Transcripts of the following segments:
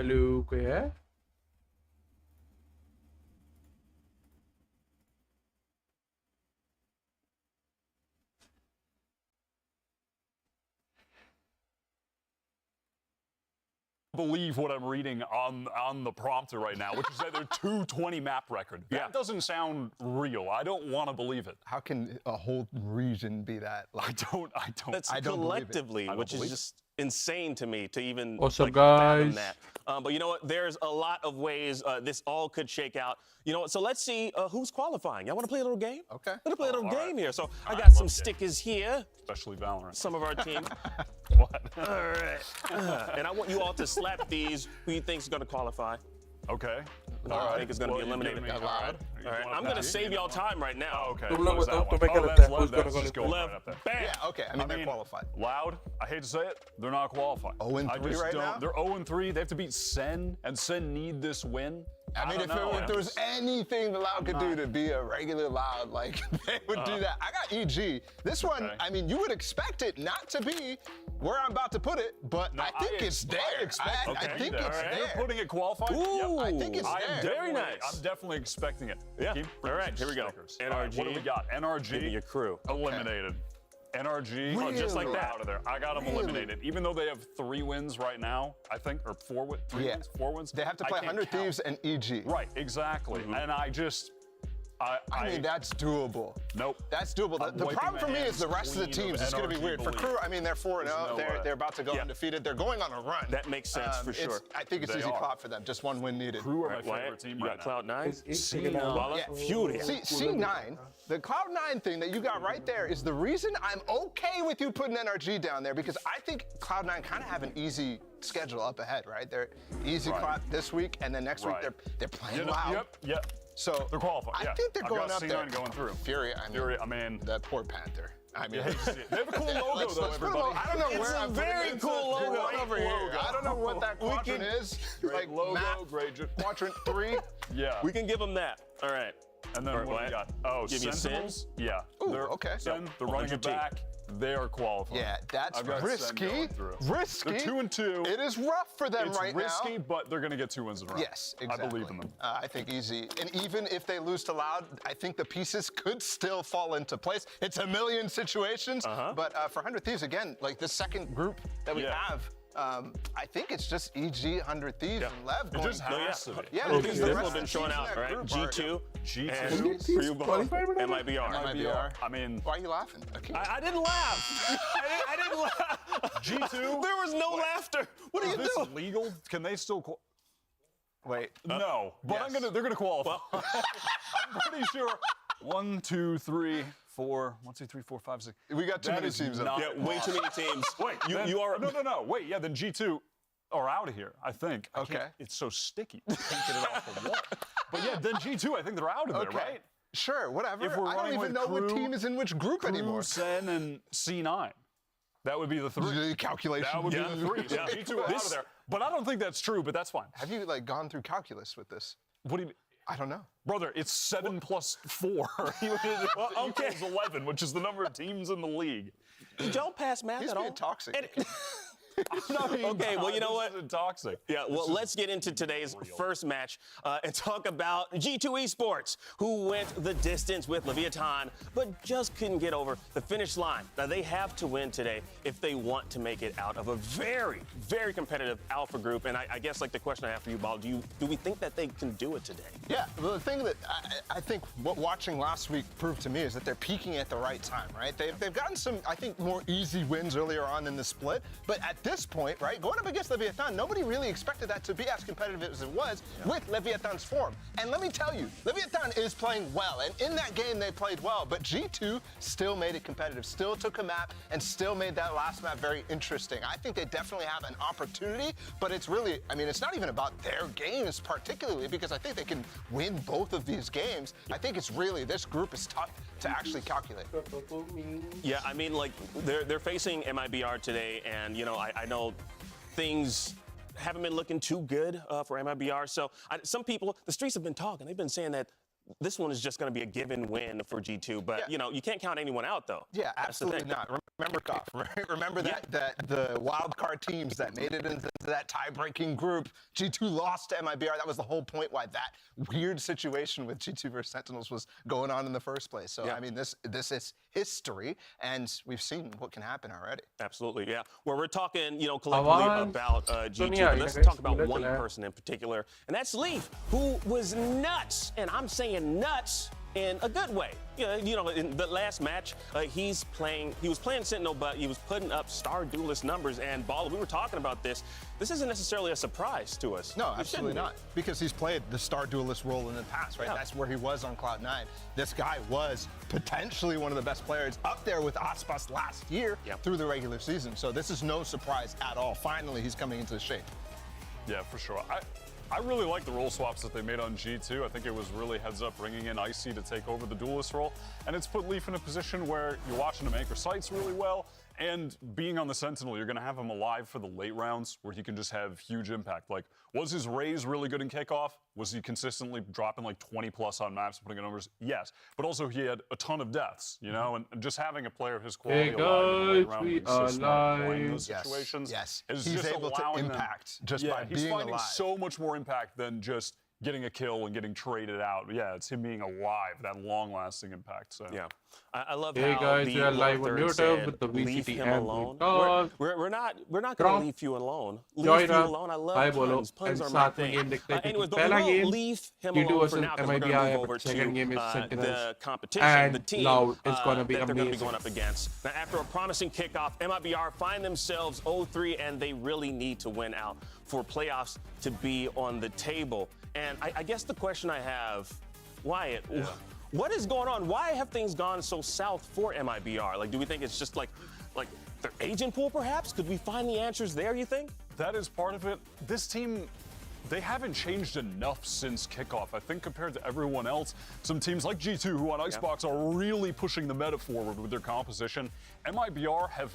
Hello, कोई है? Believe what I'm reading on the prompter right now, which is that they're 220 map record. That doesn't sound real. I don't want to believe it. How can a whole region be that? I don't. That's collectively, which is just insane to me to even What's up, fathom guys? that. But you know what? There's a lot of ways this all could shake out. You know what? So let's see who's qualifying. Y'all want to play a little game? Okay. Let's play a little game here. So I I got some love stickers here. Especially Valorant. Some of our team. What? All right. And I want you all to slap these who you think is going to qualify. Okay. Who I think is going to be eliminated. All right. All right. I'm going to save y'all time right now. Oh, okay. तुम लोग What is that बताओ one? तुम्हें क्या Oh, लगता that's है who's that's gonna just go? going right Left, up there. bam. Yeah, okay. I mean, they're qualified. Loud. I hate to say it, they're not qualified. 0-3 I just right don't. now? They're 0-3. They have to beat SEN, and SEN need this win. I mean, don't know. if there was anything the Loud could do to be a regular Loud, like, they would do that. I got EG. This one, Okay. I mean, you would expect it not to be where I'm about to put it, but No, I think it's there. I expect I think it's They're there. putting it qualified. Ooh, Yep. I think it's I am there. Very definitely- nice. I'm definitely expecting it. Yeah. Keep All right, bringing here we go. stickers. All right, what do NRG. we got? NRG. Give me your crew. Eliminated. NRG. Really? Just like that. Really? Out of there. I got them Really? eliminated. Even though they have 3 wins right now, I think, or 4 wins, 3 Yeah. wins, 4 wins. They have to I play can't 100 count. Thieves and EG. Right, exactly. And I just, I mean, that's doable. nope. That's doable. I'm The wiping problem for my me is the hands rest of the clean of teams. It's going to be NRG weird. For belief. Crew, I mean, they're 4-0. There's no way. They're about to go Yeah. undefeated. They're going on a run. That makes sense for sure. I think it's They easy are. clap for them. Just 1 win needed. Crew are my All right, favorite team you right got now. Cloud9. Voila. Yeah. Fury. See, C9, the Cloud9 thing that you got right there is the reason I'm okay with you putting NRG down there, because I think Cloud9 kind of have an easy schedule up ahead, right? They're easy Right. clap this week, and then next Right. week they're playing You know, Loud. Yep. So They're qualified. I yeah. think they're I've going got up C9 there. going through. Fury, I mean, Fury, I mean, that poor Panther. I mean, you hate to see it. They have a cool logo, let's though, put a everybody. I don't know It's where a I'm very putting it. cool It's logo. right over Great here. logo. I don't know what that quadrant is. Great like logo, map, great. quadrant 3. Yeah. We can give them that. All right. And then All right, what do we got? Oh, Give you Sentinels? Yeah. Ooh, They're, okay. Sen, Yep. they're running it 100 team. back. They are qualified. Yeah, that's I've got Sen risky. going through. Risky. They're 2-2. It is rough for them It's right risky, now. but they're going to get 2 wins in a row. Yes, exactly. I believe in them. I think easy. And even if they lose to Loud, I think the pieces could still fall into place. It's a million situations. But for 100 Thieves, again, like the second group that we Yeah. have, I think it's just EG, 100 Thieves, Yeah. and Lev It going. just has to be. Yeah, These because the people rest have of been the showing teams in out, that right? group are- G2 G2. and These Shiv Bhai, qualified already? MIBR. MIBR. I mean, Why are you laughing? I didn't laugh. I didn't laugh. G2. There was no laughter. What are Is you this doing? legal? Can they still Wait. No, but yes. they're gonna qualify. I'm pretty sure. 1, 2, 3, 4. 1, 2, 3, 4, 5, 6. We got too That many is teams up. not- Yeah, way too many teams. Wait, then- you are. No. Wait, yeah, then G2 are out of here, I think. I Okay. can't- It's so sticky. I can't get it off the wall. But yeah, then G2, I think they're out of there, Okay. right? Sure, whatever. If we're I don't running even with know what Crew- team is in which group anymore. Sen and C9. That would be the 3. The calculation. That would be the 3. So Yeah. G2 are out of there. But I don't think that's true, but that's fine. Have you like gone through calculus with this? What do you mean? I don't know. Brother, it's 7 plus 4. okay. Equals 11, which is the number of teams in the league. Did y'all pass math He's at all? being toxic. Okay, well, you know what? This isn't toxic. Yeah, well, let's get into today's first match and talk about G2 Esports, who went the distance with Leviathan, but just couldn't get over the finish line. Now, they have to win today if they want to make it out of a very, very competitive alpha group. And I guess, like, the question I have for you, Bhau, do we think that they can do it today? Yeah, well, the thing that I think what watching last week proved to me is that they're peaking at the right time, right? They've gotten some, I think, more easy wins earlier on in the split, but at this point, right, going up against Leviathan, nobody really expected that to be as competitive as it was with Leviathan's form. And let me tell you, Leviathan is playing well, and in that game they played well, but G2 still made it competitive, still took a map, and still made that last map very interesting. I think they definitely have an opportunity, but it's really, I mean, it's not even about their games particularly, because I think they can win both of these games. I think it's really, this group is tough to actually calculate. Yeah, I mean, like, they're facing MIBR today, and, you know, I know things haven't been looking too good for MIBR. So some people, the streets have been talking. They've been saying that this one is just going to be a given win for G2. But, you know, you can't count anyone out, though. Yeah, absolutely not. Remember Goff, right? Remember that the wild card teams that made it into that tie-breaking group, G2 lost to MIBR. That was the whole point why that weird situation with G2 versus Sentinels was going on in the first place. So, I mean, this is history, and we've seen what can happen already. Absolutely, yeah. Well, we're talking, you know, collectively about G2, but let's talk about one person in particular, and that's Leaf, who was nuts, and I'm saying nuts in a good way. You know, in the last match, he was playing Sentinel, but he was putting up star duelist numbers. And Bhau, we were talking about this. This isn't necessarily a surprise to us. No, absolutely not. Because he's played the star duelist role in the past, right? Yeah. That's where he was on Cloud9. This guy was potentially one of the best players up there with Aspas last year through the regular season. So this is no surprise at all. Finally, he's coming into shape. Yeah, for sure. I really like the role swaps that they made on G2. I think it was really heads up bringing in Icy to take over the duelist role. And it's put Leaf in a position where you're watching him anchor sites really well. And being on the Sentinel, you're going to have him alive for the late rounds where he can just have huge impact. Like, was his Raze really good in kickoff? Was he consistently dropping like 20 plus on maps, putting in numbers? Yes. But also he had a ton of deaths, you know, and just having a player of his quality alive in the late round and consistent playing those situations is he's just able to impact just by being he's finding alive. So much more impact than just getting a kill and getting traded out. Yeah, it's him being alive, that long-lasting impact. So yeah, I love hey how guys, the we are live on Northern YouTube said, with the leave VCT him and alone. Talk. We're not going to leave you alone. Leave Join you up. alone. I Hi, love Bolo. puns. Puns And are my साथ में thing. game देखते हैं Anyways, क्योंकि but we पहला won't game leave him G2 alone for versus now because we're going to MIBR, move over but second game is to Sentinels. the competition, And the team now it's gonna be that they're going to be amazing. going up against. Now, after a promising kickoff, MIBR find themselves 0-3, and they really need to win out for playoffs to be on the table. And I guess the question I have, Wyatt, what is going on? Why have things gone so south for MIBR? Like, do we think it's just like their agent pool, perhaps? Could we find the answers there, you think? that is part of it. This team, they haven't changed enough since kickoff. I think compared to everyone else, some teams like G2 who on Icebox are really pushing the meta forward with their composition. MIBR have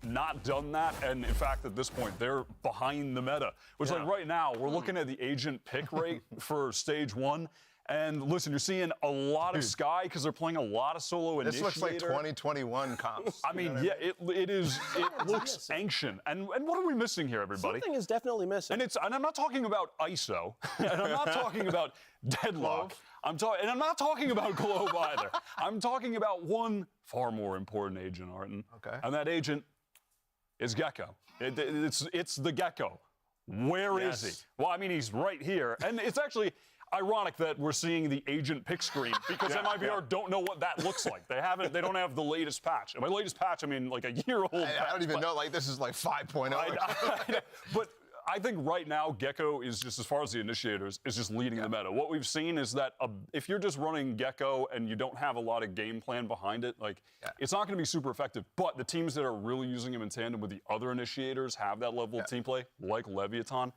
not done that, and in fact at this point they're behind the meta, which like right now we're looking at the agent pick rate for stage 1, and listen, you're seeing a lot of Sky because they're playing a lot of solo Initiator. This looks like 2021 comps. I mean, yeah, it looks ancient. And what are we missing here, everybody? Something is definitely missing. And I'm not talking about ISO, and I'm not talking about Deadlock. I'm not talking about Globe either. I'm talking about one far more important agent, Arden. Okay. And that agent is Gecko. It's the Gecko. Where is he? Well, I mean, he's right here. And it's actually ironic that we're seeing the agent pick screen because MIBR don't know what that looks like. They don't have the latest patch. And by latest patch, I mean like a year-old patch. I don't even know, like this is like 5.0. But I think right now, Gecko is just, as far as the initiators, is just leading the meta. What we've seen is that if you're just running Gecko and you don't have a lot of game plan behind it, like it's not going to be super effective. But the teams that are really using him in tandem with the other initiators have that level of team play, like Leviathan.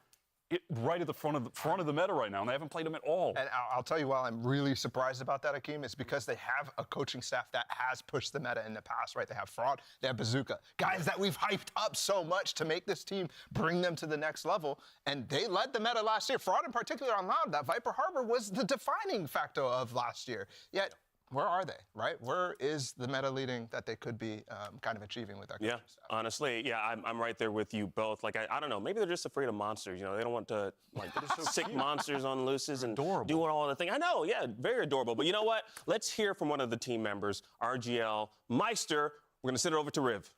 Right at the front of the meta right now, and they haven't played him at all. And I'll tell you why I'm really surprised about that, Akeem. It's because they have a coaching staff that has pushed the meta in the past, right? They have Fraud, they have Bazooka, guys that we've hyped up so much to make this team, bring them to the next level, and they led the meta last year. Fraud in particular on Loud, that Viper Harbor was the defining factor of last year. Yet, where are they, right? Where is the meta leading that they could be kind of achieving with that coaching staff? Honestly, I'm right there with you both. Like, I don't know, maybe they're just afraid of monsters. You know, they don't want to, like, sick monsters on looses and do all the thing. I know, yeah, very adorable. But you know what? Let's hear from one of the team members, RGL Meister. We're going to send it over to Riv.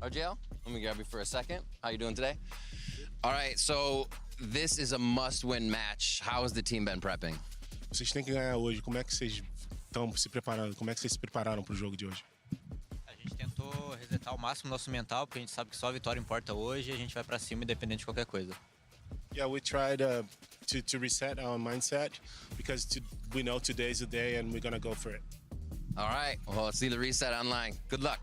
RGL, let me grab you for a second. How you doing today? All right, so this is a must-win match. How has the team been prepping? Vocês têm que ganhar hoje. Como é que vocês estão se preparando? Como é que vocês se prepararam para o jogo de hoje? A gente tentou resetar ao máximo nosso mental, porque a gente sabe que só a vitória importa hoje e a gente vai para cima independente de qualquer coisa. Yeah, we tried to reset our mindset because we know today's the day and we're gonna go for it. All right, well, let's see the reset online. Good luck.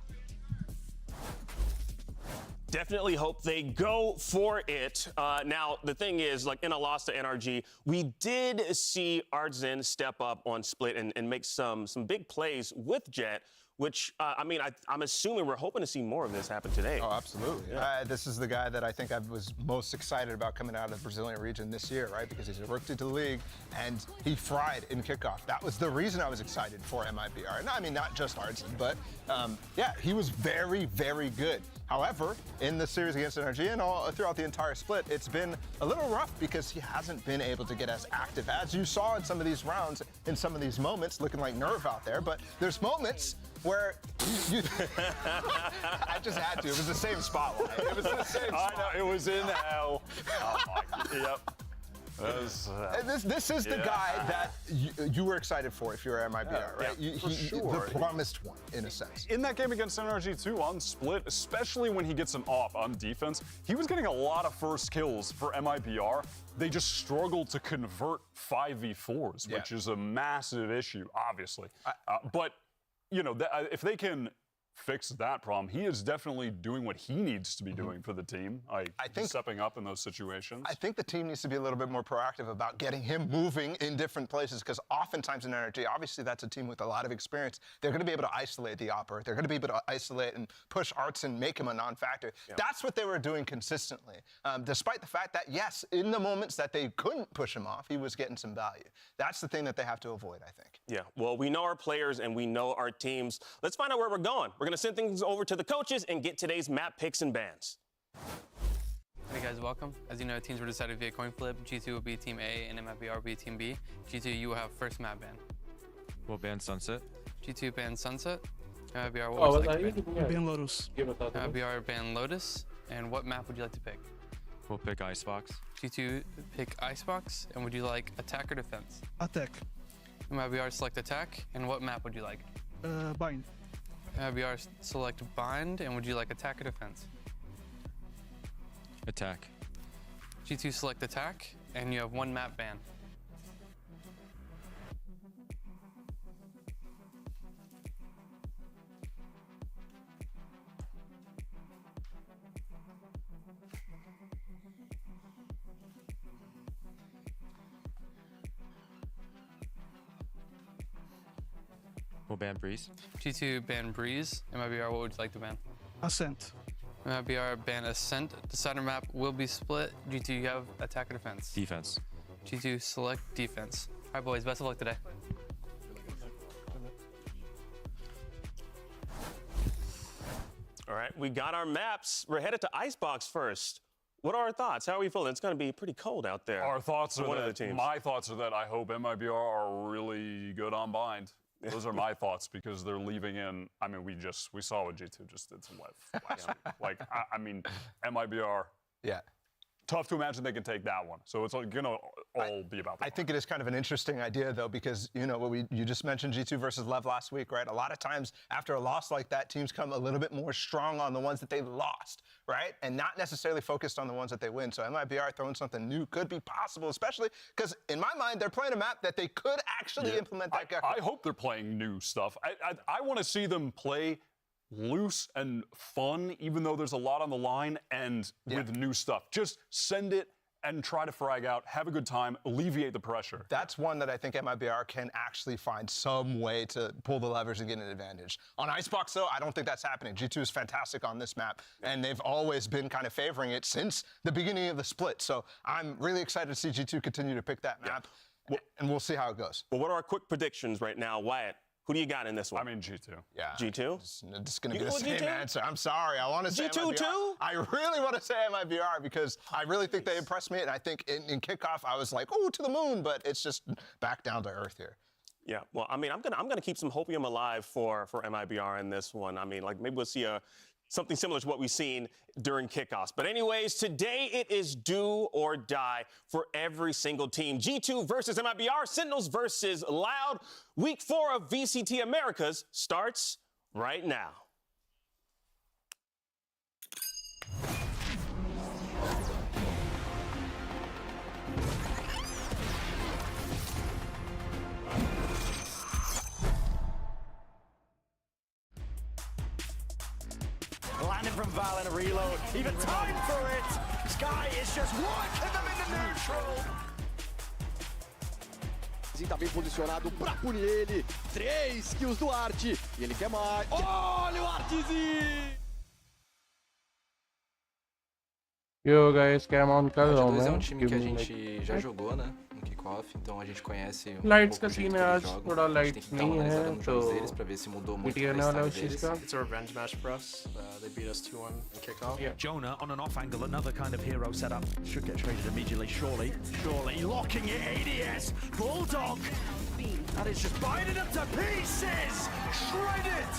Definitely hope they go for it. Now, the thing is, like in a loss to NRG, we did see Artzen step up on split and make some big plays with Jet. which, I mean, I'm assuming we're hoping to see more of this happen today. Oh, absolutely. This is the guy that I think I was most excited about coming out of the Brazilian region this year, right? Because he's a rookie to the league, and he fried in kickoff. That was the reason I was excited for MIBR. And I mean, not just Artson, but yeah, he was very, very good. However, in the series against NRG and all throughout the entire split, it's been a little rough because he hasn't been able to get as active as you saw in some of these rounds, in some of these moments, looking like Nerve out there. But there's moments where you I just had to. It was the same spotlight. It was the same spot. I know, it was in hell. Oh my, yep. This is the guy that you were excited for if you were MIBR, right? Yeah, for sure. The promised one, in a sense. In that game against NRG too, on split, especially when he gets an off on defense, he was getting a lot of first kills for MIBR. They just struggled to convert 5v4s, which is a massive issue, obviously. But, you know, if they can fix that problem, he is definitely doing what he needs to be doing for the team. I think stepping up in those situations. I think the team needs to be a little bit more proactive about getting him moving in different places, because oftentimes in NRG, obviously that's a team with a lot of experience. They're going to be able to isolate the Opper. They're going to be able to isolate and push Artson, make him a non-factor. Yeah. That's what they were doing consistently, despite the fact that, yes, in the moments that they couldn't push him off, he was getting some value. That's the thing that they have to avoid, I think. Yeah, well, we know our players and we know our teams. Let's find out where we're going. We're going to send things over to the coaches and get today's map picks and bans. Hey guys, welcome. As you know, teams were decided via coin flip. G2 will be Team A and MIBR will be Team B. G2, you will have first map ban. We'll ban Sunset. G2 ban Sunset. MIBR, what would you like to ban? Ban Lotus. MIBR ban Lotus. And what map would you like to pick? We'll pick Icebox. G2 pick Icebox. And would you like attack or defense? Attack. MIBR select attack. And what map would you like? Bind. MIBR select bind. And would you like attack or defense? Attack. G2 select attack. And you have one map ban. We'll ban Breeze. G2 ban Breeze. MIBR, what would you like to ban? Ascent. MIBR ban Ascent. Decider map will be split. G2, you have attack or defense? Defense. G2 select defense. All right, boys, best of luck today. All right, we got our maps. We're headed to Icebox first. What are our thoughts? How are we feeling? It's going to be pretty cold out there. Our thoughts are one that, of the teams. my thoughts are that I hope MIBR are really good on bind. Those are my thoughts, because they're leaving in, I mean, we saw what G2 just did to Lev last week. Like, I mean, MIBR. Yeah. Tough to imagine they can take that one. So it's going to all be about that. I think it is kind of an interesting idea, though, because, you know, you just mentioned G2 versus Lev last week, right? A lot of times after a loss like that, teams come a little bit more strong on the ones that they lost, right? And not necessarily focused on the ones that they win. So MIBR throwing something new could be possible, especially because, in my mind, they're playing a map that they could actually implement that Gecko. I hope they're playing new stuff. I want to see them play loose and fun, even though there's a lot on the line, and with new stuff. Just send it and try to frag out, have a good time, alleviate the pressure. That's one that I think MIBR can actually find some way to pull the levers and get an advantage. On Icebox, though, I don't think that's happening. G2 is fantastic on this map, and they've always been kind of favoring it since the beginning of the split. So I'm really excited to see G2 continue to pick that map, and we'll see how it goes. Well, what are our quick predictions right now? Wyatt, who do you got in this one? I mean, G2. Yeah. G2? It's going to be the same answer. I'm sorry. I want to say G2 MIBR. too? I really want to say MIBR because I really think they impressed me. And I think in kickoff, I was like, oh, to the moon. But it's just back down to earth here. Yeah, well, I mean, I'm gonna keep some hopium alive for MIBR in this one. I mean, like, maybe we'll see something similar to what we've seen during kickoffs. But anyways, today it is do or die for every single team. G2 versus MIBR, Sentinels versus Loud. Week 4 of VCT Americas starts right now. Landing from Val and a reload. Even time for it. Sky is just working them into neutral. Zinho tá bem posicionado pra punir ele. 3 kills do Art. E ele quer mais. Olha o Artzinho! Yo guys, Hemant Pal é um time que a gente já jogou, né? No kickoff, então a gente conhece Lights pouco का o jeito scene que है eles आज jogam. थोड़ा A gente lights tem que dar नहीं uma है analisada nos jogos तो deles pra ver se mudou muito o करने वाला है playstyle उस चीज deles. का It's a revenge match for us. They beat us 2-1 in kickoff. Yeah. Jonah on an off angle, another kind of hero setup. Should get traded immediately, surely. Surely locking it, ADS. Bulldog. That is just biting up to pieces. Shredded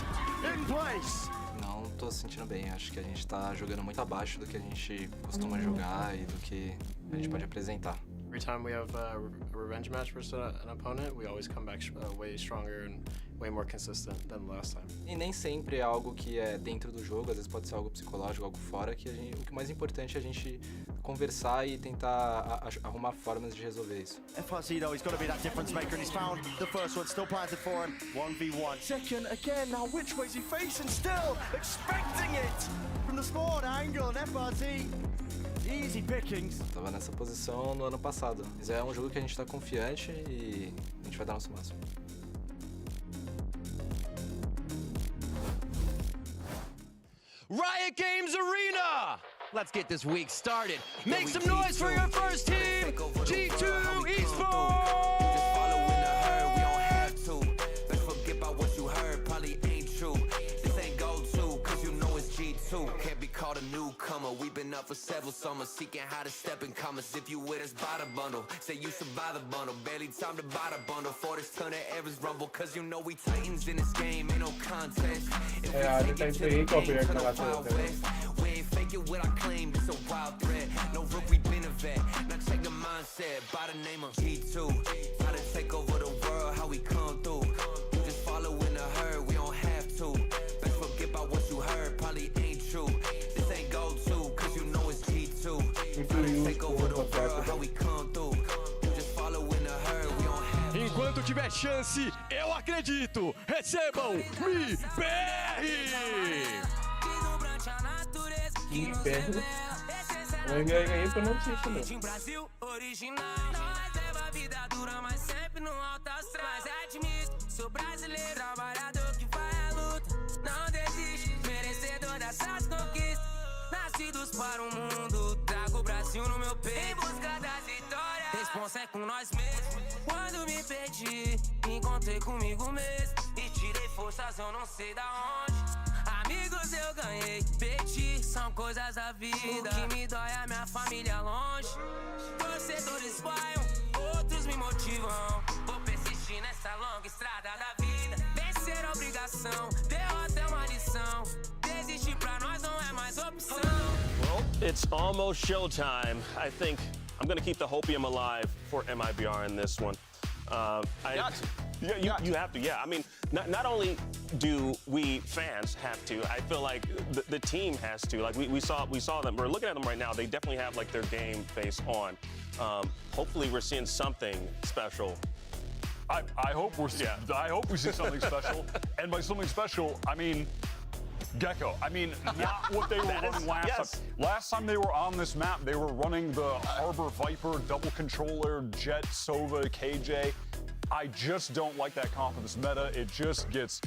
in place. Não tô sentindo bem, acho que a gente tá jogando muito abaixo do que a gente costuma jogar e do que a gente pode apresentar. Every time we have a revenge match versus an opponent, we always come back way stronger and way more consistent than the last time. E nem sempre é algo que é dentro do jogo, às vezes pode ser algo psicológico, algo fora, que o que mais importante é a gente conversar e tentar arrumar formas de resolver isso. FRC though, he's got to be that difference maker, and he's found the first one, still planted for him. 1v1. Second again, now which way is he facing? Still expecting it from the spawn angle, and FRC. Easy pickings. Tava nessa posição no ano passado. Mas é um jogo que a gente tá confiante e a gente vai dar nosso máximo. Riot Games Arena! Let's get this week started. Make some noise for your first team, G2 Esports! Just follow in the herd, we don't have to. Let's forget about what you heard, probably ain't true. This ain't go-to, cause you know it's G2. Can't be called a newcomer, we've been up for several summers, seeking how to step in commas. If you with us, buy the bundle. Say you should buy the bundle, barely time to buy the bundle. For this turn of errors rumble, cause you know we titans in this game, ain't no contest. If we take it to the game, turn the Wild West. We ain't faking what I claim, it's a wild threat. No rook, we been a vet. Now check the mindset, by the name of G2. How to take over the world, how we come through. You just follow in the herd, we don't have to. Let's forget about what you heard, probably ain't true. This ain't go-to, cause you know it's G2. How to take over the world, how we come through. You just follow in the herd, we don't have to. Enquanto tiver chance, eu acredito. Recebam MIBR! मैं गया pronunciation Brasil original, nós leva a vida dura, mas sempre no alto astral. Mas admito, sou brasileiro, trabalhador que vai à luta, não desiste, merecedor dessas conquistas. Nascidos para o mundo, trago o Brasil no meu peito, em busca das vitórias. Responsa é com nós mesmos. Quando me perdi, encontrei comigo mesmo e tirei forças, eu não sei da onde. Amigos eu ganhei, perdi, são coisas da vida. O que me dói é a minha família longe. Torcedores vaiam, outros me motivam. Vou persistir nessa longa estrada da vida. Vencer é obrigação, derrota é uma lição. Desistir pra nós não é mais opção. Well, it's almost showtime. I think I'm going to keep the hopium alive for MIBR in this one. You have to, yeah. I mean, not only do we fans have to, I feel like the team has to. Like we saw them. We're looking at them right now. They definitely have like their game face on. Hopefully, we're seeing something special. I hope I hope we see something special. And by something special, I mean Gecko. I mean, not what they were running last time. Last time they were on this map, they were running the Harbor Viper, double controller, Jet, Sova, KJ. I just don't like that comp in this meta. It just gets,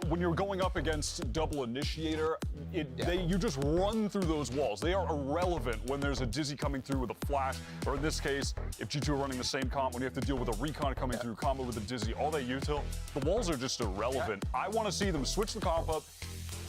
when you're going up against double initiator, you just run through those walls. They are irrelevant when there's a Dizzy coming through with a flash, or in this case, if G2 are running the same comp, when you have to deal with a recon coming through, combo with a Dizzy, all that util, the walls are just irrelevant. I want to see them switch the comp up,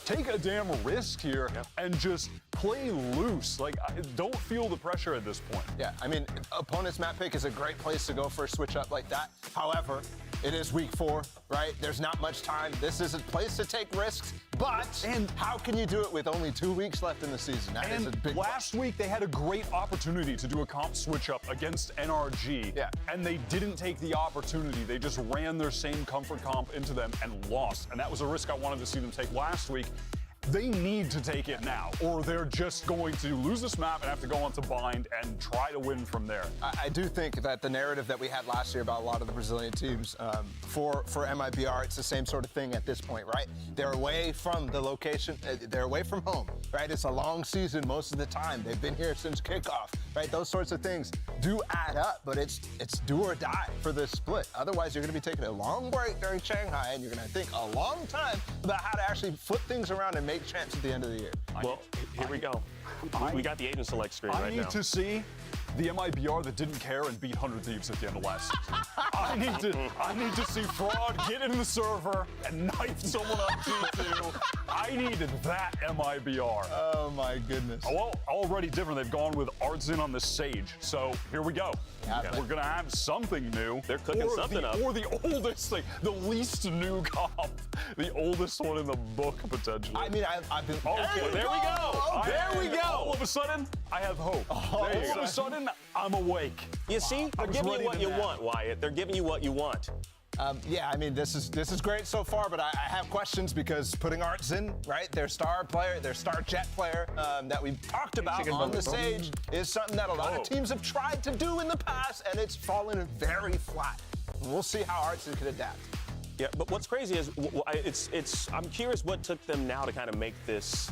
take a damn risk here, and just play loose. Like, don't feel the pressure at this point. Yeah, I mean, opponent's map pick is a great place to go for a switch up like that. However, it is week 4, right? There's not much time. This is a place to take risks, but how can you do it with only 2 weeks left in the season? That is a big last week, they had a great opportunity to do a comp switch up against NRG, and they didn't take the opportunity. They just ran their same comfort comp into them and lost, and that was a risk I wanted to see them take last week. They need to take it now, or they're just going to lose this map and have to go on to bind and try to win from there. I do think that the narrative that we had last year about a lot of the Brazilian teams for MIBR, it's the same sort of thing at this point, right? They're away from the location, they're away from home, right? It's a long season most of the time. They've been here since kickoff. right? Those sorts of things do add up, but it's do or die for this split. Otherwise, you're gonna be taking a long break during Shanghai, and you're gonna think a long time about how to actually flip things around and make champs at the end of the year. Well, here we go. We got the agent select screen right now. I need to see the MIBR that didn't care and beat 100 Thieves at the end of last season. I need to see Fraud get in the server and knife someone on G2. I needed that MIBR. Oh my goodness. Well, already different. They've gone with Artsin on the Sage. So here we go. Yeah, we're gonna have something new. They're cooking something up. Or the oldest thing, the least new comp, the oldest one in the book potentially. I mean, I've been. Okay, there we go. There we go. All of a sudden, I have hope. All of a sudden, I'm awake. You see, they're giving you what you want, Wyatt. They're giving you what you want. Yeah, I mean, this is great so far, but I have questions because putting Artsin, right, their star player, their star jet player that we've talked about on the Sage is something that a lot of teams have tried to do in the past, and it's fallen very flat. We'll see how Artsin can adapt. Yeah, but what's crazy is I'm curious what took them now to kind of make this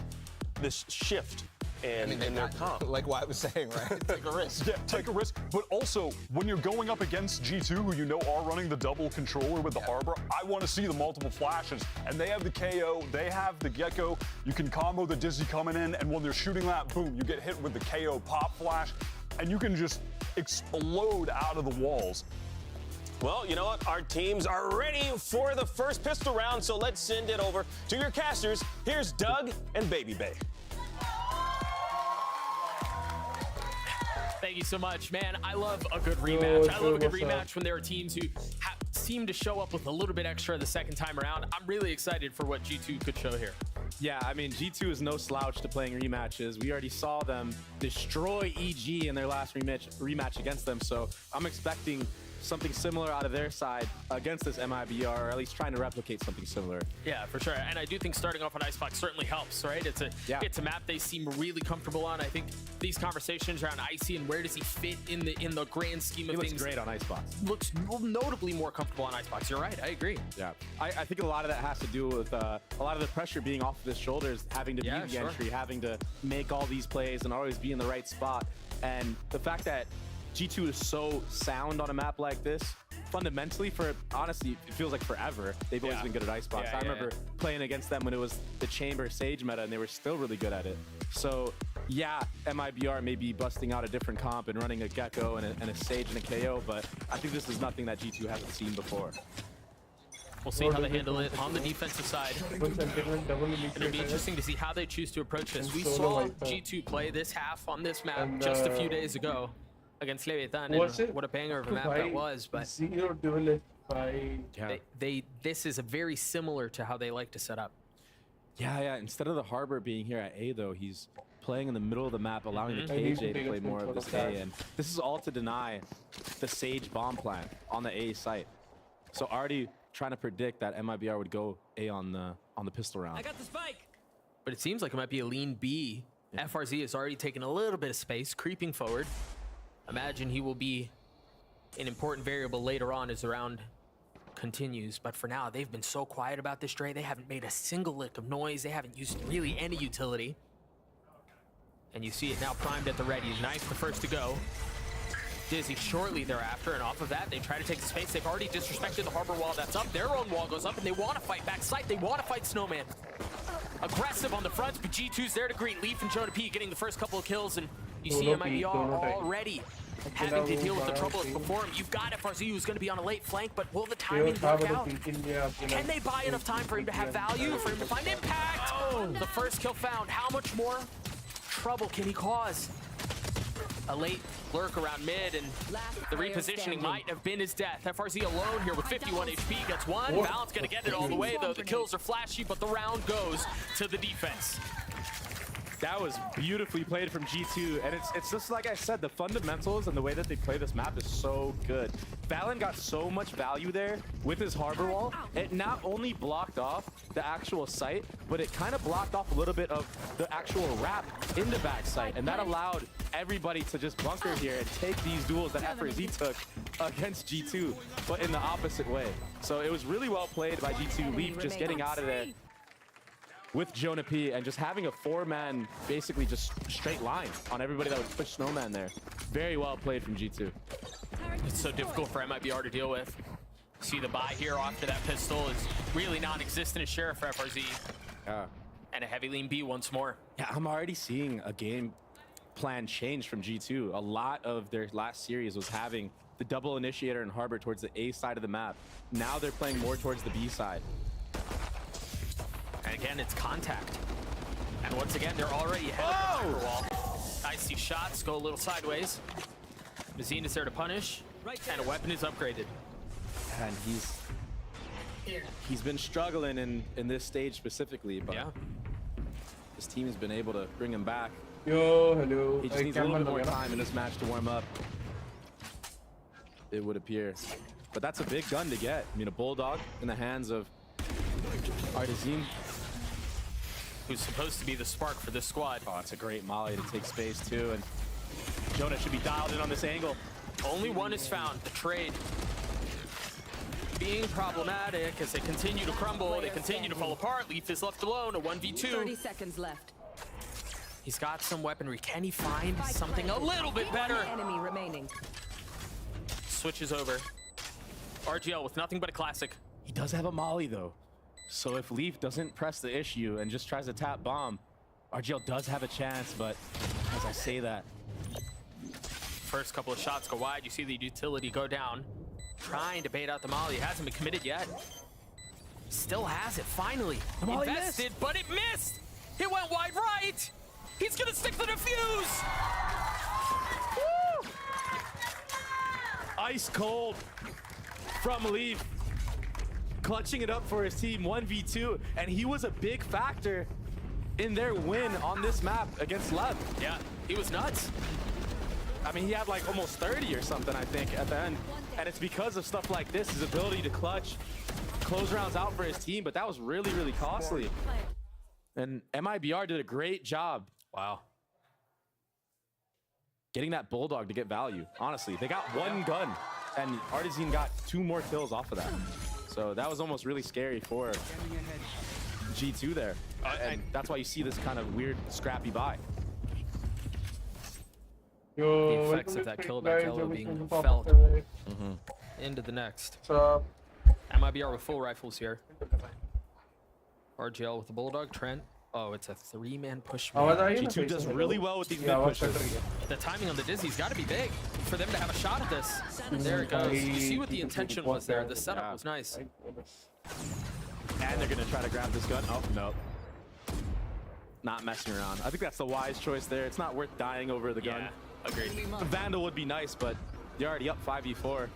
shift. And in their comp. Like what I was saying, right? Take a risk. Yeah, take a risk. But also, when you're going up against G2, who you know are running the double controller with the Harbor, I want to see the multiple flashes. And they have the KO, they have the Gecko. You can combo the Dizzy coming in, and when they're shooting that, boom, you get hit with the KO pop flash, and you can just explode out of the walls. Well, you know what? Our teams are ready for the first pistol round, so let's send it over to your casters. Here's Doug and Baby Bay. Thank you so much, man. I love a good rematch. I love a good rematch when there are teams who seem to show up with a little bit extra the second time around. I'm really excited for what G2 could show here. Yeah, I mean, G2 is no slouch to playing rematches. We already saw them destroy EG in their last rematch against them, so I'm expecting something similar out of their side against this MIBR, or at least trying to replicate something similar. Yeah, for sure. And I do think starting off on Icebox certainly helps, right? It's a map they seem really comfortable on. I think these conversations around Icy and where does he fit in the grand scheme of things. He looks great on Icebox. Looks notably more comfortable on Icebox. You're right. I agree. Yeah. I think a lot of that has to do with a lot of the pressure being off of his shoulders, having to beat the entry, having to make all these plays and always be in the right spot. And the fact that G2 is so sound on a map like this, fundamentally, honestly, it feels like forever. They've always been good at Icebox. I remember playing against them when it was the Chamber Sage meta, and they were still really good at it. So, yeah, MIBR may be busting out a different comp and running a Gecko and a Sage and a KO, but I think this is nothing that G2 hasn't seen before. We'll see how they handle it on the defensive side. It'll be interesting to see how they choose to approach this. We saw G2 play this half on this map just a few days ago against Gaitonde, and what a banger of a map that was. But this is very similar to how they like to set up. Yeah. Instead of the Harbor being here at A, though, he's playing in the middle of the map, allowing the KJ to play more of this A. And this is all to deny the Sage bomb plant on the A site. So already trying to predict that MIBR would go A on the pistol round. I got the spike. But it seems like it might be a lean B. FRZ has already taken a little bit of space, creeping forward. Imagine he will be an important variable later on as the round continues. But for now, they've been so quiet about this Dre. They haven't made a single lick of noise. They haven't used really any utility. And you see it now primed at the ready. Nice, the first to go. Dizzy shortly thereafter, and off of that, they try to take the space. They've already disrespected the Harbor wall that's up. Their own wall goes up, and they want to fight back sight. They want to fight Snowman. Aggressive on the fronts, but G2's there to greet. Leaf and Jonah P getting the first couple of kills, and you see MIBR already having to deal with the trouble before him. You've got FRZ who's going to be on a late flank, but will the timing work out? Can they buy enough time for him to have value, for him to find impact? Oh, the first kill found. How much more trouble can he cause? A late lurk around mid, and the repositioning might have been his death. FRZ alone here with 51 HP gets one. Val's going to get it all the way, though. The kills are flashy, but the round goes to the defense. That was beautifully played from G2, and it's just like I said, the fundamentals and the way that they play this map is so good. Valen got so much value there with his Harbor wall. It not only blocked off the actual site, but it kind of blocked off a little bit of the actual wrap in the back site, and that allowed everybody to just bunker here and take these duels that FRZ took against G2, but in the opposite way. So it was really well played by G2. Leaf just getting out of there. with Jonah P and just having a 4-man, basically just straight line on everybody that would push Snowman there. Very well played from G2. It's so difficult for MIBR to deal with. See the buy here after that pistol is really non-existent as Sheriff for FRZ. Yeah. And a heavy lean B once more. Yeah, I'm already seeing a game plan change from G2. A lot of their last series was having the double initiator and harbor towards the A side of the map. Now they're playing more towards the B side. And again, it's contact. And once again, they're already ahead of the wall. Icy shots go a little sideways. Mazine is there to punish, and a weapon is upgraded. And he's been struggling in this stage specifically, but his team has been able to bring him back. Yo, hello. He just needs a little bit more time in this match to warm up, it would appear. But that's a big gun to get. I mean, a Bulldog in the hands of Artisan, who's supposed to be the spark for this squad. Oh, it's a great molly to take space too, and Jonah should be dialed in on this angle. Only one is found. The trade being problematic as they continue to crumble. They continue to fall apart. Leaf is left alone. A 1v2. 30 seconds left. He's got some weaponry. Can he find something a little bit better? Enemy remaining. Switches over. RGL with nothing but a classic. He does have a molly though. So if Leaf doesn't press the issue and just tries to tap bomb, RGL does have a chance, but as I say that. First couple of shots go wide. You see the utility go down. Trying to bait out the molly. It hasn't been committed yet. Still has it, finally. Invested, but it missed. It went wide right. He's gonna stick the defuse. Woo! Ice cold from Leaf. Clutching it up for his team, 1v2, and he was a big factor in their win on this map against Lev. Yeah, he was nuts. I mean, he had like almost 30 or something, I think, at the end. And it's because of stuff like this, his ability to clutch, close rounds out for his team, but that was really, really costly. And MIBR did a great job. Wow. Getting that Bulldog to get value, honestly. They got one gun, and Artisan got 2 more kills off of that. So that was almost really scary for G2 there. And that's why you see this kind of weird, scrappy buy. The effects of that kill by Kello being felt into the next. MIBR with full rifles here. RGL with the Bulldog. Trent. Oh, it's a 3-man push. G2 does really well with these mid pushes. The timing on the Dizzy's got to be big for them to have a shot at this. There it goes. You see what the intention was there. The setup was nice. And they're going to try to grab this gun. Oh, no. Not messing around. I think that's the wise choice there. It's not worth dying over the gun. Agreed. Vandal would be nice, but you're already up 5v4.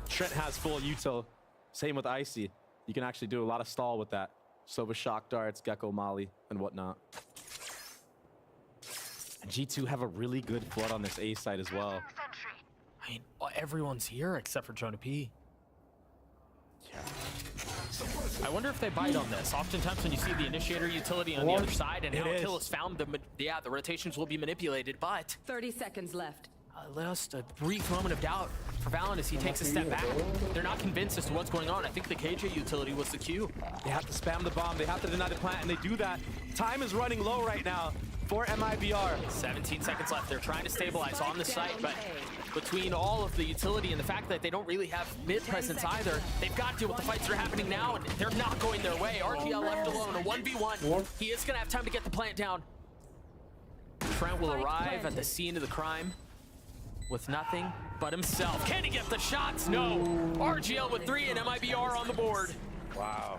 Trent has full util. Same with Icy. You can actually do a lot of stall with that. So with shock darts, Gecko Molly, and whatnot. And G2 have a really good flood on this A side as well. I mean, everyone's here except for Jonah P. Yeah. I wonder if they bite on this. Oftentimes when you see the initiator utility on the other side and how kill is found, the rotations will be manipulated, but 30 seconds left. Just a brief moment of doubt for Valen as he takes a step back. They're not convinced as to what's going on. I think the KJ utility was the cue. They have to spam the bomb. They have to deny the plant, and they do that. Time is running low right now for MIBR. 17 seconds left. They're trying to stabilize on the site, but between all of the utility and the fact that they don't really have mid presence either, they've got to deal with the fights that are happening now, and they're not going their way. RGL left alone, a 1v1. He is going to have time to get the plant down. Trent will arrive at the scene of the crime with nothing but himself. Can he get the shots? No. RGL with 3 and MIBR on the board. Wow.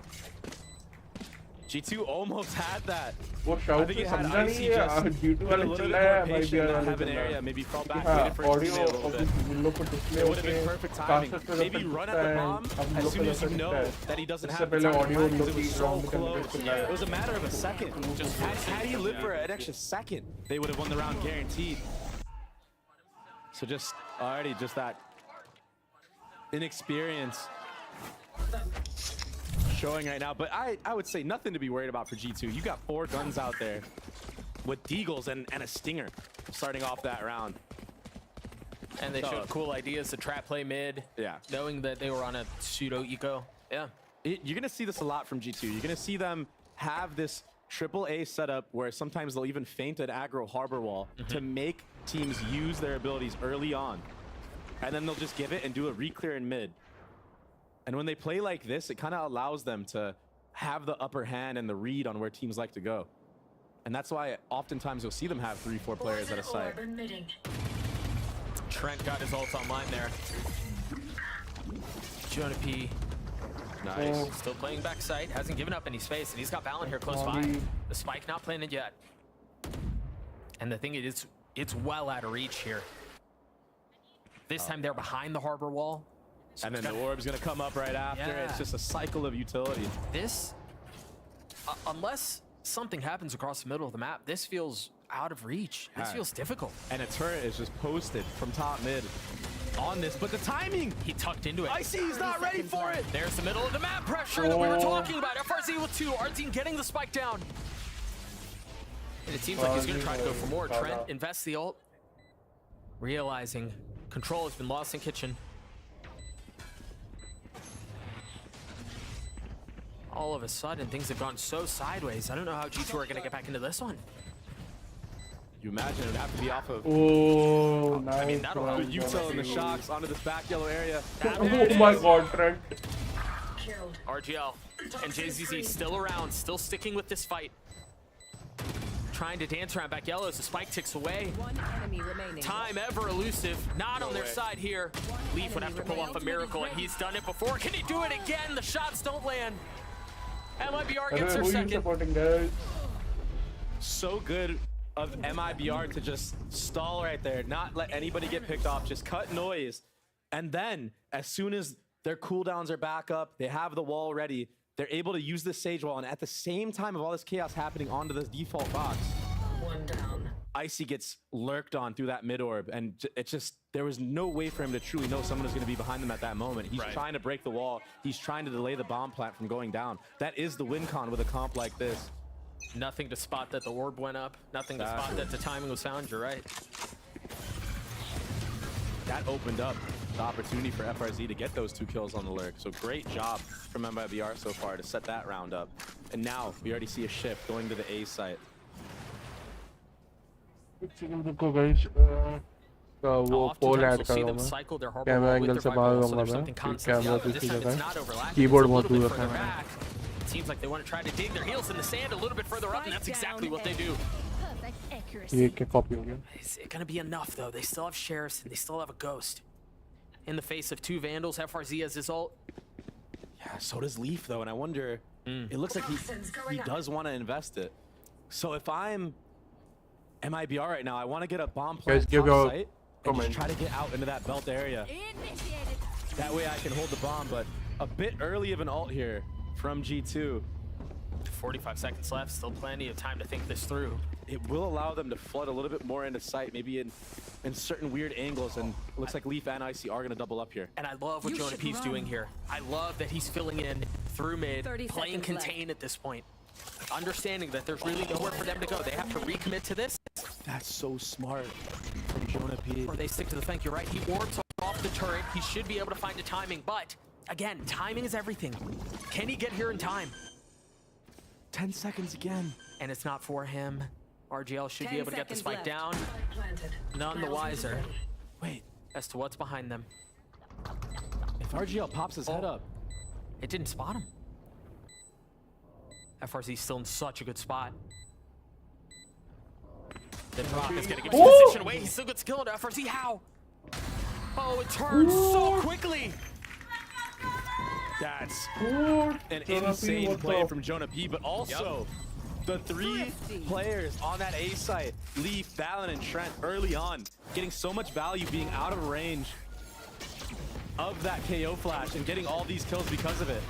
G2 almost had that. वो I shout think से it had समझा Icy नहीं just है G2 been a वाले little bit चिल्लाया more patient, MIBR not वाले have an area, चिल्लाया maybe fall back, हाँ waited for it to audio stay a little bit. उन लोग को display It would have been perfect timing. Maybe run at the bomb as soon as you know that he doesn't have the time to plant, because it was so close. It was a matter of a second. Just had he lived for an extra second, they would have won the round guaranteed. So just already just that inexperience showing right now. But I would say nothing to be worried about for G2. You got 4 guns out there with Deagles and a Stinger starting off that round. And they showed cool ideas to trap play mid. Yeah. Knowing that they were on a pseudo eco. Yeah. You're going to see this a lot from G2. You're going to see them have this AAA setup where sometimes they'll even feint an aggro harbor wall to make teams use their abilities early on. And then they'll just give it and do a re-clear in mid. And when they play like this, it kind of allows them to have the upper hand and the read on where teams like to go. And that's why oftentimes you'll see them have 3-4 players at a site. Trent got his ult online there. Jonah P. Nice. Still playing backside, hasn't given up any space, and he's got Valen here close by. The spike not planted yet. And the thing is, it's well out of reach here. This time they're behind the harbor wall. So and then the orb's gonna come up right after. Yeah. It's just a cycle of utility. This, unless something happens across the middle of the map, this feels out of reach. This feels difficult. And a turret is just posted from top mid on this, but the timing! He tucked into it. I see he's not ready for it! There's the middle of the map pressure that we were talking about. FRZ with 2, Arzine getting the spike down. And it seems like he's gonna try to go for more. Trent invests the ult, realizing control has been lost in kitchen. All of a sudden, things have gone so sideways. I don't know how G2 are gonna get back into this one. You imagine it would have to be off of... Oh, nice. I mean, that'll help. The util and the shocks onto this back yellow area. Oh my god, Trent. RGL and JZZ still around, still sticking with this fight. Trying to dance around back yellow as the spike ticks away. One enemy remaining. Time ever elusive, not on their side here. Leaf would have to pull off a miracle, and he's done it before. Can he do it again? The shots don't land. MIBR gets their second. So good of MIBR to just stall right there, not let anybody get picked off, just cut noise. And then, as soon as their cooldowns are back up, they have the wall ready, they're able to use the Sage Wall, and at the same time of all this chaos happening onto this default box, One down. Icy gets lurked on through that mid orb, and it just, there was no way for him to truly know someone was going to be behind them at that moment. He's trying to break the wall. He's trying to delay the bomb plant from going down. That is the win con with a comp like this. Nothing to spot that the orb went up. Nothing to spot that the timing was found. You're right. That opened up the opportunity for FRZ to get those 2 kills on the lurk. So great job from MIBR so far to set that round up. And now we already see a shift going to the A site. वो पोल add कर रहा हूँ मैं camera angle से बाहर रहूँगा मैं camera दूसरी जगह कीबोर्ड बहुत दूर रखा है Seems like they want to try to dig their heels in the sand a little bit further up, and that's exactly what they do. ये क्या कॉपी हो गया Is it gonna be enough though? They still have sheriffs and they still have a ghost. In the face of 2 vandals, FRZ has his ult. Yeah, so does Leaf though, and I wonder, it looks like he does want to invest it. So if I'm MIBR right now, I want to get a bomb plant top site and just try to get out into that belt area. That way I can hold the bomb, but a bit early of an ult here from G2. 45 seconds left, still plenty of time to think this through. It will allow them to flood a little bit more into sight, maybe in certain weird angles, and it looks like Leaf and Icy are going to double up here. And I love what Jonah P's doing here. I love that he's filling in through mid, playing contain at this point. Understanding that there's really nowhere for them to go. They have to recommit to this. That's so smart from Jonah P. Or they stick to the flank. You're right. He orbs off the turret. He should be able to find a timing, but again, timing is everything. Can he get here in time? 10 seconds again. And it's not for him. RGL should be able to get the spike down. None the wiser. Wait, as to what's behind them. If RGL pops his head up, it didn't spot him. FRZ's still in such a good spot. The drop is gonna give his position away. He still gets killed. FRZ, how? Oh, it turns so quickly. That's an insane play from Jonah P, but also the 3 players on that A site, Leaf, Valen, and Trent early on, getting so much value being out of range of that KO flash and getting all these kills because of it.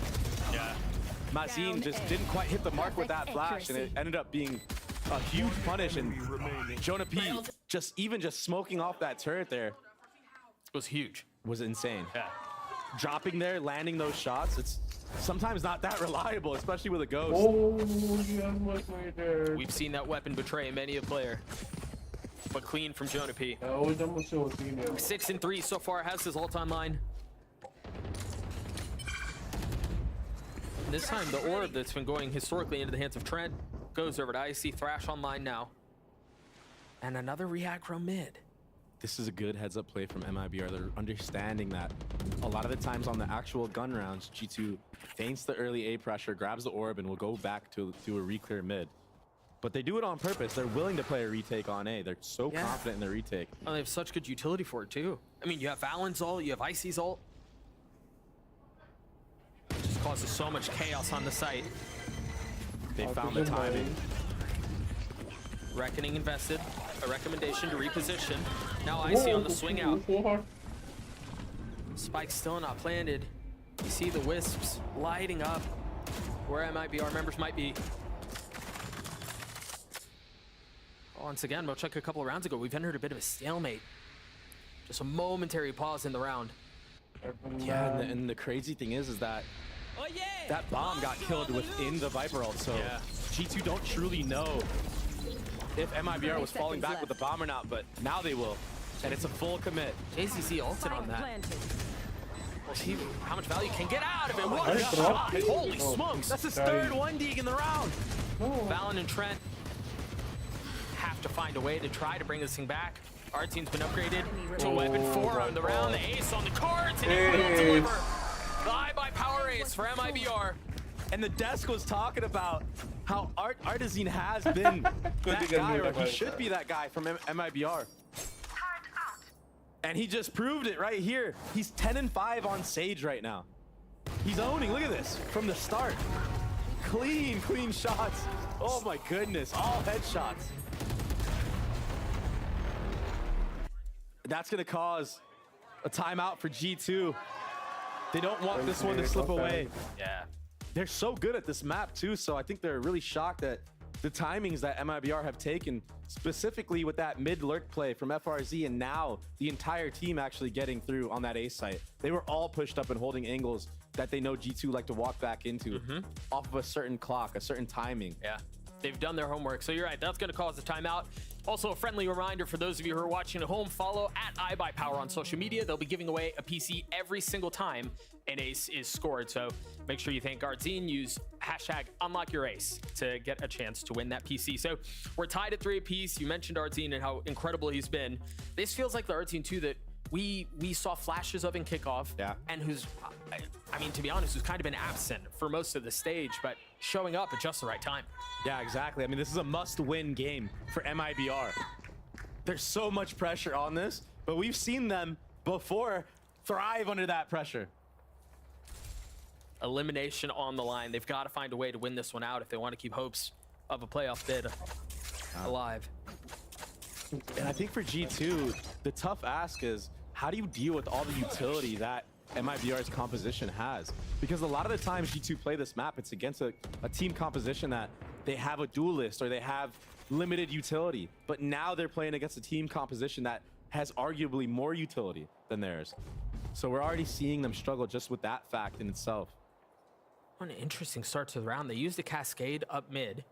Yeah. Mazin just didn't quite hit the mark with that flash, and it ended up being a huge punish, and Jonah P just smoking off that turret there was huge. Was insane. Yeah. Dropping there, landing those shots, it's sometimes not that reliable, especially with a ghost. We've seen that weapon betray many a player. But clean from Jonah P. 6 and 3 so far, has his ult online. And this time, the orb that's been going historically into the hands of Trent goes over to Icy. Thrash online now. And another reaggro mid. This is a good heads-up play from MIBR. They're understanding that a lot of the times on the actual gun rounds, G2 feints the early A pressure, grabs the orb, and will go back to a re-clear mid. But they do it on purpose. They're willing to play a retake on A. They're so confident in their retake. Oh, they have such good utility for it, too. I mean, you have Valen's ult, you have Icy's ult. It just causes so much chaos on the site. They found the timing. Reckoning invested. A recommendation to reposition. Now Icy on the swing out. Spike's still not planted. You see the wisps lighting up where MIBR members might be. Once again, much like a couple of rounds ago, we've entered a bit of a stalemate. Just a momentary pause in the round. Yeah, and the crazy thing is that that bomb got killed within the Viper ult, so G2 don't truly know if MIBR was falling back with the bomb or not, but now they will, and it's a full commit. JCC ulted on that. We'll see how much value can get out of it. What a shot! Holy smokes! That's his third 1D in the round. Valen and Trent have to find a way to try to bring this thing back. Our team's been upgraded to weapon 4 on the round. The ace on the cards, and it will deliver. The iBuyPower ace for MIBR. And the desk was talking about how Artazine has been that guy, or he should be that guy from MIBR. And he just proved it right here. He's 10-5 on Sage right now. He's owning, look at this, from the start. Clean shots. Oh my goodness, all headshots. That's gonna cause a timeout for G2. They don't want this one to slip away. Yeah. They're so good at this map too, so I think they're really shocked at the timings that MIBR have taken, specifically with that mid lurk play from FRZ, and now the entire team actually getting through on that A site. They were all pushed up and holding angles that they know G2 like to walk back into off of a certain clock, a certain timing. Yeah, they've done their homework. So you're right, that's gonna cause a timeout. Also, a friendly reminder for those of you who are watching at home, follow at iBuyPower on social media. They'll be giving away a PC every single time an ace is scored. So make sure you thank Gardiaun, use hashtag #UnlockYourAce to get a chance to win that PC. So we're tied at 3 apiece. You mentioned Gardiaun and how incredible he's been. This feels like the Gardiaun 2 that we saw flashes of in kickoff, and who's, I mean, to be honest, who's kind of been absent for most of the stage, but showing up at just the right time. Yeah, exactly. I mean, this is a must-win game for MIBR. There's so much pressure on this, but we've seen them before thrive under that pressure. Elimination on the line. They've got to find a way to win this one out if they want to keep hopes of a playoff bid alive. And I think for G2, the tough ask is, how do you deal with all the utility that MIBR's composition has? Because a lot of the times G2 play this map, it's against a team composition that they have a duelist or they have limited utility. But now they're playing against a team composition that has arguably more utility than theirs. So we're already seeing them struggle just with that fact in itself. What an interesting start to the round. They used a cascade up mid,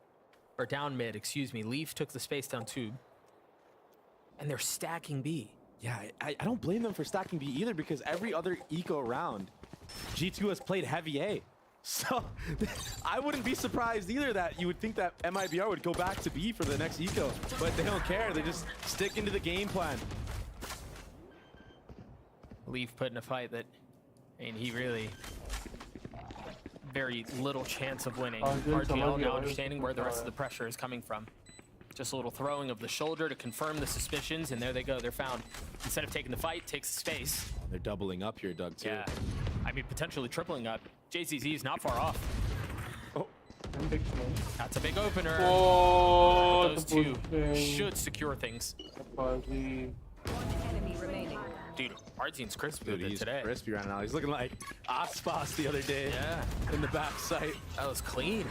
or down mid, excuse me. Leaf took the space down tube. And they're stacking B. Yeah, I don't blame them for stacking B either, because every other eco round, G2 has played heavy A. So I wouldn't be surprised either that you would think that MIBR would go back to B for the next eco, but they don't care. They just stick into the game plan. Leaf put in a fight that, I mean, he really, very little chance of winning. RGL now understanding where the rest of the pressure is coming from. Just a little throwing of the shoulder to confirm the suspicions, and there they go. They're found. Instead of taking the fight, takes the space. They're doubling up here, Doug, too. Yeah. I mean, potentially tripling up. JCZ is not far off. Oh. That's a big opener. Oh, those two should secure things. Enemy remaining. Dude, Artzine's crispy with it today. Crispy right now. He's looking like Aspas the other day. Yeah. In the back sight. That was clean.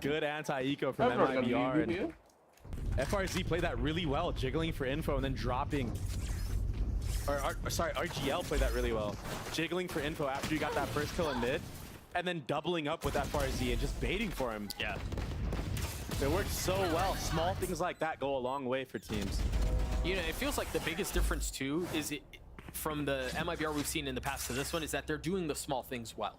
Good anti-eco from MIBR. And FRZ played that really well, jiggling for info and then dropping. Sorry, RGL played that really well. Jiggling for info after you got that first kill in mid, and then doubling up with FRZ and just baiting for him. Yeah. It worked so well. Small things like that go a long way for teams. You know, it feels like the biggest difference too is from the MIBR we've seen in the past to this one is that they're doing the small things well.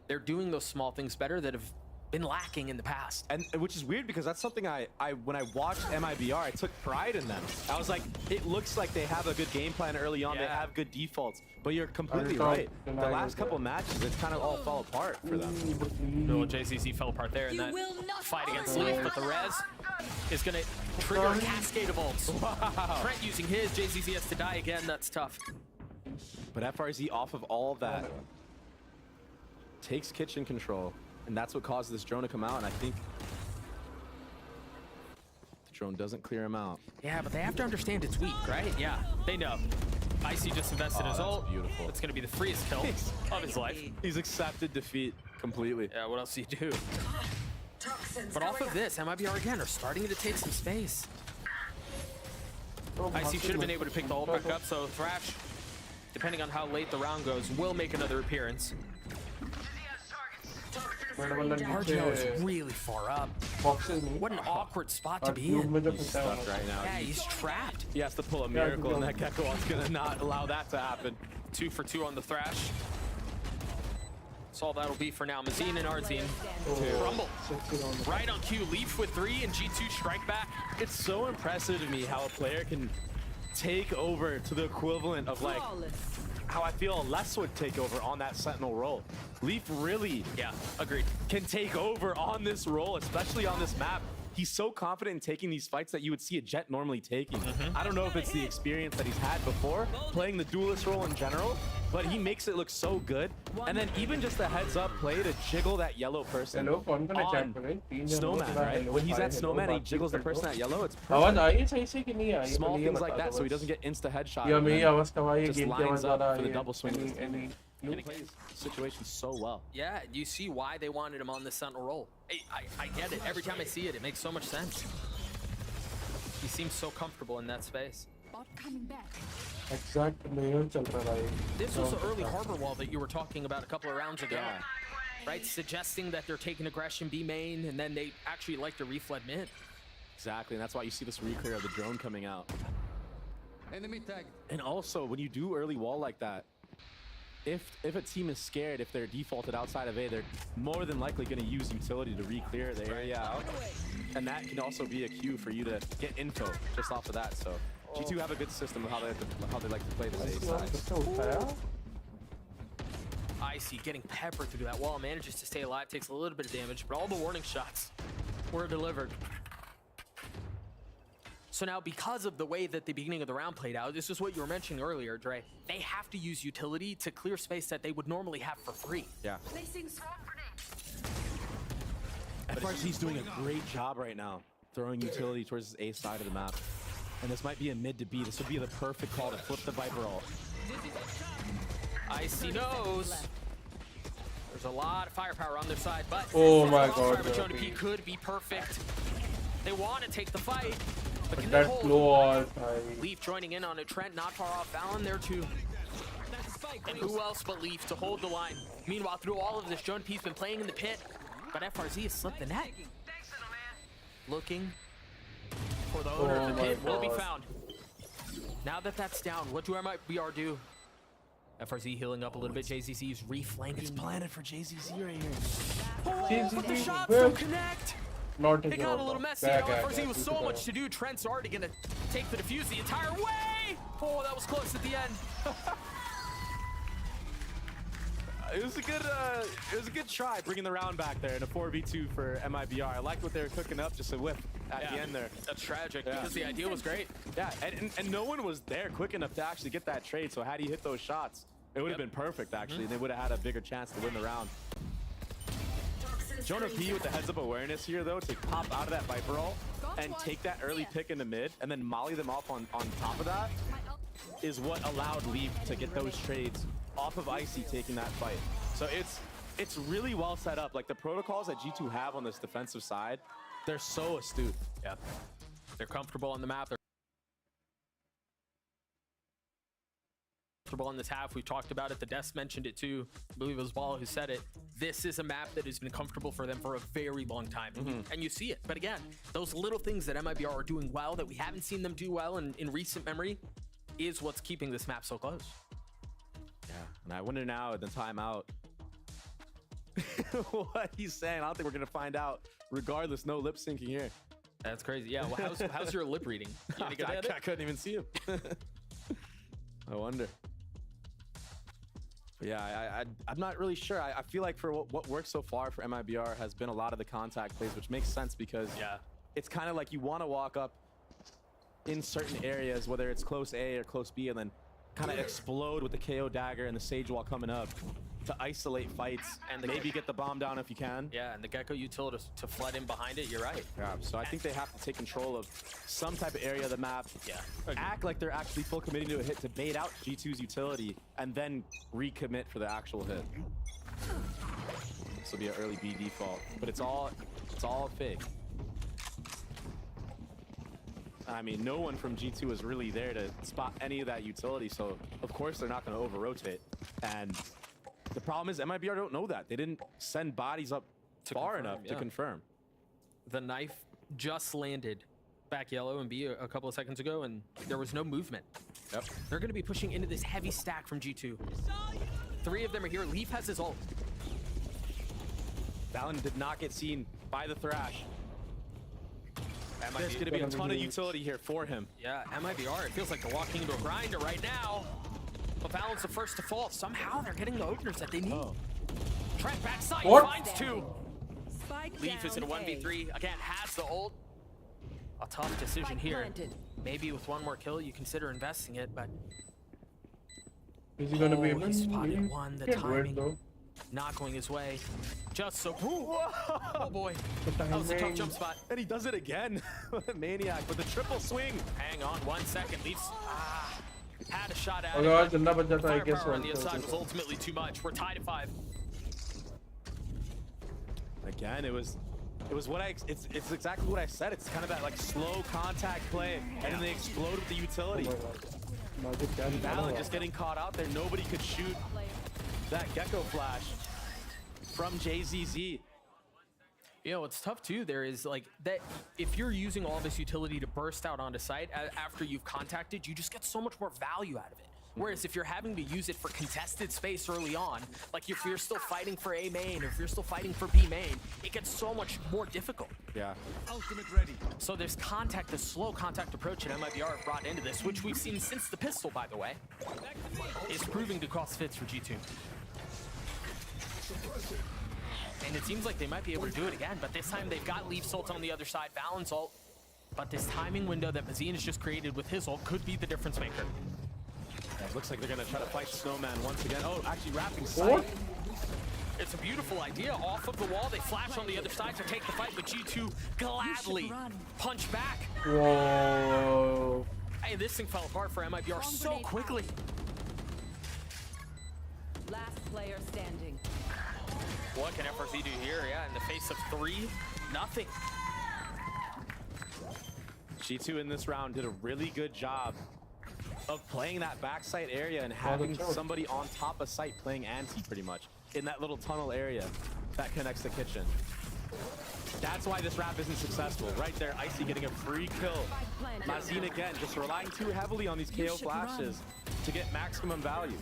They're doing those small things better that have been lacking in the past. And which is weird because that's something I when I watched MIBR, I took pride in them. I was like, it looks like they have a good game plan early on. They have good defaults. But you're completely right. The last couple matches, it's kind of all fell apart for them. No, JCC fell apart there in that fight against Leaf, but the res is going to trigger a cascade of ults. Wow. Trent using his, JCC has to die again. That's tough. But FRZ off of all of that takes kitchen control. And that's what caused this drone to come out, and I think the drone doesn't clear him out. Yeah, but they have to understand it's weak, right? Yeah, they know. Icy just invested his ult. Beautiful. It's going to be the freest kill of his life. He's accepted defeat completely. Yeah, what else do you do? But off of this, MIBR again are starting to take some space. Icy should have been able to pick the ult back up, so Thrash, depending on how late the round goes, will make another appearance. RGO is really far up. What an awkward spot to be in. He's stuck right now. Yeah, he's trapped. He has to pull a miracle, and that Gecko's gonna not allow that to happen. 2 for 2 on the Thrash. That's all that'll be for now. Mazine and Arzine. Rumble. Right on cue. Leaf with 3 and G2 strike back. It's so impressive to me how a player can take over to the equivalent of like how I feel Les would take over on that Sentinel role. Leaf really, agreed, can take over on this role, especially on this map. He's so confident in taking these fights that you would see a Jet normally taking. I don't know if it's the experience that he's had before, playing the duelist role in general, but he makes it look so good. And then even just a heads up play to jiggle that yellow person on Snowman, right? When he's at Snowman and he jiggles the person at yellow, it's perfect. Small things like that so he doesn't get insta headshot. Just lines up for the double swing. He plays situations so well. Yeah, you see why they wanted him on the Sentinel role. I get it. Every time I see it, it makes so much sense. He seems so comfortable in that space. This was the early harbor wall that you were talking about a couple of rounds ago, right? Suggesting that they're taking aggression B main, and then they actually like to refled mid. Exactly, and that's why you see this reclear of the drone coming out. Enemy tag. And also, when you do early wall like that, if a team is scared, if they're defaulted outside of A, they're more than likely going to use utility to re-clear the area out. And that can also be a cue for you to get info just off of that. So G2 have a good system of how they like to play this A side. Icy getting peppered through that wall, manages to stay alive, takes a little bit of damage, but all the warning shots were delivered. So now, because of the way that the beginning of the round played out, this is what you were mentioning earlier, Dre. They have to use utility to clear space that they would normally have for free. Yeah. FRZ's doing a great job right now, throwing utility towards this A side of the map. And this might be a mid to B. This would be the perfect call to flip the Viper ult. Icy knows. There's a lot of firepower on their side, but oh my god, P could be perfect. They want to take the fight. But can that floor, Leaf joining in on a Trent, not far off. Valen there too. And who else but Leaf to hold the line? Meanwhile, through all of this, Joan P's been playing in the pit, but FRZ has slipped the net. Looking for the owner of the pit will be found. Now that that's down, what do MIBR do? FRZ healing up a little bit. JZZ is reflanking. It's planted for JZZ right here. But the shots don't connect. It got a little messy. FRZ was so much to do. Trent's already gonna take the defuse the entire way. Oh, that was close at the end. It was a good try bringing the round back there in a 4v2 for MIBR. I liked what they were cooking up, just a whip at the end there. That's tragic because the idea was great. Yeah, and no one was there quick enough to actually get that trade. So had he hit those shots, it would have been perfect actually. And they would have had a bigger chance to win the round. Jonah P with the heads-up awareness here, though, to pop out of that Viper ult and take that early pick in the mid and then molly them off on top of that is what allowed Leaf to get those trades off of Icy taking that fight. So it's really well set up. Like, the protocols that G2 have on this defensive side, they're so astute. Yeah. They're comfortable on the map. They're comfortable in this half. We've talked about it. The desk mentioned it too. I believe it was Ball who said it. This is a map that has been comfortable for them for a very long time. And you see it. But again, those little things that MIBR are doing well that we haven't seen them do well in recent memory is what's keeping this map so close. Yeah, and I wonder now at the timeout what he's saying. I don't think we're gonna find out. Regardless, no lip syncing here. That's crazy. Yeah, well, how's your lip reading? You any good at it? I couldn't even see him. I wonder. But yeah, I'm not really sure. I feel like for what works so far for MIBR has been a lot of the contact plays, which makes sense because it's kind of like you want to walk up in certain areas, whether it's close A or close B, and then kind of explode with the KO dagger and the Sage Wall coming up to isolate fights and maybe get the bomb down if you can. Yeah, and the Gecko utility to flood in behind it, you're right. Yeah, so I think they have to take control of some type of area of the map. Yeah. Act like they're actually full committing to a hit to bait out G2's utility and then recommit for the actual hit. This will be an early B default, but it's all fake. I mean, no one from G2 is really there to spot any of that utility, so of course they're not going to over-rotate. And the problem is MIBR don't know that. They didn't send bodies up far enough to confirm. The knife just landed back yellow and B a couple of seconds ago, and there was no movement. Yep. They're going to be pushing into this heavy stack from G2. 3 of them are here. Leaf has his ult. Valen did not get seen by the Thrash. There's going to be a ton of utility here for him. Yeah, MIBR, it feels like they're walking into a grinder right now. But Valen's the first to fall. Somehow they're getting the openers that they need. Trent backside, finds 2. Leaf is in a 1v3. Again, has the ult. A tough decision here. Maybe with one more kill, you consider investing it, but... Is he gonna be able he spotted one, the timing though? not going his way. Just so... Oh boy, that was a tough jump spot. And he does it again. Maniac with the triple swing. Hang on 1 second, Leafs had a shot at Oh it. god, the number that I guess Firepower on the inside was ultimately too much. We're tied at 5. Again, it was what it's exactly what I said. It's kind of that like slow contact play, and then they explode with the utility. Valen just getting caught out there. Nobody could shoot that Gecko flash from JZZ. You know, what's tough too there is like that if you're using all this utility to burst out onto site after you've contacted, you just get so much more value out of it. Whereas if you're having to use it for contested space early on, like if you're still fighting for A main or if you're still fighting for B main, it gets so much more difficult. Yeah. Ultimate ready. So there's contact, the slow contact approach that MIBR have brought into this, which we've seen since the pistol, by the way, is proving to cost fits for G2. And it seems like they might be able to do it again, but this time they've got Leaf's ult on the other side, Valen's ult. But this timing window that Mazine has just created with his ult could be the difference maker. Yeah, it looks like they're gonna try to fight Snowman once again. Oh, actually wrapping sight. It's a beautiful idea. Off of the wall, they flash on the other side to take the fight, but G2 gladly punch back. Whoa. Hey, this thing fell apart for MIBR so quickly. Last player standing. What can FRC do here? Yeah, in the face of 3, nothing. G2 in this round did a really good job of playing that backside area and having somebody on top of site playing anti pretty much in that little tunnel area that connects the kitchen. That's why this wrap isn't successful. Right there, Icy getting a free kill. Mazine again, just relying too heavily on these KO flashes to get maximum value.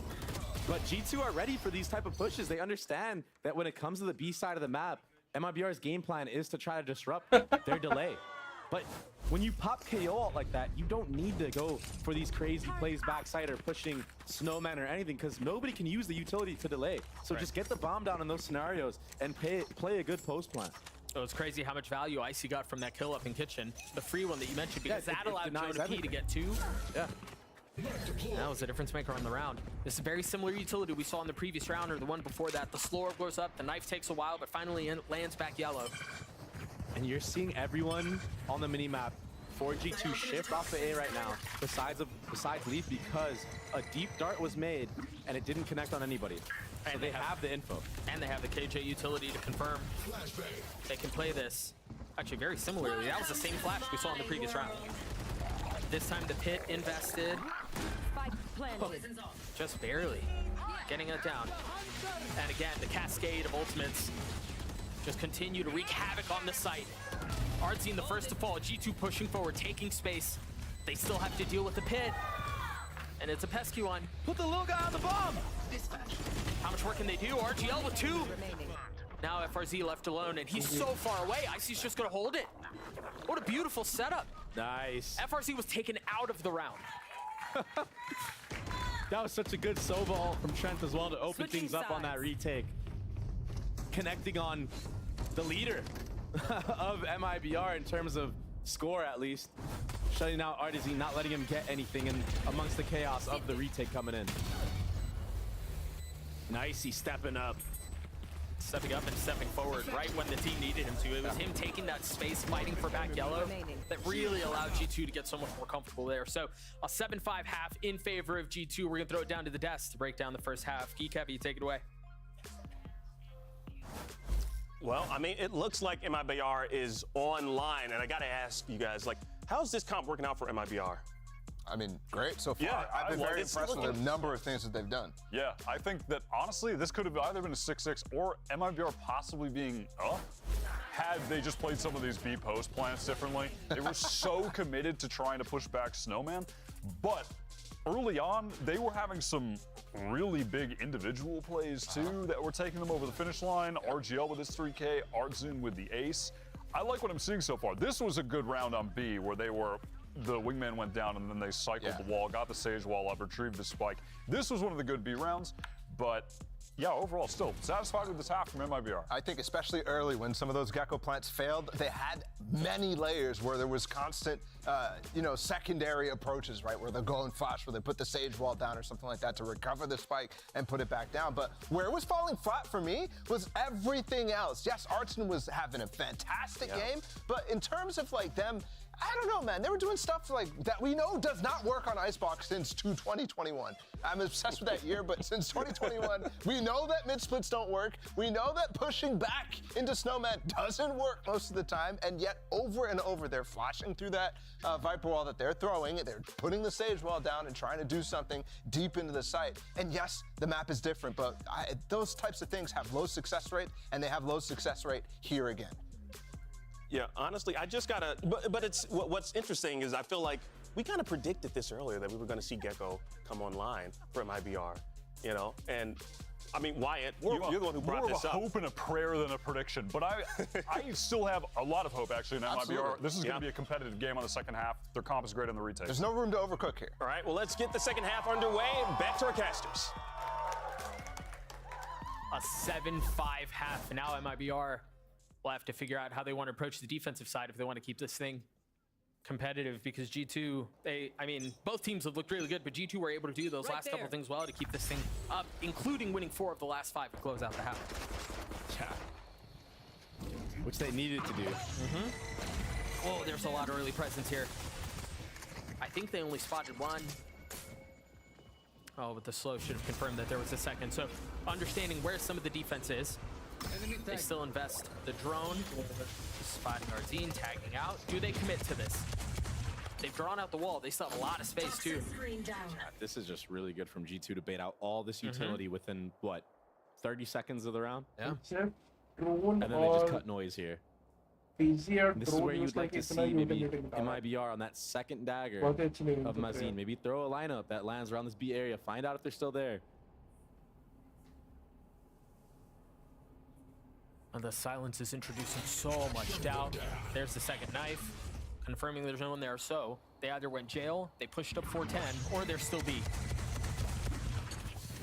But G2 are ready for these type of pushes. They understand that when it comes to the B side of the map, MIBR's game plan is to try to disrupt their delay. But when you pop KO ult like that, you don't need to go for these crazy plays backside or pushing Snowman or anything, because nobody can use the utility to delay. So just get the bomb down in those scenarios and play a good post plan. So it's crazy how much value Icy got from that kill up in kitchen. The free one that you mentioned, because that allowed Joe P to get 2. Yeah. That was a difference maker on the round. This is very similar utility we saw in the previous round or the one before that. The Chloro goes up, the knife takes a while, but finally lands back yellow. And you're seeing everyone on the minimap for G2 shift off the A right now, besides Leaf, because a deep dart was made and it didn't connect on anybody. And so they have the info. And they have the KJ utility to confirm. They can play this actually very similarly. That was the same flash we saw in the previous round. This time the pit invested. Oh, just barely getting it down. And again, the cascade of ultimates just continue to wreak havoc on the site. Ardzine the first to fall. G2 pushing forward, taking space. They still have to deal with the pit. And it's a pesky one. Put the little guy on the bomb! much work can they do? RGL with 2. Now FRZ left alone, and he's so far away. Icy's just gonna hold it. What a beautiful setup. Nice. FRZ was taken out of the round. That was such a good soul ball from Trent as well to open things up on that retake. Connecting on the leader of MIBR in terms of score, at least. Shutting out Artizy, not letting him get anything in amongst the chaos of the retake coming in. Nice, he's stepping up. Stepping up and stepping forward right when the team needed him to. It was him taking that space, fighting for back yellow, that really allowed G2 to get so much more comfortable there. So a 7-5 half in favor of G2. We're gonna throw it down to the desk to break down the first half. Geek, you take it away. Well, I mean, it looks like MIBR is online, and I gotta ask you guys, like, how's this comp working out for MIBR? I mean, great so far. Yeah, I've been very impressed with a number of things that they've done. Yeah, I think that honestly, this could have either been a 6-6 or MIBR possibly being up had they just played some of these B post plants differently. They were so committed to trying to push back Snowman, but early on, they were having some really big individual plays too that were taking them over the finish line. RGL with his 3K, Artzun with the ace. I like what I'm seeing so far. This was a good round on B where the wingman went down and then they cycled the wall, got the sage wall up, retrieved the spike. This was one of the good B rounds, but yeah, overall still satisfied with this half from MIBR. I think especially early when some of those gecko plants failed, they had many layers where there was constant, secondary approaches, right? Where they'll go and flash, where they put the sage wall down or something like that to recover the spike and put it back down. But where it was falling flat for me was everything else. Yes, Artzun was having a fantastic game, but in terms of like them, I don't know, man. They were doing stuff like that we know does not work on Icebox since 2021. I'm obsessed with that year, but since 2021, we know that mid splits don't work. We know that pushing back into Snowman doesn't work most of the time, and yet over and over they're flashing through that Viper wall that they're throwing. They're putting the sage wall down and trying to do something deep into the site. And yes, the map is different, but those types of things have low success rate, and they have low success rate here again. Yeah, honestly, I just gotta, but it's, what's interesting is I feel like we kind of predicted this earlier that we were gonna see Gecko come online for MIBR, and I mean, Wyatt, you're the one who brought this up. More of a hope and a prayer than a prediction, but I still have a lot of hope actually in MIBR. Absolutely. This is gonna be a competitive game on the second half. Their comp is great on the retake. There's no room to overcook here. All right, well, let's get the second half underway. Back to our casters. A 7-5 half, and now MIBR will have to figure out how they want to approach the defensive side if they want to keep this thing competitive, because G2, both teams have looked really good, but G2 were able to do those last couple things well to keep this thing up, including winning 4 of the last 5 to close out the half. Yeah. Which they needed to do. Oh, there's a lot of early presence here. I think they only spotted 1. Oh, but the slow should have confirmed that there was a second. So understanding where some of the defense is, they still invest the drone, spotting Arzine, tagging out. Do they commit to this? They've drawn out the wall. They still have a lot of space too. This is just really good from G2 to bait out all this utility within, what, 30 seconds of the round? Yeah. And then they just cut noise here. This is where you'd like to see maybe MIBR on that second dagger of Mazin. Maybe throw a lineup that lands around this B area. Find out if they're still there. And the silence is introducing so much doubt. There's the second knife, confirming there's no one there. So they either went jail, they pushed up 410, or they're still B.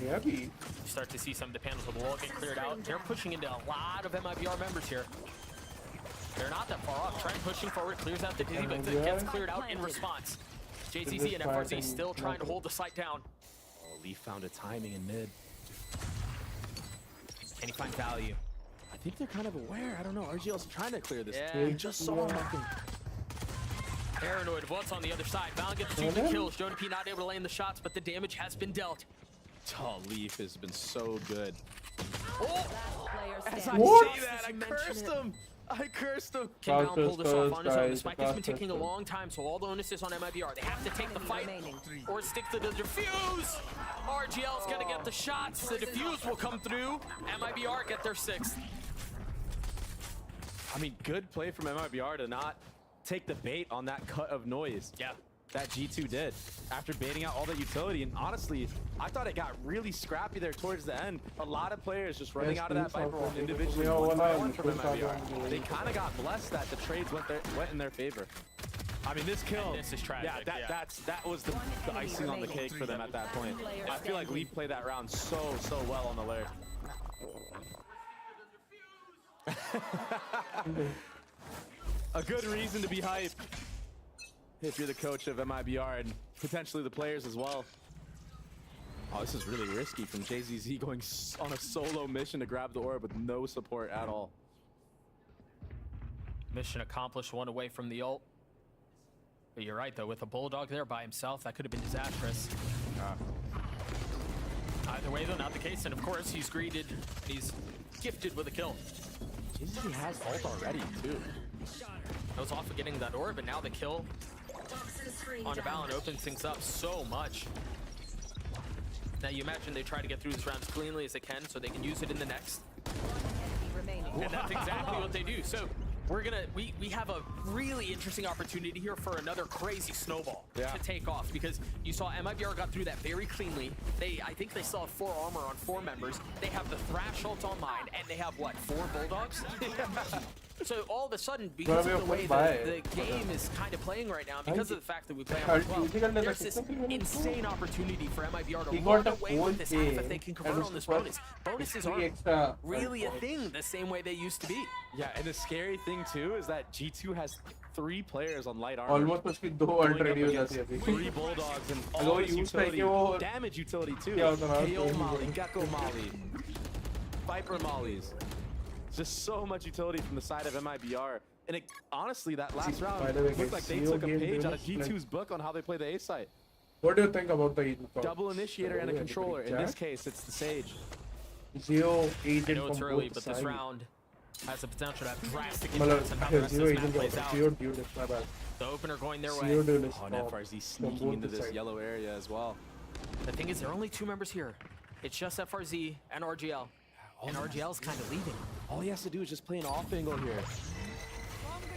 Yeah, B. You start to see some of the panels of the wall get cleared out. They're pushing into a lot of MIBR members here. They're not that far off. Trent pushing forward, clears out the Dizzy, but gets cleared out in response. JCZ and FRZ still trying to hold the site down. Oh, Leaf found a timing in mid. Can he find value? I think they're kind of aware. I don't know. RGL's trying to clear this. Yeah. Just saw him. Paranoid of what's on the other side. Val gets 2 kills. Jonas P not able to land the shots, but the damage has been dealt. Oh, Leaf has been so good. Oh! As I say that, I cursed him. I cursed him. Can Val pull this off on his own? The spike has been taking a long time, so all the onus is on MIBR. They have to take the fight or stick to the defuse. RGL's gonna get the shots. The defuse will come through. MIBR get their 6th. I mean, good play from MIBR to not take the bait on that cut of noise. Yeah. that G2 did after baiting out all that utility. And honestly, I thought it got really scrappy there towards the end. A lot of players just running out of that Viper wall individually. One from MIBR. They kind of got blessed that the trades went in their favor. I mean, this kill. This is tragic. Yeah, that was the icing on the cake for them at that point. I feel like we played that round so well on the lair. A good reason to be hyped if you're the coach of MIBR and potentially the players as well. Oh, this is really risky from JZZ going on a solo mission to grab the orb with no support at all. Mission accomplished, one away from the ult. But you're right, though, with a Bulldog there by himself, that could have been disastrous. Either way, though, not the case. And of course, he's greeted, he's gifted with a kill. JZZ has ult already, too. I was off of getting that orb, but now the kill on Valon opens things up so much. Now you imagine they try to get through this round as cleanly as they can so they can use it in the next. And that's exactly what they do. So we're gonna we have a really interesting opportunity here for another crazy snowball to take off, because you saw MIBR got through that very cleanly. I think they still have 4 armor on 4 members. They have the Thrash ult on mine, and they have what, 4 Bulldogs? So all of a sudden, because of the way the game is kind of playing right now, because of the fact that we play on 12, there's this insane opportunity for MIBR to run away with this half if they can convert on this bonus. Bonuses aren't really a thing the same way they used to be. Yeah, and the scary thing too is that G2 has 3 players on light armor. Almost उसकी 2 ult ready हो जाती है अभी. 3 Bulldogs and all this utility, damage utility too. KO Molly, Gecko Molly, Viper Mollies. Just so much utility from the side of MIBR. And it, honestly, that last round looked like they took a page out of G2's book on how they play the A site. What do you think about the Eden? Double initiator and a controller. In this case, it's the Sage. Zero agent. I know it's early, but this round has the potential to have drastic influence on how the rest of this map plays out. The opener going their way. Oh, and FRZ sneaking into this yellow area as well. The thing is, there are only 2 members here. It's just FRZ and RGL. And RGL's kind of leaving. All he has to do is just play an off angle here.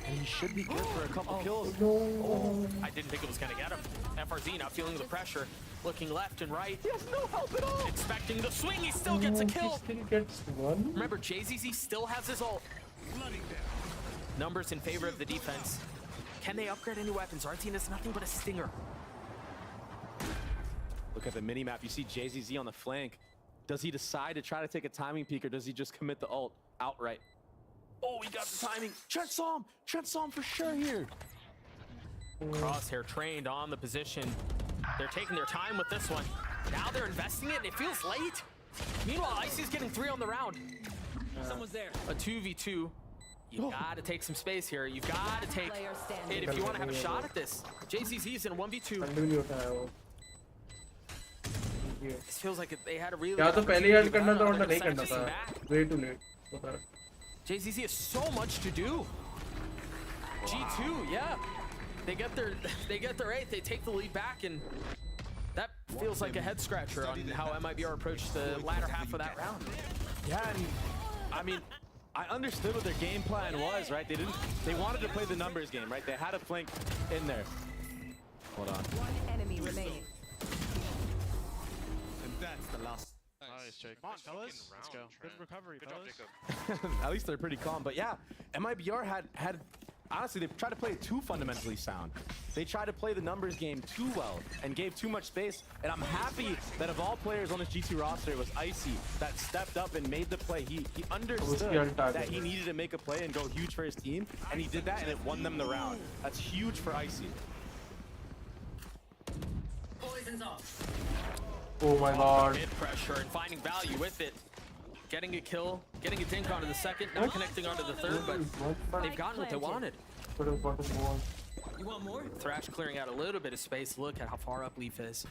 And he should be good for a couple kills. I didn't think it was going to get him. FRZ now feeling the pressure, looking left and right. He has no help at all. Expecting the swing, he still gets a kill. Remember, JZZ still has his ult. Numbers in favor of the defense. Can they upgrade any weapons? Artine is nothing but a stinger. Look at the mini-map. You see JZZ on the flank. Does he decide to try to take a timing peek, or does he just commit the ult outright? Oh, he got the timing. Trent saw him. Trent saw him for sure here. Crosshair trained on the position. They're taking their time with this one. Now they're investing it, and it feels late. Meanwhile, Icy's getting 3 on the round. Someone's there. A 2v2. You've got to take some space here. You've got to take it if you want to have a shot at this. JZZ's in a 1v2. This feels like they had a really. या तो पहले add करना था वरना नहीं करना था. Way too late. JZZ has so much to do. G2, yeah. They get their 8th. They take the lead back, and that feels like a head scratcher on how MIBR approached the latter half of that round. Yeah, and I mean, I understood what their game plan was, right? They wanted to play the numbers game, right? They had a flank in there. Hold on. 1 enemy remaining. That's the last. Nice, Jake. Come on, fellas. Let's go. Good recovery, fellas. At least they're pretty calm. But yeah, MIBR had honestly, they tried to play it too fundamentally sound. They tried to play the numbers game too well and gave too much space. And I'm happy that of all players on this G2 roster, it was Icy that stepped up and made the play. He understood that he needed to make a play and go huge for his team, and he did that, and it won them the round. That's huge for Icy. Poison's off. Oh my god. Mid pressure and finding value with it. Getting a kill, getting a dink onto the second, not connecting onto the third, but they've gotten what they wanted. You want more? Thrash clearing out a little bit of space. Look at how far up Leaf is.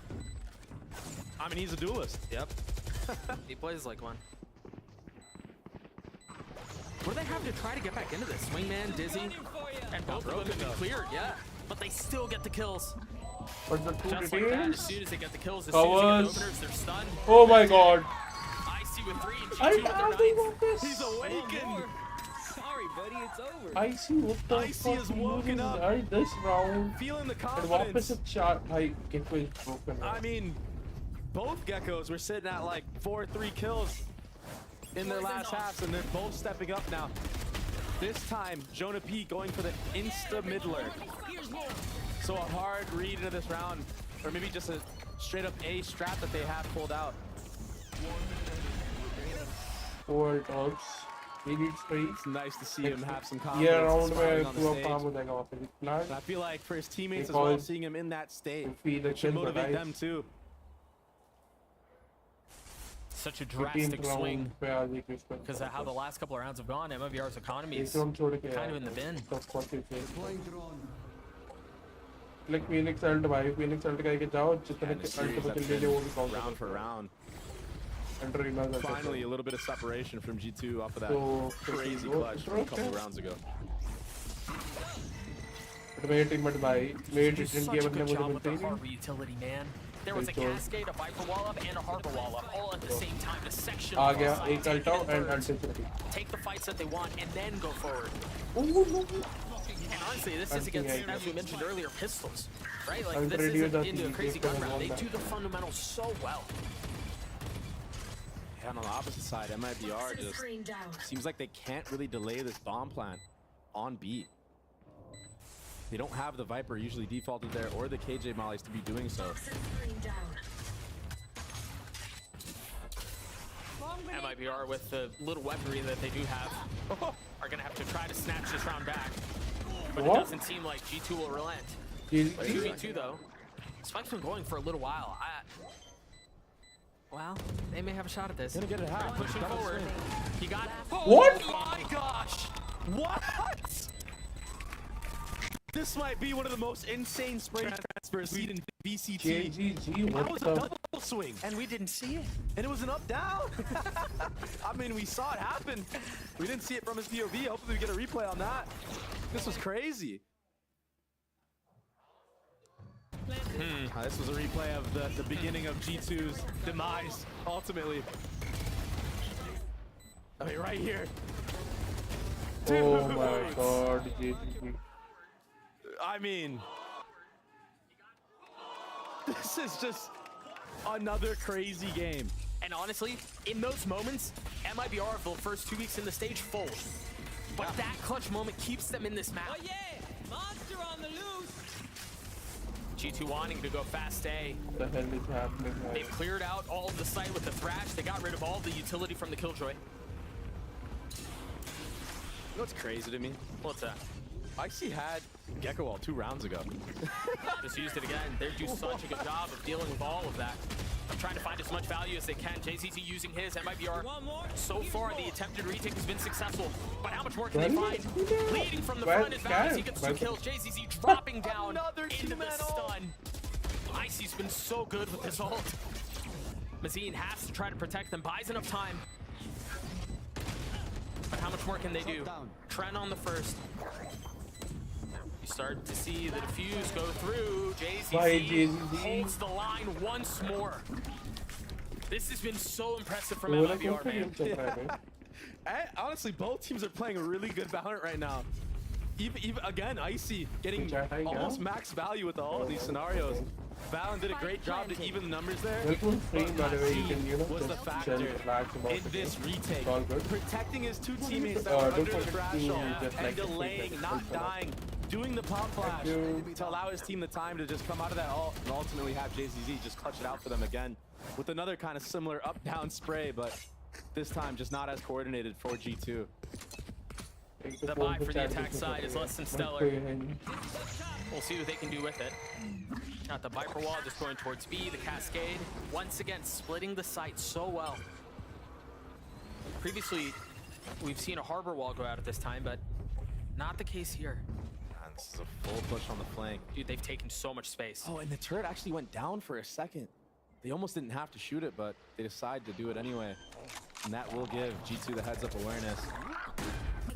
I mean, he's a duelist. Yep. He plays like one. What do they have to try to get back into this? Swingman, Dizzy, and both of them have been cleared, yeah. But they still get the kills. But the 2 just like that, as soon as they get the kills, as Covers. soon as they get the openers, they're stunned. Oh my god. Icy with 3 and G2 with their 9th. He's awakened. Sorry, buddy. It's over. Icy, what the Icy fuck? is woken up. Alright, this round. Feeling the And confidence. वापस shot, भाई, Gecko is broken. I mean, both Geckos were sitting at like 4-3 kills in their last halves, and they're both stepping up now. This time, Jonah P going for the insta mid lurk. So a hard read into this round, or maybe just a straight up A strat that they have pulled out. 4 dogs. He needs 3. It's nice to see him have some confidence. Yeah, round smiling where on the two stage. farm with like And I feel like for his teammates as well, seeing him in that state should motivate them too. Such a drastic swing because of how the last couple of rounds have gone. MIBR's economy is kind of in the bin. Like Phoenix ult भाई, Phoenix ult करके जाओ, जितने ult बचेंगे ले वो भी count round for round. Under Finally, a little bit of separation from G2 off of that crazy clutch from a couple rounds ago. Wait, but भाई, wait, Just didn't such give a good मुझे job with the मिलते ही harbor utility, man. There was a cascade, a Viper wall up, and a harbor wall up, all at the same time to section uh the गया side, एक take it ult in and thirds, ultimate. take the fights that they want, and then go forward. And honestly, this is against, as we mentioned earlier, pistols, right? Like, this isn't into a crazy gun round. They do the fundamentals so well. And on the opposite side, MIBR just seems like they can't really delay this bomb plant on B. They don't have the Viper usually defaulted there or the KJ mollies to be doing so. MIBR with the little weaponry that they do have are going to have to try to snatch this round back. But it doesn't seem like G2 will relent. 2v2 though. Spike's been going for a little while. Well, they may have a shot at this. Gonna get it high. Pushing forward. He got. What? Oh my gosh! What? This might be one of the most insane spray transfers seen in VCT. JGG, That what was a the? double swing. And we didn't see it. And it was an up-down. I mean, we saw it happen. We didn't see it from his POV. Hopefully we get a replay on that. This was crazy. This was a replay of the beginning of G2's demise, ultimately. I mean, right here. Oh my god, JGG. I mean, this is just another crazy game. And honestly, in those moments, MIBR for the first 2 weeks in the stage fold. But that clutch moment keeps them in this map. Oh yeah! Monster on the loose! G2 wanting to go fast A. What the hell is happening? They've cleared out all of the site with the Thrash. They got rid of all the utility from the Killjoy. You know what's crazy to me? What's that? Icy had Gecko Wall 2 rounds ago. Just used it again. They do such a good job of dealing with all of that. I'm trying to find as much value as they can. JCC using his, MIBR. So far, the attempted retake has been successful. But how much more can they find? Leading from the front is Val as he gets 2 kills. JCC dropping down into the stun. Icy's been so good with his ult. Mazine has to try to protect them, buys enough time. But how much more can they do? Tren on the first. You start to see the defuse go through. JCC holds the line once more. This has been so impressive from MIBR, man. Honestly, both teams are playing a really good Valorant right now. Even again, Icy getting almost max value with all of these scenarios. Valen did a great job to even the numbers there. Was the factor in this retake. Protecting his 2 teammates that were under the threshold and delaying, not dying, doing the pop flash to allow his team the time to just come out of that ult and ultimately have JZZ just clutch it out for them again with another kind of similar up-down spray, but this time just not as coordinated for G2. The buy for the attack side is less than stellar. We'll see what they can do with it. Got the Viper wall just going towards B, the Cascade. Once again, splitting the site so well. Previously, we've seen a Harbor wall go out at this time, but not the case here. And this is a full push on the flank. Dude, they've taken so much space. Oh, and the turret actually went down for a second. They almost didn't have to shoot it, but they decide to do it anyway. And that will give G2 the heads-up awareness.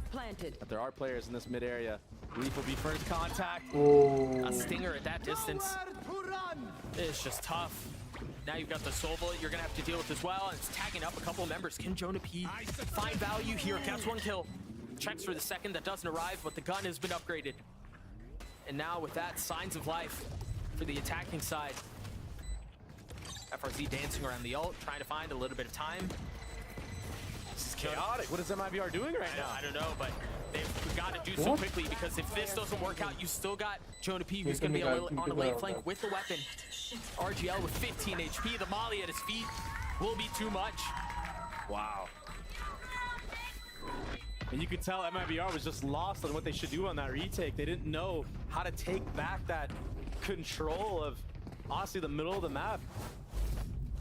Planted. But there are players in this mid area. Leaf will be first contact. A stinger at that distance. It's just tough. Now you've got the soul bullet you're gonna have to deal with as well, and it's tagging up a couple of members. Can Jonah P find value here? Gets 1 kill. Checks for the second, that doesn't arrive, but the gun has been upgraded. And now with that, signs of life for the attacking side. FRZ dancing around the ult, trying to find a little bit of time. This is chaotic. What is MIBR doing right now? I don't know, but they've got to do so quickly, because if this doesn't work out, you still got Jonah P, who's going to be on a late flank with the weapon. RGL with 15 HP. The molly at his feet will be too much. Wow. And you could tell MIBR was just lost on what they should do on that retake. They didn't know how to take back that control of, honestly, the middle of the map.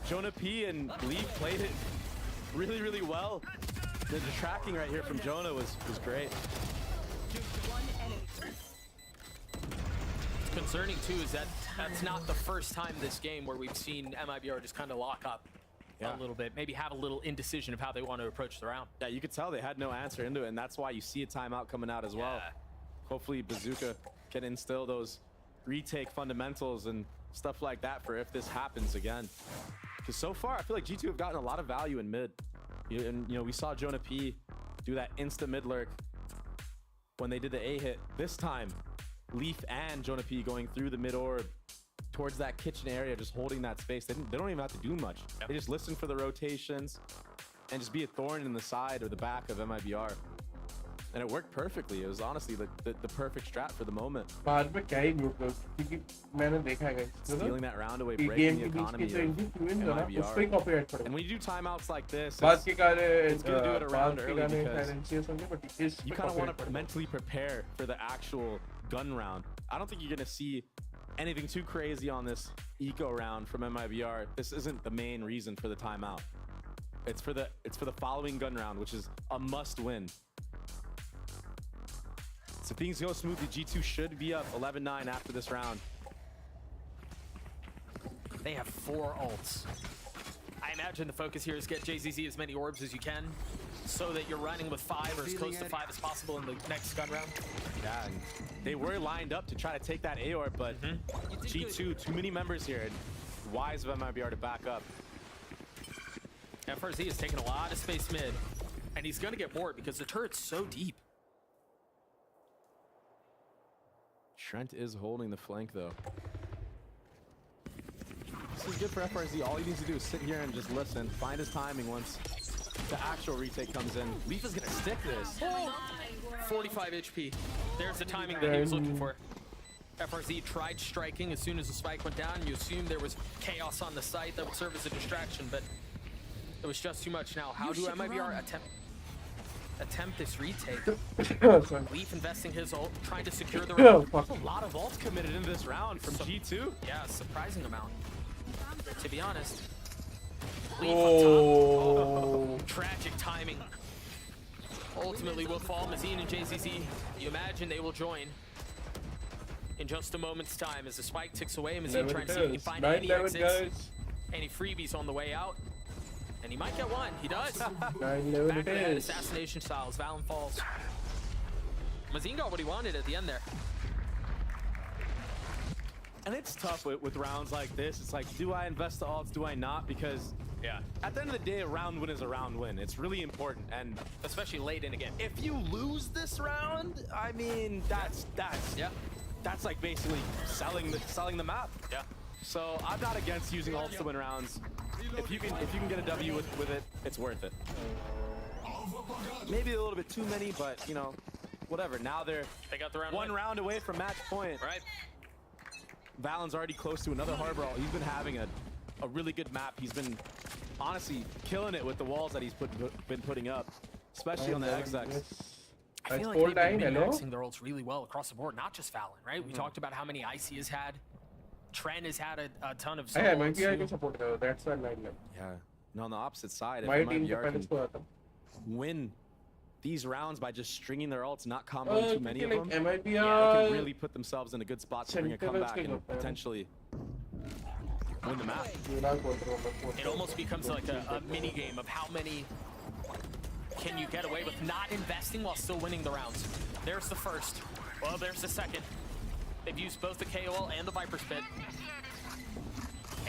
Jonah P and Leaf played it really, really well. The tracking right here from Jonah was great. What's concerning too is that that's not the first time this game where we've seen MIBR just kind of lock up a little bit, maybe have a little indecision of how they want to approach the round. Yeah, you could tell they had no answer into it, and that's why you see a timeout coming out as well. Hopefully Bazooka can instill those retake fundamentals and stuff like that for if this happens again. Because so far, I feel like G2 have gotten a lot of value in mid. And, we saw Jonah P do that insta mid lurk when they did the A hit. This time, Leaf and Jonah P going through the mid orb towards that kitchen area, just holding that space. They don't even have to do much. They just listen for the rotations and just be a thorn in the side or the back of MIBR. And it worked perfectly. It was honestly the perfect strat for the moment. Stealing that round away, breaking the economy of MIBR. And when you do timeouts like this, it's good to do it around early because you kind of want to mentally prepare for the actual gun round. I don't think you're going to see anything too crazy on this eco round from MIBR. This isn't the main reason for the timeout. It's for the following gun round, which is a must win. So if things go smoothly, G2 should be up 11-9 after this round. They have 4 ults. I imagine the focus here is get JZZ as many orbs as you can so that you're running with 5 or as close to 5 as possible in the next gun round. Yeah, and they were lined up to try to take that A orb, but G2, too many members here. Wise of MIBR to back up. FRZ is taking a lot of space mid, and he's going to get bored because the turret's so deep. Trent is holding the flank, though. This is good for FRZ. All he needs to do is sit here and just listen, find his timing once the actual retake comes in. Leaf is going to stick this. 45 HP. There's the timing that he was looking for. FRZ tried striking as soon as the spike went down. You assumed there was chaos on the site that would serve as a distraction, but it was just too much. Now, how do MIBR attempt this retake? Leaf investing his ult, trying to secure the round. A lot of ults committed in this round from G2. Yeah, a surprising amount, to be honest. Leaf on top. Tragic timing. Ultimately will fall. Mazine and JZZ, you imagine they will join in just a moment's time as the spike ticks away. Mazine trying to see if he can find any exits, any freebies on the way out. And he might get one. He does. Back of the head, assassination styles. Valen falls. Mazine got what he wanted at the end there. And it's tough with rounds like this. It's like, do I invest the ults? Do I not? Because at the end of the day, a round win is a round win. It's really important, and especially late in a game. If you lose this round, I mean, that's like basically selling the map. Yeah. So I'm not against using ults to win rounds. If you can get a W with it, it's worth it. Maybe a little bit too many, but whatever. Now they got the round one round away from match point. Right. Valen's already close to another harbor ult. He's been having a really good map. He's been honestly killing it with the walls that he's been putting up, especially on the XX. I feel like they've been min-maxing their ults really well across the board, not just Valen, right? We talked about how many IC has had. Trent has had a ton of Yeah, MIBR can support though. That's why line up. Yeah. No, on the opposite side, if My team MIBR depends can win these rounds by just stringing their ults, not comboing too many of them, MIBR they can really put themselves in a good spot to bring a comeback and potentially win the map. It almost becomes like a mini game of how many can you get away with not investing while still winning the rounds. There's the first. Well, there's the second. They've used both the KOL and the Viper Spit.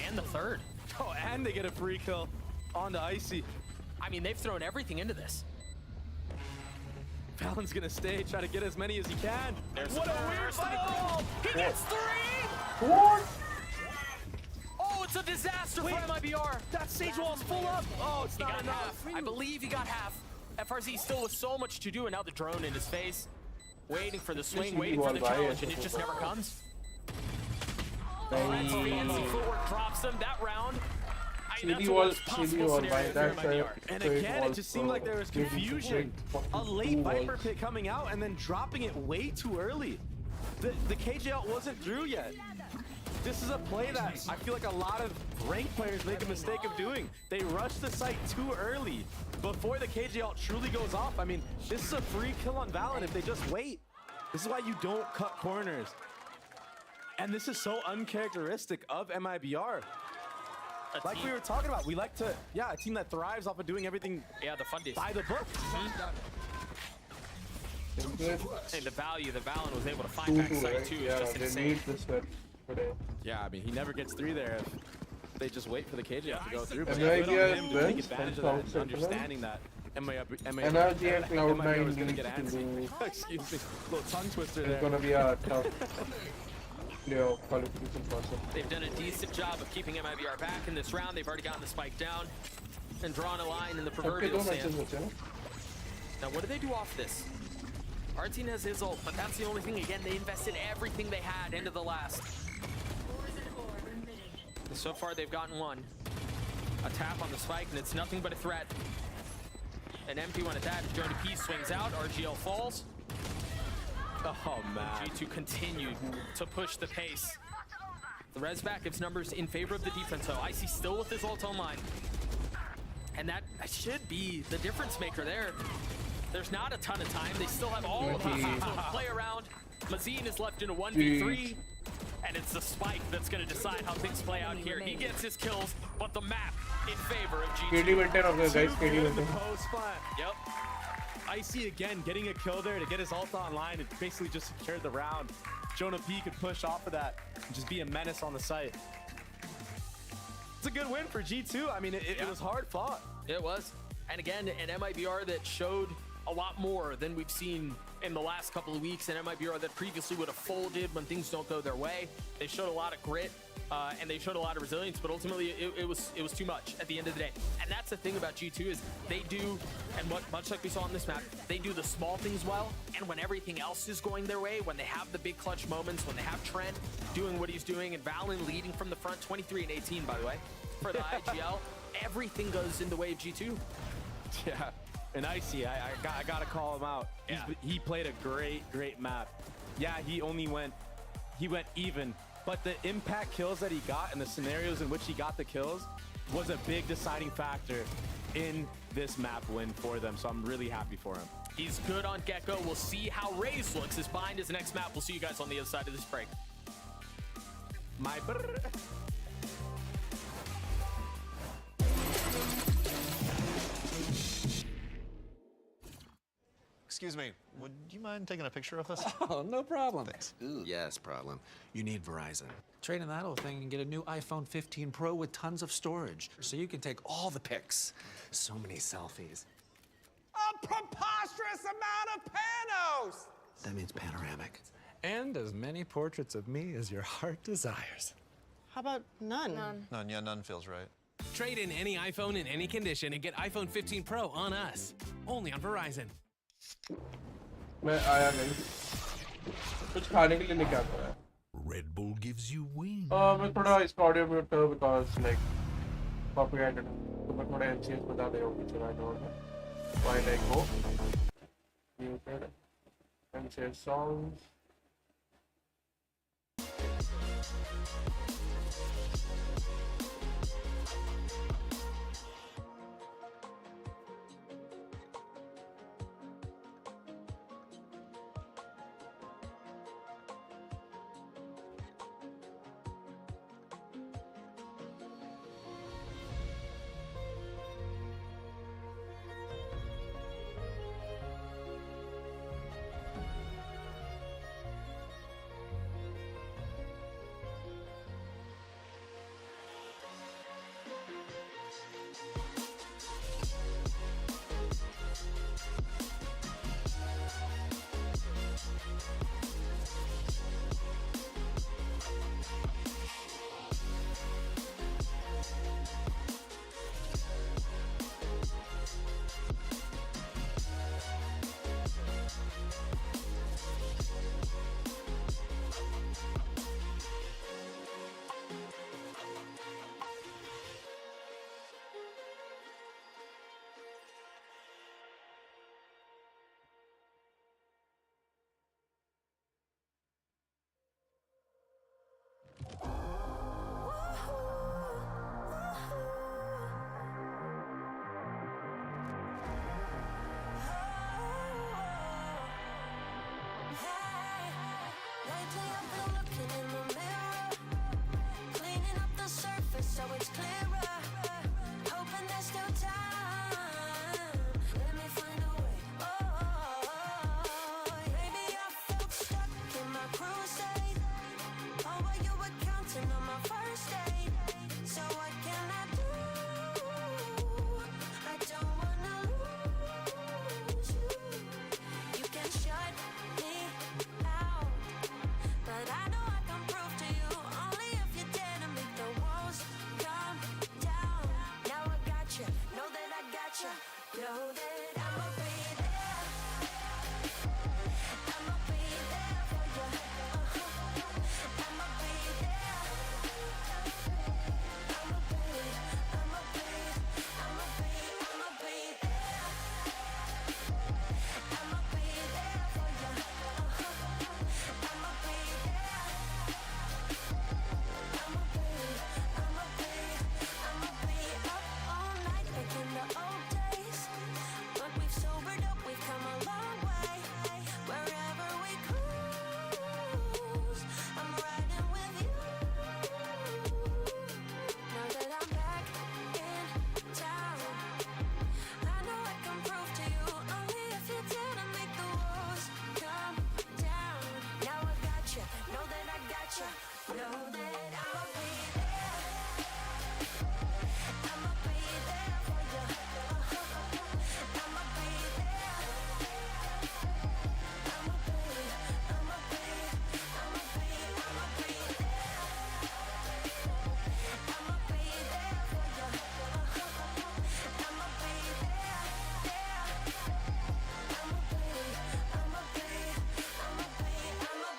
And the third. Oh, and they get a free kill on the Icy. I mean, they've thrown everything into this. Valon's gonna stay, try to get as many as he can. What a weird ball! He gets 3! What? Oh, it's a disaster for MIBR. That stage wall's full up. Oh, it's not enough. Half. I believe he got half. FRZ still with so much to do, and now the drone in his face. Waiting for the swing, waiting for the challenge, and it just never comes. Oh, that's fancy footwork, drops him that round. Shivee was by that side. And again, it just seemed like there was confusion. A late Viper pick coming out and then dropping it way too early. The KJ out wasn't through yet. This is a play that I feel like a lot of ranked players make a mistake of doing. They rush the site too early before the KJ out truly goes off. I mean, this is a free kill on Valen if they just wait. This is why you don't cut corners. And this is so uncharacteristic of MIBR. Like we were talking about, we like to, a team that thrives off of doing everything the fundies. by the book. And the Valen was able to find back site too. Yeah, just they insane. need this today. Yeah, I mean, he never gets through there if they just wait for the KJ to go through. But MIBR good on him to take wins advantage of from that and South understanding that MIBR Energy and Cloud9 was going to needs get to antsy. do. Excuse me, little tongue twister It's there. gonna be a tough playoff qualification process. They've done a decent job of keeping MIBR back in this round. They've already gotten the spike down and drawn a line in the proverbial sand. Now, what do they do off this? Our team has his ult, but that's the only thing. Again, they invested everything they had into the last. So far, they've gotten one. A tap on the spike, and it's nothing but a threat. An empty one at that. Johnny P swings out. RGL falls. Oh, man. G2 continued to push the pace. The res back gives numbers in favor of the defense, though. Icy still with his ult online. And that should be the difference maker there. There's not a ton of time. They still have all of the time to play around. Mazine is left in a 1v3. And it's the spike that's going to decide how things play out here. He gets his kills, but the map in favor of G2. KD went okay, guys. KD went Post plant. Yep. Icy again getting a kill there to get his ult online. It basically just secured the round. Jonah P could push off of that and just be a menace on the site. It's a good win for G2. I mean, it was hard fought. It was. And again, an MIBR that showed a lot more than we've seen in the last couple of weeks. An MIBR that previously would have folded when things don't go their way. They showed a lot of grit and they showed a lot of resilience, but ultimately it was too much at the end of the day. And that's the thing about G2 is they do, and much like we saw on this map, they do the small things well. And when everything else is going their way, when they have the big clutch moments, when they have Trent doing what he's doing and Valen leading from the front, 23 and 18 by the way, for the IGL, everything goes in the way of G2. Yeah, and Icy, I gotta call him out. Yeah. He played a great map. Yeah, he went even, but the impact kills that he got and the scenarios in which he got the kills was a big deciding factor in this map win for them. So I'm really happy for him. He's good on Gecko. We'll see how Raze looks. His bind is the next map. We'll see you guys on the other side of this break. My brr. Excuse me, would you mind taking a picture of us? Oh, no problem. Thanks. Ooh, yes, problem. You need Verizon. Trade in that old thing and get a new iPhone 15 Pro with tons of storage, so you can take all the pics. So many selfies. A preposterous amount of panos! That means panoramic. And as many portraits of me as your heart desires. How about none? None, yeah, none feels right. Trade in any iPhone in any condition and get iPhone 15 Pro on us. Only on Verizon. मैं आया नहीं कुछ खाने के लिए लेके आता है Red Bull gives you wings. मैं थोड़ा इसका ऑडियो म्यूट करूँ because like copyrighted तो मैं थोड़ा MCS बता दे रहा हूँ पीछे बैकग्राउंड में while I go muted MCS songs gotcha. Know that I'ma be there. I'ma be there for you. I'ma be there. I'ma be there for you. I'ma be there. I'ma be up all night thinking the old days. But we've sobered up, we've come a long way. Wherever we cruise, I'm riding with you. Now that I'm back in town, I know I can prove to you only if you didn't make the walls come down. Now I got you, know that I got you, know that I'ma be there. I'ma be there for you. I'ma be there. I'ma be there for you. I'ma be there. I'ma be there for you. I'ma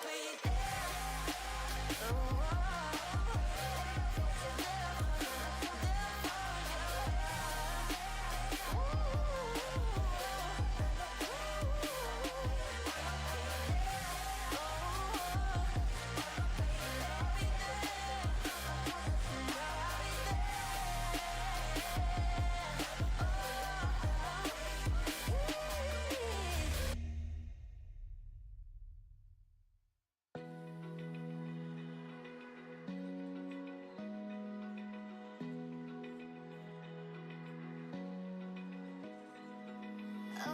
be there.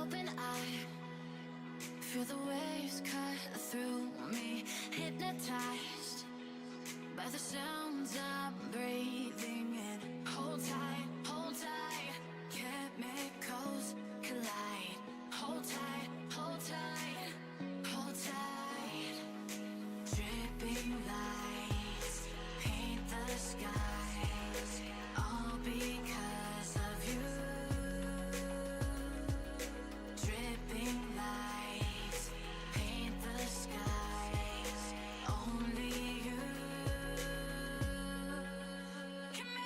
Open eye, feel the waves cut through me, hypnotized by the sounds I'm breathing in. Hold tight, chemicals collide. Hold tight, hold tight, hold tight. Dripping lights paint the skies, all because of you. Dripping lights paint the skies, only you can make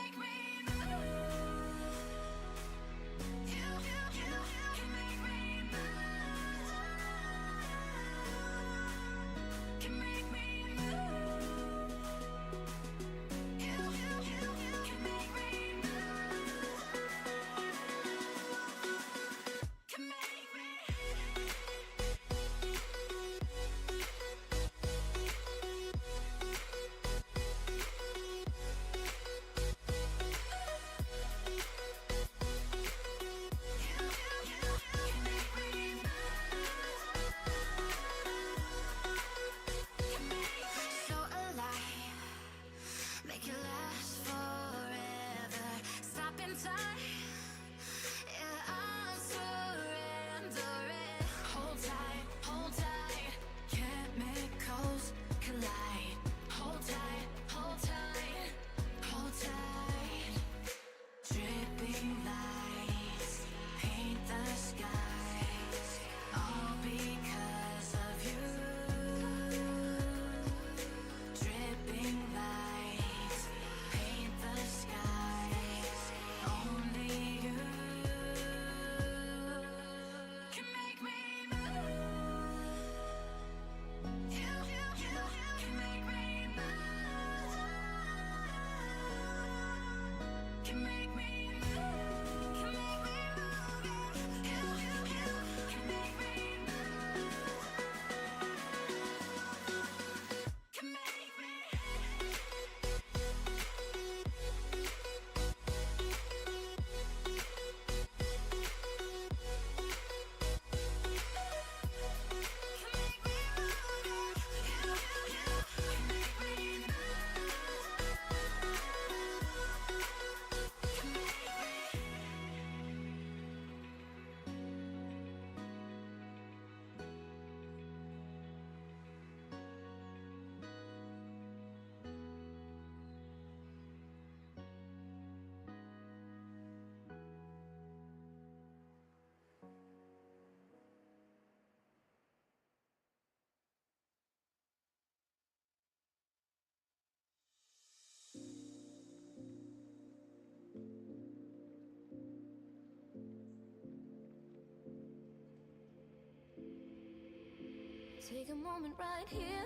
Take a moment right here,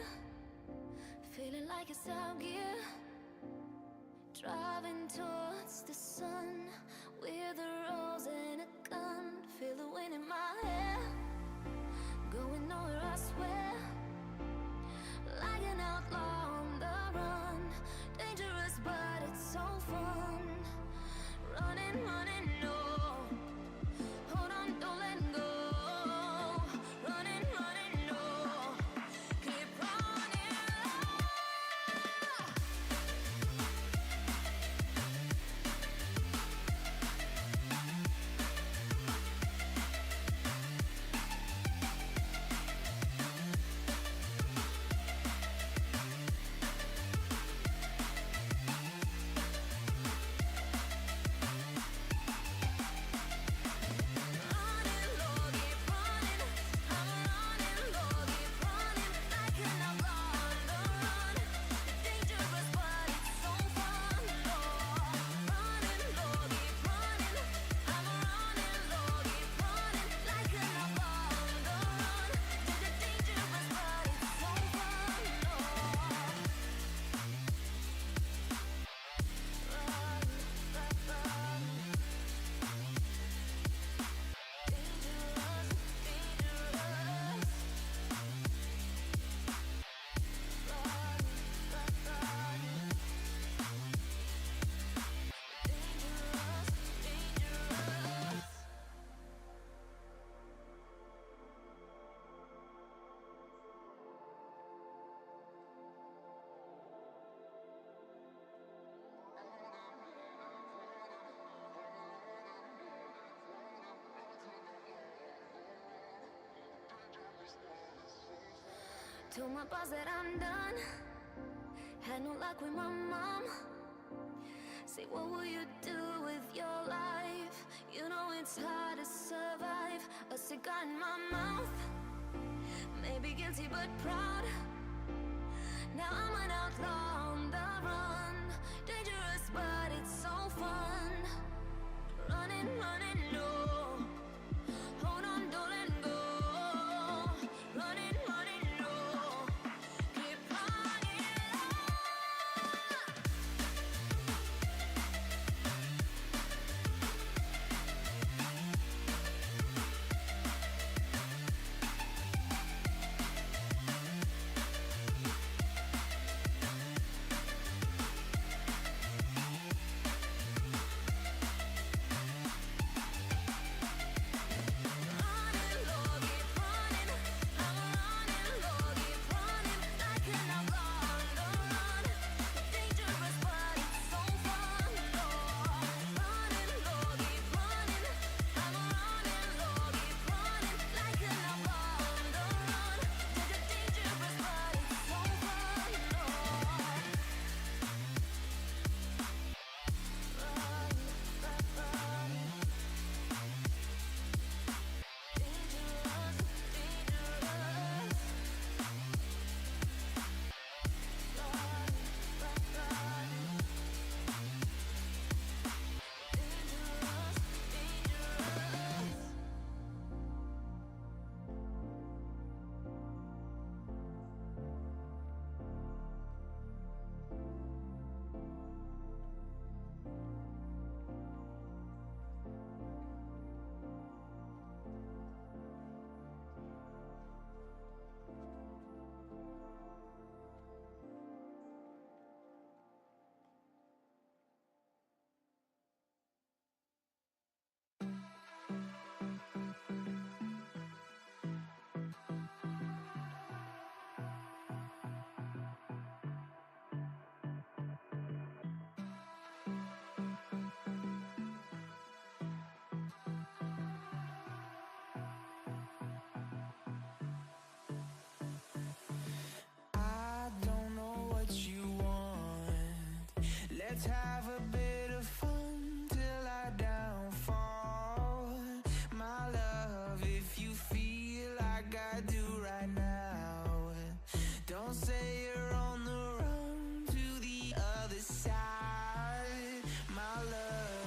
feeling like it's out gear. Driving towards the sun with a rose and a gun. Feel the wind in my hair, going nowhere I swear. Like an outlaw on the run, dangerous but it's so fun. Running, running, no. Hold on, don't let go. Running, running, no. Keep running. Told my boss that I'm done. Had no luck with my mom. Say, what will you do with your life? You know it's hard to survive. A cigar in my mouth. Maybe guilty but proud. Now I'm an outlaw on the run. Dangerous but it's so fun. Running, running, no. Hold on, don't let go. Running, running, no. Keep running. Let's have a bit of fun till I downfall. My love, if you feel like I do right now, don't say you're on the run to the other side, my love.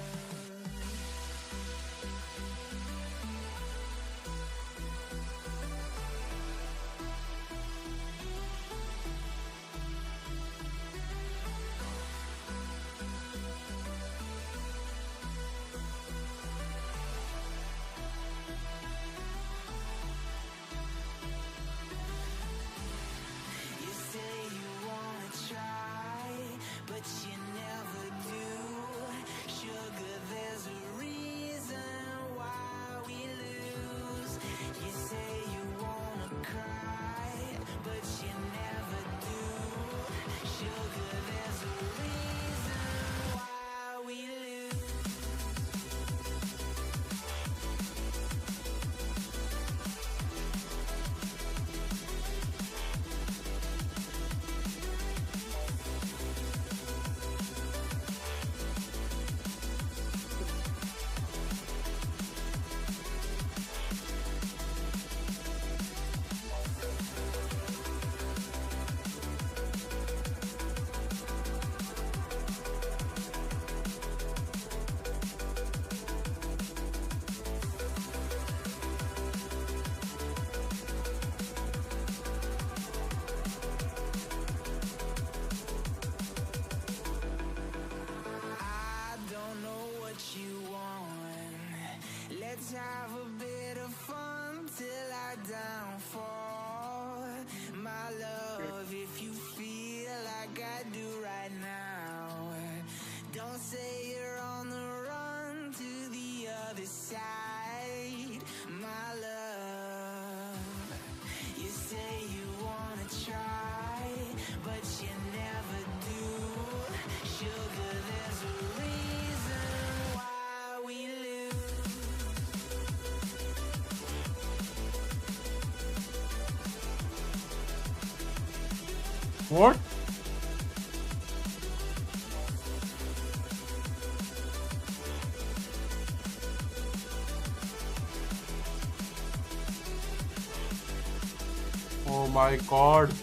have a bit of fun till I downfall. My love, if you feel like I do right now, don't say you're on the run to the other side. My love, you say you wanna try, but you never do. Sugar, there's a reason why we lose. What? Oh my god.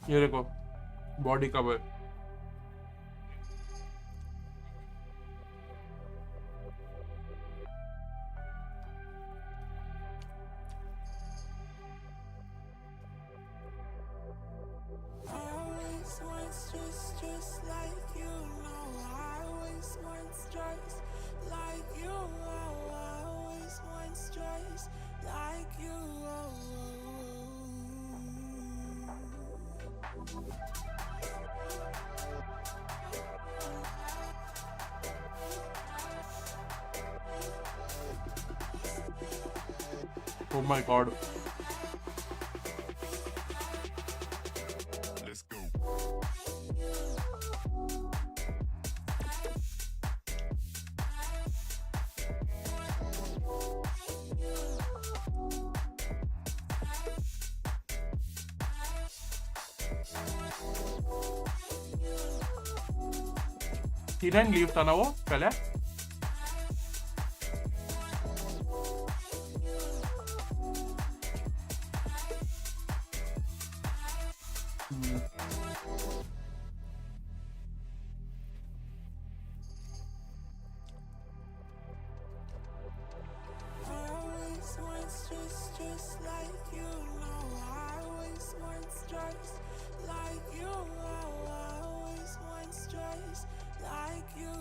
ये देखो body cover Just like you know, I always want stripes like you. I always want stripes like you. Oh my god. Let's go. He didn't leave था ना वो पहले Just like you know, I always want stripes like you. I always want stripes like you.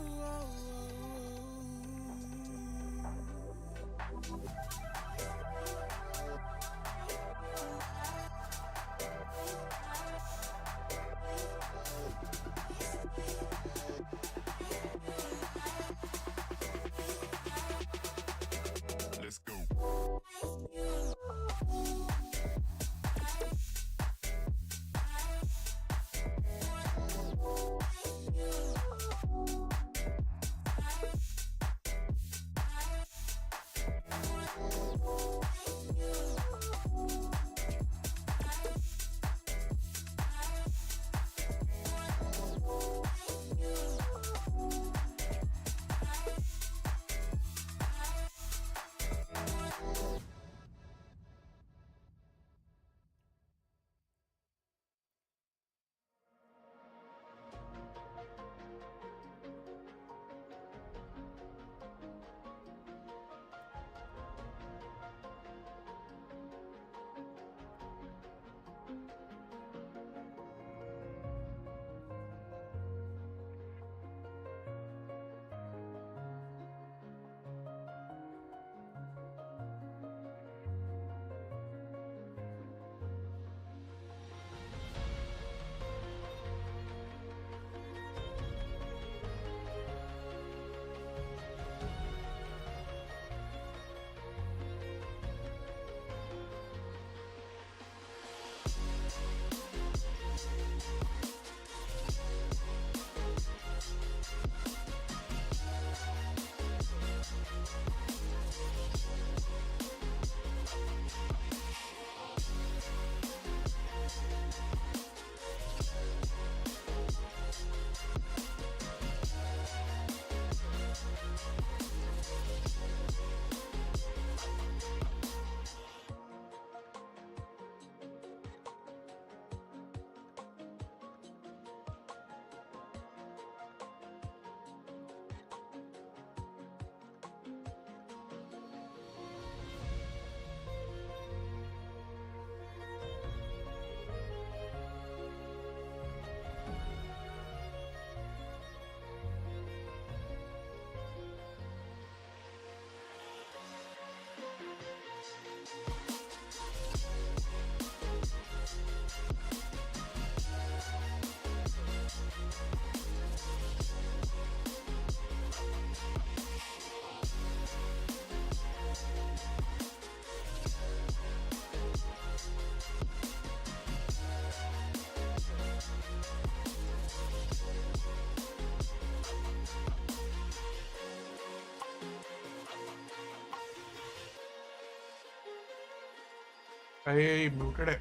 Hey, muted it.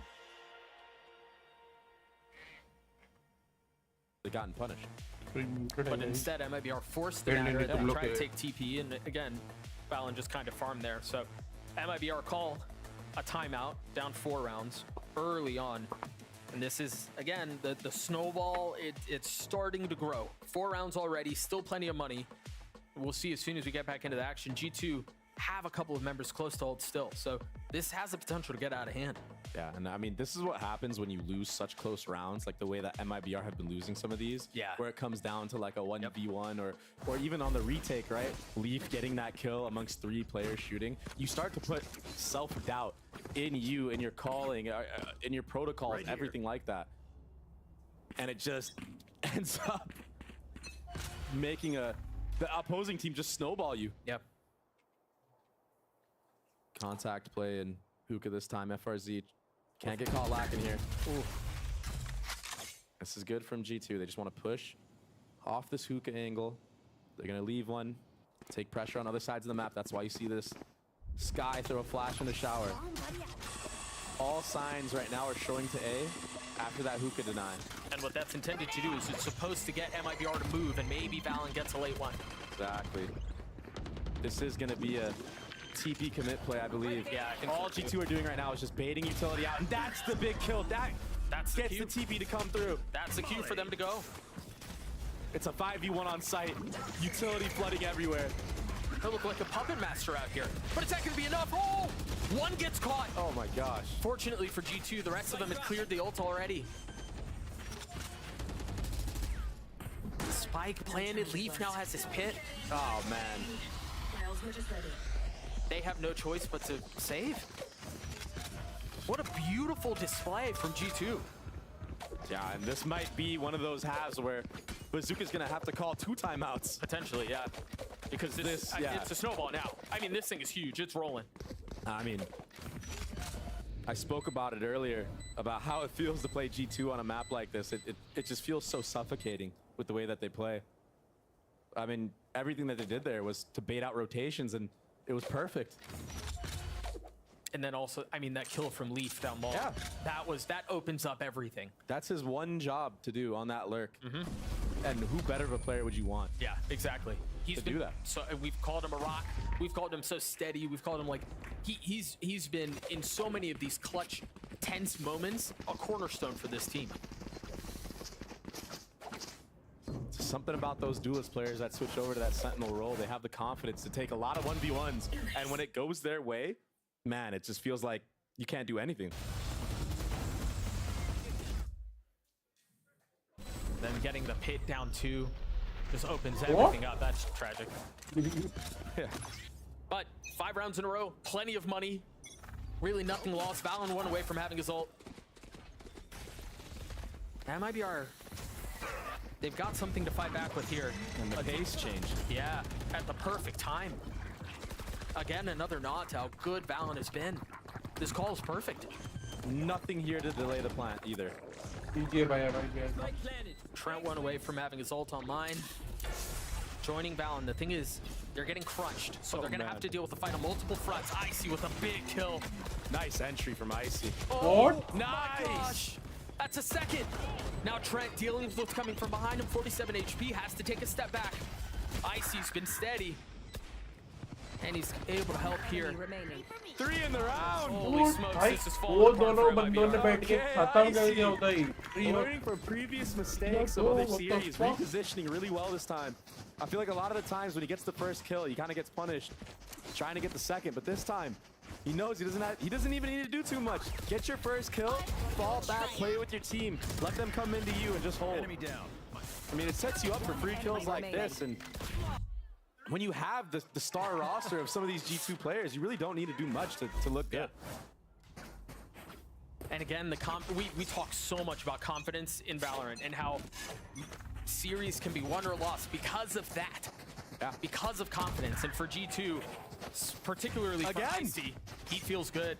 They've gotten punished. But instead, MIBR forced the dagger and tried to take TP, and again, Valen just kind of farmed there. So MIBR call a timeout, down 4 rounds early on. And this is, again, the snowball, it's starting to grow. 4 rounds already, still plenty of money. We'll see as soon as we get back into the action. G2 have a couple of members close to hold still, so this has the potential to get out of hand. Yeah, and I mean, this is what happens when you lose such close rounds, like the way that MIBR have been losing some of these. Yeah. Where it comes down to like a 1v1 or even on the retake, right? Leaf getting that kill amongst 3 players shooting. You start to put self-doubt in you, in your calling, in your protocols, everything like that. And it just ends up making the opposing team just snowball you. Yep. Contact play and hookah this time. FRZ can't get caught lacking here. Ooh. This is good from G2. They just want to push off this hookah angle. They're going to leave one, take pressure on other sides of the map. That's why you see this Sky throw a flash in the shower. All signs right now are showing to A after that hookah deny. And what that's intended to do is it's supposed to get MIBR to move, and maybe Valen gets a late one. Exactly. This is going to be a TP commit play, I believe. Yeah, I think all so G2 are doing right now is just baiting utility out, and that's the big kill. That's gets the TP to come through. That's the cue for them to go. It's a 5v1 on site. Utility flooding everywhere. They look like a puppet master out here. But it's not going to be enough. Oh! One gets caught. Oh my gosh. Fortunately for G2, the rest of them had cleared the ult already. Spike planted. Leaf now has his pit. Oh man. They have no choice but to save. What a beautiful display from G2. Yeah, and this might be one of those halves where Bazooka's gonna have to call 2 timeouts. Potentially, yeah. Because this, it's a snowball now. I mean, this thing is huge. It's rolling. I mean, I spoke about it earlier, about how it feels to play G2 on a map like this. It just feels so suffocating with the way that they play. I mean, everything that they did there was to bait out rotations, and it was perfect. And then also, I mean, that kill from Leaf down ball. Yeah. That opens up everything. That's his one job to do on that lurk. And who better of a player would you want? Yeah, exactly. He's been, do that. So we've called him a rock. We've called him so steady. We've called him like he's been in so many of these clutch, tense moments, a cornerstone for this team. Something about those duelist players that switch over to that sentinel role. They have the confidence to take a lot of 1v1s, and when it goes their way, man, it just feels like you can't do anything. Then getting the pit down 2 just opens everything up. That's tragic. Yeah. But 5 rounds in a row, plenty of money. Really nothing lost. Valen 1 away from having his ult. That might be they've got something to fight back with here. And the pace change. Yeah, at the perfect time. Again, another nod to how good Valen has been. This call is perfect. Nothing here to delay the plant either. Trent 1 away from having his ult online. Joining Valen. The thing is, they're getting crunched, so they're going to have to deal with the fight on multiple fronts. Icy with a big kill. Nice entry from Icy. Oh, nice! Gosh. That's a second. Now Trent dealing with what's coming from behind him. 47 HP, has to take a step back. Icy's been steady. And he's able to help here. 3 in the round. Holy smokes, this is falling apart for MIBR. Learning from previous mistakes of other series, repositioning really well this time. I feel like a lot of the times when he gets the first kill, he kind of gets punished, trying to get the second. But this time, he knows he doesn't even need to do too much. Get your first kill, fall back, play with your team, let them come into you and just hold. Enemy down. I mean, it sets you up for free kills like this, and when you have the star roster of some of these G2 players, you really don't need to do much to look good. And again, we talk so much about confidence in Valorant and how series can be won or lost because of that. Yeah. Because of confidence. And for G2, particularly for Icy, he feels good.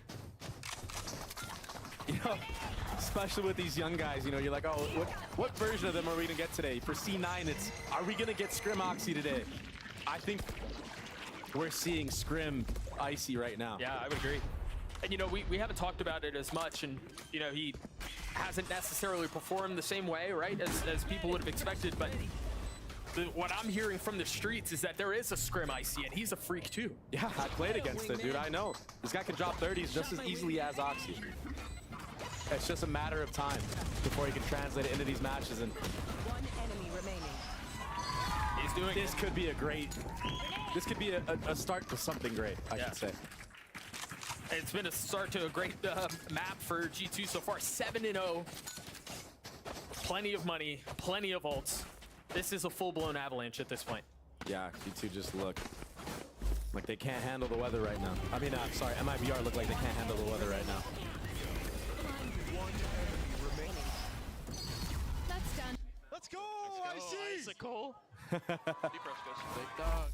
You know, especially with these young guys, you know, you're like, oh, what version of them are we gonna get today? For C9, it's, are we gonna get Scrim Oxy today? I think we're seeing Scrim Icy right now. Yeah, I would agree. And, you know, we haven't talked about it as much, and, you know, he hasn't necessarily performed the same way, right, as people would have expected, but what I'm hearing from the streets is that there is a scrim Icy, and he's a freak too. Yeah, I played against it, dude. I know. This guy can drop 30s just as easily as Oxy. It's just a matter of time before he can translate it into these matches. And One enemy remaining. He's doing this could be a great, this could be a start to something great, I should say. It's been a start to a great map for G2 so far, 7-0. Plenty of money, plenty of ults. This is a full-blown avalanche at this point. Yeah, G2 just look like they can't handle the weather right now. I mean, sorry, MIBR look like they can't handle the weather right now. That's done. Let's go, Icicle. Big dog.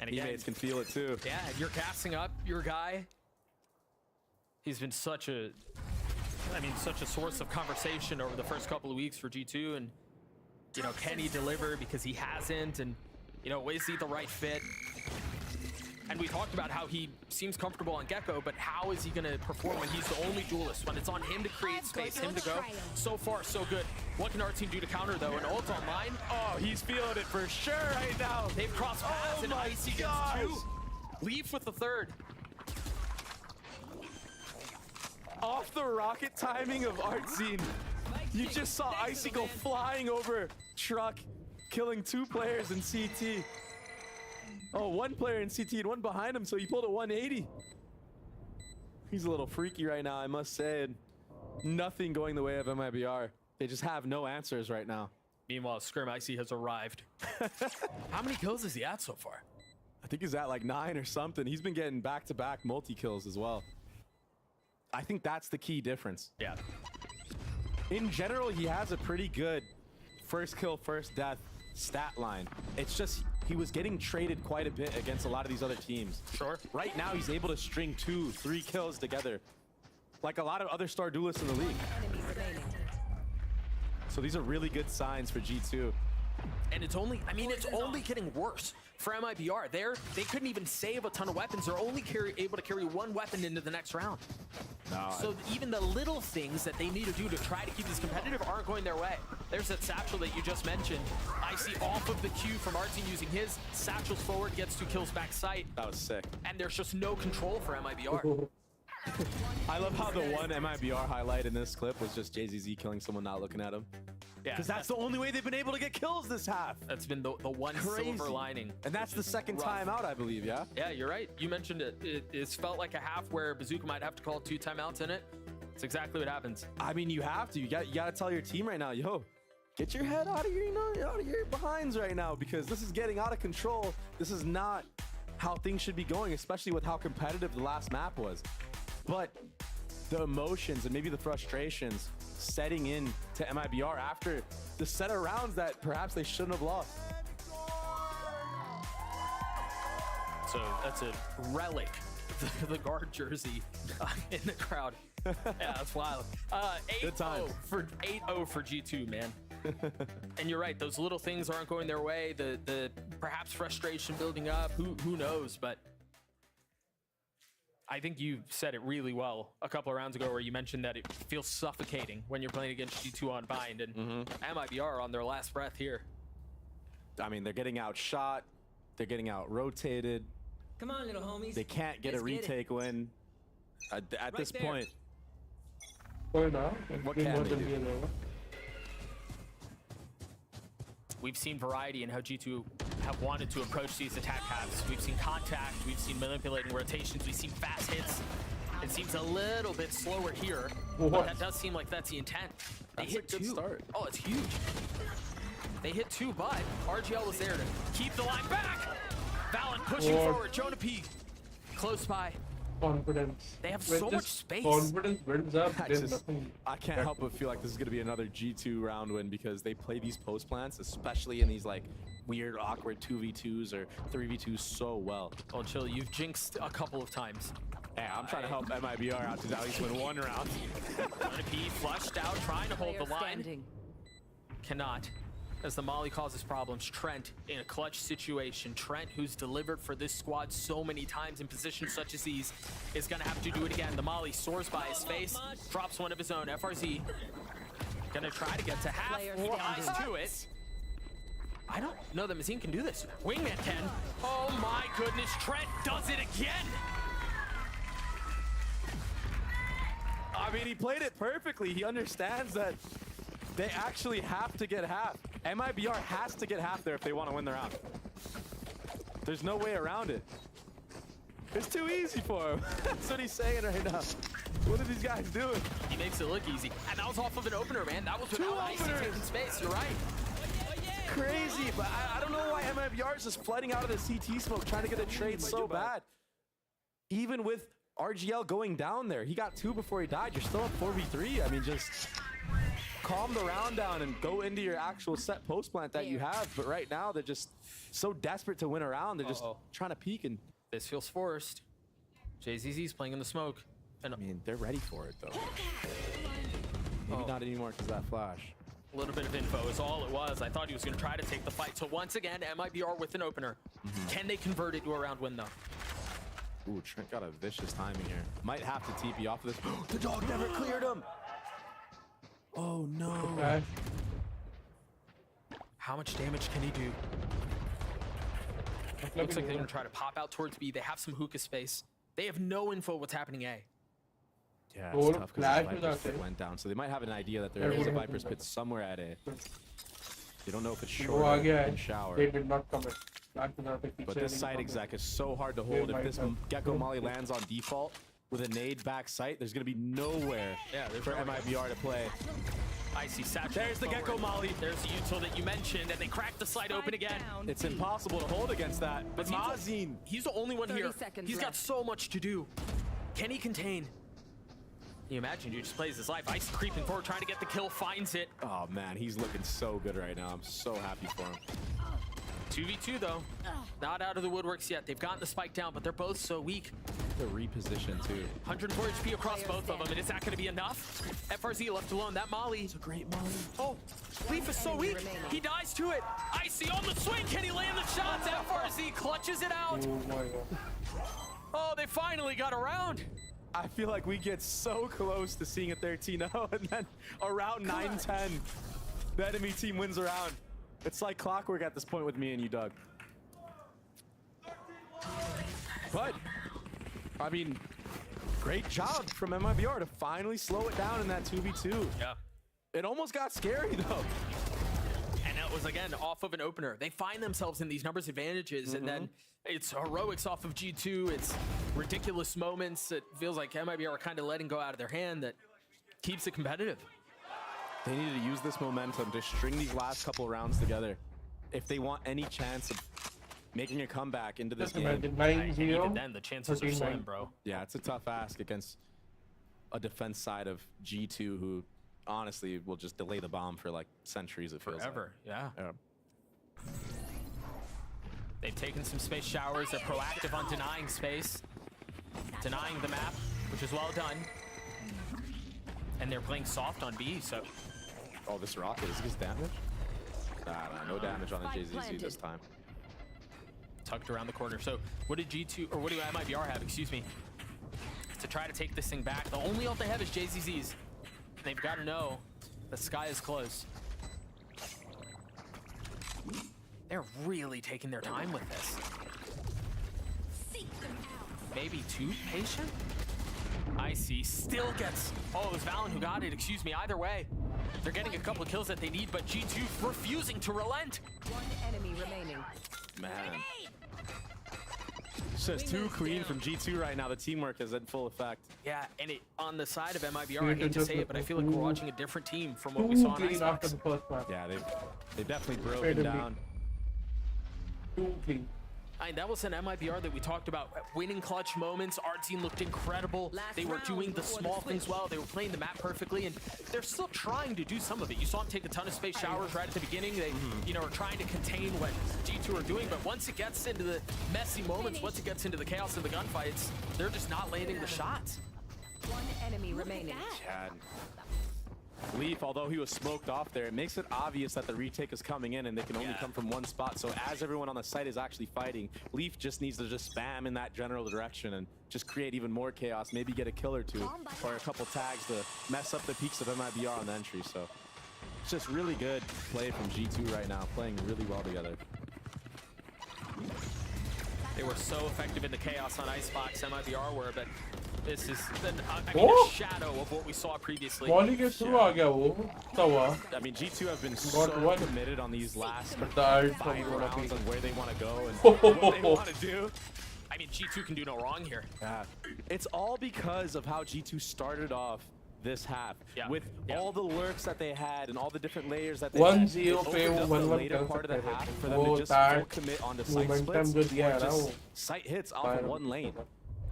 And again, teammates can feel it too. Yeah, you're gassing up your guy. He's been such a source of conversation over the first couple of weeks for G2, and you know, can he deliver because he hasn't, and you know, is he the right fit? And we talked about how he seems comfortable on Gecko, but how is he going to perform when he's the only duelist, when it's on him to create space, him to go? So far, so good. What can our team do to counter, though? An ult online? Oh, he's feeling it for sure right now. They've crossed paths, and Icy gets 2. Leaf with the 3rd. Off the rocket timing of Artzine. You just saw Icy go flying over truck, killing 2 players in CT. Oh, 1 player in CT and 1 behind him, so he pulled a 180. He's a little freaky right now, I must say. And nothing going the way of MIBR. They just have no answers right now. Meanwhile, Scrim Icy has arrived. How many kills is he at so far? I think he's at like 9 or something. He's been getting back-to-back multi-kills as well. I think that's the key difference. Yeah. In general, he has a pretty good first kill, first death stat line. It's just he was getting traded quite a bit against a lot of these other teams. Sure. Right now, he's able to string 2, 3 kills together, like a lot of other star duelists in the league. So these are really good signs for G2. And it's only, I mean, it's only getting worse for MIBR. They couldn't even save a ton of weapons. They're only able to carry 1 weapon into the next round. No, so even the little things that they need to do to try to keep this competitive aren't going their way. There's that satchel that you just mentioned. I see off of the queue from our team using his satchels forward, gets 2 kills back sight. That was sick. And there's just no control for MIBR. I love how the one MIBR highlight in this clip was just JZZ killing someone not looking at him. Yeah, because that's the only way they've been able to get kills this half. That's been the one silver lining. And that's the second time out, I believe, yeah? Yeah, you're right. You mentioned it. It's felt like a half where Bazooka might have to call 2 timeouts in it. It's exactly what happens. I mean, you have to. You got to tell your team right now, yo, get your head out of your, out of your behinds right now, because this is getting out of control. This is not how things should be going, especially with how competitive the last map was. But the emotions and maybe the frustrations setting in to MIBR after the set of rounds that perhaps they shouldn't have lost. So that's a relic, the guard jersey in the crowd. Yeah, that's wild. 8-0 for 8-0 for G2, man. And you're right, those little things aren't going their way. The perhaps frustration building up. Who knows? But I think you said it really well a couple of rounds ago, where you mentioned that it feels suffocating when you're playing against G2 on bind, and MIBR on their last breath here. I mean, they're getting outshot, they're getting out rotated. Come on, little homies. They can't get a retake win at this point. What can they do? We've seen variety in how G2 have wanted to approach these attack paths. We've seen contact, we've seen manipulating rotations, we've seen fast hits. It seems a little bit slower here, but that does seem like that's the intent. They hit a good 2. Start. Oh, it's huge. They hit 2, but RGL was there to keep the line back. Valen pushing forward, Jonah P close by. Confidence. They have so much space. Confidence builds up. I can't help but feel like this is going to be another G2 round win, because they play these post plants, especially in these like weird, awkward 2v2s or 3v2s so well. Oh, chill. You've jinxed a couple of times. Yeah, I'm trying to help MIBR out to at least win 1 round. Jonah P flushed out, trying to hold the line. Cannot. as the Molly causes problems. Trent in a clutch situation. Trent, who's delivered for this squad so many times in positions such as these, is gonna have to do it again. The Molly soars by his face, drops one of his own. FRZ gonna try to get to half, rise to it. I don't know that Mazine can do this. Wingman can. Oh my goodness, Trent does it again. I mean, he played it perfectly. He understands that they actually have to get half. MIBR has to get half there if they want to win the round. There's no way around it. It's too easy for him. That's what he's saying right now. What are these guys doing? He makes it look easy. And that was off of an opener, man. That was without Icy taking space. You're right. Crazy, but I don't know why MIBR is just flooding out of the CT smoke, trying to get a trade so bad. Even with RGL going down there, he got 2 before he died. You're still up 4v3. I mean, just calm the round down and go into your actual set post plant that you have. But right now, they're just so desperate to win a round. They're just trying to peek, and this feels forced. JZZ's playing in the smoke. And I mean, they're ready for it, though. Maybe not anymore because that flash. A little bit of info is all it was. I thought he was going to try to take the fight. So once again, MIBR with an opener. Can they convert it to a round win, though? Ooh, Trent got a vicious timing here. Might have to TP off of this. The dog never cleared him. Oh, no. Okay. How much damage can he do? Looks like they're going to try to pop out towards B. They have some hookah space. They have no info what's happening A. Yeah, it's tough because the Viper's pit went down. So they might have an idea that there is a Viper's pit somewhere at A. They don't know if it's short or shower. They did not commit. But this side exec is so hard to hold. If this Gecko Molly lands on default with a nade back sight, there's going to be nowhere for MIBR to play. Icy satchel. There's the Gecko Molly. There's the util that you mentioned, and they cracked the side open again. It's impossible to hold against that. But Mazine, he's the only one here. He's got so much to do. Can he contain? Can you imagine, dude just plays his life. Ice creeping forward, trying to get the kill, finds it. Oh man, he's looking so good right now. I'm so happy for him. 2v2 though. Not out of the woodworks yet. They've gotten the spike down, but they're both so weak. The reposition too. 104 HP across both of them, and is that going to be enough? FRZ left alone. That Molly. It's a great Molly. Oh, Leaf is so weak. He dies to it. Icy on the swing. Can he land the shots? FRZ clutches it out. Oh my god. Oh, they finally got around. I feel like we get so close to seeing a 13-0, and then around 9-10, the enemy team wins a round. It's like clockwork at this point with me and you, Doug. But, I mean, great job from MIBR to finally slow it down in that 2v2. Yeah. It almost got scary, though. And that was, again, off of an opener. They find themselves in these numbers advantages, and then it's heroics off of G2. It's ridiculous moments. It feels like MIBR are kind of letting go out of their hand that keeps it competitive. They need to use this momentum to string these last couple rounds together if they want any chance of making a comeback into this game. Even then, the chances are slim, bro. Yeah, it's a tough ask against a defense side of G2 who honestly will just delay the bomb for like centuries, it feels Forever, like. yeah. They've taken some space showers. They're proactive on denying space, denying the map, which is well done. And they're playing soft on B, so. Oh, this rocket, is this damage? Nah, no damage on the JZZ this time. Tucked around the corner. So what did G2, or what do MIBR have, excuse me, to try to take this thing back? The only ult they have is JZZ's. They've got to know the sky is close. They're really taking their time with this. Maybe too patient? Icy still gets, oh, it was Valen who got it, excuse me. Either way, they're getting a couple of kills that they need, but G2 refusing to relent. One enemy remaining. Man. It's just too clean from G2 right now. The teamwork is in full effect. Yeah, and it on the side of MIBR, I hate to say it, but I feel like we're watching a different team from what we saw on Xbox. Yeah, they've definitely broken down. Too clean. I mean, that was an MIBR that we talked about. Winning clutch moments. Our team looked incredible. They were doing the small things well. They were playing the map perfectly, and they're still trying to do some of it. You saw them take a ton of space showers right at the beginning. They, you know, are trying to contain what G2 are doing, but once it gets into the messy moments, once it gets into the chaos of the gunfights, they're just not landing the shots. One enemy remaining. Yeah. Leaf, although he was smoked off there, it makes it obvious that the retake is coming in and they can only come from one spot. So as everyone on the site is actually fighting, Leaf just needs to just spam in that general direction and just create even more chaos, maybe get a kill or two or a couple tags to mess up the peaks of MIBR on the entry. So it's just really good play from G2 right now, playing really well together. They were so effective in the chaos on Icebox, MIBR were, but this is a shadow of what we saw previously. I mean, G2 have been so committed on these last 5 rounds on where they want to go and what they want to do. I mean, G2 can do no wrong here. Yeah. It's all because of how G2 started off this half with all the lurks that they had and all the different layers that they had. It opened up the later part of the half for them to just full commit onto site splits or just site hits off of one lane.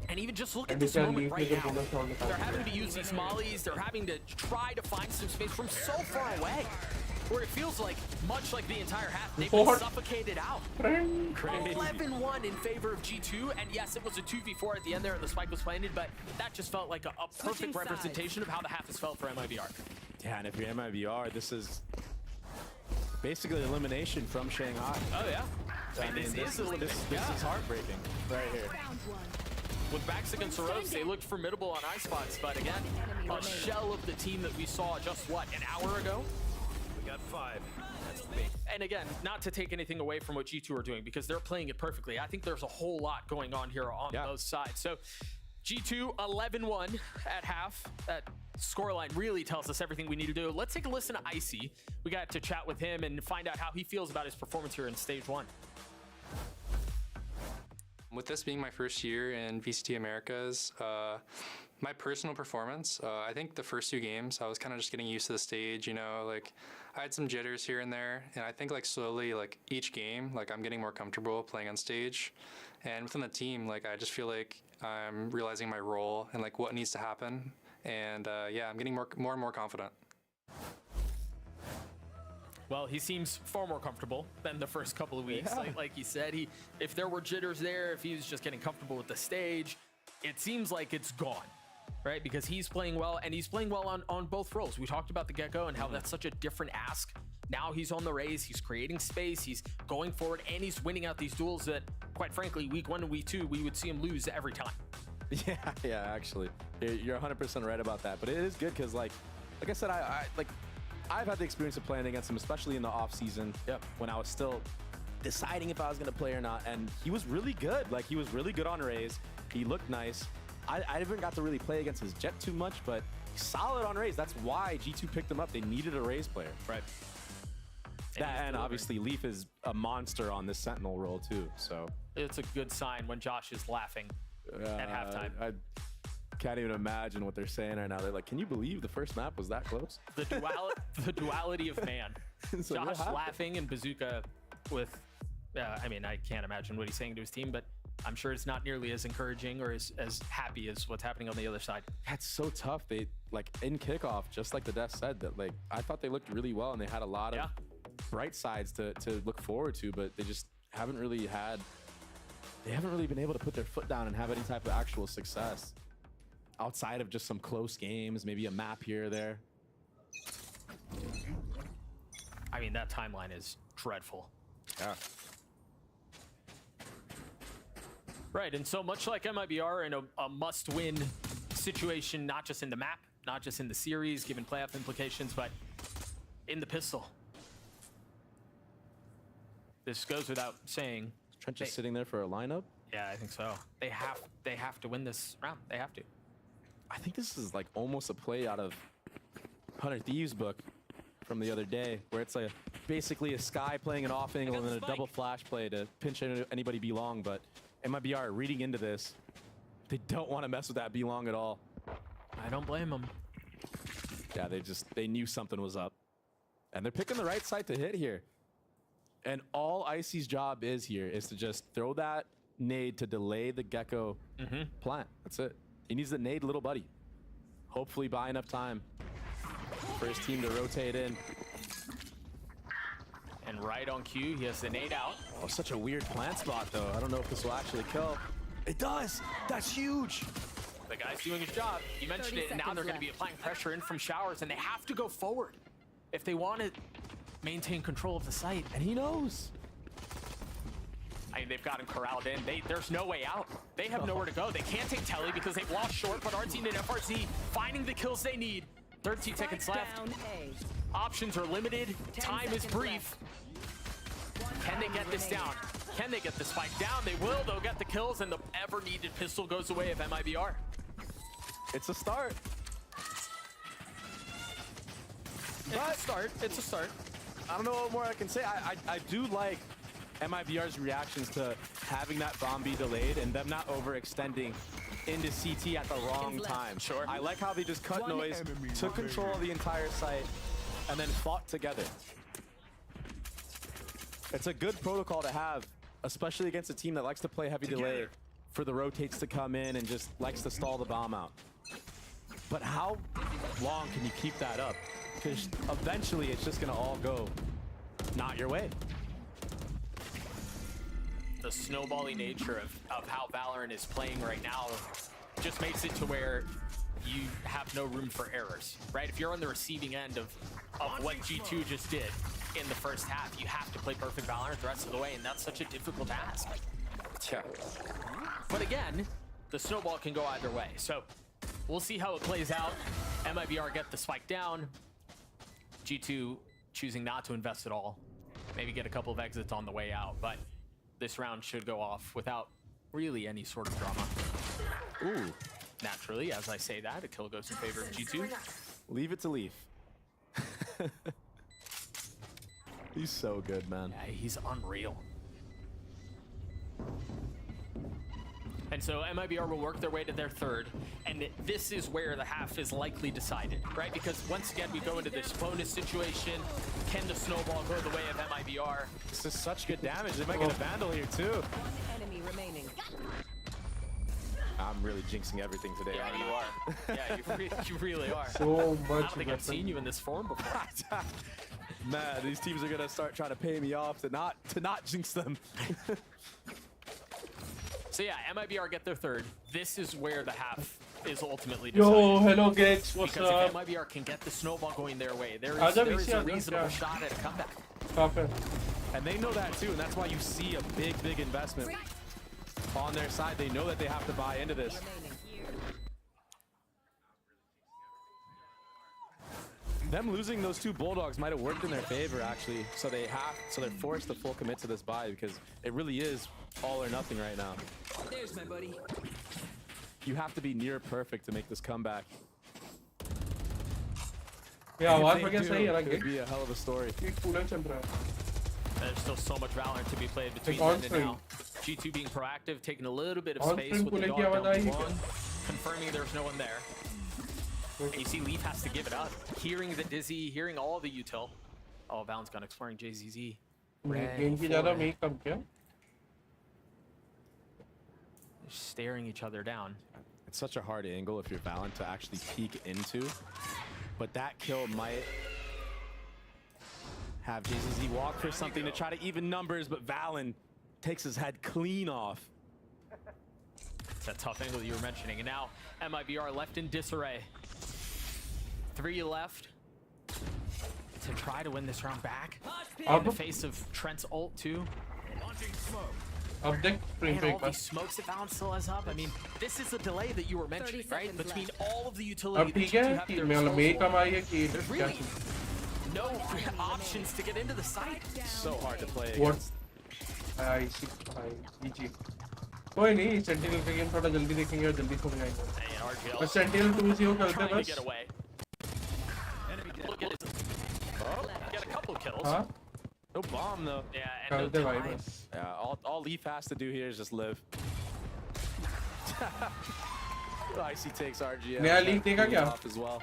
And even just look at this moment right now. They're having to use these mollies. They're having to try to find some space from so far away, where it feels like, much like the entire half, they've been suffocated out. 11-1 in favor of G2, and yes, it was a 2v4 at the end there, and the spike was planted, but that just felt like a perfect representation of how the half has felt for MIBR. Yeah, and if you're MIBR, this is basically elimination from Shanghai. Oh, yeah. I mean, this is heartbreaking right here. With backs against the ropes, they looked formidable on Icebox, but again, a shell of the team that we saw just, what, an hour ago? We got 5. That's big. And again, not to take anything away from what G2 are doing, because they're playing it perfectly. I think there's a whole lot going on here on both sides. So G2 11-1 at half. That scoreline really tells us everything we need to do. Let's take a listen to Icy. We got to chat with him and find out how he feels about his performance here in stage 1. With this being my first year in VCT Americas, my personal performance, I think the first 2 games, I was kind of just getting used to the stage, you know, like I had some jitters here and there, and I think like slowly, like each game, like I'm getting more comfortable playing on stage, and within the team, like I just feel like I'm realizing my role and like what needs to happen, and yeah, I'm getting more and more confident. Well, he seems far more comfortable than the first couple of weeks. Like you said, if there were jitters there, if he was just getting comfortable with the stage, it seems like it's gone, right? Because he's playing well, and he's playing well on both roles. We talked about the Gecko and how that's such a different ask. Now he's on the raise, he's creating space, he's going forward, and he's winning out these duels that, quite frankly, week 1 and week 2, we would see him lose every time. Yeah, actually. You're 100% right about that. But it is good because, like I said, I've had the experience of playing against him, especially in the off season when I was still deciding if I was going to play or not. And he was really good. Like, he was really good on raise. He looked nice. I haven't got to really play against his jet too much, but he's solid on raise. That's why G2 picked him up. They needed a raise player. Right. And obviously, Leaf is a monster on this Sentinel role, too. So it's a good sign when Josh is laughing at halftime. I can't even imagine what they're saying right now. They're like, can you believe the first map was that close? The duality of man. So Josh laughing and Bazooka with, I mean, I can't imagine what he's saying to his team, but I'm sure it's not nearly as encouraging or as happy as what's happening on the other side. That's so tough. They, like, in kickoff, just like the Death said, that, like, I thought they looked really well and they had a lot of bright sides to look forward to, but they just haven't really been able to put their foot down and have any type of actual success outside of just some close games, maybe a map here or there. I mean, that timeline is dreadful. Yeah. Right, and so much like MIBR in a must-win situation, not just in the map, not just in the series, given playoff implications, but in the pistol. This goes without saying. Trent just sitting there for a lineup? Yeah, I think so. They have to win this round. They have to. I think this is like almost a play out of Hunter Thieves' book from the other day, where it's like basically a Sky playing an off angle and then a double flash play to pinch anybody B long, but MIBR reading into this, they don't want to mess with that B long at all. I don't blame them. Yeah, they knew something was up. And they're picking the right side to hit here. And all Icy's job is here is to just throw that nade to delay the Gecko plant. That's it. He needs to nade little buddy. Hopefully buy enough time for his team to rotate in. And right on cue, he has the nade out. Oh, such a weird plant spot, though. I don't know if this will actually kill. It does! That's huge! the guy's doing his job. You mentioned it, and now they're going to be applying pressure in from showers, and they have to go forward if they want to maintain control of the site. And he knows. I mean, they've got him corralled in. There's no way out. They have nowhere to go. They can't take Telly because they've lost short, but our team and FRZ finding the kills they need. 13 seconds left. Options are limited. Time is brief. Can they get this down? Can they get the spike down? They will. They'll get the kills, and the ever-needed pistol goes away of MIBR. It's a start. It's a start. I don't know what more I can say. I do like MIBR's reactions to having that bomb be delayed and them not overextending into CT at the wrong time. Sure. I like how they just cut noise, took control of the entire site, and then fought together. It's a good protocol to have, especially against a team that likes to play heavy delay for the rotates to come in and just likes to stall the bomb out. But how long can you keep that up? Because eventually it's just gonna all go not your way. The snowbally nature of how Valorant is playing right now just makes it to where you have no room for errors, right? If you're on the receiving end of what G2 just did in the first half, you have to play perfect Valorant the rest of the way, and that's such a difficult task. Yeah. But again, the snowball can go either way, so we'll see how it plays out. MIBR get the spike down. G2 choosing not to invest at all. Maybe get a couple of exits on the way out, but this round should go off without really any sort of drama. Ooh. Naturally, as I say that, a kill goes in favor of G2. Leave it to Leaf. He's so good, man. Yeah, he's unreal. And so MIBR will work their way to their third, and this is where the half is likely decided, right? Because once again, we go into this bonus situation. Can the snowball go the way of MIBR? This is such good damage. They might get a Vandal here, too. One enemy remaining. I'm really jinxing everything today. Yeah, you are. Yeah, you really are. So much. I don't think I've seen you in this form before. Man, these teams are gonna start trying to pay me off to not jinx them. So yeah, MIBR get their third. This is where the half is ultimately decided. Yo, hello Gex, what's because up? if MIBR can get the snowball going their way, there is a reasonable shot at a comeback. Stop it. And they know that too, and that's why you see a big investment on their side. They know that they have to buy into this. Them losing those two Bulldogs might have worked in their favor, actually. So they're forced to full commit to this buy because it really is all or nothing right now. There's my buddy. You have to be near perfect to make this comeback. Yeah, If आवाज they बढ़िया do, सही है it could be a hell of a story. एक cooler चल रहा है. There's still so much Valorant to be played between on then and now. G2 being proactive, taking a little bit of On space stream with the cooler की dog आवाज down आई below, क्या? confirming there's no one there. And you see Leaf has to give it up. Hearing the Dizzy, hearing all the util. Oh, Val's gone exploring JZZ. Game की ज़्यादा make come क्या? They're staring each other down. It's such a hard angle if you're Valen to actually peek into. But that kill might have JZZ walk for something to try to even numbers, but Valen takes his head clean off. It's that tough angle that you were mentioning. And now MIBR left in disarray. 3 left to try to win this round back. In the face of Trent's ult too. अब देख frame And पे all एक these smokes that Valen still has up. I mean, this is the delay that you were mentioning, right? Between all of the अब utility that ठीक you है have कि at their मैं मतलब make disposal. कम आई है कि There's क्या really no options to get into the site. So hard to play What? against. आई सी आई जी कोई नहीं सेंटिनल का गेम थोड़ा जल्दी देखेंगे और जल्दी सो जाएंगे बस सेंटिनल 2-0 खेलते Trying to बस get away. Look at it. Get a couple kills. हाँ No bomb though. Yeah, and no खेलते भाई time. बस Yeah, all Leaf has to do here is just live. Icy takes RGM. नया league देगा क्या? Off as well.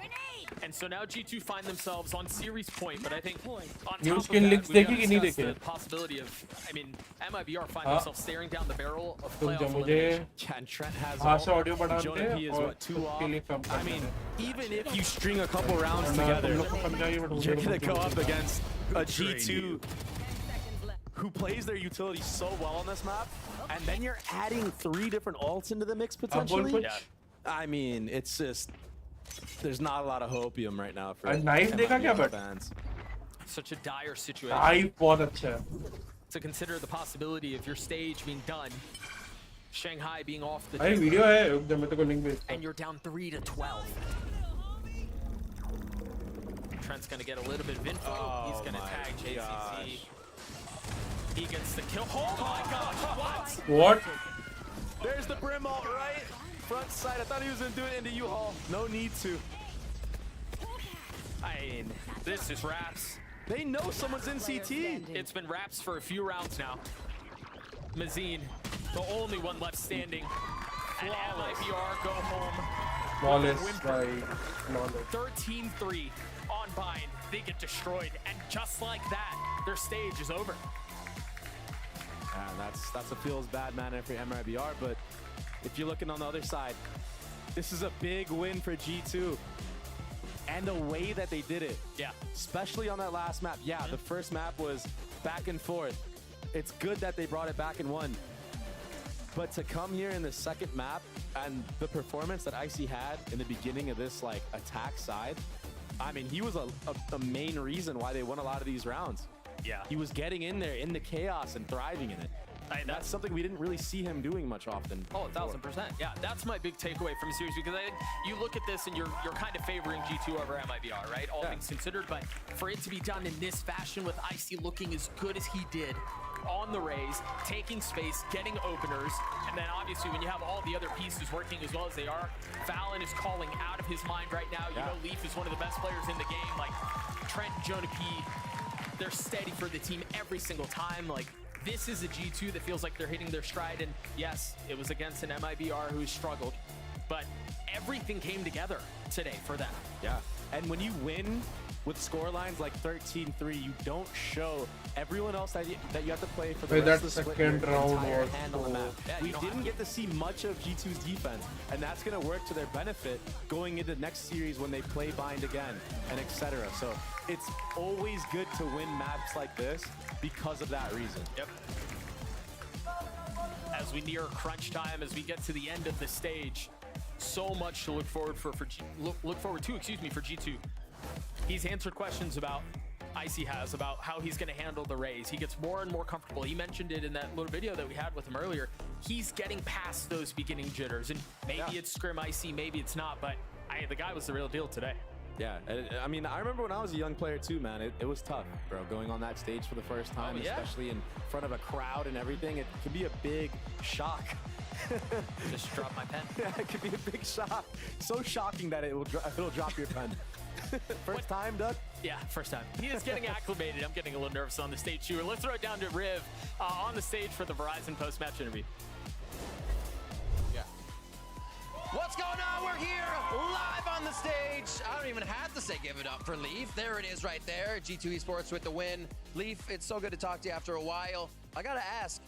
And so now G2 find themselves on series point, but I think on top New of skin that, leaks we've got देखी to कि नहीं discuss देखे? the possibility of, I mean, MIBR find हाँ? themselves staring down the barrel of तुम playoff जब मुझे elimination. And Trent has वहाँ ult. से ऑडियो बढ़ाते Jonah P is और what, 2 उसके लिए off? कम I करते mean, हैं even if you string a couple rounds वरना together, तुम लोग को समझाइए बट मुझे you're gonna नहीं go up समझ against a G2 who plays their utility so well on this map, and then you're adding 3 different ults into the mix potentially. कुछ? Yeah. I mean, it's just there's not a lot of hopium right now for knife देखा क्या but fans. Such a dire situation. Knife बहुत अच्छा है. To consider the possibility of your stage being done, Shanghai being off the अरे video है जब मैं तेरे को लिंक भेजता and you're down 3-12. Trent's gonna get a little bit of info. He's gonna tag JCC. He gets the kill. Oh my gosh! What? There's the brim ult, right? Front side. I thought he was gonna do it into U-Haul. No need to. I mean, this is Raps. They know someone's in CT. It's been Raps for a few rounds now. Mazine, the only one left standing. And MIBR go home. Flawless by Flawless. 13-3 on Bind. They get destroyed. And just like that, their stage is over. Yeah, that's a feels bad manner for MIBR, but if you're looking on the other side, this is a big win for G2. And the way that they did it. Yeah. Especially on that last map. Yeah, the first map was back and forth. It's good that they brought it back and won. But to come here in the second map and the performance that Icy had in the beginning of this like attack side, I mean, he was a main reason why they won a lot of these rounds. Yeah. He was getting in there in the chaos and thriving in it. That's something we didn't really see him doing much often. Oh, 1000%. Yeah, that's my big takeaway from the series, because I think you look at this and you're kind of favoring G2 over MIBR, right? All things considered, but for it to be done in this fashion with Icy looking as good as he did on the Rays, taking space, getting openers, and then obviously when you have all the other pieces working as well as they are, Valen is calling out of his mind right now. You know, Leaf is one of the best players in the game. Like, Trent, Jonah P, they're steady for the team every single time. Like, this is a G2 that feels like they're hitting their stride, and yes, it was against an MIBR who struggled, but everything came together today for them. Yeah, and when you win with scorelines like 13-3, you don't show everyone else that you have to play for the rest of the split your entire hand on the map. We didn't get to see much of G2's defense, and that's going to work to their benefit going into the next series when they play Bind again, and etc. So it's always good to win maps like this because of that reason. Yep. As we near crunch time, as we get to the end of the stage, so much to look forward for G2. He's answered questions about Icy has about how he's going to handle the Rays. He gets more and more comfortable. He mentioned it in that little video that we had with him earlier. He's getting past those beginning jitters, and maybe it's Scrim Icy, maybe it's not, but the guy was the real deal today. Yeah, I mean, I remember when I was a young player too, man. It was tough, bro, going on that stage for the first time, especially in front of a crowd and everything. It could be a big shock. Just drop my pen. Yeah, it could be a big shock. So shocking that it'll drop your pen. First time, Doug? Yeah, first time. He is getting acclimated. I'm getting a little nervous on the stage too. Let's throw it down to Riv on the stage for the Verizon post-match interview. Yeah. What's going on? We're here live on the stage. I don't even have to say give it up for Leaf. There it is right there. G2 Esports with the win. Leaf, it's so good to talk to you after a while. I gotta ask,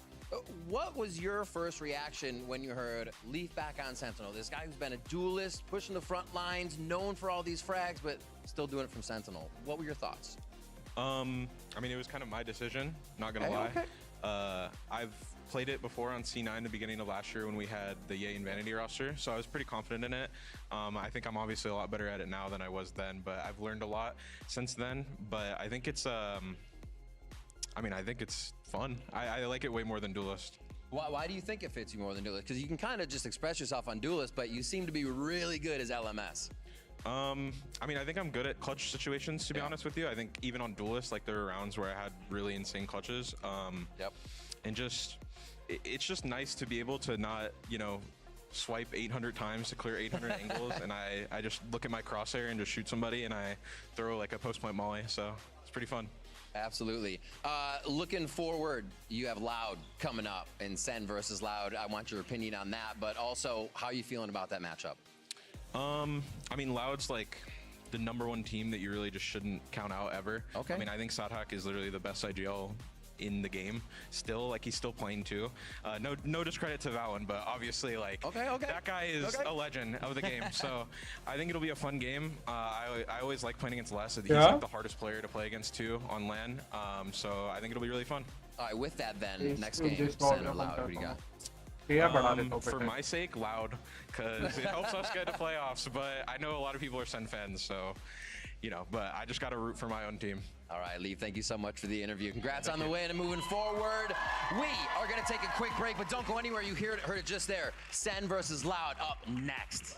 what was your first reaction when you heard Leaf back on Sentinel? This guy who's been a duelist, pushing the front lines, known for all these frags, but still doing it from Sentinel. What were your thoughts? I mean, it was kind of my decision, not gonna lie. Okay. I've played it before on C9 the beginning of last year when we had the Ye and Vanity roster, so I was pretty confident in it. I think I'm obviously a lot better at it now than I was then, but I've learned a lot since then. But I think it's I think it's fun. I like it way more than Duelist. Why do you think it fits you more than Duelist? Because you can kind of just express yourself on Duelist, but you seem to be really good as LMS. I mean, I think I'm good at clutch situations, to be honest with you. I think even on Duelist, like, there were rounds where I had really insane clutches. And it's just nice to be able to not, swipe 800 times to clear 800 angles, and I just look at my crosshair and just shoot somebody, and I throw like a post-point molly, so it's pretty fun. Absolutely. Looking forward, you have Loud coming up in SEN versus Loud. I want your opinion on that, but also how are you feeling about that matchup? I mean, Loud's like the #1 team that you really just shouldn't count out ever. Okay. I mean, I think Sadhak is literally the best IGL in the game still. Like, he's still playing too. No discredit to Valen, but obviously, like, that guy is a legend of the game. So I think it'll be a fun game. I always like playing against Les. He's like the hardest player to play against too on LAN. So I think it'll be really fun. All right, with that then, next game, SEN or Loud, what do you got? For my sake, loud, because it helps us get to playoffs. But I know a lot of people are SEN fans, so but I just got to root for my own team. All right, Leaf, thank you so much for the interview. Congrats on the win and moving forward. We are going to take a quick break, but don't go anywhere. You heard it just there. SEN versus Loud up next.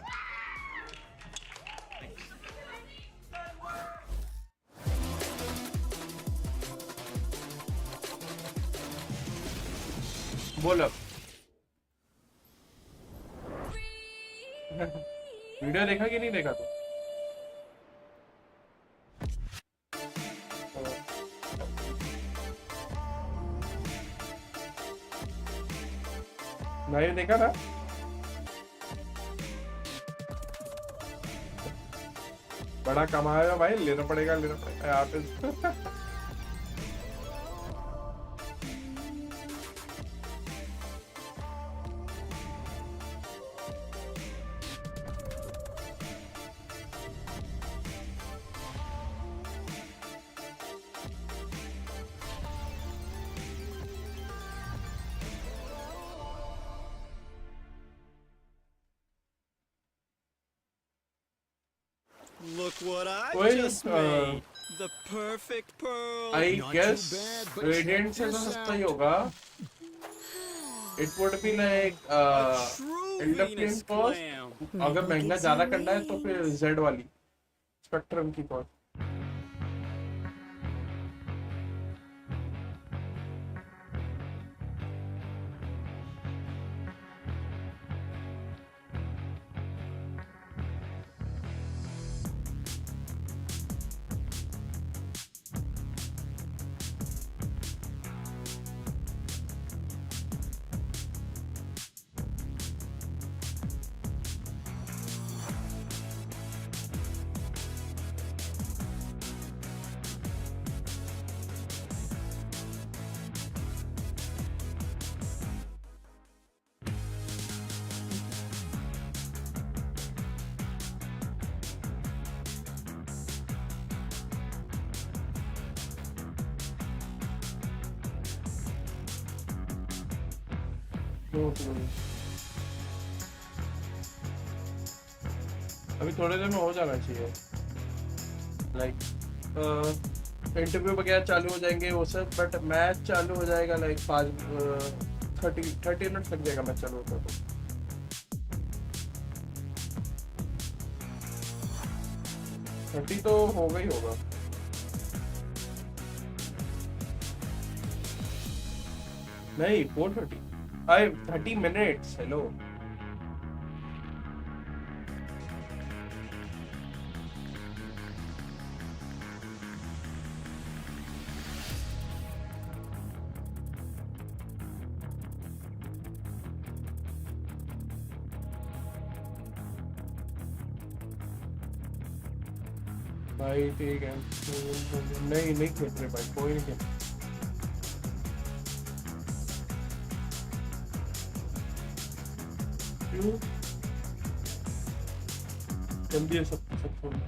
बोलो video देखा कि नहीं देखा तू भाई देखा था बड़ा कमाया भाई लेना पड़ेगा यहाँ पे Look what I Well, just made. The perfect pearl. I Not guess too bad, but Radiant से तो सस्ता ही होगा. It would be like Elder cost. अगर महंगा ज़्यादा करना है तो फिर Z वाली Spectrum की cost. अभी थोड़े देर में हो जाना चाहिए लाइक इंटरव्यू वगैरह चालू हो जाएंगे वो सब बट मैच चालू हो जाएगा लाइक 30 मिनट लग जाएगा मैच चालू होता तो 30 तो होगा ही होगा नहीं 4:30 30 minutes hello भाई ठीक है नहीं खेल रहे भाई कोई नहीं खेल जल्दी सब छोड़ना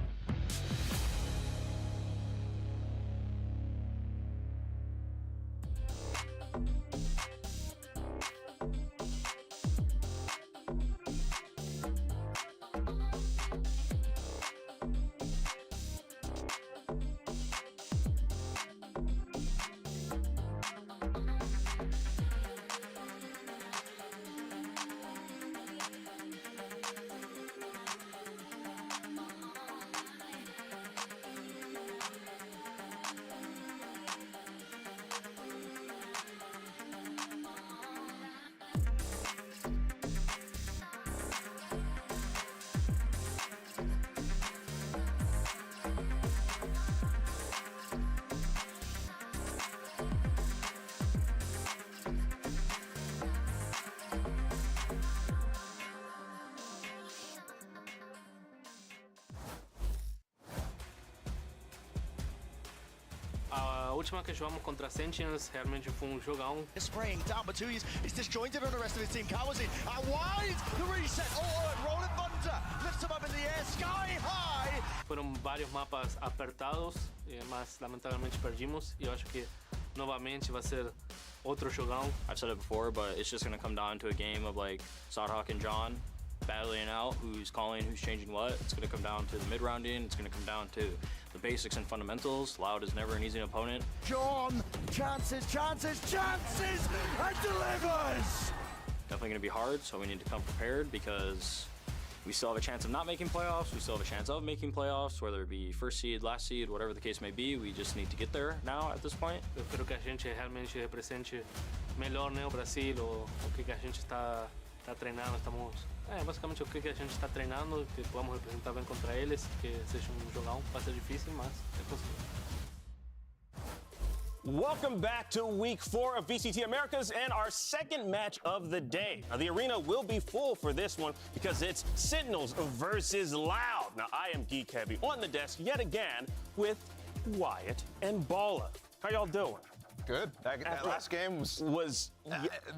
A última que jogamos contra Sentinels realmente foi jogão. Spraying down Batuis is disjointed on the rest of his team. Cowers in out wide. The reset. Rolling Thunder lifts him up in the air, sky high. Foram vários mapas apertados, mas lamentavelmente perdimos. E eu acho que novamente vai ser otro showdown. I've said it before, but it's just gonna come down to a game of like Sadhak and John battling out who's calling, who's changing what. It's gonna come down to the mid-rounding. It's gonna come down to the basics and fundamentals. Loud is never an easy opponent. John, chances, chances, chances, and delivers! Definitely gonna be hard, so we need to come prepared because we still have a chance of not making playoffs. We still have a chance of making playoffs, whether it be first seed, last seed, whatever the case may be. We just need to get there now at this point. Eu espero que a gente realmente represente melhor, né, o Brasil, o que a gente está treinando, estamos... basicamente o que a gente está treinando, que podamos representar bem contra eles, que seja jogão, vai ser difícil, mas é possível. Welcome back to week 4 of VCT Americas and our second match of the day. Now, the arena will be full for this one because it's Sentinels versus Loud. Now, I am Geek Heavy on the desk yet again with Wyatt and Bala. How y'all doing? Good. That last game was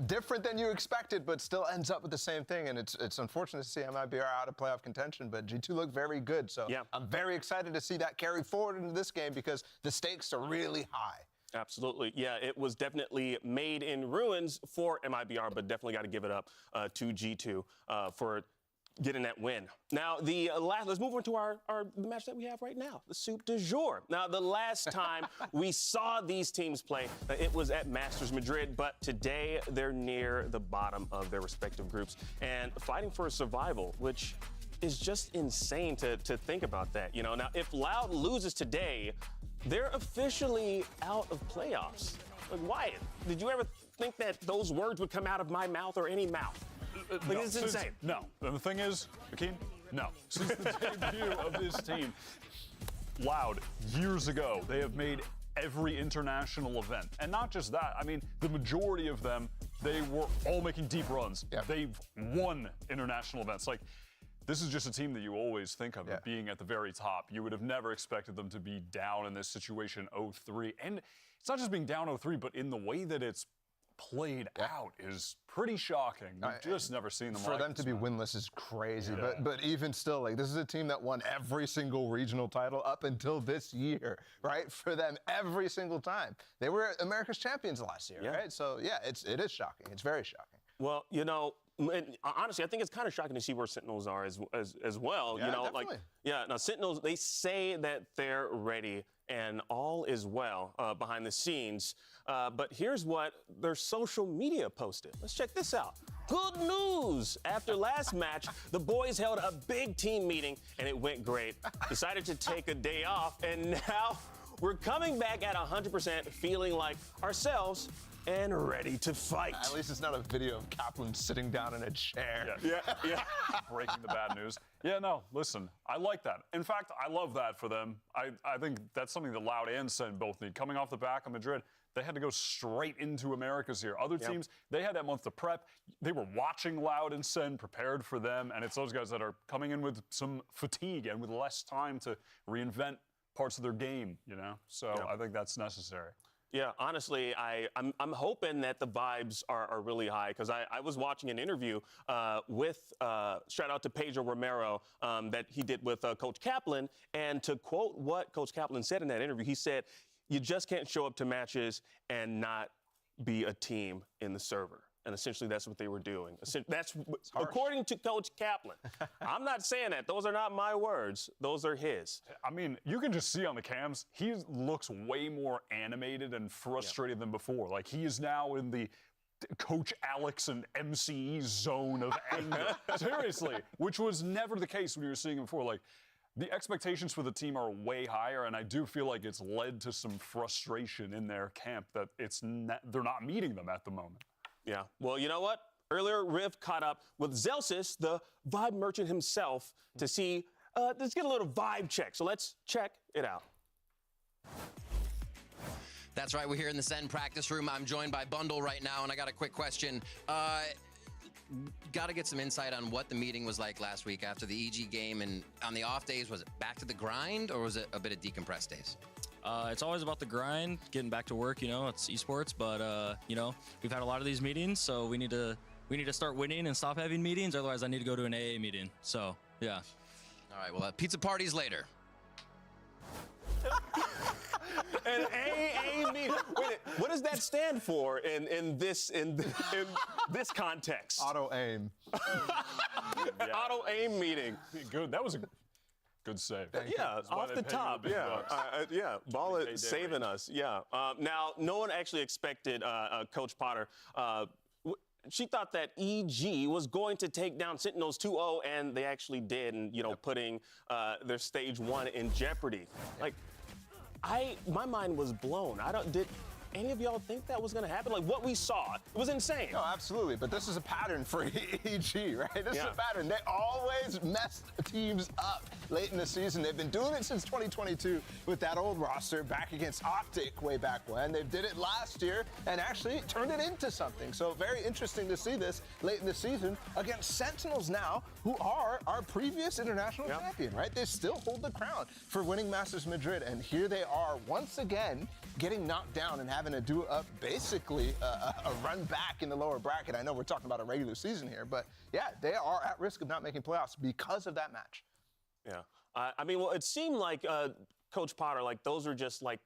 different than you expected, but still ends up with the same thing. And it's unfortunate to see MIBR out of playoff contention, but G2 looked very good. So I'm very excited to see that carry forward into this game because the stakes are really high. Absolutely. Yeah, it was definitely made in ruins for MIBR, but definitely got to give it up to G2 for getting that win. Now, let's move on to the match that we have right now, the Soup du Jour. Now, the last time we saw these teams play, it was at Masters Madrid, but today they're near the bottom of their respective groups and fighting for a survival, which is just insane to think about that. You know, now if Loud loses today, they're officially out of playoffs. Like, Wyatt, did you ever think that those words would come out of my mouth or any mouth? Like, No, it's insane. No. And the thing is, Akeem, no. Since the debut of this team, Loud, years ago, they have made every international event. And not just that, I mean, the majority of them, they were all making deep runs. Yeah. They've won international events. Like, this is just a team that you always think of being at the very top. You would have never expected them to be down in this situation 0-3. And it's not just being down 0-3, but in the way that it's played out is pretty shocking. You've just never seen them For them to be winless is crazy. But even still, like, this is a team that won every single regional title up until this year, right? For them, every single time. They were America's champions last year, right? So, yeah, it is shocking. It's very shocking. Well, you know, and honestly, I think it's kind of shocking to see where Sentinels are as well. Yeah, you know, definitely. now Sentinels, they say that they're ready and all is well behind the scenes. But here's what their social media posted. Let's check this out. Good news! After last match, the boys held a big team meeting and it went great. Decided to take a day off, and now we're coming back at 100%, feeling like ourselves and ready to fight. At least it's not a video of Kaplan sitting down in a chair. Yeah. Breaking the bad news. Yeah, no, listen, I like that. In fact, I love that for them. I think that's something that Loud and SEN both need. Coming off the back of Madrid, they had to go straight into Americas here. Other teams, they had that month to prep. They were watching Loud and SEN, prepared for them, and it's those guys that are coming in with some fatigue and with less time to reinvent parts of their game, you know? So I think that's necessary. Yeah, honestly, I'm hoping that the vibes are really high, because I was watching an interview with, shout out to Pedro Romero, that he did with Coach Kaplan, and to quote what Coach Kaplan said in that interview, he said, you just can't show up to matches and not be a team in the server. And essentially, that's what they were doing. That's according to Coach Kaplan. I'm not saying that. Those are not my words. Those are his. I mean, you can just see on the cams, he looks way more animated and frustrated than before. Like, he is now in the Coach Alex and MCE zone of anger. Seriously, which was never the case when you were seeing him before. Like, the expectations for the team are way higher, and I do feel like it's led to some frustration in their camp that they're not meeting them at the moment. Yeah, well, you know what? Earlier, Riv caught up with Zelsis, the vibe merchant himself, to see, let's get a little vibe check. So let's check it out. That's right, we're here in the SEN practice room. I'm joined by Bundle right now, and I got a quick question. Got to get some insight on what the meeting was like last week after the EG game, and on the off days, was it back to the grind, or was it a bit of decompressed days? It's always about the grind, getting back to work, you know, it's esports, but, you know, we've had a lot of these meetings, so we need to start winning and stop having meetings, otherwise I need to go to an AA meeting, so, yeah. All right, well, pizza parties later. An AA meeting. Wait, what does that stand for in this context? Auto aim. Auto aim meeting. Good. That was a good save. Yeah, off the top. Yeah, Ball is saving us. Yeah. Now, no one actually expected Coach Potter. She thought that EG was going to take down Sentinels 2-0, and they actually did, and putting their stage 1 in jeopardy. Like, my mind was blown. Did any of y'all think that was going to happen? Like, what we saw, it was insane. No, absolutely. But this is a pattern for EG, right? This is a pattern. They always mess teams up late in the season. They've been doing it since 2022 with that old roster back against Optic way back when. They did it last year and actually turned it into something. So very interesting to see this late in the season against Sentinels now, who are our previous international champion, right? They still hold the crown for winning Masters Madrid. And here they are once again getting knocked down and having to do up basically a run back in the lower bracket. I know we're talking about a regular season here, but yeah, they are at risk of not making playoffs because of that match. Yeah. I mean, well, it seemed like Coach Potter, like those are just like,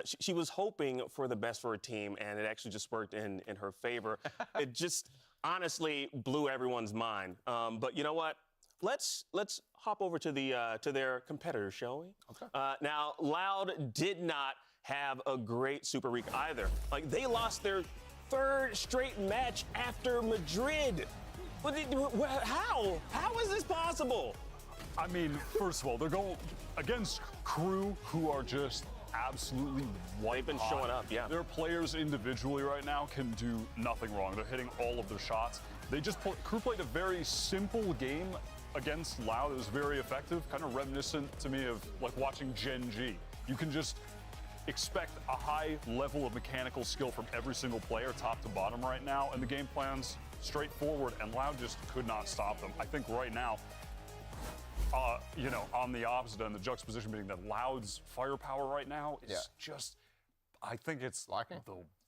she was hoping for the best for her team, and it actually just worked in her favor. It just honestly blew everyone's mind. But you know what? Let's hop over to their competitors, shall we? Okay. Now, Loud did not have a great Super Week either. Like, they lost their 3rd straight match after Madrid. How? How is this possible? I mean, first of all, they're going against crew who are just absolutely They've been showing up, yeah. Their players individually right now can do nothing wrong. They're hitting all of their shots. Crew played a very simple game against Loud. It was very effective, kind of reminiscent to me of like watching Gen G. You can just expect a high level of mechanical skill from every single player, top to bottom right now, and the game plan's straightforward, and Loud just could not stop them. I think right now, on the opposite end, the juxtaposition being that Loud's firepower right now is just, I think it's lacking.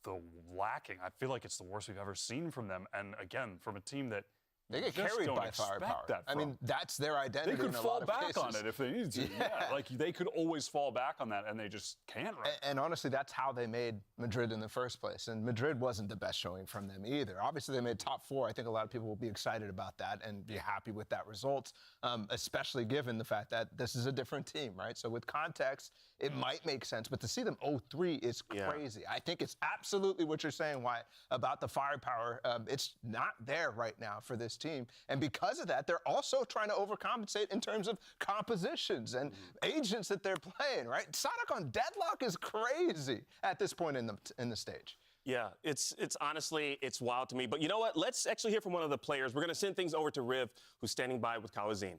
The lacking. I feel like it's the worst we've ever seen from them, and again, from a team that they get carried by firepower. I mean, that's their identity. They could in a fall lot of back cases. on it if they needed to. Yeah, like they could always fall back on that, and they just can't. Right? And honestly, that's how they made Madrid in the first place. And Madrid wasn't the best showing from them either. Obviously, they made top 4. I think a lot of people will be excited about that and be happy with that result, especially given the fact that this is a different team, right? So with context, it might make sense. But to see them 0-3 is crazy. I think it's absolutely what you're saying, Wyatt, about the firepower. It's not there right now for this team. And because of that, they're also trying to overcompensate in terms of compositions and agents that they're playing, right? Sonic on Deadlock is crazy at this point in the stage. Yeah, it's honestly, it's wild to me. But you know what? Let's actually hear from one of the players. We're going to send things over to Riv, who's standing by with Kawazine.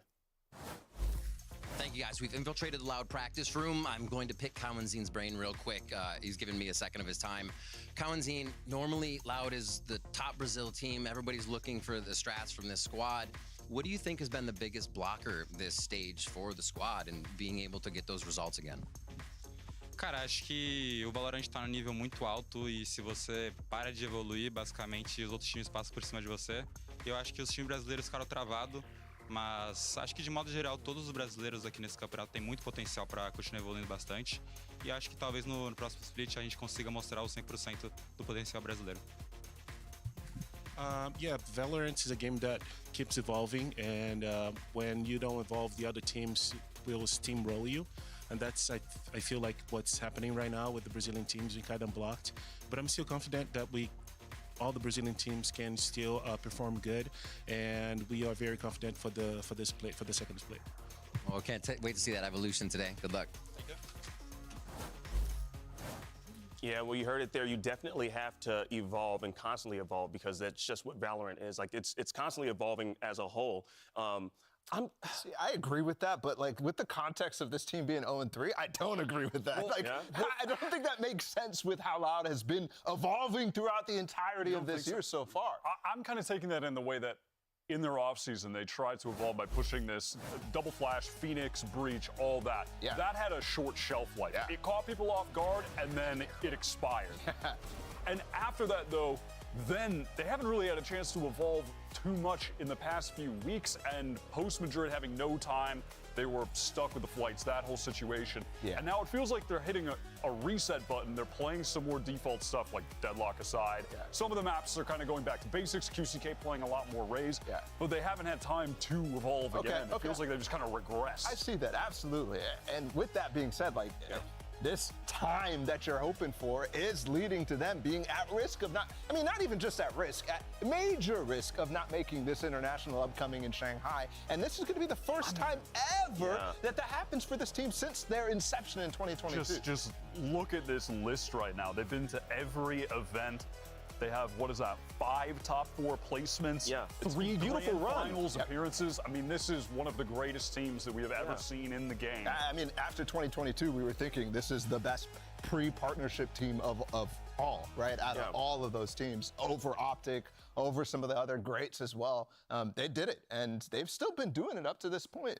Thank you, guys. We've infiltrated the Loud practice room. I'm going to pick Kawanzine's brain real quick. He's given me a second of his time. Kawanzine, normally Loud is the top Brazil team. Everybody's looking for the strats from this squad. What do you think has been the biggest blocker this stage for the squad and being able to get those results again? Cara, acho que o Valorant está num nível muito alto e se você para de evoluir, basicamente os outros times passam por cima de você. Eu acho que os times brasileiros ficaram travados. Mas acho que, de modo geral, todos os brasileiros aqui nesse campeonato têm muito potencial para continuar evoluindo bastante. E acho que talvez no próximo split a gente consiga mostrar o 100% do potencial brasileiro. Yeah, Valorant is a game that keeps evolving, and when you don't evolve, the other teams will steamroll you. And that's, I feel like, what's happening right now with the Brazilian teams. We kind of blocked. But I'm still confident that all the Brazilian teams can still perform good, and we are very confident for the split, for the second split. Well, can't wait to see that evolution today. Good luck. Thank you. Yeah, well, you heard it there. You definitely have to evolve and constantly evolve because that's just what Valorant is. Like, it's constantly evolving as a whole. See, I agree with that, but like with the context of this team being 0-3, I don't agree with that. Well, I don't think that makes sense with how Loud has been evolving throughout the entirety of this year so far. I'm kind of taking that in the way that in their offseason, they tried to evolve by pushing this double flash, Phoenix, Breach, all that. Yeah. That had a short shelf life. Yeah. It caught people off guard, and then it expired. And after that, though, then they haven't really had a chance to evolve too much in the past few weeks, and post-Madrid having no time They were stuck with the flights, that whole situation. Yeah. And now it feels like they're hitting a reset button. They're playing some more default stuff like Deadlock aside. Yeah. Some of the maps are kind of going back to basics. QCK playing a lot more Raze. Yeah. But they haven't had time to evolve again. It feels like they've just kind of regressed. I see that, absolutely. And with that being said, like, this time that you're hoping for is leading to them being at risk of not even just at risk, at major risk of not making this international upcoming in Shanghai. And this is going to be the first time ever that happens for this team since their inception in 2022. Just look at this list right now. They've been to every event. They have, what is that, 5 top 4 placements? Yeah, 3 beautiful finals appearances. I mean, this is one of the greatest teams that we have ever seen in the game. I mean, after 2022, we were thinking this is the best pre-partnership team of all, right? Out of all of those teams, over Optic, over some of the other greats as well. They did it, and they've still been doing it up to this point.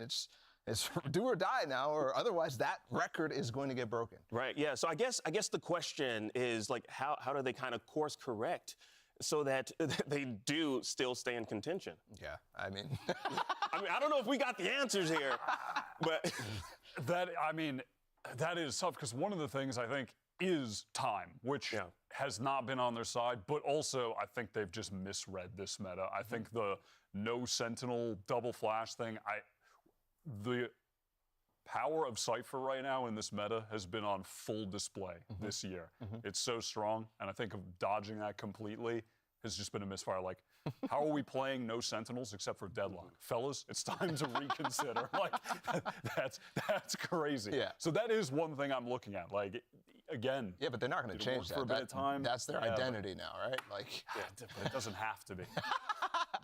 It's do or die now, or otherwise that record is going to get broken. Right, yeah. So I guess the question is, like, how do they kind of course correct so that they do still stay in contention? Yeah, I mean... I don't know if we got the answers here, but... that is tough, because one of the things I think is time, which has not been on their side, but also I think they've just misread this meta. I think the no Sentinel double flash thing, the power of Cypher right now in this meta has been on full display this year. It's so strong, and I think of dodging that completely has just been a misfire. Like, how are we playing no Sentinels except for Deadlock? Fellas, it's time to reconsider. Like, that's crazy. Yeah. So that is one thing I'm looking at. Like, again. Yeah, but they're not going to change that. For a bit of time. That's their identity now, right? Like, but it doesn't have to be.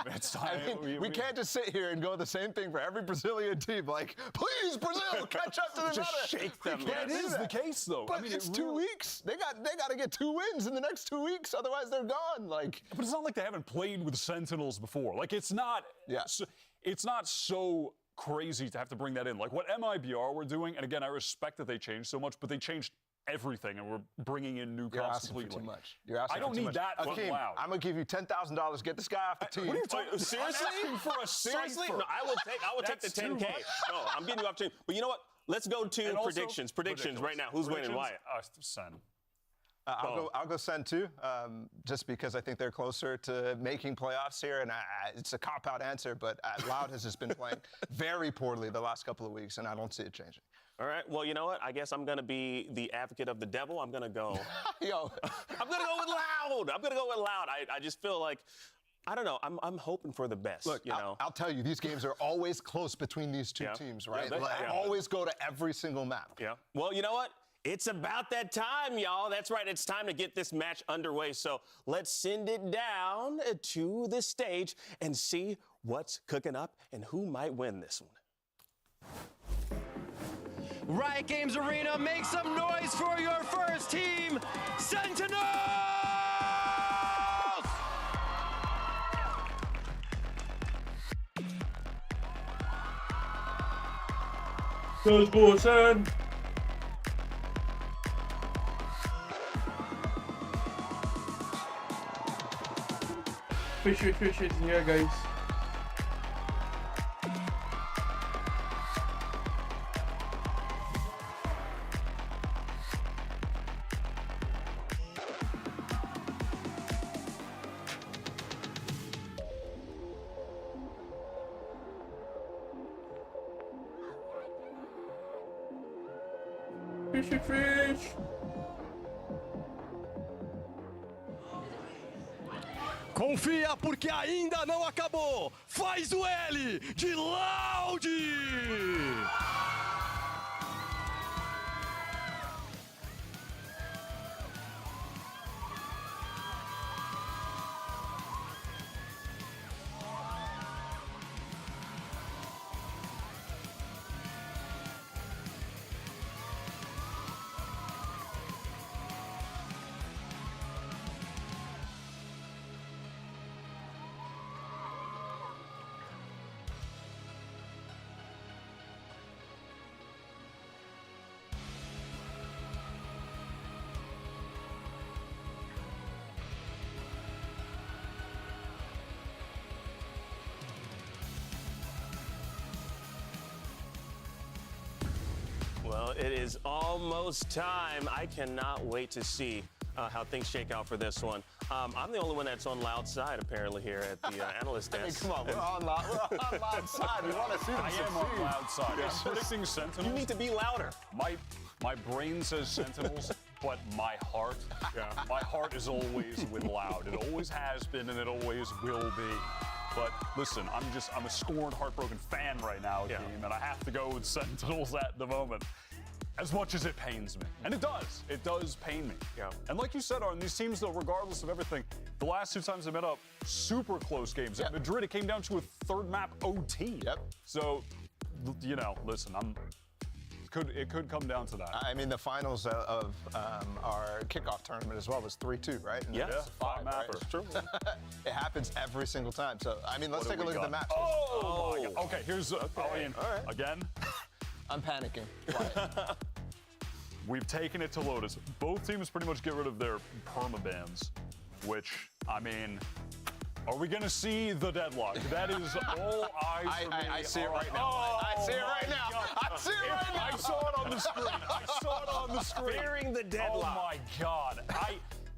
It's time. I mean, we can't just sit here and go the same thing for every Brazilian team. Like, please, Brazil, catch up to the just meta. shake them. That is the case, though. But it's 2 weeks. They got to get 2 wins in the next 2 weeks, otherwise they're gone. Like, but it's not like they haven't played with Sentinels before. Like, it's not. It's not so crazy to have to bring that in. Like what MIBR were doing, and again, I respect that they changed so much, but they changed everything, and we're bringing in new comps completely. For too much. You're asking I don't for too need much. that Akeem, loud. I'm gonna give you $10,000. Get this guy off the team. What are you talking? Seriously? I'm asking for a Seriously? cipher. No, I will take the 10K. No, I'm getting you up to. But you know what? Let's go to predictions. Predictions right now. Who's winning? Why? SEN. I'll go SEN too, just because I think they're closer to making playoffs here, and it's a cop-out answer, but Loud has just been playing very poorly the last couple of weeks, and I don't see it changing. All right. Well, you know what? I guess I'm going to be the advocate of the devil. I'm going to go. I'm going to go with Loud. I'm going to go with Loud. I just feel like, I don't know. I'm hoping for the best. Look, you know? I'll tell you, these games are always close between these two teams, right? Yeah, Like, always go to every single map. Yeah. Well, you know what? It's about that time, y'all. That's right. It's time to get this match underway. So let's send it down to the stage and see what's cooking up and who might win this one. Riot Games Arena, make some noise for your first team, Sentinels! 2%. Fish is here, guys. Fish. Confia, porque ainda não acabou. Faz o L de Loud! it is almost time. I cannot wait to see how things shake out for this one. I'm the only one that's on Loud side, apparently, here at the analyst desk. I mean, come on, we're on Loud side. We want to see them I am on Loud side. I'm predicting Sentinels. You need to be louder. My brain says Sentinels, but my heart is always with Loud. It always has been, and it always will be. But listen, I'm a scorned, heartbroken fan right now, team, and I have to go with Sentinels at the moment. As much as it pains me. And it does pain me. Yeah. And like you said, Arden, these teams, though, regardless of everything, the last 2 times they met up, super close games. At Madrid, it came down to a third map OT. Yep. So, you know, listen, it could come down to that. I mean, the finals of our kickoff tournament as well was 3-2, right? And it's 5 mapper. Right? True. It happens every single time. So, I mean, let's take a look at the matches. Oh, my God. Okay, here's, again. I'm panicking. We've taken it to Lotus. Both teams pretty much get rid of their permabans, which, I mean, are we going to see the deadlock? That is all eyes for me. I see it right now. I see it right now. I see it right now. I saw it on the screen. I saw it on the screen. Fearing the deadlock. Oh, my God.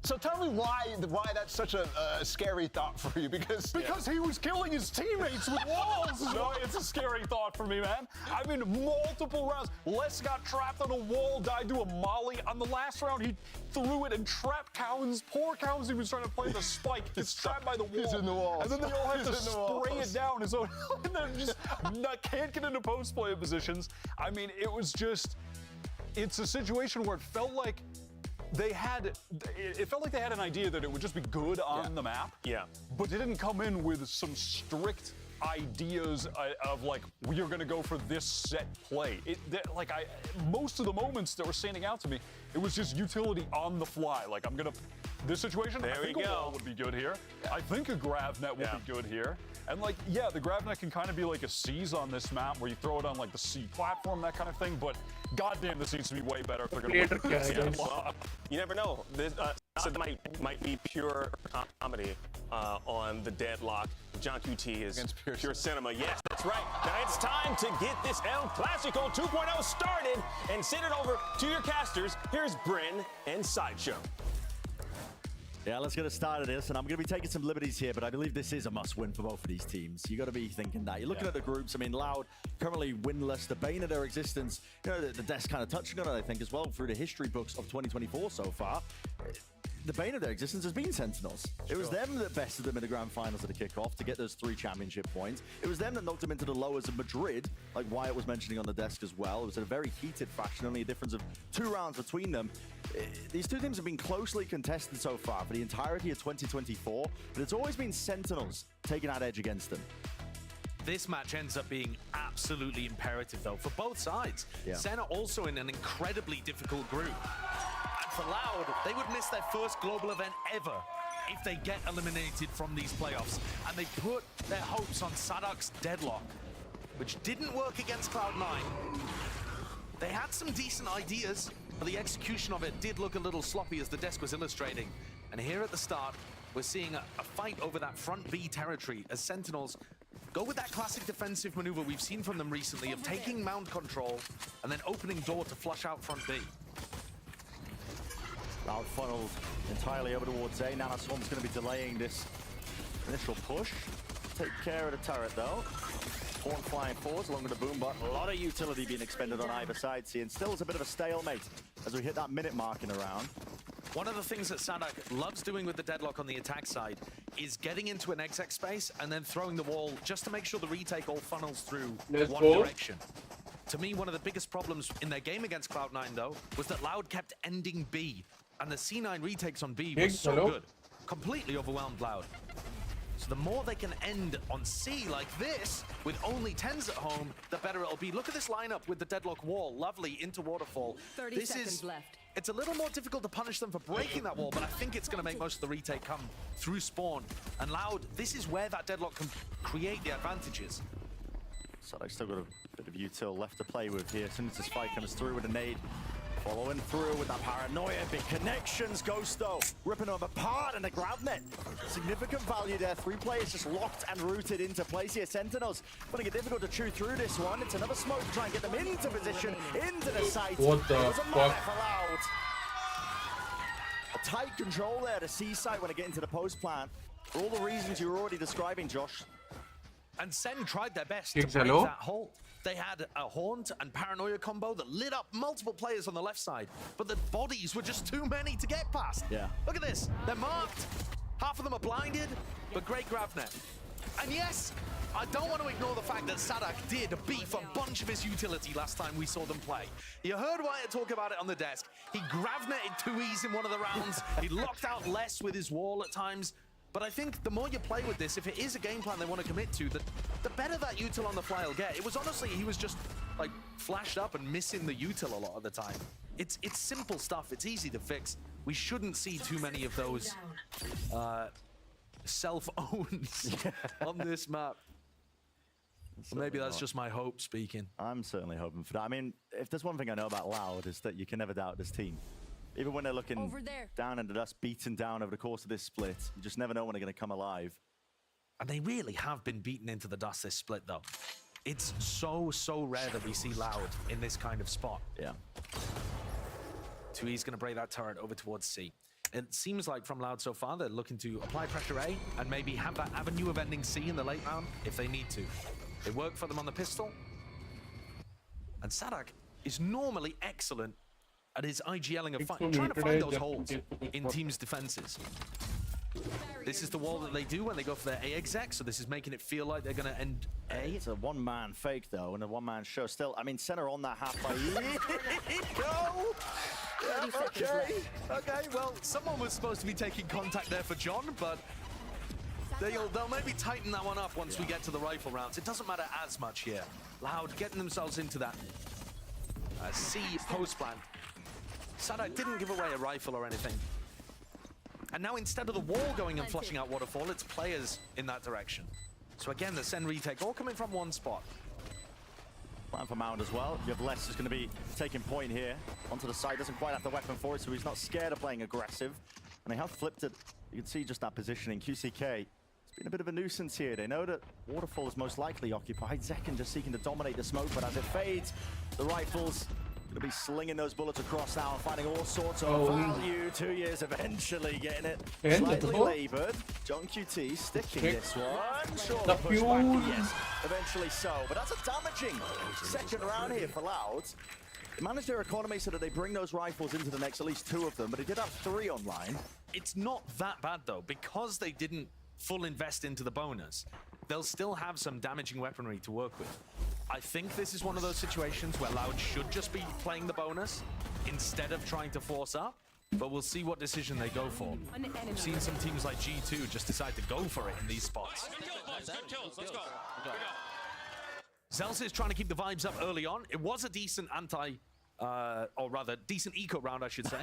So tell me why that's such a scary thought for you, because he was killing his teammates with walls. No, it's a scary thought for me, man. I mean, multiple rounds. Les got trapped on a wall, died to a molly. On the last round, he threw it and trapped Cowens. Poor Cowens, he was trying to play the spike. Gets trapped by the wall. He's in the walls. And then they all have to spray it down his own. And then just can't get into post-play positions. I mean, it's a situation where it felt like they had an idea that it would just be good on the map. Yeah. But it didn't come in with some strict ideas of like, we are going to go for this set play. Most of the moments that were standing out to me, it was just utility on the fly. Like, this situation, I think a wall would be good here. I think a grav net would be good here. And like, the grav net can kind of be like a C's on this map where you throw it on like the C platform, that kind of thing. But goddamn, this needs to be way better if they're going to win. You never know. This might be pure comedy on the deadlock. John QT is pure cinema. Yes, that's right. Now it's time to get this El Clasico 2.0 started and send it over to your casters. Here's Bryn and Sideshow. Yeah, let's get started this, and I'm going to be taking some liberties here, but I believe this is a must-win for both of these teams. You got to be thinking that. You're looking at the groups. I mean, Loud currently winless, the bane of their existence. You know, the desk kind of touching on it, I think, as well through the history books of 2024 so far. The bane of their existence has been Sentinels. It was them that bested them in the grand finals at the kickoff to get those 3 championship points. It was them that knocked them into the lowers of Madrid, like Wyatt was mentioning on the desk as well. It was in a very heated fashion, only a difference of 2 rounds between them. These 2 teams have been closely contested so far for the entirety of 2024, but it's always been Sentinels taking that edge against them. This match ends up being absolutely imperative, though, for both sides. Sen are also in an incredibly difficult group. And for Loud, they would miss their first global event ever if they get eliminated from these playoffs. And they put their hopes on Sadok's deadlock, which didn't work against Cloud9. They had some decent ideas, but the execution of it did look a little sloppy, as the desk was illustrating. And here at the start, we're seeing a fight over that front B territory as Sentinels go with that classic defensive maneuver we've seen from them recently of taking mount control and then opening door to flush out front B. Loud funneled entirely over towards A. Nanaswarm's going to be delaying this initial push. Take care of the turret, though. Horn flying forwards along with the boom, but a lot of utility being expended on either side, and still is a bit of a stalemate as we hit that minute mark in the round. One of the things that Sadok loves doing with the deadlock on the attack side is getting into an exec space and then throwing the wall just to make sure the retake all funnels through one direction. To me, one of the biggest problems in their game against Cloud9, though, was that Loud kept ending B, and the C9 retakes on B was so good. Completely overwhelmed Loud. So the more they can end on C like this, with only 10s at home, the better it'll be. Look at this lineup with the deadlock wall. Lovely into waterfall. 30 seconds left. It's a little more difficult to punish them for breaking that wall, but I think it's going to make most of the retake come through spawn. And Loud, this is where that deadlock can create the advantages. So they've still got a bit of util left to play with here. As soon as this fight comes through with a nade Following through with that paranoia, big connections, Ghosto ripping them apart, and the grab net. Significant value there, 3 players just locked and rooted into place here. Sentinels finding it difficult to chew through this one. It's another smoke to try and get them into position, into the site. What the fuck? A tight control there to C-site when they get into the post plant. For all the reasons you were already describing, Josh. And SEN tried their best Kicks, to break hello? that hold. They had a Haunt and Paranoia combo that lit up multiple players on the left side, but the bodies were just too many to get past. Yeah. Look at this. They're marked. Half of them are blinded, but great grab net. And yes, I don't want to ignore the fact that Sadak did beef a bunch of his utility last time we saw them play. You heard Wyatt talk about it on the desk. He grav netted 2Es in one of the rounds. He locked out less with his wall at times. But I think the more you play with this, if it is a game plan they want to commit to, the better that util on the fly will get. It was honestly, he was just like flashed up and missing the util a lot of the time. It's simple stuff. It's easy to fix. We shouldn't see too many of those self-owns on this map. Well, maybe that's just my hope speaking. I'm certainly hoping for that. I mean, if there's one thing I know about Loud, is that you can never doubt this team. Even when they're looking down in the dust, beaten down over the course of this split, you just never know when they're going to come alive. And they really have been beaten into the dust this split, though. It's so rare that we see Loud in this kind of spot. Yeah. 2E's going to break that turret over towards C. It seems like from Loud so far, they're looking to apply pressure A and maybe have that avenue of ending C in the late round if they need to. It worked for them on the pistol. And Sadak is normally excellent at his IGLing of trying to find those holes in teams' defenses. This is the wall that they do when they go for their A exec, so this is making it feel like they're going to end A. It's a one-man fake, though, and a one-man show. Still, I mean, center on that half by go! Yeah, okay, well, someone was supposed to be taking contact there for John, but they'll maybe tighten that one up once we get to the rifle rounds. It doesn't matter as much here. Loud getting themselves into that C post plant. Sadak didn't give away a rifle or anything. And now instead of the wall going and flushing out waterfall, it's players in that direction. So again, the SEN retake all coming from one spot. Plan for Mound as well. You have Les is going to be taking point here. Onto the side, doesn't quite have the weapon for it, so he's not scared of playing aggressive. And they have flipped it. You can see just that positioning. QCK, it's been a bit of a nuisance here. They know that waterfall is most likely occupied. Zekken just seeking to dominate the smoke, but as it fades, the rifles going to be slinging those bullets across now and finding all sorts of value. 2 years eventually getting it slightly labored. John QT sticking this one. Sure, push back, yes, eventually so. But that's a damaging second round here for Loud. They managed their economy so that they bring those rifles into the next, at least 2 of them, but they did have 3 online. It's not that bad, though, because they didn't full invest into the bonus. They'll still have some damaging weaponry to work with. I think this is one of those situations where Loud should just be playing the bonus instead of trying to force up, but we'll see what decision they go for. We've seen some teams like G2 just decide to go for it in these spots. Good kills, let's go. Zelsa is trying to keep the vibes up early on. It was a decent or rather, decent eco round, I should say.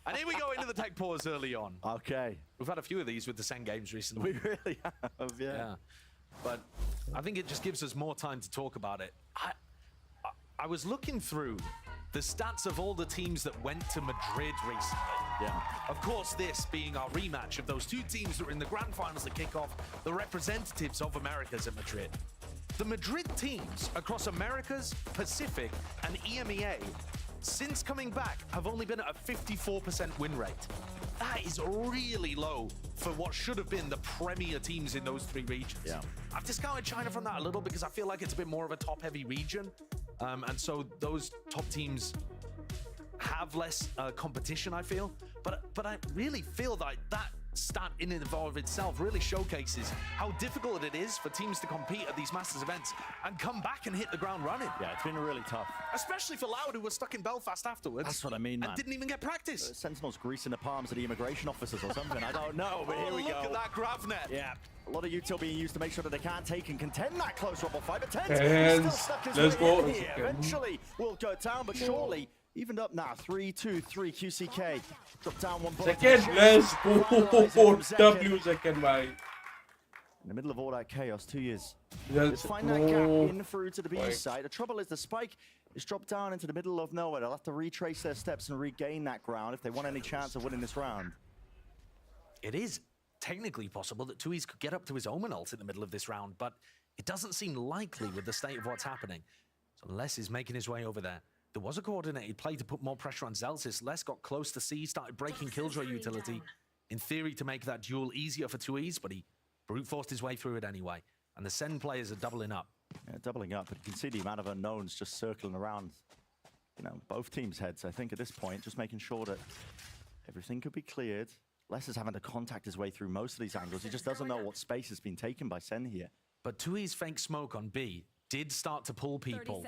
And here we go into the tech pause early on. Okay. We've had a few of these with the SEN games recently. We really have, yeah. But I think it just gives us more time to talk about it. I was looking through the stats of all the teams that went to Madrid recently. Yeah. Of course, this being our rematch of those 2 teams that were in the grand finals that kick off, the representatives of Americas at Madrid. The Madrid teams across Americas, Pacific, and EMEA, since coming back, have only been at a 54% win rate. That is really low for what should have been the premier teams in those 3 regions. Yeah. I've discounted China from that a little because I feel like it's a bit more of a top-heavy region. And so those top teams have less competition, I feel. But I really feel like that stat in and of itself really showcases how difficult it is for teams to compete at these Masters events and come back and hit the ground running. Yeah, it's been really tough. Especially for Loud, who was stuck in Belfast afterwards. That's what I mean, man. And didn't even get practice. Sentinels greasing the palms of the immigration officers or something. I don't know, but here we go. Look at that grav net. Yeah. A lot of util being used to make sure that they can't take and contend that close rubble fight. But Tens, still stuck his let's way go. in here. Eventually will go down, but surely evened up now. 3-2-3 QCK. Drop down one bullet. Second, let's go. W second, bhai. In the middle of all that chaos, 2 years. Let's Let's find that gap in through to the B side. The trouble is the spike It's dropped down into the middle of nowhere. They'll have to retrace their steps and regain that ground if they want any chance of winning this round. It is technically possible that Tui's could get up to his Omen ult in the middle of this round, but it doesn't seem likely with the state of what's happening. So Les is making his way over there. There was a coordinated play to put more pressure on Zelsis. Les got close to C, started breaking Killjoy utility, in theory to make that duel easier for Tui's, but he brute forced his way through it anyway. And the SEN players are doubling up. Yeah, doubling up, but you can see the amount of unknowns just circling around, you know, both teams' heads, I think, at this point, just making sure that everything could be cleared. Les is having to contact his way through most of these angles. He just doesn't know what space has been taken by SEN here. But Tui's fake smoke on B did start to pull people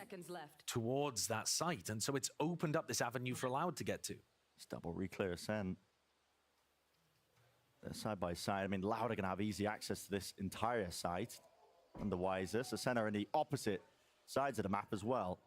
towards that site, and so it's opened up this avenue for Loud to get to. It's double re-clear SEN. They're side by side. I mean, Loud are going to have easy access to this entire site. And the Wiser. So SEN are in the opposite sides of the map as well.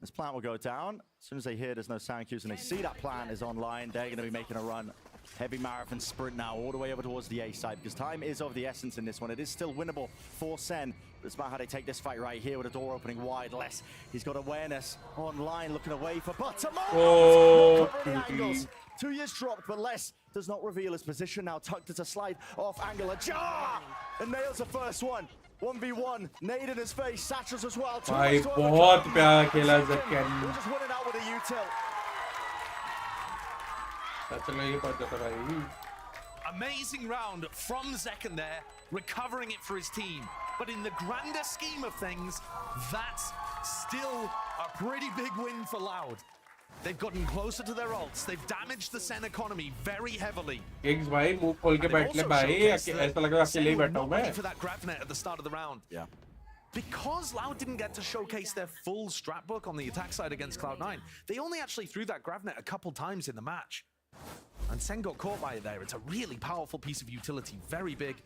This plant will go down. As soon as they hear there's no sound cues and they see that plant is online, they're going to be making a run. Heavy marathon sprint now all the way over towards the A side because time is of the essence in this one. It is still winnable for SEN. But it's about how they take this fight right here with the door opening wide. Les, he's got awareness online, looking away for Buttermore. Oh, angles. 2 years dropped, but Les does not reveal his position now. Tucked as a slide off angle. A jar! And nails the first one. 1v1. Nade in his face. Satchels as well. भाई बहुत प्यारा खेला ज़कैन. We'll just win it out with a util. Amazing round from Zekken there, recovering it for his team. But in the grander scheme of things, that's still a pretty big win for Loud. They've gotten closer to their ults. They've damaged the SEN economy very heavily. Gigs भाई मुंह खोल के बैठ ले भाई. ऐसा लग रहा है अकेले ही बैठा हूँ मैं. For that grab net at the start of the round. Yeah. Because Loud didn't get to showcase their full strat book on the attack side against Cloud9, they only actually threw that grab net a couple times in the match. And SEN got caught by it there. It's a really powerful piece of utility, very big.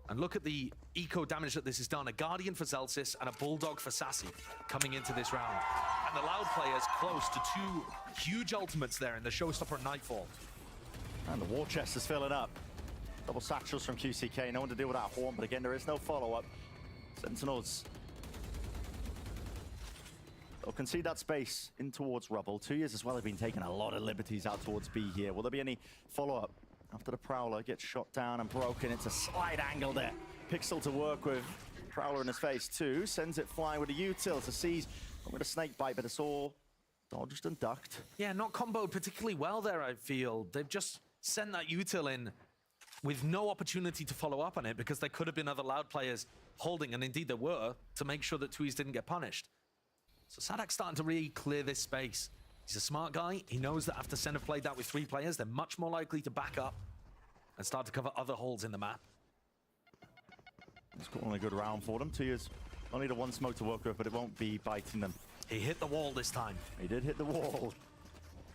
And look at the eco damage that this has done. A Guardian for Zelsis and a Bulldog for Sassy coming into this round. And the Loud players close to two huge ultimates there in the Showstopper Nightfall. And the war chest is filling up. Double satchels from QCK. No one to deal with that horn, but again, there is no follow-up. Sentinels. They'll concede that space in towards Rubble. 2 years as well have been taking a lot of liberties out towards B here. Will there be any follow-up? After the Prowler gets shot down and broken, it's a slide angle there. Pixel to work with. Prowler in his face too. Sends it flying with a util to seize. With a snake bite, but it's all dodged and ducked. Yeah, not comboed particularly well there, I feel. They've just sent that util in with no opportunity to follow up on it because there could have been other Loud players holding, and indeed there were, to make sure that Tui's didn't get punished. So Sadak's starting to really clear this space. He's a smart guy. He knows that after SEN have played that with 3 players, they're much more likely to back up and start to cover other holes in the map. It's calling a good round for them. 2 years. Only the one smoke to work with, but it won't be biting them. He hit the wall this time. He did hit the wall.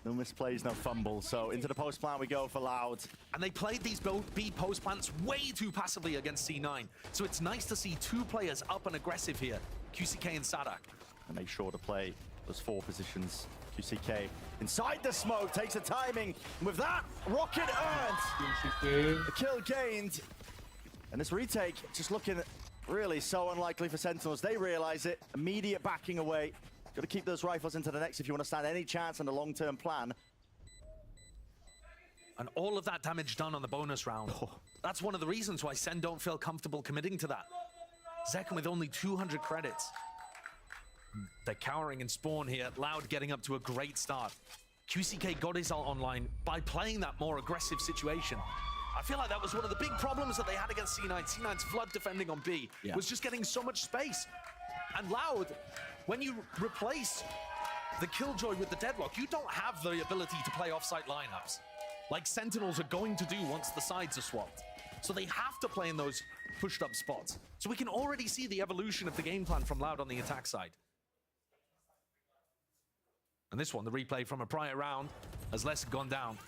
No misplays, no fumbles. So into the post plant we go for Loud. And they played these B post plants way too passively against C9. So it's nice to see 2 players up and aggressive here, QCK and Sadak. And make sure to play those 4 positions. QCK inside the smoke, takes the timing. And with that, rocket earned. The kill gained. And this retake just looking really so unlikely for Sentinels. They realize it. Immediate backing away. Got to keep those rifles into the next if you want to stand any chance on the long-term plan. And all of that damage done on the bonus round. That's one of the reasons why SEN don't feel comfortable committing to that. Zekken with only 200 credits. They're cowering in spawn here. Loud getting up to a great start. QCK got his ult online by playing that more aggressive situation. I feel like that was one of the big problems that they had against C9. C9's flood defending on B was just getting so much space. And Loud, when you replace the Killjoy with the Deadlock, you don't have the ability to play off-site lineups like Sentinels are going to do once the sides are swapped. So they have to play in those pushed up spots. So we can already see the evolution of the game plan from Loud on the attack side. And this one, the replay from a prior round, has less gone down.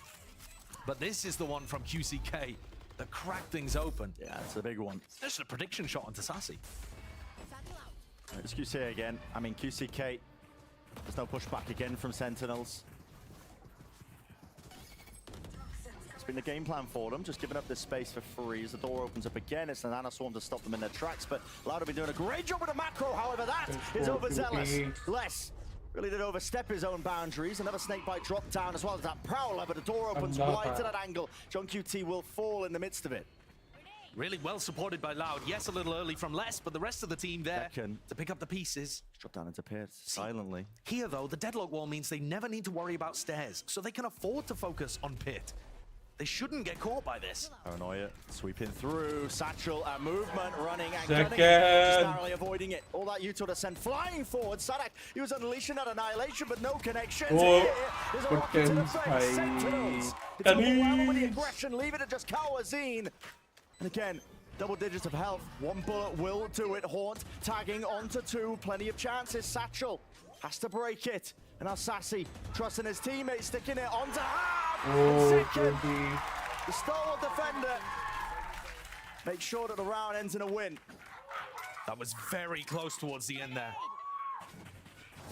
But this is the one from QCK that cracked things open. Yeah, it's a big one. Just a prediction shot onto Sassy. It's QCK again. I mean, QCK, there's no pushback again from Sentinels. This been the game plan for them, just giving up this space for free as the door opens up again. It's the Nano Swarm to stop them in their tracks, but Loud have been doing a great job with the macro. However, that is overzealous. Less really did overstep his own boundaries. Another snakebite dropped down as well as that Prowler, but the door opens wide to that angle. John QT will fall in the midst of it. Really well supported by Loud. Yes, a little early from Les, but the rest of the team there to pick up the pieces. Drop down into pit silently. Here, though, the deadlock wall means they never need to worry about stairs, so they can afford to focus on pit. They shouldn't get caught by this. Paranoia sweeping through. Satchel and movement running and gunning. Just narrowly avoiding it. All that util to send flying forward. Sadak, he was unleashing that annihilation, but no connections. Here is a rocket to the face. Sentinels. It's overwhelming with the aggression. Leave it at just Kawazine. And again, double digits of health. One bullet will do it. Haunt tagging onto two. Plenty of chances. Satchel has to break it. And now Sassy trusting his teammates, sticking it onto second. The stalwart defender makes sure that the round ends in a win. That was very close towards the end there.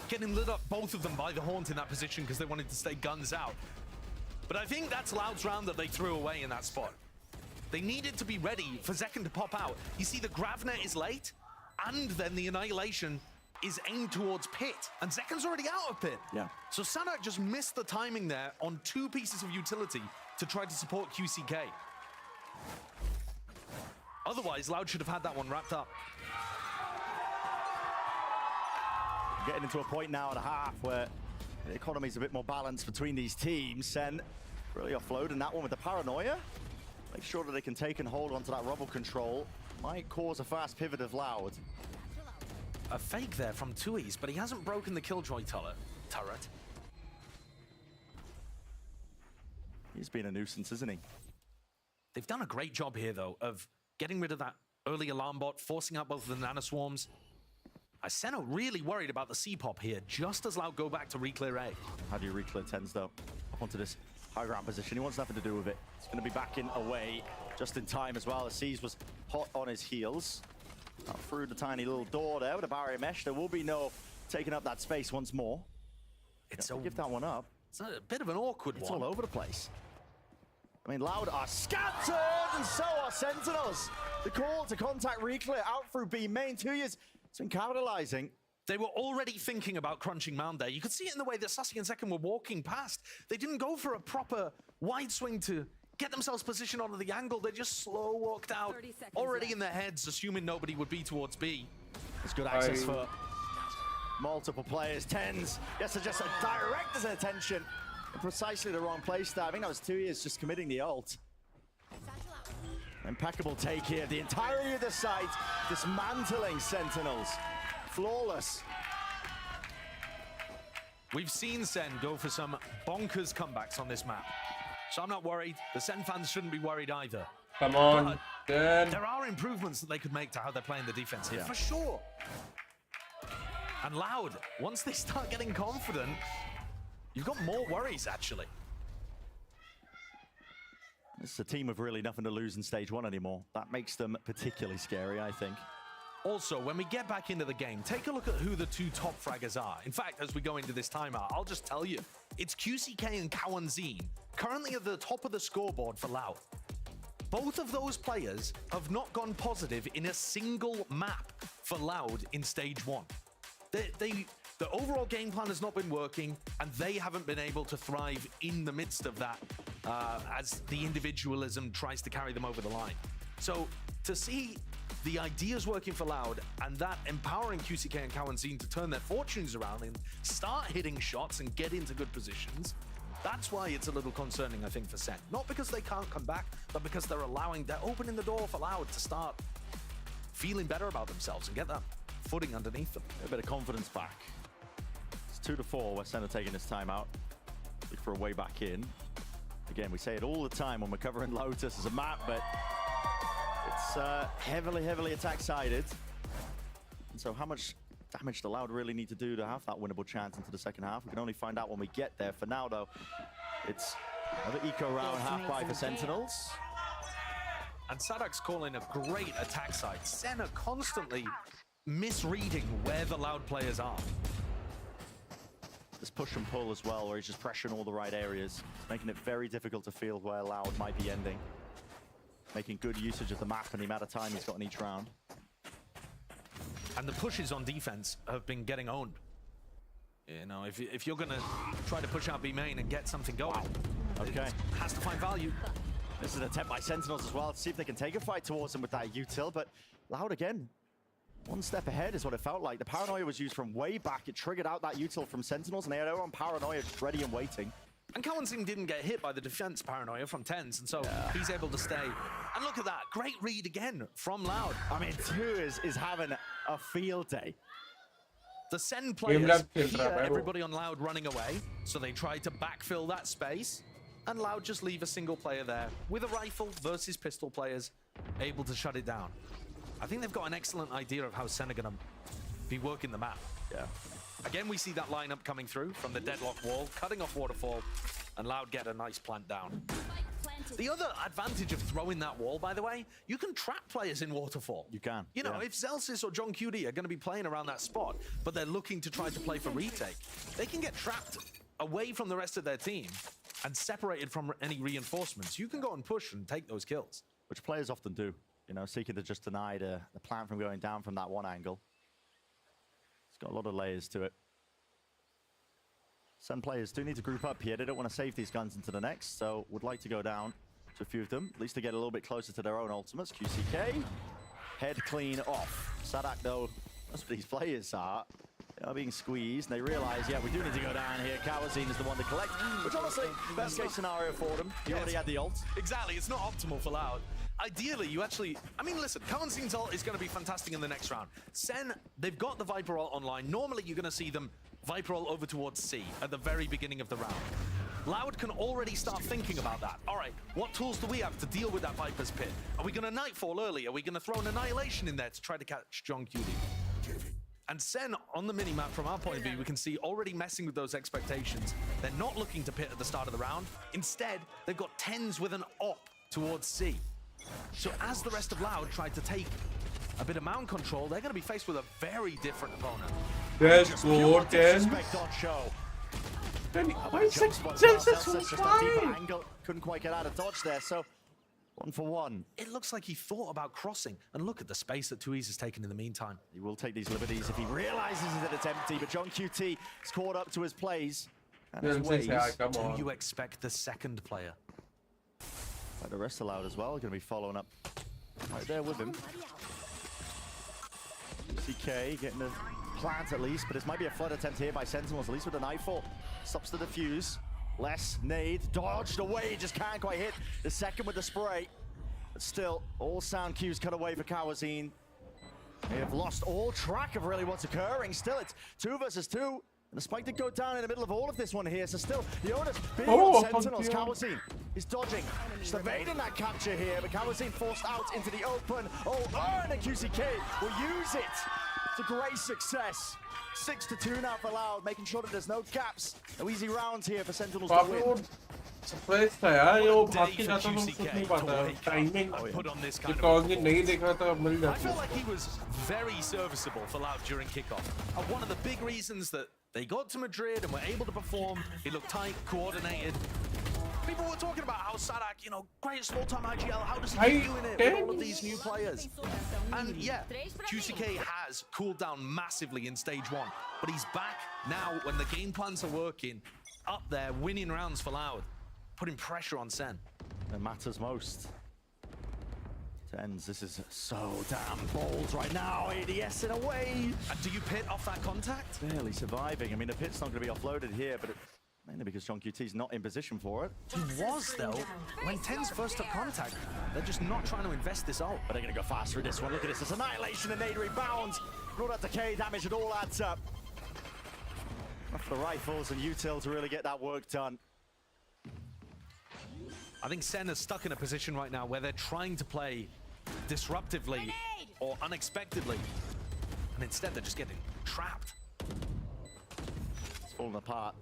Getting lit up, both of them, by the Haunt in that position because they wanted to stay guns out. But I think that's Loud's round that they threw away in that spot. They needed to be ready for Zekken to pop out. You see, the Gravnet is late, and then the Annihilation is aimed towards pit, and Zekken's already out of pit. Yeah. So Sadak just missed the timing there on two pieces of utility to try to support QCK. Otherwise, Loud should have had that one wrapped up. Getting into a point now and a half where the economy's a bit more balanced between these teams. Sen really offloading that one with the Paranoia. Make sure that they can take and hold onto that rubble control. Might cause a fast pivot of Loud. A fake there from Tui's, but he hasn't broken the Killjoy turret. He's been a nuisance, isn't he? They've done a great job here, though, of getting rid of that early alarm bot, forcing out both of the nanoswarms. Aseno really worried about the C-pop here, just as Loud go back to reclear A. How do you reclear 10s, though? Up onto this high ground position. He wants nothing to do with it. He's going to be backing away just in time as well. Aziz was hot on his heels. Out through the tiny little door there with a barrier mesh. There will be no taking up that space once more. It's give that one up. It's a bit of an awkward It's one. all over the place. I mean, Loud are scattered, and so are Sentinels. The call to contact reclear out through B main. 2 years, it's been capitalizing. They were already thinking about crunching Mound there. You could see it in the way that Sassy and Zekken were walking past. They didn't go for a proper wide swing to get themselves positioned onto the angle. They just slow walked out, already in their heads, assuming nobody would be towards B. There's good access for multiple players. 10s, yes, just a director's attention in precisely the wrong place there. I think that was 2 years just committing the ult. Impeccable take here. The entirety of the site dismantling Sentinels. Flawless. We've seen Sen go for some bonkers comebacks on this map. So I'm not worried. The Sen fans shouldn't be worried either. Come on, but there are improvements that they could make to how they're playing the defense here, for sure. And Loud, once they start getting confident, you've got more worries, actually. This is a team with really nothing to lose in stage one anymore. That makes them particularly scary, I think. Also, when we get back into the game, take a look at who the two top fraggers are. In fact, as we go into this timeout, I'll just tell you, it's QCK and Kawanzine, currently at the top of the scoreboard for Loud. Both of those players have not gone positive in a single map for Loud in stage one. The overall game plan has not been working, and they haven't been able to thrive in the midst of that as the individualism tries to carry them over the line. So to see the ideas working for Loud and that empowering QCK and Kawanzine to turn their fortunes around and start hitting shots and get into good positions, that's why it's a little concerning, I think, for Sen. Not because they can't come back, but because they're opening the door for Loud to start feeling better about themselves and get that footing underneath them. A bit of confidence back. It's 2-4, West End are taking this time out. Look for a way back in. Again, we say it all the time when we're covering Lotus as a map, but it's heavily attack-sided. And so how much damage the Loud really need to do to have that winnable chance into the second half? We can only find out when we get there. For now, though, it's another eco round half-buy for Sentinels. And Sadak's calling a great attack side. Sen are constantly misreading where the Loud players are. this push and pull as well, where he's just pressuring all the right areas, making it very difficult to feel where Loud might be ending. Making good usage of the map and the amount of time he's got in each round. And the pushes on defense have been getting owned. You know, if you're gonna try to push out B main and get something going, okay, it has to find value. This is an attempt by Sentinels as well to see if they can take a fight towards him with that util, but Loud again, one step ahead is what it felt like. The Paranoia was used from way back. It triggered out that util from Sentinels, and they had on Paranoia just ready and waiting. And Singh didn't get hit by the defense Paranoia from TenZ, and so he's able to stay. And look at that, great read again from Loud. I mean, Two is having a field day. The SEN players hear everybody on Loud running away, so they try to backfill that space, and Loud just leave a single player there with a rifle versus pistol players, able to shut it down. I think they've got an excellent idea of how SEN are going to be working the map. Yeah. Again, we see that lineup coming through from the deadlock wall, cutting off Waterfall, and Loud get a nice plant down. The other advantage of throwing that wall, by the way, you can trap players in Waterfall. You can. You know, if Zelsis or John QD are going to be playing around that spot, but they're looking to try to play for retake, they can get trapped away from the rest of their team and separated from any reinforcements. You can go and push and take those kills. Which players often do, you know, seeking to just deny the plant from going down from that one angle. It's got a lot of layers to it. Some players do need to group up here. They don't want to save these guns into the next, so would like to go down to a few of them. At least to get a little bit closer to their own ultimates. QCK, head clean off. Sadak, though, most of these players are being squeezed, and they realize, yeah, we do need to go down here. Kawazine is the one to collect, which honestly, best case scenario for them. He already had the ult. Exactly, it's not optimal for Loud. Ideally, you actually, I mean, listen, Kawazine's ult is going to be fantastic in the next round. SEN, they've got the Viper ult online. Normally, you're going to see them Viper ult over towards C at the very beginning of the round. Loud can already start thinking about that. All right, what tools do we have to deal with that Viper's pit? Are we going to Nightfall early? Are we going to throw an Annihilation in there to try to catch John QD? And SEN, on the minimap, from our point of view, we can see already messing with those expectations. They're not looking to pit at the start of the round. Instead, they've got TenZ with an op towards C. So as the rest of Loud tried to take a bit of mound control, they're going to be faced with a very different opponent. Let's go, TenZ. Couldn't quite get out of dodge there, so 1 for 1. It looks like he thought about crossing, and look at the space that Tuiz has taken in the meantime. He will take these liberties if he realizes that it's empty, but John QT is caught up to his plays and his ways. Do you expect the second player? But the rest of Loud as well, going to be following up right there with him. CK getting the plant at least, but this might be a flood attempt here by Sentinels, at least with the Nightfall. Stops the defuse. Less nade, dodged away, just can't quite hit the second with the spray. But still, all sound cues cut away for Kawazine. They have lost all track of really what's occurring. Still, it's 2 versus 2. And the spike did go down in the middle of all of this one here. So still, the onus being on Sentinels. Kawazine is dodging, just evading that capture here. But Kawazine forced out into the open. Oh, and a QCK will use it. It's a great success. 6-2 now for Loud, making sure that there's no gaps. No easy rounds here for Sentinels to win. Surprise था यार, ये वो भाग के जाता था, उसको नहीं पाता टाइमिंग कॉगिंग नहीं देखा था, मिल जाता. I feel like he was very serviceable for Loud during kickoff. And one of the big reasons that they got to Madrid and were able to perform, he looked tight, coordinated. People were talking about how Sadak, you know, great small-time IGL, how does he keep doing it with all of these new players? And yeah, QCK has cooled down massively in stage 1, but he's back now when the game plans are working, up there, winning rounds for Loud, putting pressure on SEN. It matters most. TenZ, this is so damn bold right now. ADS in a way. And do you pit off that contact? Barely surviving. I mean, the pit's not going to be offloaded here, but mainly because John QT's not in position for it. He was, though. When TenZ first took contact, they're just not trying to invest this ult. But they're going to go fast through this one. Look at this. It's Annihilation and nade rebounds. Brought up decay damage. It all adds up. Enough for the rifles and util to really get that work done. I think SEN is stuck in a position right now where they're trying to play disruptively or unexpectedly. And instead, they're just getting trapped. It's falling apart.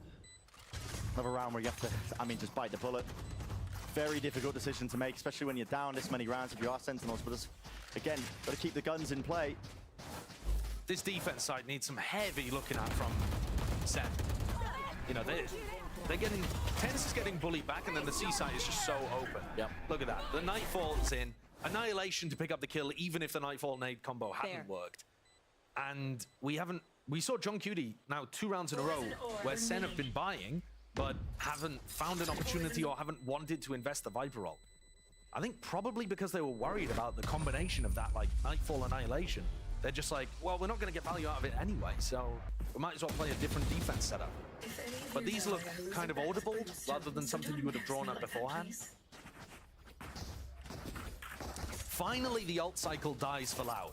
Another round where you have to, I mean, just bite the bullet. Very difficult decision to make, especially when you're down this many rounds if you are Sentinels. But it's, again, got to keep the guns in play. This defense side needs some heavy looking at from SEN. You know, they're getting, Tense is getting bullied back, and then the C side is just so open. Yep. Look at that. The Nightfall is in. Annihilation to pick up the kill, even if the Nightfall nade combo hadn't worked. And we saw John Cutie now 2 rounds in a row where SEN have been buying, but haven't found an opportunity or haven't wanted to invest the Viper roll. I think probably because they were worried about the combination of that, like Nightfall Annihilation. They're just like, well, we're not going to get value out of it anyway, so we might as well play a different defense setup. But these look kind of audible rather than something you would have drawn up beforehand. Finally, the ult cycle dies for Loud.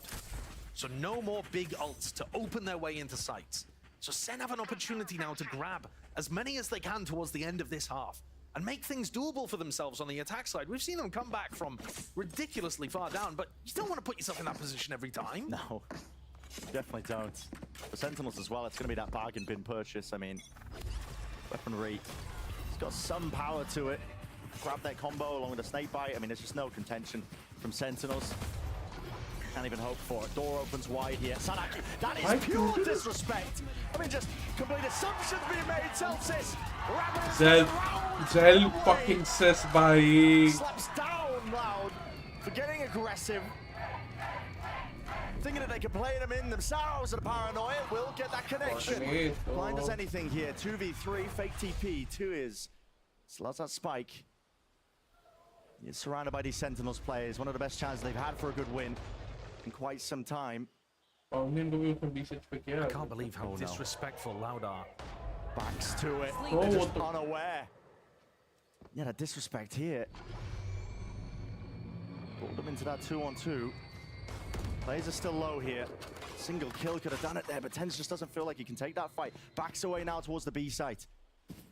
So no more big ults to open their way into sites. So SEN have an opportunity now to grab as many as they can towards the end of this half and make things doable for themselves on the attack side. We've seen them come back from ridiculously far down, but you don't want to put yourself in that position every time. No, definitely don't. For Sentinels as well, it's going to be that bargain bin purchase. I mean, weaponry, it's got some power to it. Grab that combo along with a snake bite. I mean, there's just no contention from Sentinels. Can't even hope for it. Door opens wide here. Sanaki, that is pure disrespect. I mean, just complete assumptions being made. Celsius, Zell fucking says bye. Slaps down Loud for getting aggressive. Thinking that they can play them in themselves, and Paranoia will get that connection. Blind as anything here. 2v3, fake TP. 2 is. Slots that spike. He's surrounded by these Sentinels players. One of the best chances they've had for a good win in quite some time. I can't believe how disrespectful Loud are. Backs to it. Oh, They're just unaware. Yeah, that disrespect here. Pulled them into that 2-on-2. Players are still low here. Single kill could have done it there, but Tens just doesn't feel like he can take that fight. Backs away now towards the B site.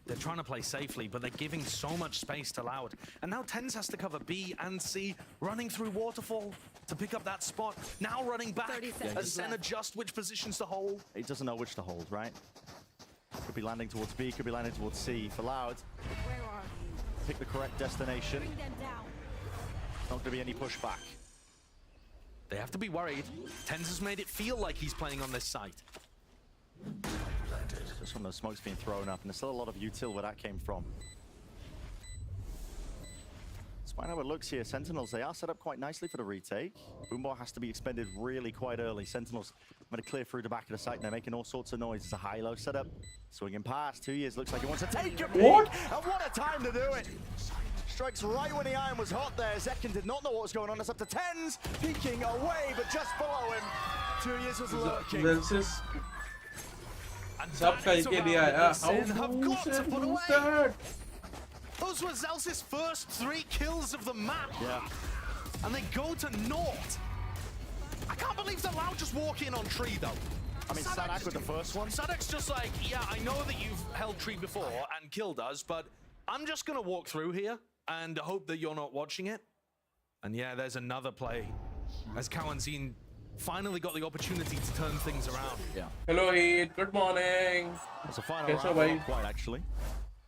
They're trying to play safely, but they're giving so much space to Loud. And now Tens has to cover B and C, running through Waterfall to pick up that spot. Now running back as SEN adjust which positions to hold. He doesn't know which to hold, right? Could be landing towards B, could be landing towards C. For Loud, pick the correct destination. Not going to be any pushback. They have to be worried. Tens has made it feel like he's playing on this site. Just from those smokes being thrown up, and there's still a lot of util where that came from. Despite how it looks here, Sentinels, they are set up quite nicely for the retake. Boombar has to be expended really quite early. Sentinels going to clear through the back of the site, and they're making all sorts of noise. It's a high-low setup. Swinging past, 2 years, looks like he wants to take a peek. What? And what a time to do it! Strikes right when the iron was hot there. Zekin did not know what was going on. It's up to Tens, peeking away, but just below him. 2 years was lurking. This is... Have got to put away. Those were Zelsis' first 3 kills of the map. Yeah. And they go to naught. I can't believe that Loud just walk in on tree though. I mean, Sadak with the first one. Sadak's just like, yeah, I know that you've held tree before and killed us, but I'm just gonna walk through here and hope that you're not watching it. And yeah, there's another play as Kawanzin finally got the opportunity to turn things around. Yeah. Hello, Heat. Good morning. It's a final round, not quite actually.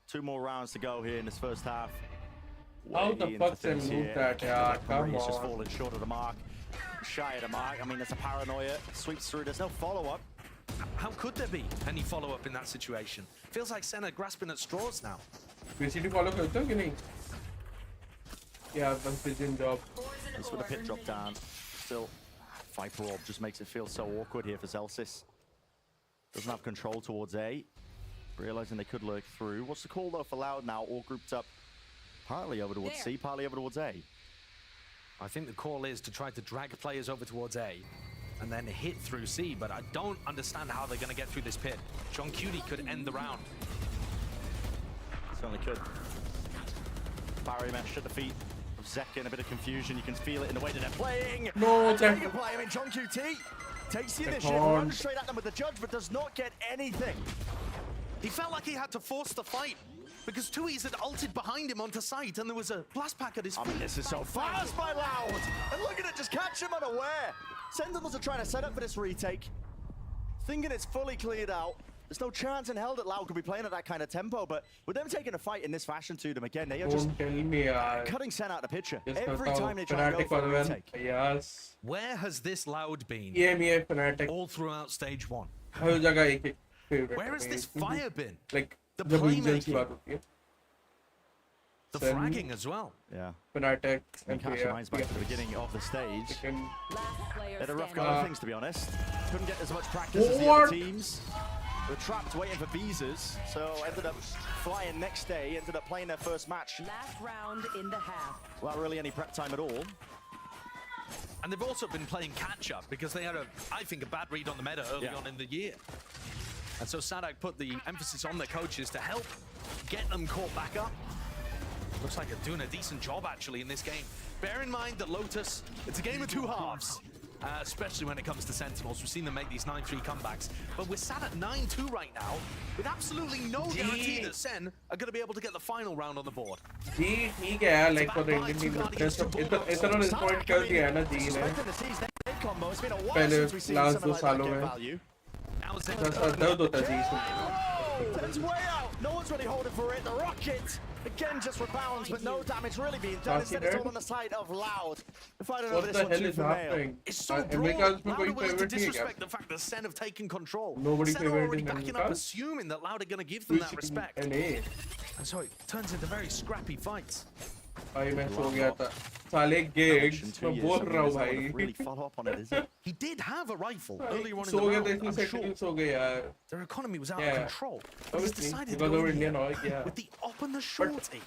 2 more rounds to go here in this first half. How the fuck can move that? Yeah, come He's just on. falling short of the mark. Shy of the mark. I mean, there's a Paranoia. Sweeps through. There's no follow-up. How could there be any follow-up in that situation? Feels like Senna grasping at straws now. VCT follow करते हो कि नहीं? Yeah, one pigeon job. Just with a pit drop down. Still, Viper Orb just makes it feel so awkward here for Zelsis. Doesn't have control towards A. Realizing they could lurk through. What's the call though for Loud now? All grouped up. Partly over towards C, partly over towards A. I think the call is to try to drag players over towards A and then hit through C, but I don't understand how they're going to get through this pit. John Cutie could end the round. Certainly could. Barrier mesh at the feet of Zekin, a bit of confusion. You can feel it in the way that they're playing. No, Zekin play. I mean, John QT takes the initiative, runs straight at them with the judge, but does not get anything. He felt like he had to force the fight because Tui's had ulted behind him onto site and there was a blast pack at his feet. I mean, this is so fast by Loud. And look at it, just catch him unaware. Sentinels are trying to set up for this retake. Thinking it's fully cleared out. There's no chance in hell that Loud could be playing at that kind of tempo, but with them taking a fight in this fashion to them again, they are just cutting Sen out of the picture. Every time they try to go for a retake. Yes. Where has this Loud been? Fnatic. All throughout stage 1. हर जगह एक-एक favorite. Where has this fire been? Like the जब regions की playmaking, बात होती है. the Sen, fragging as well. Yeah. Fnatic, And catch your minds back to the beginning of the stage. They had a rough go of things, to be honest. Couldn't get as much practice as the other teams. Were trapped waiting for visas, so ended up flying next day, ended up playing their first match. Last round in the half. Without really any prep time at all. And they've also been playing catch-up because they had, I think, a bad read on the meta early on in the year. And so Sadak put the emphasis on their coaches to help get them caught back up. Looks like they're doing a decent job, actually, in this game. Bear in mind that Lotus, it's a game of two halves. Especially when it comes to Sentinels. We've seen them make these 9-3 comebacks. But we're sat at 9-2 right now, with absolutely no guarantee that Sen are going to be able to get the final round on the board. जी ठीक है यार, like for the Indian team, इतना disappoint कर दिया है ना जी ने. पहले last 2 सालों में. दर्द होता है जी इसमें. It's way out. No one's really holding for it. The rocket again just rebounds, but no damage really being done. Instead, it's all on the side of Loud. What the hell is happening? It's so broad. Loud are willing to disrespect the fact that Sen have taken control. Nobody Sen are already backing up, assuming that Loud are going to give them that respect. And so it turns into very scrappy fights. भाई मैं सो गया था. साले gigs मैं बोल रहा हूँ भाई. Really follow up on it, is it? He did have a rifle earlier on in so the गया round. था इतनी सेकंड सो गया यार. Their economy was out of control. But he's decided to because go over in Indian here oil yeah. with the up and the shorty.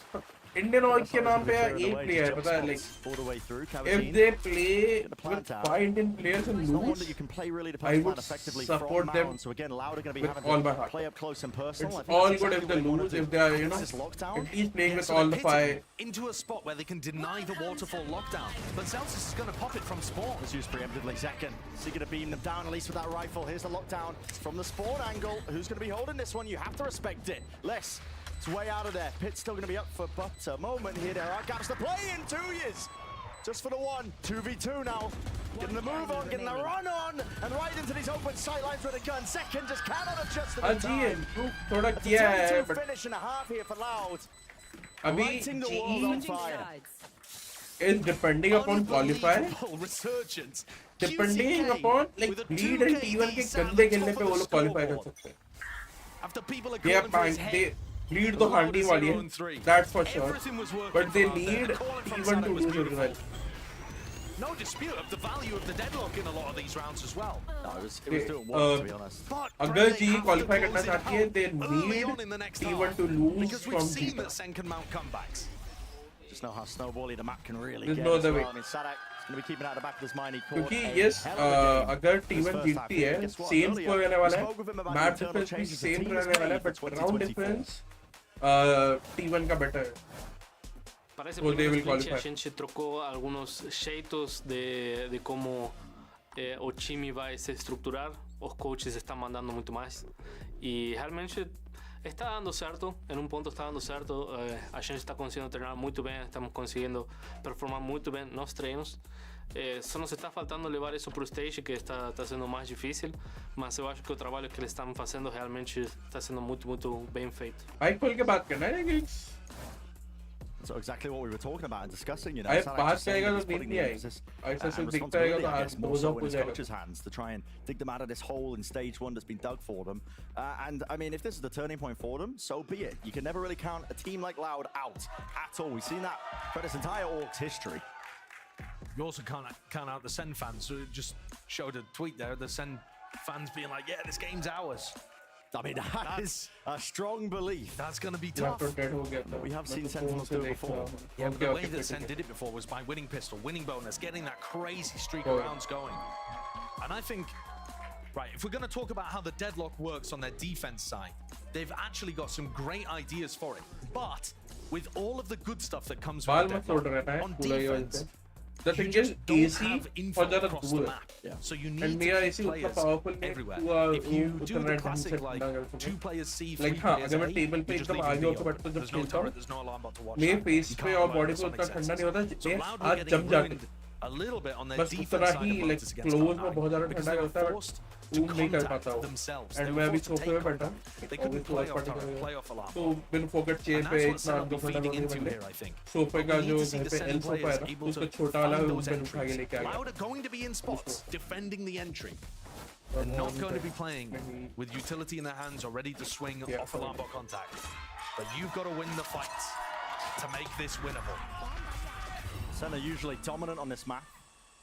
Indian oil के नाम पे यार एक player पता है like all the way through. if they play with 5 Indian players and No wonder lose, you can play really the I plan would effectively support from them Mount. So again, Loud are going to be with having all my to heart. play up close and personal. It's all good if they lose, if they are, you know, This is lockdown. at least playing with So all they're the 5. pitting into a spot where they can deny the waterfall lockdown. But Celsius is going to pop it from spawn. Let's use preemptively second. So you're going to beam them down at least with that rifle. Here's the lockdown from the spawn angle. Who's going to be holding this one? You have to respect it. Les, it's way out of there. Pit's still going to be up for but a moment here. There are gaps to play in 2 years. Just for the one. 2v2 now. Getting the move on, getting the run on. And right into these open sightlines with a gun. Second just cannot adjust to the time. थोड़ा It's a किया है 2-2 but finish and a half here for Loud. अभी Lighting the world on fire. is depending upon qualify. Resurgence. Depending upon like Bleed and T1 के गंदे खेलने पे वो लोग qualify कर सकते हैं. After people are They are calling for his fine. head. They Bleed तो हांडी वाली है. That's for sure. Everything was working But they for them. need The calling from T1 to Sadak was lose as beautiful. well. No dispute of the value of the deadlock in a lot of these rounds as well. No, it was doing work, to be honest. अगर G qualify करना चाहती है, they Early need on in the next T1 half, to lose because we've from seen G. that Sen can mount comebacks. Just know how snowbally the map can really There's get no as other well. way. I mean, Sadak is going to be keeping out the back of his mind. He caught क्योंकि a yes hell of a game अगर this T1 first half जीतती here. है Guess what? same Earlier, score रहने we वाला spoke with him है about match internal difference भी changes the same team has रहने वाला है made but for round 2024. difference T1 का better है. Para ese So they primer will split qualify. a gente trocou algunos jeitos de como o time vai se estruturar. Os coaches estão mandando muito mais. E realmente está dando certo. Em um ponto está dando certo. A gente está conseguindo treinar muito bem. Estamos conseguindo performar muito bem nos treinos. Só nos está faltando levar isso para o stage, que está sendo mais difícil. Mas eu acho que o trabalho que eles estão fazendo realmente está sendo muito, muito bem feito. Aí खोल के बात करना है gigs. So exactly what we were talking about and discussing, you know. I Sadak बात just saying करेगा that तो he's नींद putting नहीं the आएगी. emphasis ऐसा and सिर्फ दिखता responsibility, रहेगा I तो guess, हाथ more बोझा so हो in his जाएगा. coach's hands to try and dig them out of this hole in stage one that's been dug for them. And I mean, if this is the turning point for them, so be it. You can never really count a team like Loud out at all. We've seen that for this entire Orcs history. You also can't count out the Sen fans. So it just showed a tweet there. The Sen fans being like, yeah, this game's ours. I mean, that is a strong belief. That's going to be tough. We have seen Sentinels do it before. Yeah, but the way that Sen did it before was by winning pistol, winning bonus, getting that crazy streak of rounds going. And I think, right, if we're going to talk about how the deadlock works on their defense side, they've actually got some great ideas for it. But with all of the good stuff that comes with the deadlock, on defense, The thing is, AC बहुत ज़्यादा दूर है. So you need And मेरा AC उतना powerful नहीं everywhere. हुआ If you do उतना the ढंग classic से like ना कर सके. 2 players C, 3 Like हाँ, players अगर मैं A, table पे you just एकदम leave आगे the होकर बैठता हूँ जब There's no खेलता हूँ, turret, there's no alarm bot to watch. मेरे that. face You पे can't और alert body if को उतना something ठंडा senses. नहीं होता So जितने Loud were हाथ getting जम जाते ruined a little bit on their बस defense उतना side he of like practice against close Outplays में बहुत ज़्यादा because ठंडा they were होता है forced but to zoom नहीं कर contact पाता हूँ. themselves. And They मैं were अभी forced to सोफे take पे बैठा contact. They couldn't play off turret, play off alarm. तो बिन फोकट चेयर And पे that's what इतना Sen will be दो घंटा feeding लगे into बंदे here, I think. सोफे But का we जो need to see घर the पे Sen एल सोफा है players ना able उसको to छोटा वाला find है those उस पे उठा के entries. लेके आ गया. Loud are going to be in spots, defending the entry. They're not going to be playing with utility in their hands or ready to swing off alarm bot contact. But you've got to win the fights to make this winnable. SEN are usually dominant on this map,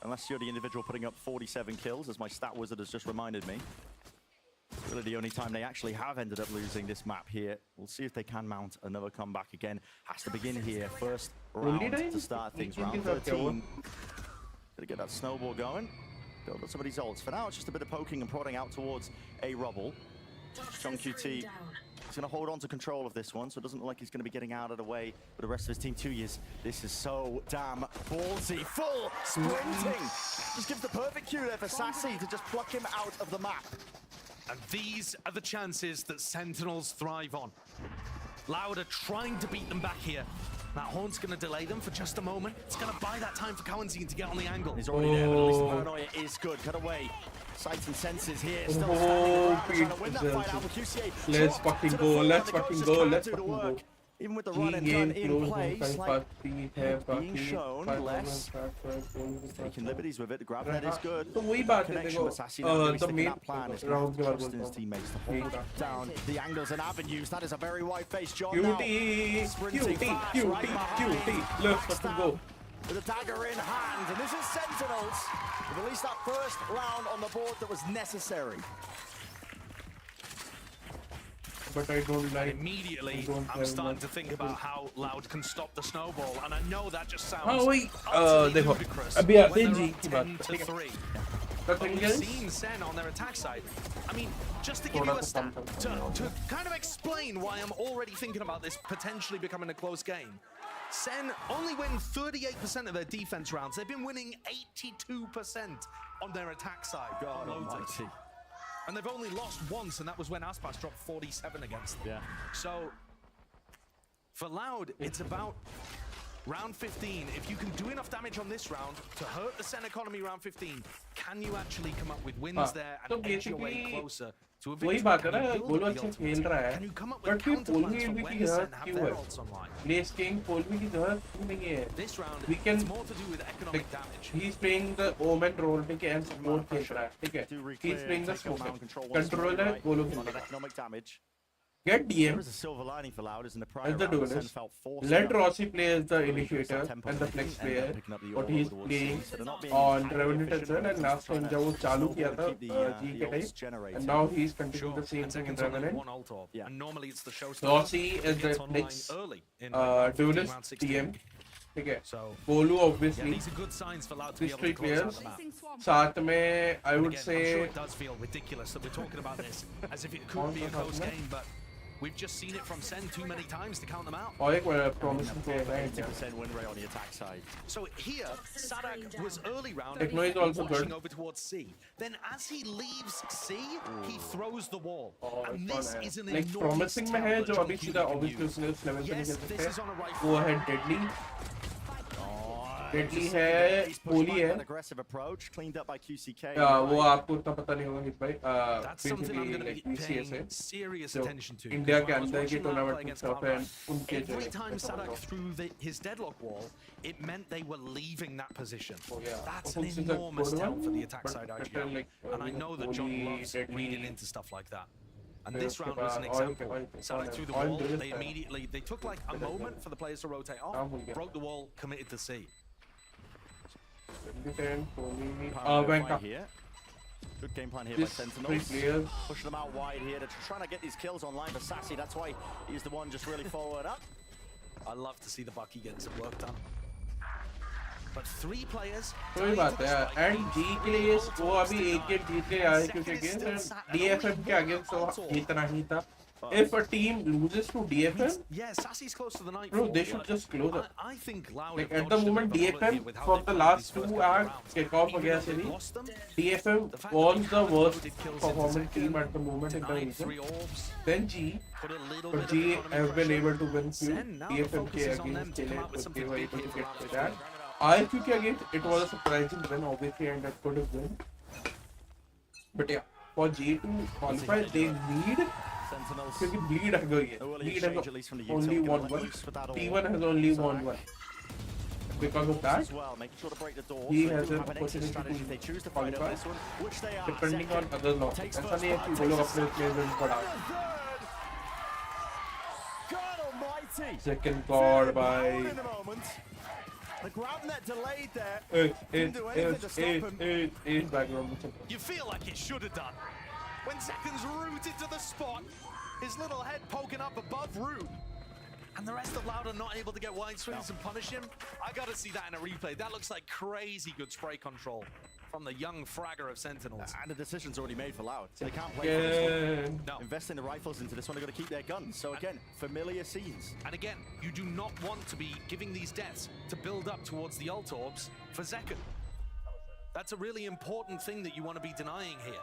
unless you're the individual putting up 47 kills, as my stat wizard has just reminded me. Really the only time they actually have ended up losing this map here. We'll see if they can mount another comeback again. Has to begin here. First round to start things. Round 13. Gonna get that snowball going. Build up some of these ults. For now, it's just a bit of poking and prodding out towards a rubble. Strong QT. He's going to hold on to control of this one, so it doesn't look like he's going to be getting out of the way with the rest of his team. 2 years. This is so damn ballsy. Full sprinting. Just gives the perfect cue there for Sassy to just pluck him out of the map. And these are the chances that Sentinels thrive on. Loud are trying to beat them back here. That horn's going to delay them for just a moment. It's going to buy that time for Cowanzine to get on the angle. He's already there, but at least the paranoia is good. Cut away. Sights and senses here. Still standing around, trying to win that fight out with QCA. Let's fucking go. Let's fucking go. Let's fucking go. Even with the run and gun in place, like being shown less. Taking liberties with it. The grab net is good. Connection with Sassy now really sticking that plan. It's going to trust in his teammates to hold down the angles and avenues. That is a very wide face. John now sprinting fast right behind. Let's fucking go. With a dagger in hand, and this is Sentinels. With at least that first round on the board that was necessary. But I don't like. Immediately, I'm starting to think about how Loud can stop the snowball, and I know that just sounds देखो अभी आते हैं जी की बात We've seen SEN on their attack side. I mean, just to give you a stat, to kind of explain why I'm already thinking about this potentially becoming a close game. SEN only win 38% of their defense rounds. They've been winning 82% on their attack side. God almighty. And they've only lost once, and that was when Aspas dropped 47 against them. Yeah. So, for Loud, it's about round 15. If you can do enough damage on this round to hurt the SEN economy round 15, can you actually come up with wins there and edge your way closer to a victory? वही बात है ना गोलू अच्छा खेल रहा है but फिर पोलवी की जरूरत क्यों है प्लेस किंग पोलवी की जरूरत क्यों नहीं है we can like he's playing the omen role ठीक है and support खेल रहा है ठीक है he's playing the controller Golu खेल रहा है get DM There is a silver lining for Loud, isn't as the duelist. Let Rossi play as the initiator and the flex player. What he's playing on Revenant as well, and last time जब वो चालू किया था G के time, and now he's continuing the same thing in Revenant. Rossi is the next duelist DM. ठीक है. Bolu obviously. These three players. साथ में I would say. I'm sure it does feel ridiculous that we're talking about this as if it could be a close game, but we've just seen it from SEN too many times to count them out. और एक promising player है. 80% win rate on the attack side. So here, Sadak was early round Techno is also watching good. over towards C. Then as he leaves C, he throws the wall. And this is an like enormous promising में है जो अभी सीधा obviously उसने उस level पे नहीं कर सकते. वो है deadly. Deadly है, Poli है. Aggressive approach, cleaned up by QCK. वो आपको उतना पता नहीं होगा हित भाई. Basically like VCS है. Serious So, attention to. India के अंदर की tournament में सब है. उनके जो Every time Sadak threw his deadlock wall, it meant they were leaving that position. That's an enormous tell for the attack side IGL. And I know that John loves reading into stuff like that. And this round was an example. Sadak threw the wall, they took like a moment for the players to rotate off, broke the wall, committed to C. Here. Good game plan here by Sentinels. Pushing them out wide here. They're trying to get these kills online for Sassy. That's why he's the one just really following up. I love to see the Bucky getting some work done. But three players. कोई बात है and G के लिए वो अभी एक gate जीत के आए क्योंकि against DFM के against तो इतना ही था. If a team loses to DFM, yeah, Sassy's close to the night. Bro, they should just close up. I think Loud like at the moment DFM for the last two acts kick off against any DFM was the worst performing team at the moment in the region. Then G, but G have been able to win few DFM के against but they were able to get to that. IQ against it was a surprising win obviously and that could have been. But yeah, for G to qualify they need. क्योंकि bleed है गई है. Bleed has only won one. T1 has only won one. because of that, as well, making sure to break the door. he So has they do an have an exit opportunity strategy if they to choose to fight over qualify, this one, which they are. depending on Second other laws. takes ऐसा first नहीं है part, कि वो takes लोग a अपने snap. players में पड़ा. God almighty. Second guard by. In a moment. The grab net delayed there. Didn't do anything to stop him. Background. You feel like it should have done. When Zekan's rooted to the spot, his little head poking up above root, and the rest of Loud are not able to get wide swings and punish him. I gotta see that in a replay. That looks like crazy good spray control from the young fragger of Sentinels. And the decision's already made for Loud. So they can't play for this one. No. Investing the rifles into this one, they've got to keep their guns. So again, familiar scenes. And again, you do not want to be giving these deaths to build up towards the ult orbs for Zekan. That's a really important thing that you want to be denying here.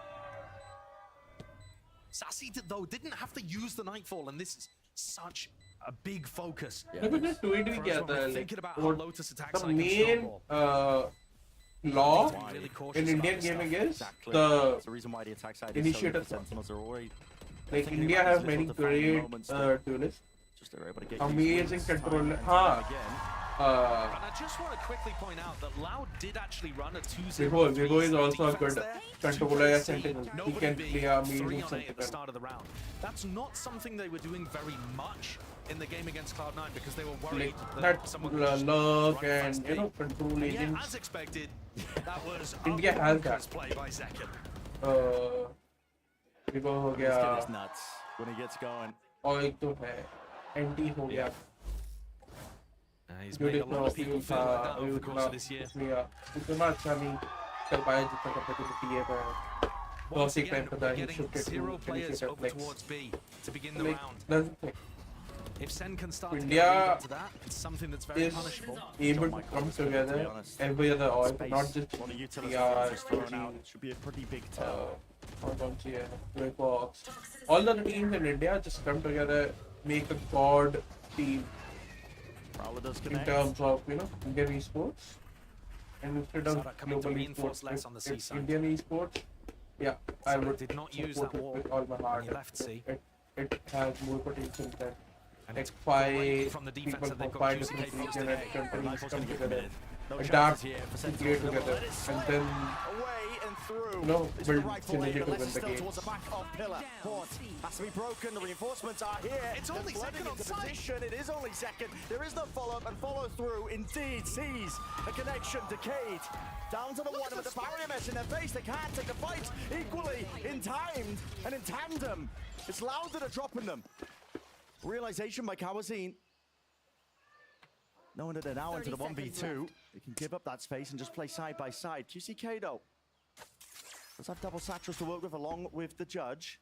Sassy, though, didn't have to use the Nightfall, and this is such a big focus. मेरे को tweet भी किया था Thinking about how Lotus attacks the like a main snowball. law Really cautious in about Indian this stuff. gaming is Exactly. the That's the reason why the attack side is so initiator. Sentinels are already Like thinking India about has these many little defining great moments that duelists. just they're able to get Amazing these wins control. time and हाँ. time again. And I just want to quickly point out that Loud did actually run a 2-0. Vivo is also a good controller and as Sentinel. He Nobody can being play amazing 3 on 8 at the Sentinel. start of the round. That's not something they were doing very much in the game against Cloud9 because they were worried Like that someone could just luck run and fast control And yeah, agents. as expected, that was India a has bonkers that. play by Zekan. Vivo हो This kid गया. is nuts when he gets going. और एक तो है NT हो गया. He's made a lot of people feel like that over the course of this year. उतना अच्छा नहीं कर पाया जितना कैपेबिलिटी है मैं. Once Toxic again, time for we're that he getting shifted 0 to players initiator over flex. towards B to begin the Like, round. that's the thing. If Sen can start to India get a lead onto that, it's something that's very is punishable. able to come together every other oil, not just PR, thrown out. Should be a pretty big tell. Fox. All the teams in India just come together, make a god team in terms of Indian esports. And instead of Sada coming to global reinforce esports, less on the C it's side. Indian esports. Yeah, I Sada would did not use support that it wall with all my heart. when he left C. It has more potential than And like it's great 5 from the people defense that from they've got 5 Juicy different K regions today. and countries Rifle's come gonna get together, committed. No adapt, chances here for and Sentinels. play They'll together, let it slip and then away and through. build It's the rifle synergy aim, to but win Leicester the still game. towards the back of pillar. Port has to be broken. The reinforcements are here. It's They're only flooding second on into site. position. It is only second. There is no follow-up and follow-through. Indeed, sees a connection. Decayed down to the one with the barrier mesh in their face. They can't take the fight equally in time and in tandem. It's Loud that are dropping them. Realization by Kawazine. Knowing that they're now into the 1v2, they can give up that space and just play side by side. QCK though does have double satchels to work with along with the judge.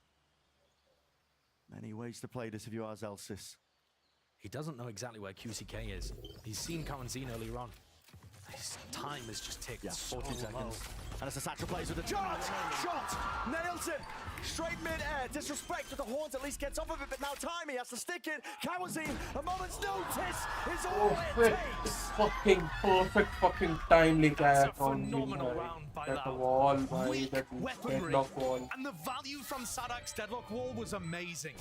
Many ways to play this if you are Zelsis. He doesn't know exactly where QCK is. He's seen Kawanzine earlier on. His time has just ticked. Yeah, so 14 low. seconds. And as the satchel plays with the charge, shot, nails it, straight mid-air, disrespect with the horns, at least gets off of it, but now time, he has to stick it. Kawazine, a moment's notice is all it takes. Fucking perfect fucking timely That's a clap on phenomenal him, round by that Loud. wall, by Weak that weaponry. deadlock wall. And the value from Sadak's deadlock wall was amazing.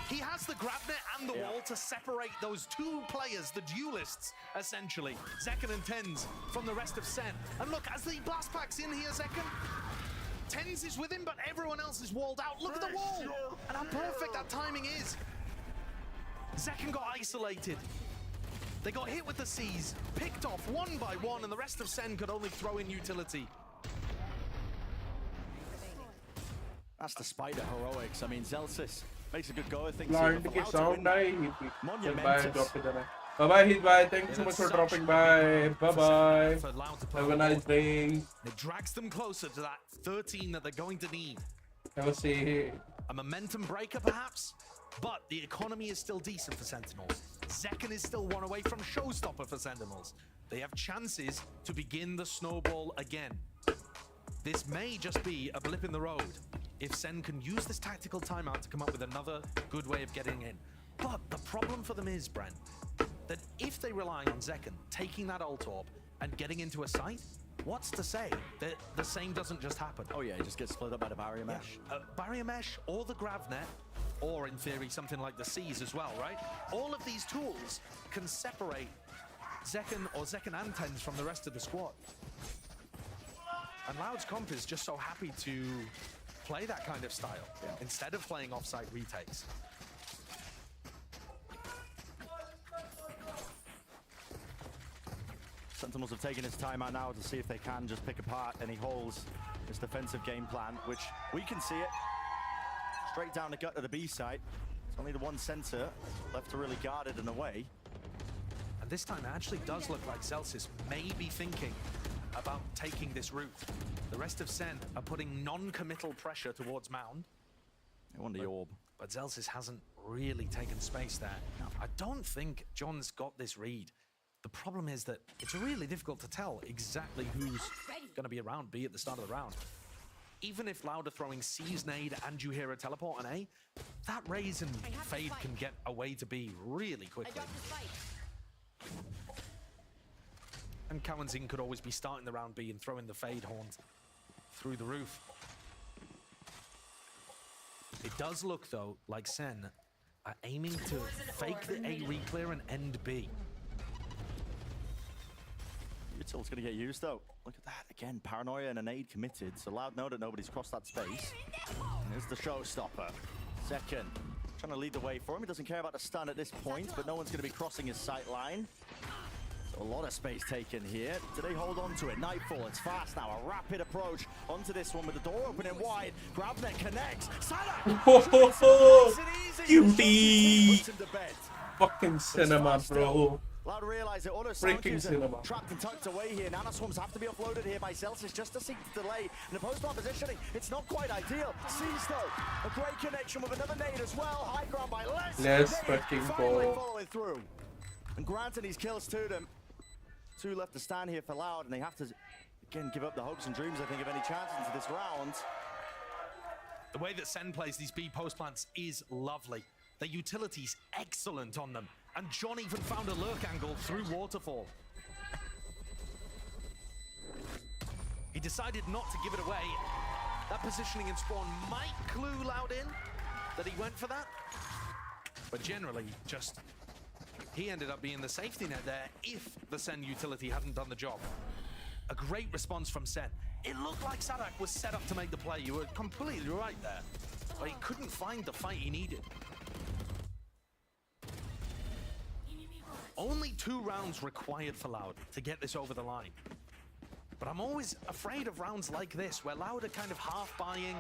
He has the grab net and the wall to separate those two players, the duelists, essentially. Zekan and Tens from the rest of Sen. And look, as the blast packs in here, Zekan, Tens is with him, but everyone else is walled out. Look at the wall! And how perfect that timing is. Zekan got isolated. They got hit with the C's, picked off one by one, and the rest of Sen could only throw in utility. That's the spider heroics. I mean, Zelsis makes a good go of things. Plant के sound आए ही पे. Monumentous. Bye, drop it there. Bye bye, he's bye. Thank you so much for dropping by. Bye bye. Have a nice day. It drags them closer to that 13 that they're going to need. Have a say. A momentum breaker, perhaps? But the economy is still decent for Sentinels. Zekan is still one away from showstopper for Sentinels. They have chances to begin the snowball again. This may just be a blip in the road if Sen can use this tactical timeout to come up with another good way of getting in. But the problem for them is, Brent, that if they rely on Zekan taking that ult orb and getting into a site, what's to say that the same doesn't just happen? Oh yeah, he just gets split up by the barrier mesh. Barrier mesh or the grav net, or in theory something like the C's as well, right? All of these tools can separate Zekken or Zekken and Tens from the rest of the squad. And Loud's comp is just so happy to play that kind of style instead of playing offside retakes. Sentinels have taken his time out now to see if they can just pick apart any holes. This defensive game plan, which we can see it straight down the gut of the B site. It's only the one center left to really guard it and away. And this time it actually does look like Celsius may be thinking about taking this route. The rest of SEN are putting non-committal pressure towards Mound. They want the orb. But Celsius hasn't really taken space there. I don't think John's got this read. The problem is that it's really difficult to tell exactly who's going to be around B at the start of the round. Even if Loud are throwing C's nade and you hear a teleport on A, that raise and fade can get away to B really quickly. And Cowan Zing could always be starting the round B and throwing the fade horns through the roof. It does look, though, like SEN are aiming to fake the A reclear and end B. Util's going to get used, though. Look at that. Again, paranoia and a nade committed. So Loud know that nobody's crossed that space. And here's the showstopper. Second. Trying to lead the way for him. He doesn't care about the stun at this point, but no one's going to be crossing his sight line. So a lot of space taken here. Do they hold on to it? Nightfall, it's fast now. A rapid approach onto this one with the door opening wide. Grabnet connects. Cutie! Fucking cinema, bro. Loud realize that auto Freaking cinema. trapped and tucked away here. Nanoswarms have to be offloaded here by Celsius just to seek the delay. And the post-bar positioning, it's not quite ideal. Sees though, a great connection with another nade as well. High ground by Les. Let's fucking go. Following through. And granting these kills to them. Two left to stand here for Loud, and they have to, again, give up the hopes and dreams, I think, of any chance into this round. The way that SEN plays these B post plants is lovely. The utility's excellent on them. And John even found a lurk angle through Waterfall. He decided not to give it away. That positioning in spawn might clue Loud in that he went for that. But generally, just he ended up being the safety net there if the SEN utility hadn't done the job. A great response from SEN. It looked like Sadak was set up to make the play. You were completely right there. But he couldn't find the fight he needed. Only 2 rounds required for Loud to get this over the line. But I'm always afraid of rounds like this, where Loud are kind of half buying.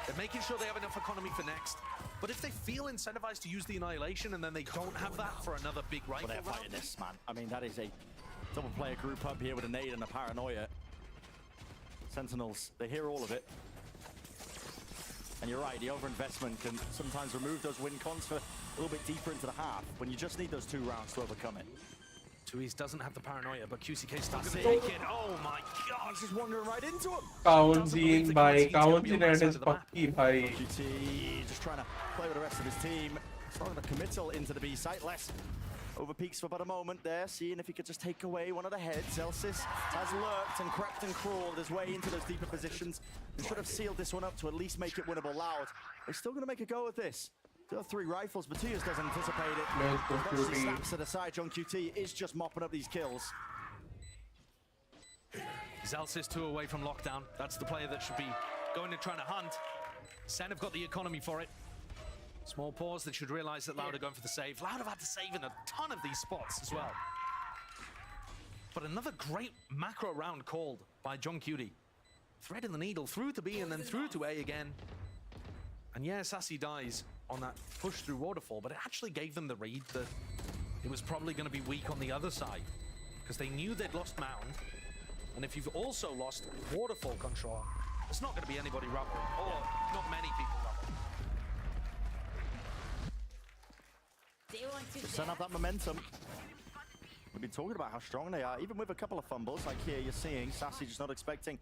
They're making sure they have enough economy for next. But if they feel incentivized to use the Annihilation and then they don't have that for another big rifle Well, they're fighting this, man. I mean, that is a double player group up here with a nade and a paranoia. Sentinels, they hear all of it. And you're right, the overinvestment can sometimes remove those win cons for a little bit deeper into the half when you just need those 2 rounds to overcome it. Tui's doesn't have the paranoia, but QCK still gonna take it. Oh my god, he's just wandering right into him. Counting by counting and his puppy by. GT just trying to play with the rest of his team. Throwing the committal into the B site. Less over peaks for about a moment there, seeing if he could just take away one of the heads. Celsius has lurked and crept and crawled his way into those deeper positions. He should have sealed this one up to at least make it winnable. Loud. They're still going to make a go at this. Still have 3 rifles, but Tias doesn't anticipate it. He snaps it aside. John QT is just mopping up these kills. Celsius 2 away from lockdown. That's the player that should be going and trying to hunt. SEN have got the economy for it. Small pause, they should realize that Loud are going for the save. Loud have had to save in a ton of these spots as well. But another great macro round called by John Cutie. Threading the needle through to B and then through to A again. And yeah, Sassy dies on that push through Waterfall, but it actually gave them the read that it was probably going to be weak on the other side. Because they knew they'd lost Mound. And if you've also lost Waterfall control, there's not going to be anybody rubbing, or not many people rubbing. Just setting up that momentum. We've been talking about how strong they are, even with a couple of fumbles. Like here, you're seeing Sassy just not expecting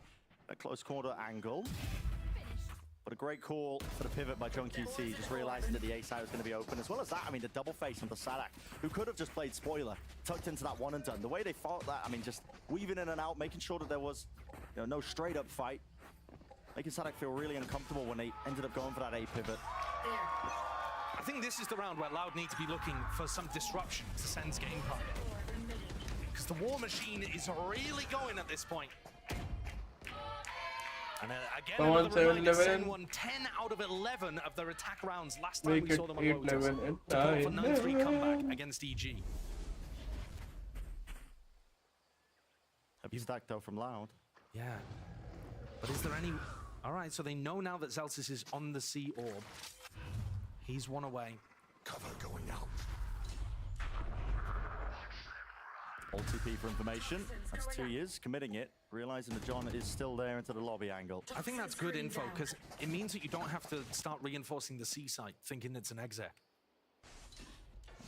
a close quarter angle. But a great call for the pivot by John QT, just realizing that the A side was going to be open. As well as that, I mean, the double face onto Sadak, who could have just played spoiler, tucked into that one and done. The way they fought that, I mean, just weaving in and out, making sure that there was, you know, no straight up fight. Making Sadak feel really uncomfortable when they ended up going for that A pivot. I think this is the round where Loud need to be looking for some disruption to SEN's game plan. because the war machine is really going at this point. And again, Come on, another reminder, 7-11. Sen won 10 out of 11 of their attack rounds last time Make we it saw them on 8-11 Lotus. and To pull off a 9-3 9-11. comeback against EG. Heavy stack though from Loud. Yeah. But is there any... All right, so they know now that Zelsis is on the C orb. He's one away. Cover going out. All TP for information. That's 2 years, committing it, realizing that John is still there into the lobby angle. I think that's good info, because it means that you don't have to start reinforcing the C site, thinking it's an exec.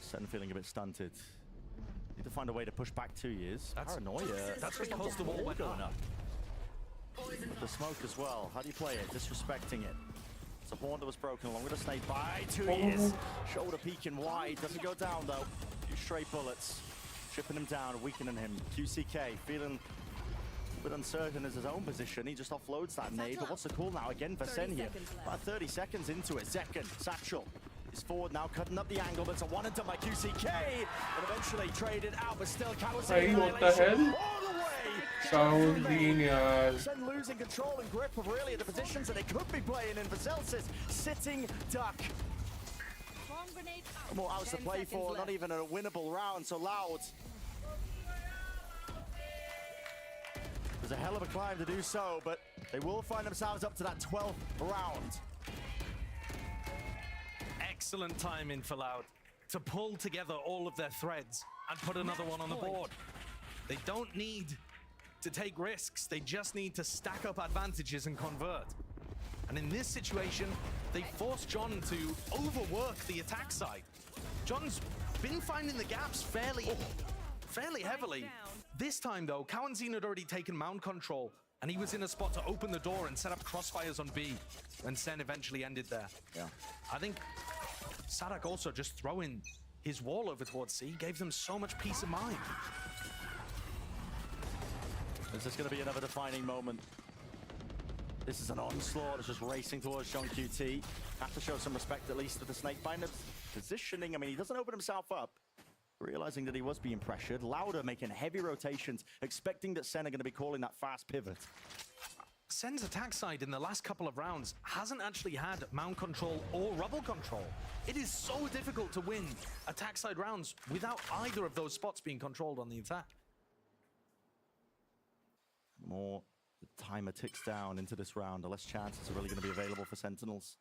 Sen feeling a bit stunted. Need to find a way to push back 2 years. Paranoia. That's because the wall went going up. The smoke as well. How do you play it? Disrespecting it. It's a horn that was broken along with a snake by 2 years. Shoulder peeking wide. Doesn't go down though. 2 straight bullets. Chipping him down, weakening him. QCK feeling a bit uncertain as his own position. He just offloads that nade. But what's the call now again for Sen here? About 30 seconds into it. Zekken, Satchel is forward now, cutting up the angle. But it's a one and done by QCK. And eventually traded out, but still Hey, what the hell? Sounding, yaar. Sen losing control and grip of really the positions that they could be playing in for Zelsis. Sitting duck. More hours to play for, not even a winnable round, so Loud. There's a hell of a climb to do so, but they will find themselves up to that 12th round. Excellent timing for Loud to pull together all of their threads and put another one on the board. They don't need to take risks. They just need to stack up advantages and convert. And in this situation, they forced John to overwork the attack side. John's been finding the gaps fairly heavily. This time, though, Kawanzin had already taken mount control, and he was in a spot to open the door and set up crossfires on B, and Sen eventually ended there. Yeah. I think Sadak also just throwing his wall over towards C gave them so much peace of mind. Is this going to be another defining moment? This is an onslaught. It's just racing towards John QT. Have to show some respect at least to the Snakebinder positioning. I mean, he doesn't open himself up. Realizing that he was being pressured. Louder making heavy rotations, expecting that Sen are going to be calling that fast pivot. Sen's attack side in the last couple of rounds hasn't actually had mount control or rubble control. It is so difficult to win attack side rounds without either of those spots being controlled on the attack. More the timer ticks down into this round, the less chances are really going to be available for Sentinels.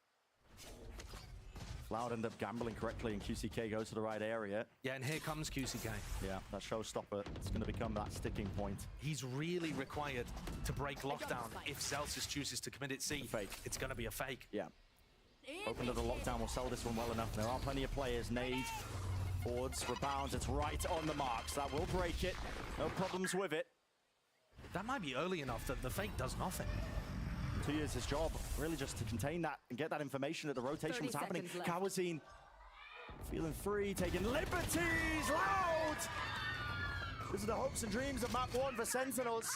Loud end up gambling correctly and QCK goes to the right area. Yeah, and here comes QCK. Yeah, that showstopper, it's going to become that sticking point. He's really required to break lockdown if Zelsis chooses to commit it C. Fake. It's going to be a fake. Yeah. Open to the lockdown will sell this one well enough. There are plenty of players. Nade, forwards, rebounds. It's right on the marks. That will break it. No problems with it. That might be early enough that the fake does nothing. 2 years his job, really just to contain that and get that information that the rotation was happening. Kawazin feeling free, taking liberties. Loud! This is the hopes and dreams of map 1 for Sentinels.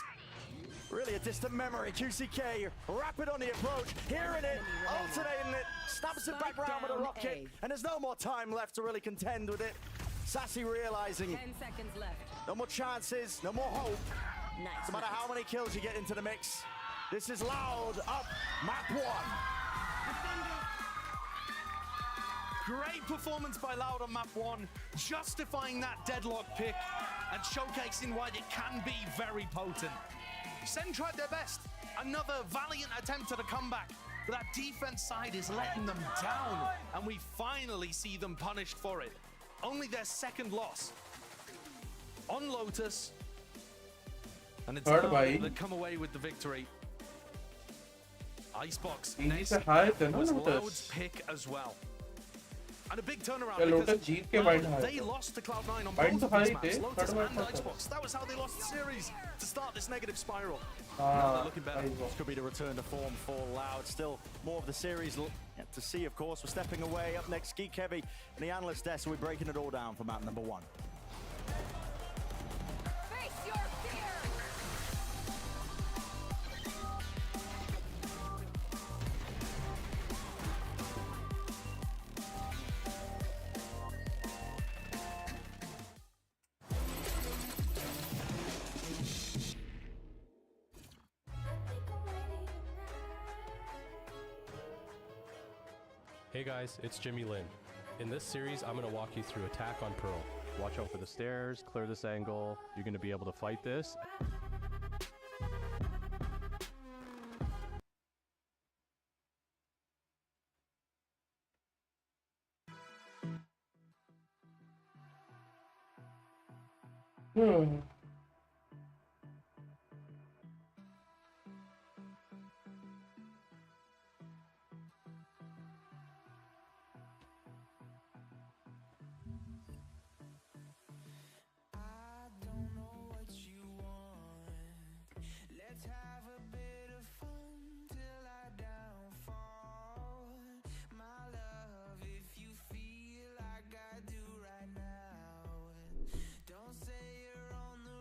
Really a distant memory. QCK, rapid on the approach, hearing it, alternating it, snaps it back round with a rocket, and there's no more time left to really contend with it. Sassy realizing 10 seconds left. no more chances, no more hope. Nice. No matter how many kills you get into the mix. This is Loud up map 1. Great performance by Loud on map 1, justifying that deadlock pick and showcasing why it can be very potent. Sen tried their best. Another valiant attempt at a comeback, but that defense side is letting them down, and we finally see them punished for it. Only their second loss on Lotus, and it's now they come away with the victory. Icebox next was Loud's pick as well. And a big turnaround because they lost to Cloud9 on both of these maps, Lotus and Icebox. That was how they lost the series to start this negative spiral. Now they're looking better. This could be the return to form for Loud. Still more of the series yet to see, of course. We're stepping away. Up next, Geek Heavy and the analyst desk. We're breaking it all down for map number 1. Face your fear! Hey guys, it's Jimmy Lin. In this series, I'm going to walk you through attack on Pearl. Watch out for the stairs, clear this angle. You're going to be able to fight this. Let's have a bit of fun till I downfall. My love, if you feel like I do right now, don't say you're on the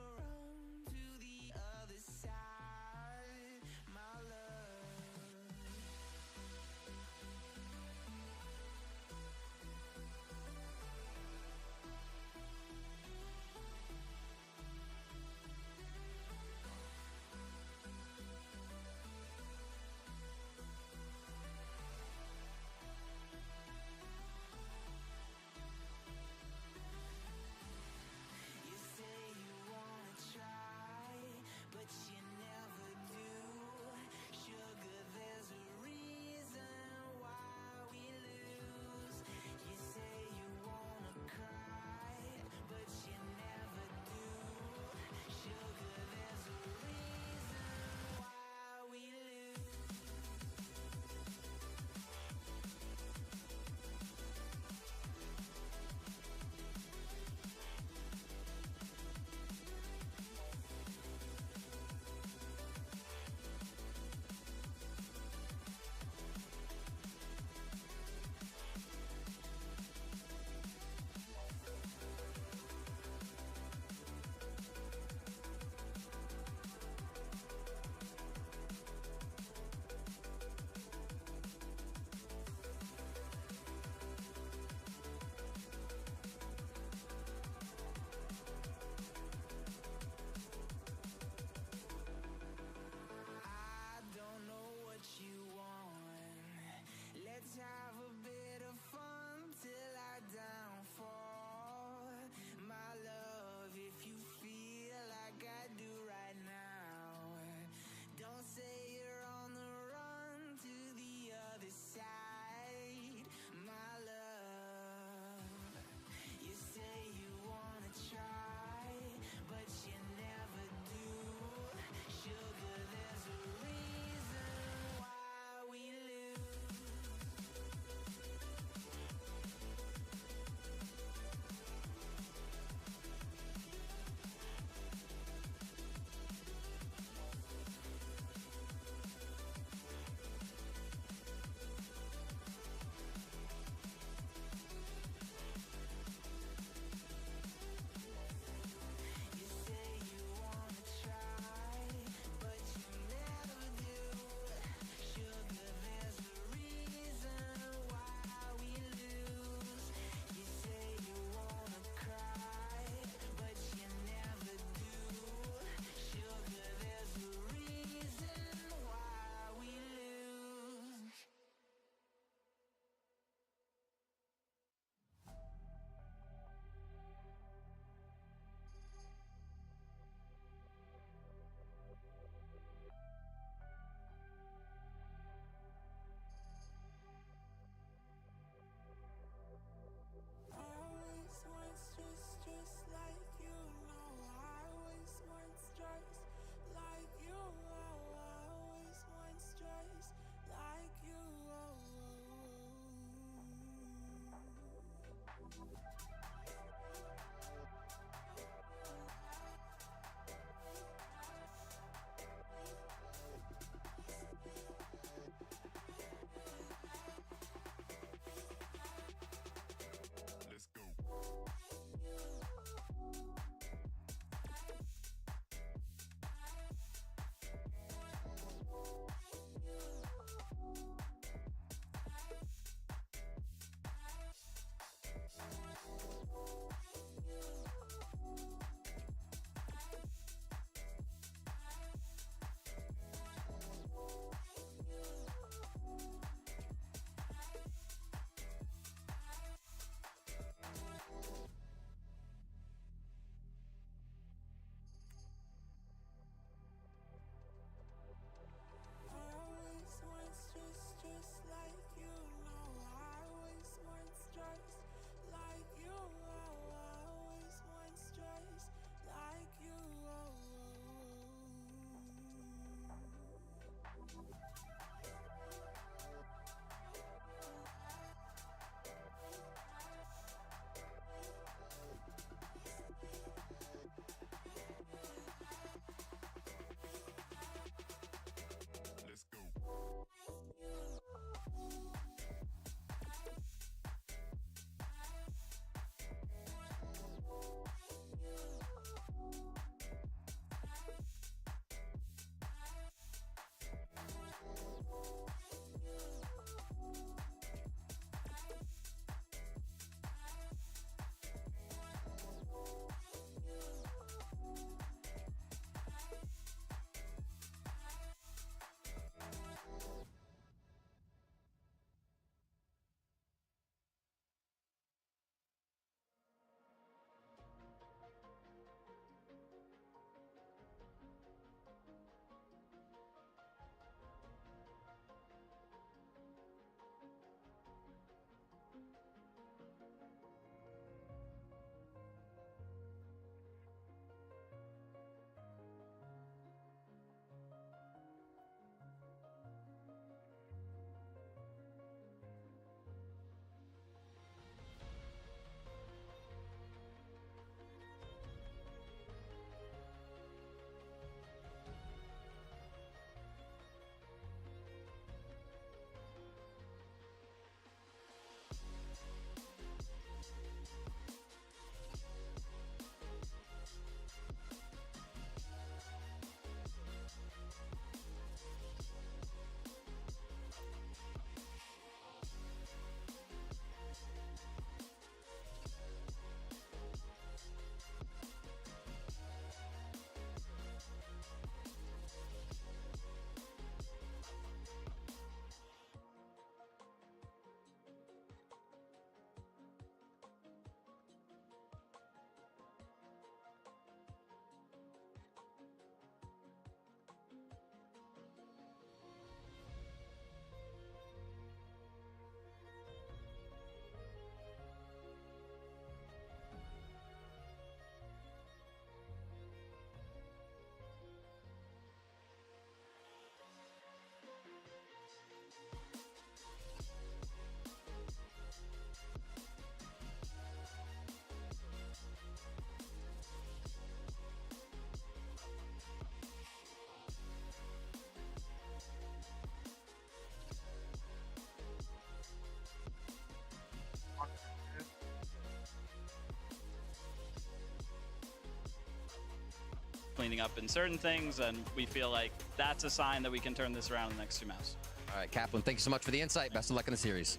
cleaning up in certain things, and we feel like that's a sign that we can turn this around in the next 2 maps. All right, Kaplan, thank you so much for the insight. Best of luck in the series.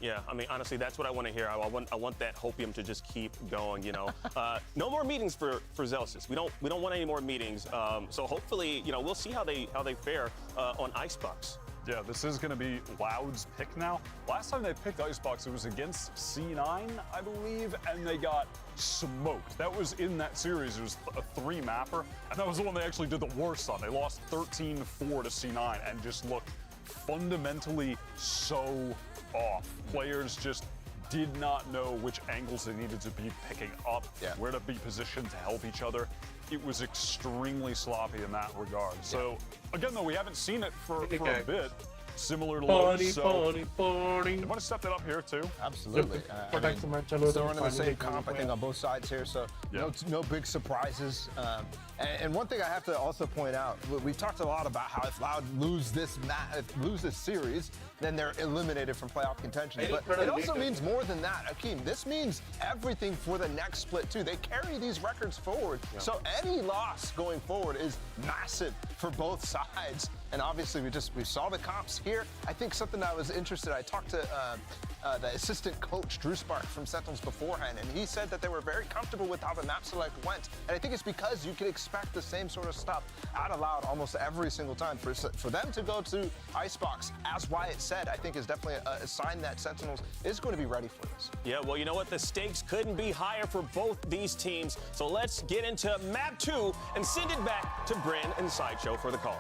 Yeah, I mean, honestly, that's what I want to hear. I want that hopium to just keep going, you know. No more meetings for Zellsis. We don't want any more meetings. So hopefully, you know, we'll see how they fare on Icebox. Yeah, this is going to be Loud's pick now. Last time they picked Icebox, it was against C9, I believe, and they got smoked. That was in that series. It was a 3-mapper, and that was the one they actually did the worst on. They lost 13-4 to C9 and just looked fundamentally so off. Players just did not know which angles they needed to be picking up, where to be positioned to help each other. It was extremely sloppy in that regard. So, again, though, we haven't seen it for a bit. Similar to Lowe's, so they want to step that up here too. Absolutely. Still running the same comp, I think, on both sides here, so no big surprises. And one thing I have to also point out, we talked a lot about how if Loud lose this series, then they're eliminated from playoff contention. But it also means more than that, Akeem. This means everything for the next split too. They carry these records forward, so any loss going forward is massive for both sides. And obviously, we saw the comps here. I think something I was interested. I talked to the assistant coach Drew Spark from Sentinels beforehand, and he said that they were very comfortable with how the map select went. And I think it's because you can expect the same sort of stuff out of Loud almost every single time. For them to go to Icebox, as Wyatt said, I think is definitely a sign that Sentinels is going to be ready for this. Yeah, well, you know what? The stakes couldn't be higher for both these teams. So let's get into map 2 and send it back to Bryn and Sideshow for the call.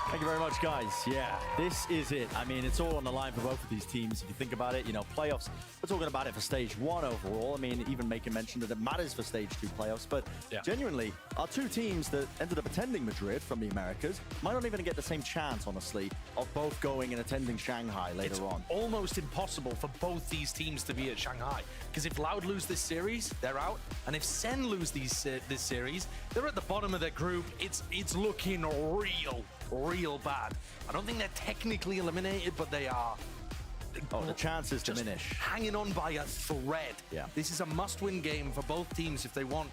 Thank you very much, guys. Yeah, this is it. I mean, it's all on the line for both of these teams. If you think about it, you know, playoffs, we're talking about it for stage 1 overall. I mean, even making mention that it matters for stage 2 playoffs. But genuinely, our two teams that ended up attending Madrid from the Americas might not even get the same chance, honestly, of both going and attending Shanghai later on. Almost impossible for both these teams to be at Shanghai. Because if Loud lose this series, they're out. And if SEN lose this series, they're at the bottom of their group. It's looking real bad. I don't think they're technically eliminated, but they are. Oh, the chances diminish. Hanging on by a thread. Yeah. This is a must-win game for both teams if they want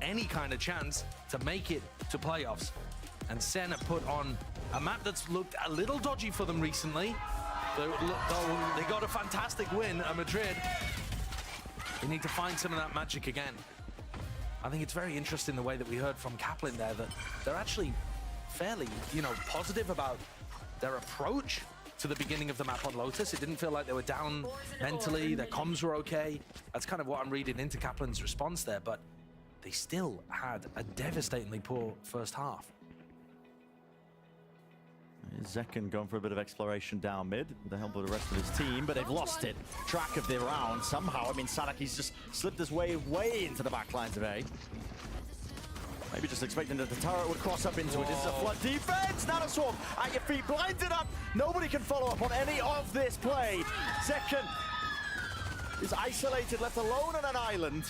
any kind of chance to make it to playoffs. And SEN have put on a map that's looked a little dodgy for them recently. They got a fantastic win at Madrid. They need to find some of that magic again. I think it's very interesting the way that we heard from Kaplan there that they're actually fairly, you know, positive about their approach to the beginning of the map on Lotus. It didn't feel like they were down mentally. Their comms were okay. That's kind of what I'm reading into Kaplan's response there, but they still had a devastatingly poor first half. Zekken going for a bit of exploration down mid with the help of the rest of his team, but they've lost it. Track of their round somehow. I mean, Sadaki's just slipped his way into the back lines of A. Maybe just expecting that the turret would cross up into it. This is a flood defense. Nano Swarm at your feet, blinded up. Nobody can follow up on any of this play. Zekken is isolated, left alone on an island.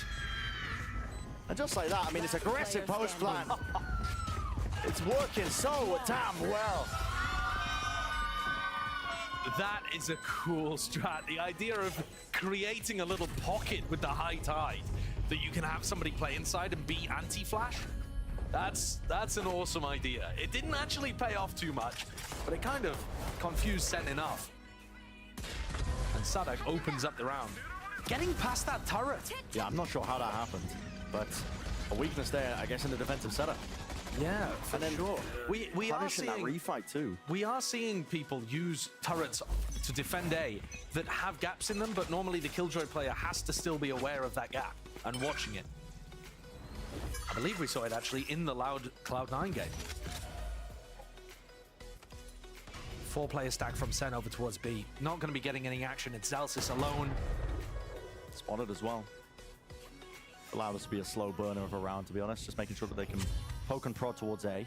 And just like that, I mean, it's aggressive post plan. It's working so damn well. That is a cool strat. The idea of creating a little pocket with the high tide that you can have somebody play inside and be anti-flash. That's an awesome idea. It didn't actually pay off too much, but it kind of confused SEN enough. And Sadak opens up the round. Getting past that turret. Yeah, I'm not sure how that happened, but a weakness there, I guess, in the defensive setup. Yeah, for sure. We are seeing that refight too. We are seeing people use turrets to defend A that have gaps in them, but normally the Killjoy player has to still be aware of that gap and watching it. I believe we saw it actually in the Loud Cloud9 game. 4-player stack from SEN over towards B. Not going to be getting any action. It's Zellsis alone. Spotted as well. Allowed us to be a slow burner of a round, to be honest. Just making sure that they can poke and prod towards A.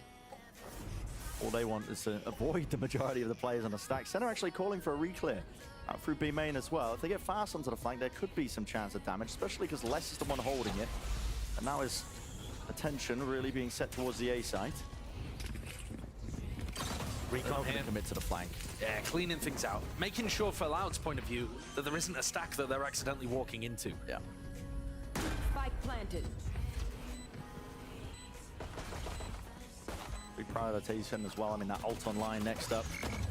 All they want is to avoid the majority of the players on the stack. SEN are actually calling for a reclear out through B main as well. If they get fast onto the flank, there could be some chance of damage, especially because Less is the one holding it. And now his attention really being set towards the A site. Recon here. Commit to the flank. Yeah, cleaning things out. Making sure, for Loud's point of view, that there isn't a stack that they're accidentally walking into. Yeah. Spike planted. Big prioritization as well. I mean, that ult online next up.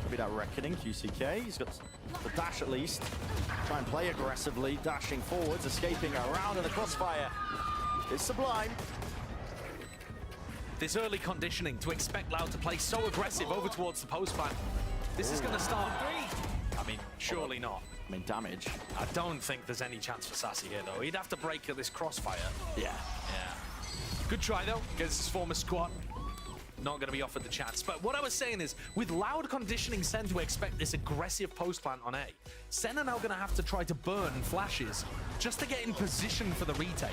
Maybe that Reckoning, QCK. He's got the dash at least. Try and play aggressively, dashing forwards, escaping around in the crossfire. It's Sublime. This early conditioning to expect Loud to play so aggressive over towards the post plant. This is going to start. I mean, surely not. I mean, damage. I don't think there's any chance for Sassy here, though. He'd have to break this crossfire. Yeah. Yeah. Good try, though, against his former squad. Not going to be offered the chance. But what I was saying is, with Loud conditioning Sen to expect this aggressive post plant on A, Sen are now going to have to try to burn flashes just to get in position for the retake.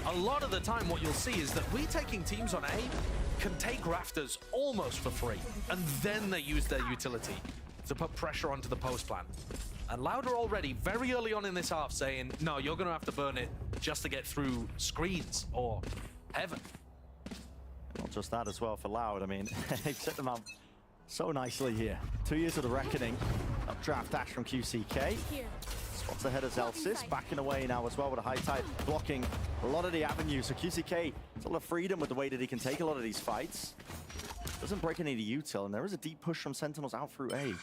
A lot of the time, what you'll see is that retaking teams on A can take rafters almost for free, and then they use their utility to put pressure onto the post plant. And Loud are already very early on in this half saying, no, you're going to have to burn it just to get through screens or heaven. Not just that as well for Loud. I mean, they've set them up so nicely here. 2 years of the Reckoning. Updraft dash from QCK. Spots ahead of Zelsis. Backing away now as well with a high tide blocking a lot of the avenues. So QCK has a lot of freedom with the way that he can take a lot of these fights. Doesn't break any of the util, and there is a deep push from Sentinels out through A.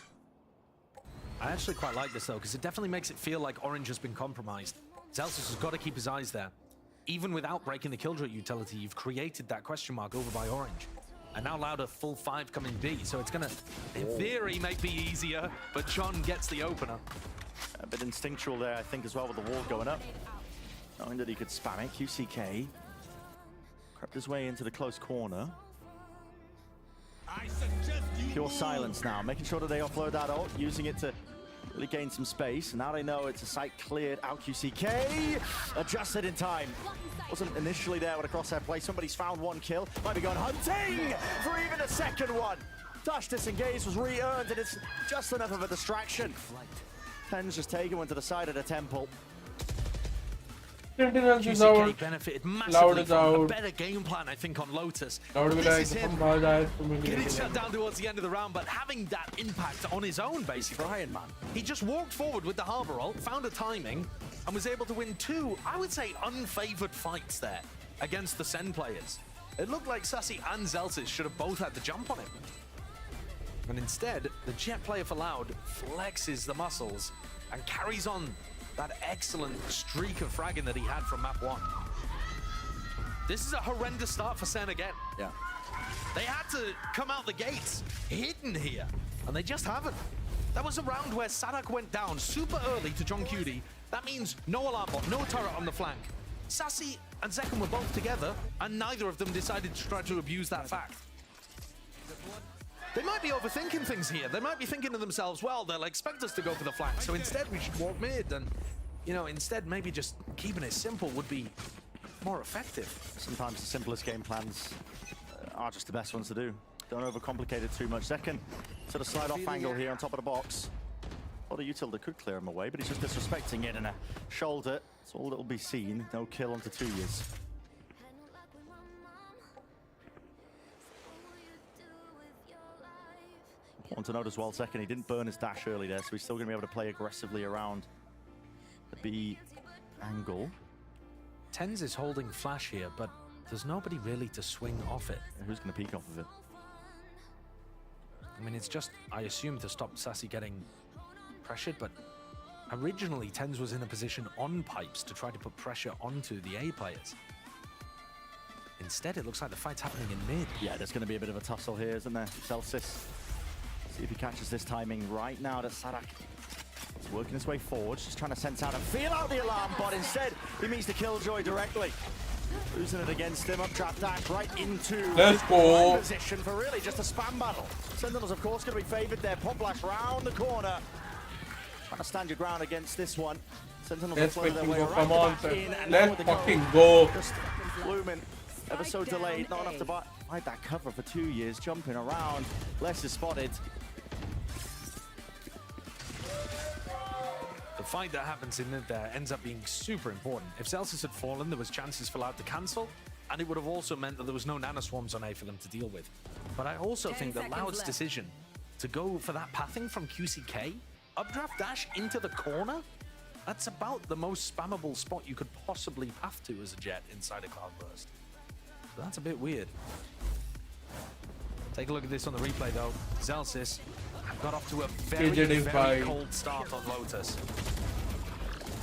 I actually quite like this, though, because it definitely makes it feel like Orange has been compromised. Zelsis has got to keep his eyes there. Even without breaking the Killjoy utility, you've created that question mark over by Orange. And now Loud a full 5 coming B, so it's going to, in theory, make be easier, but John gets the opener. A bit instinctual there, I think, as well, with the wall going up. Knowing that he could spam it, QCK crept his way into the close corner. Pure silence now, making sure that they offload that ult, using it to really gain some space. And now they know it's a site cleared out. QCK adjusted in time. Wasn't initially there with a crosshair play. Somebody's found one kill. Might be going hunting for even a second one. Dash disengaged was re-earned, and it's just enough of a distraction. Ten's just taken one to the side of the temple. QCK benefited massively from a better game plan, I think, on Lotus. This is him getting shut down towards the end of the round, but having that impact on his own, basically. Brian, man. He just walked forward with the Harbor ult, found a timing, and was able to win 2, I would say, unfavored fights there against the Sen players. It looked like Sassy and Zelsis should have both had the jump on him. And instead, the Jet player for Loud flexes the muscles and carries on that excellent streak of fragging that he had from map 1. This is a horrendous start for Sen again. Yeah. They had to come out the gates hidden here, and they just haven't. That was a round where Sadak went down super early to John Cutie. That means no alarm bot, no turret on the flank. Sassy and Zekken were both together, and neither of them decided to try to abuse that fact. They might be overthinking things here. They might be thinking to themselves, well, they'll expect us to go for the flank, so instead we should walk mid. And, you know, instead maybe just keeping it simple would be more effective. Sometimes the simplest game plans are just the best ones to do. Don't overcomplicate it too much. Second, sort of slide off angle here on top of the box. A lot of util that could clear him away, but he's just disrespecting it, and a shoulder. It's all that'll be seen. No kill onto 2 years. Want to note as well, Second, he didn't burn his dash early there, so he's still going to be able to play aggressively around the B angle. Tens is holding flash here, but there's nobody really to swing off it. Who's going to peek off of it? I mean, it's just, I assume, to stop Sassy getting pressured, but originally Tens was in a position on pipes to try to put pressure onto the A players. Instead, it looks like the fight's happening in mid. Yeah, there's going to be a bit of a tussle here, isn't there? Zelsis. See if he catches this timing right now to Sadak. He's working his way forward, just trying to sense out and feel out the alarm bot. Instead, he meets the Killjoy directly. Losing it against him, updraft dash right into the position for really just a spam battle. Sentinels, of course, going to be favored there. Pop flash round the corner. Trying to stand your ground against this one. Sentinels Let's will float their way right come on, back in, and let's now fucking go. Just blooming. Ever so delayed, not enough to bite that cover for 2 years. Jumping around, less is spotted. The fight that happens in mid there ends up being super important. If Zelsis had fallen, there was chances for Loud to cancel, and it would have also meant that there was no nanoswarms on A for them to deal with. But I also think that Loud's decision to go for that pathing from QCK, updraft dash into the corner, that's about the most spammable spot you could possibly path to as a Jet inside a Cloudburst. So that's a bit weird. Take a look at this on the replay though. Zelsis got off to a very, KJ very Bhai. cold start on Lotus.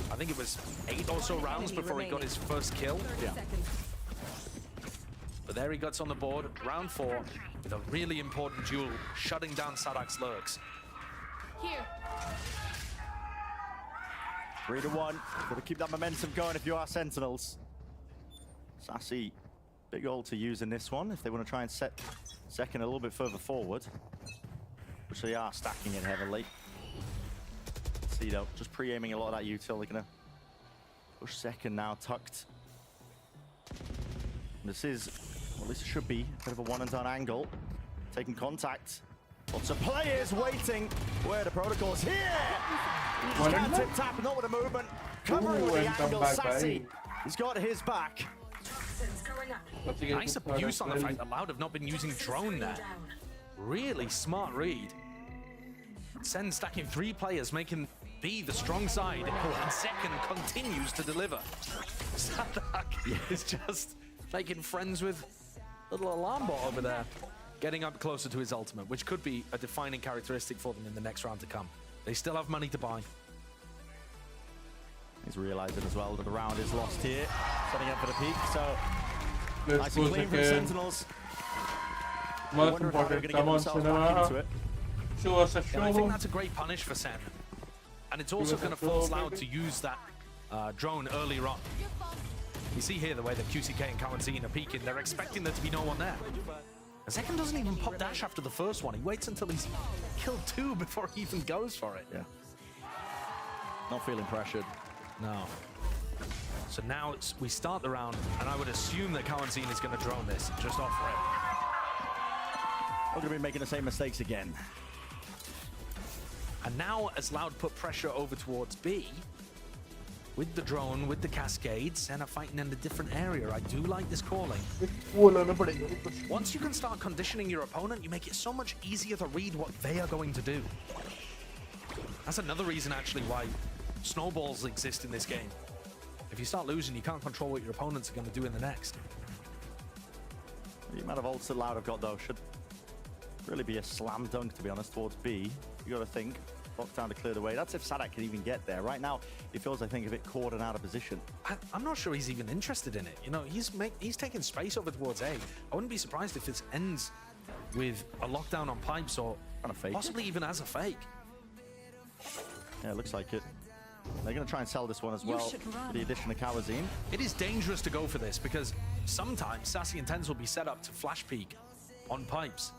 I think it was 8 or so rounds before he got his first kill. Yeah. But there he gets on the board, round 4, with a really important duel, shutting down Sadak's lurks. Here. 3-1. Got to keep that momentum going if you are Sentinels. Sassy, big ult to use in this one if they want to try and set second a little bit further forward, which they are stacking it heavily. See though, just pre-aiming a lot of that util. They're gonna push second now, tucked. This is, well, at least it should be a bit of a one and done angle. Taking contact. Lots of players waiting. Where the protocol's here. Just can't tip tap, not with a movement. Covering with the angle. Sassy, he's got his back. Nice abuse on the fact that Loud have not been using drone there. Really smart read. Sen stacking 3 players, making B the strong side, and second continues to deliver. Sadak is just making friends with little alarm bot over there, getting up closer to his ultimate, which could be a defining characteristic for them in the next round to come. They still have money to buy. He's realizing as well that the round is lost here, setting up for the peak. So Let's nice and go clean for the again. Sentinels. Most important, come on, Cinema. Show us a show. Yeah, I think that's a great punish for Sen. And it's also going to force Loud to use that drone earlier on. You see here the way that QCK and Kawanzine are peeking. They're expecting there to be no one there. The second doesn't even pop dash after the first one. He waits until he's killed 2 before he even goes for it. Yeah. Not feeling pressured. No. So now we start the round, and I would assume that Kawanzine is going to drone this just off rip. We're going to be making the same mistakes again. And now, as Loud put pressure over towards B, with the drone, with the cascades, Senna fighting in a different area. I do like this calling. Once you can start conditioning your opponent, you make it so much easier to read what they are going to do. That's another reason, actually, why snowballs exist in this game. If you start losing, you can't control what your opponents are going to do in the next. The amount of ults that Loud have got, though, should really be a slam dunk, to be honest, towards B. You got to think. Lockdown to clear the way. That's if Sadak can even get there. Right now, he feels, I think, a bit caught and out of position. I'm not sure he's even interested in it. You know, he's taking space over towards A. I wouldn't be surprised if this ends with a lockdown on pipes or possibly even as a fake. Yeah, it looks like it. They're going to try and sell this one as well with the addition of Kawanzine. It is dangerous to go for this because sometimes Sassy and Tens will be set up to flash peek on pipes.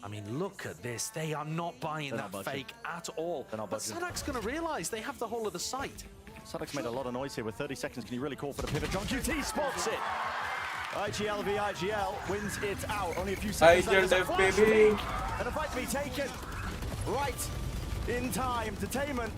I mean, look at this. They are not buying that fake at all. But Sadak's going to realize they have the whole of the site. Sadak's made a lot of noise here with 30 seconds. Can he really call for the pivot? John QT spots it. IGL v IGL wins it out. Only a few seconds left. baby. And a fight to be taken right in time. Detainment.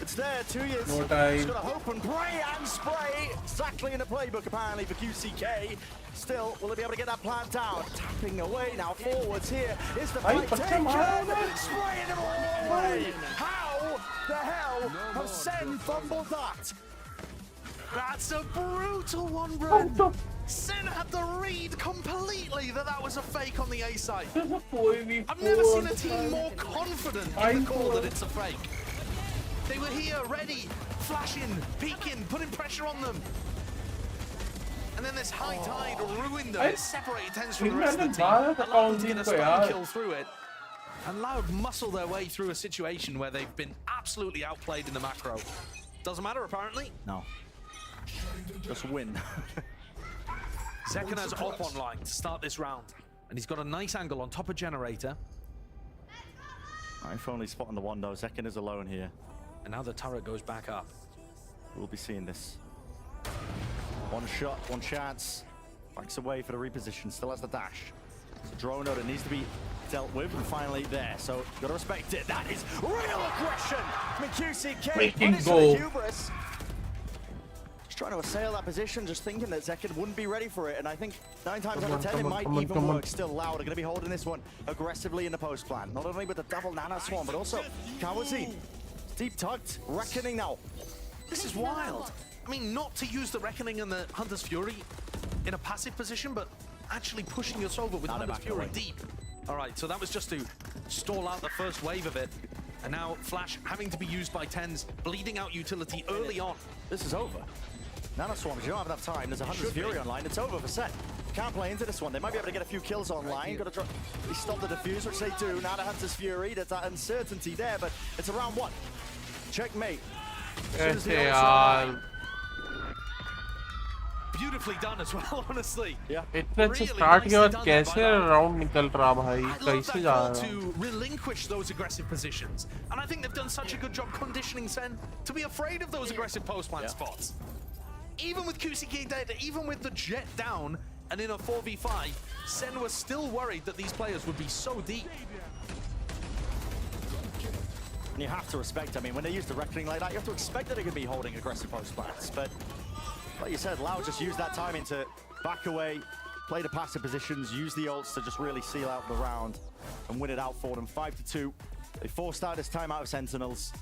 It's there, 2 years. No time. Just got to hope and pray and spray. Exactly in the playbook, apparently, for QCK. Still, will they be able to get that plan down? Tapping away now, forwards here. Is the fight taken? Spraying it all away. How the hell have Sen fumbled that? That's a brutal one, bro. Sen had the read completely that was a fake on the A side. I've never seen a team more confident in the call that it's a fake. They were here, ready, flashing, peeking, putting pressure on them. And then this high tide ruined them. It separated Tens from the rest of the team. Allowed them to get a spam kill through it. And Loud muscle their way through a situation where they've been absolutely outplayed in the macro. Doesn't matter, apparently. No. Just win. Zekan has Op online to start this round. And he's got a nice angle on top of Generator. If only spotting the one, though. Zekan is alone here. And now the turret goes back up. We'll be seeing this. One shot, one chance. Backs away for the reposition. Still has the dash. It's a drone that needs to be dealt with, and finally there. So got to respect it. That is real aggression from QCK. Freaking goal. Hubris. Just trying to assail that position, just thinking that Zekan wouldn't be ready for it. And I think 9 times out of 10 it might even work. Still Loud are going to be holding this one aggressively in the post plan. Not only with the double Nana Swarm, but also Kawanzine. Deep tucked, Reckoning now. This is wild. I mean, not to use the Reckoning and the Hunter's Fury in a passive position, but actually pushing us over with Hunter's Fury deep. All right, so that was just to stall out the first wave of it. And now Flash having to be used by Tens, bleeding out utility early on. This is over. Nano Swarms, you don't have enough time. There's a Hunter's Fury online. It's over for SEN. Can't play into this one. They might be able to get a few kills online. Got to try. They stop the defuse, which they do. Now the Hunter's Fury. There's that uncertainty there, but it's a round one. Checkmate. Beautifully done as well, honestly. Yeah. इतने अच्छे start किया और कैसे round निकल रहा भाई कैसे जा रहा to relinquish those aggressive positions, and I think they've done such a good job conditioning SEN to be afraid of those aggressive post plant spots. Even with QCK dead, even with the jet down, and in a 4v5, SEN was still worried that these players would be so deep. And you have to respect, I mean, when they use the Reckoning like that, you have to expect that they're going to be holding aggressive post plants. But like you said, Loud just used that timing to back away, play the passive positions, use the ults to just really seal out the round and win it out for them. 5-2. They forced out this time out of Sentinels.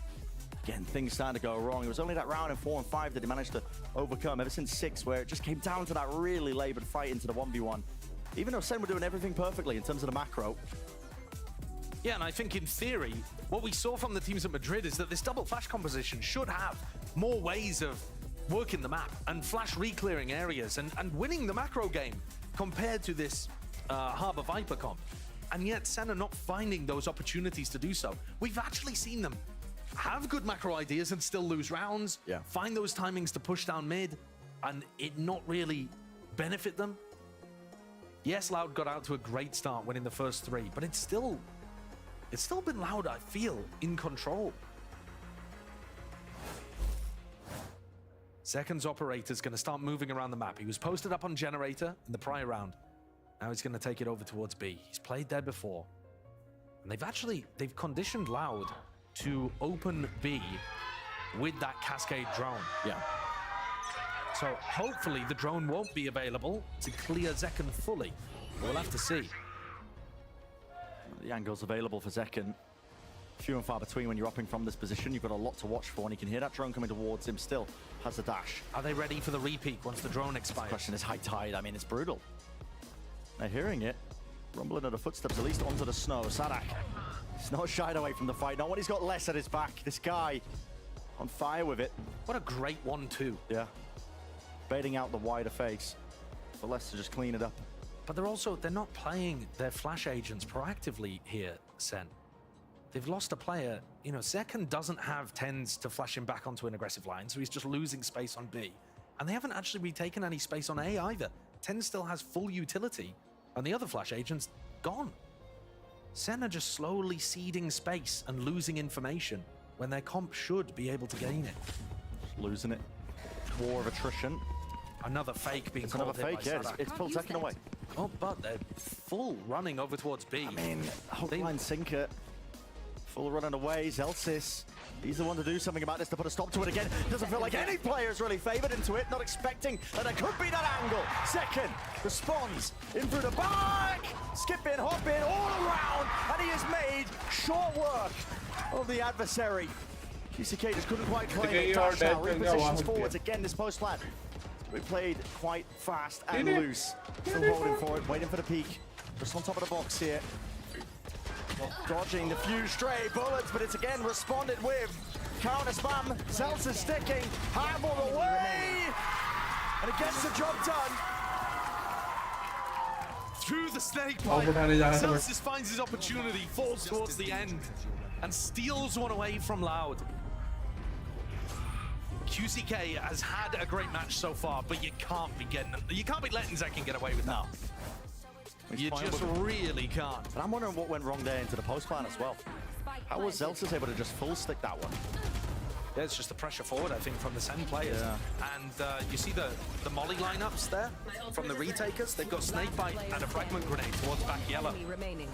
Again, things starting to go wrong. It was only that round in 4 and 5 that they managed to overcome ever since 6, where it just came down to that really labored fight into the 1v1. Even though SEN were doing everything perfectly in terms of the macro. Yeah, and I think in theory, what we saw from the teams at Madrid is that this double Flash composition should have more ways of working the map and Flash re-clearing areas and winning the macro game compared to this Harbor Viper comp. And yet SEN are not finding those opportunities to do so. We've actually seen them have good macro ideas and still lose rounds, find those timings to push down mid, and it not really benefit them. Yes, Loud got out to a great start winning the first 3, but it's still been Loud, I feel, in control. Zekken's operator's going to start moving around the map. He was posted up on Generator in the prior round. Now he's going to take it over towards B. He's played there before. And they've conditioned Loud to open B with that Cascade drone. Yeah. So hopefully the drone won't be available to clear Zekken fully. We'll have to see. The angles available for Zekken, few and far between when you're upping from this position. You've got a lot to watch for, and you can hear that drone coming towards him. Still has the dash. Are they ready for the repeat once the drone expires? The question is high tide. I mean, it's brutal. They're hearing it. Rumbling of the footsteps, at least onto the snow. Sadak, he's not shied away from the fight. Not when he's got less at his back. This guy on fire with it. What a great 1-2. Yeah. Baiting out the wider face for less to just clean it up. But they're not playing their Flash agents proactively here, SEN. They've lost a player. You know, Zekken doesn't have Tens to flash him back onto an aggressive line, so he's just losing space on B. And they haven't actually retaken any space on A either. Tens still has full utility, and the other Flash agent's gone. SEN are just slowly ceding space and losing information when their comp should be able to gain it. Just losing it. War of attrition. Another fake being called. Another fake, yeah. It's pulled Zekken away. Oh, but they're full running over towards B. I mean, hookline sinker. Full running away. Zelsis, he's the one to do something about this, to put a stop to it again. Doesn't feel like any player is really favored into it. Not expecting that there could be that angle. Zekken responds in through the back. Skip in, hop in, all around. And he has made short work of the adversary. QCK just couldn't quite play it. Dash out, repositions forwards again, this post plant. We played quite fast and loose. Still holding for it, waiting for the peak. Just on top of the box here. Dodging the few stray bullets, but it's again responded with counter spam. Zelsis sticking, handball away, and it gets the job done. Through the snake pipe, Zelsis finds his opportunity, falls towards the end, and steals one away from Loud. QCK has had a great match so far, but you can't be letting Zekken get away with that. No. You just really can't. And I'm wondering what went wrong there into the post plan as well. How was Zelsis able to just full stick that one? Yeah, it's just the pressure forward, I think, from the SEN players. Yeah. And you see the Molly lineups there from the retakers? They've got Snakebite and a fragment grenade towards back yellow.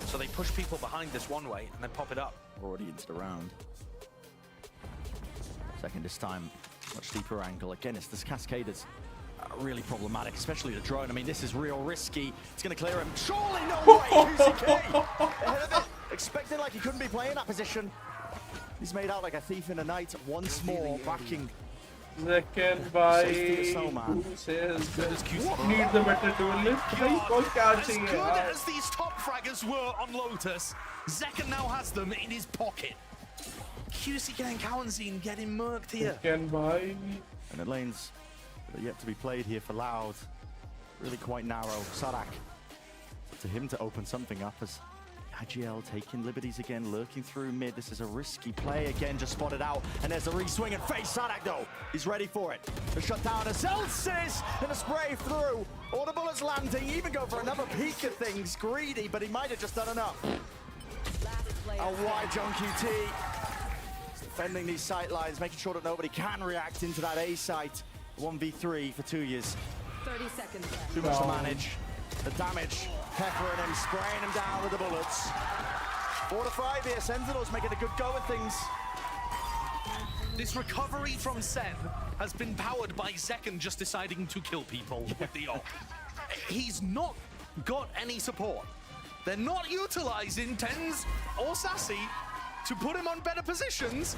So they push people behind this one way and then pop it up. Already into the round. Second this time, much deeper angle. Again, it's this cascade that's really problematic, especially the drone. I mean, this is real risky. It's going to clear him. Surely no way, QCK! Ahead of it, expecting like he couldn't be playing that position. He's made out like a thief in the night once more, backing Second by who says need the better duelist. भाई कौन क्या As चाहिए good यार? as these top fraggers were on Lotus, Zekken now has them in his pocket. QCK and Kawanzine getting murked here. Second by And the lanes that are yet to be played here for Loud. Really quite narrow. Sadak. To him to open something up as Agiel taking liberties again, lurking through mid. This is a risky play again, just spotted out. And there's a re-swing and face. Sadak though, he's ready for it. The shutdown of Celsius and a spray through. All the bullets landing, even go for another peek at things. Greedy, but he might have just done enough. A wide John QT. Defending these sight lines, making sure that nobody can react into that A site. 1v3 for 2 years. 30 seconds left. Too much to manage. The damage, peppering him, spraying him down with the bullets. 4 to 5 here, Sentinels making a good go at things. This recovery from Sen has been powered by Zekken just deciding to kill people with the ult. He's not got any support. They're not utilizing Tens or Sassy to put him on better positions.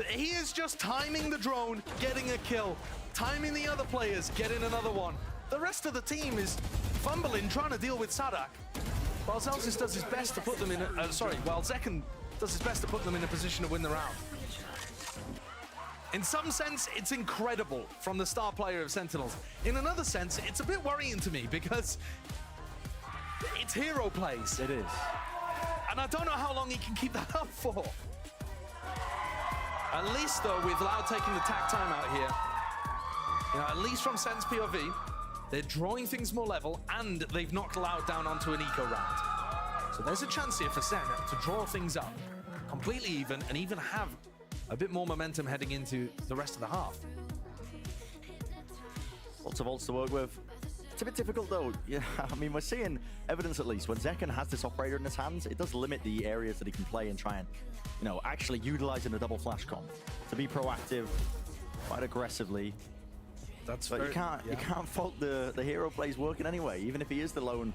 He is just timing the drone, getting a kill, timing the other players, getting another one. The rest of the team is fumbling, trying to deal with Sadak, while Celsius does his best to put them in while Zekken does his best to put them in a position to win the round. In some sense, it's incredible from the star player of Sentinels. In another sense, it's a bit worrying to me because it's hero plays. It is. And I don't know how long he can keep that up for. At least though, with Loud taking the tack time out here, you know, at least from Sen's POV, they're drawing things more level and they've knocked Loud down onto an eco round. So there's a chance here for Sen to draw things up completely even and even have a bit more momentum heading into the rest of the half. Lots of ults to work with. It's a bit difficult though. Yeah, I mean, we're seeing evidence at least when Zekken has this operator in his hands, it does limit the areas that he can play and try and, you know, actually utilizing the double flash comp to be proactive, quite aggressively. But you can't fault the hero plays working anyway, even if he is the lone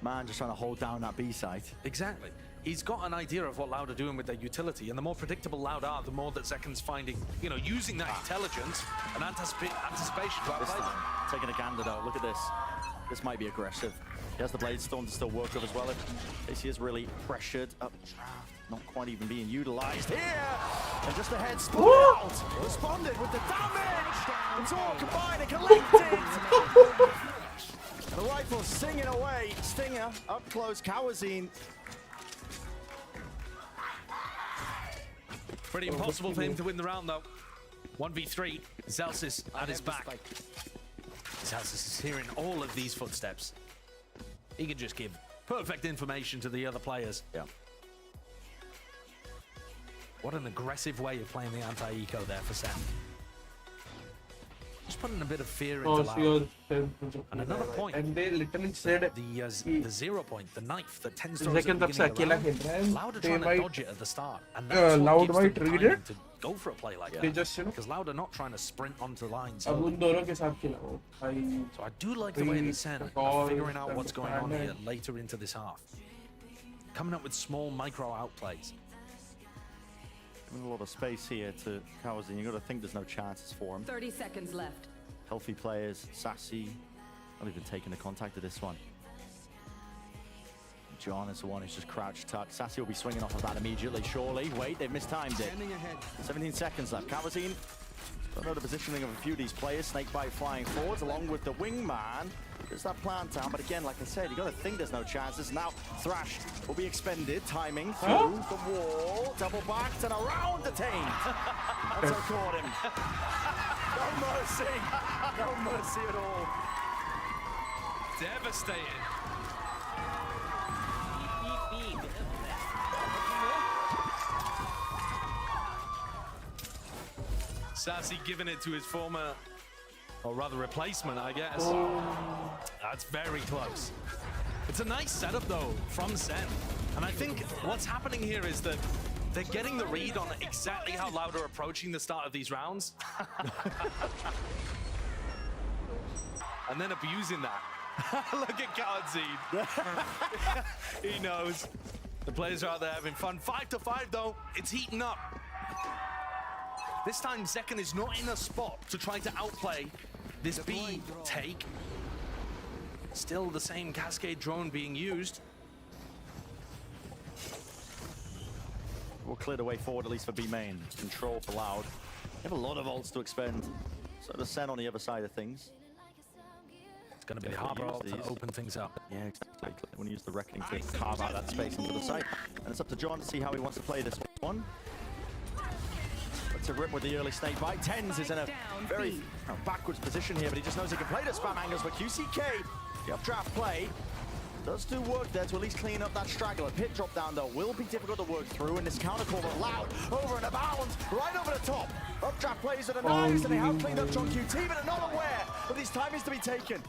man just trying to hold down that B site. Exactly. He's got an idea of what Loud are doing with their utility, and the more predictable Loud are, the more that Zekken's finding, you know, using that intelligence and anticipation to outplay them. Taking a gander though, look at this. This might be aggressive. He has the Blade Storm to still work with as well. If he is really pressured up draft, not quite even being utilized here. And just ahead, spun out. Responded with the damage. It's all combined and collected. And the rifle singing away. Stinger up close, Kawazine. Pretty impossible for him to win the round though. 1v3, Celsius at his back. Celsius is hearing all of these footsteps. He can just give perfect information to the other players. Yeah. What an aggressive way of playing the anti-eco there for Sen. Just putting a bit of fear into Loud. And another point. And they literally said the 0 point, the knife that tends to Zekken तब से अकेला खेल रहा है. Loud are They trying to might dodge it at the start. And that's what Loud gives might them read timing it. to go for a play like They that. just, you know, Because Loud are not trying to sprint onto lines. अब उन दोनों के साथ खेला वो. So I do like the way the Sen are figuring out what's going on here later into this half. Coming up with small micro outplays. Giving a lot of space here to Kawazine. You got to think there's no chances for him. 30 seconds left. Healthy players, Sassy, not even taking the contact of this one. John is the one who's just crouched tucked. Sassy will be swinging off of that immediately, surely. Wait, they've mistimed it. 17 seconds left. Kawazine, don't know the positioning of a few of these players. Snakebite flying forwards along with the wingman. There's that plant down, but again, like I said, you got to think there's no chances. Now, Thrash will be expended, timing through the wall, double backed and around the team. That's what caught him. No mercy. No mercy at all. Devastating. Sassy giving it to his former, or rather replacement, I guess. That's very close. It's a nice setup though from Sen. And I think what's happening here is that they're getting the read on exactly how Loud are approaching the start of these rounds. And then abusing that. Look at Kawazine. He knows. The players are out there having fun. 5 to 5 though. It's heating up. This time, Zekken is not in a spot to try to outplay this B take. Still the same Cascade drone being used. We'll clear the way forward, at least for B main. Control for Loud. They have a lot of ults to expend. So does Sen on the other side of things. It's going to be the harbor ult to open things up. Yeah, exactly. They want to use the Reckoning to carve out that space onto the side. And it's up to John to see how he wants to play this one. To rip with the early snake bite. Tens is in a very backwards position here, but he just knows he can play the spam angles. But QCK, the updraft play, does do work there to at least clean up that straggler. Pit drop down, though, will be difficult to work through. And this counter call of Loud over and abound, right over the top. Updraft plays are nice, and they have cleaned up John QT, but are not aware of these timings to be taken.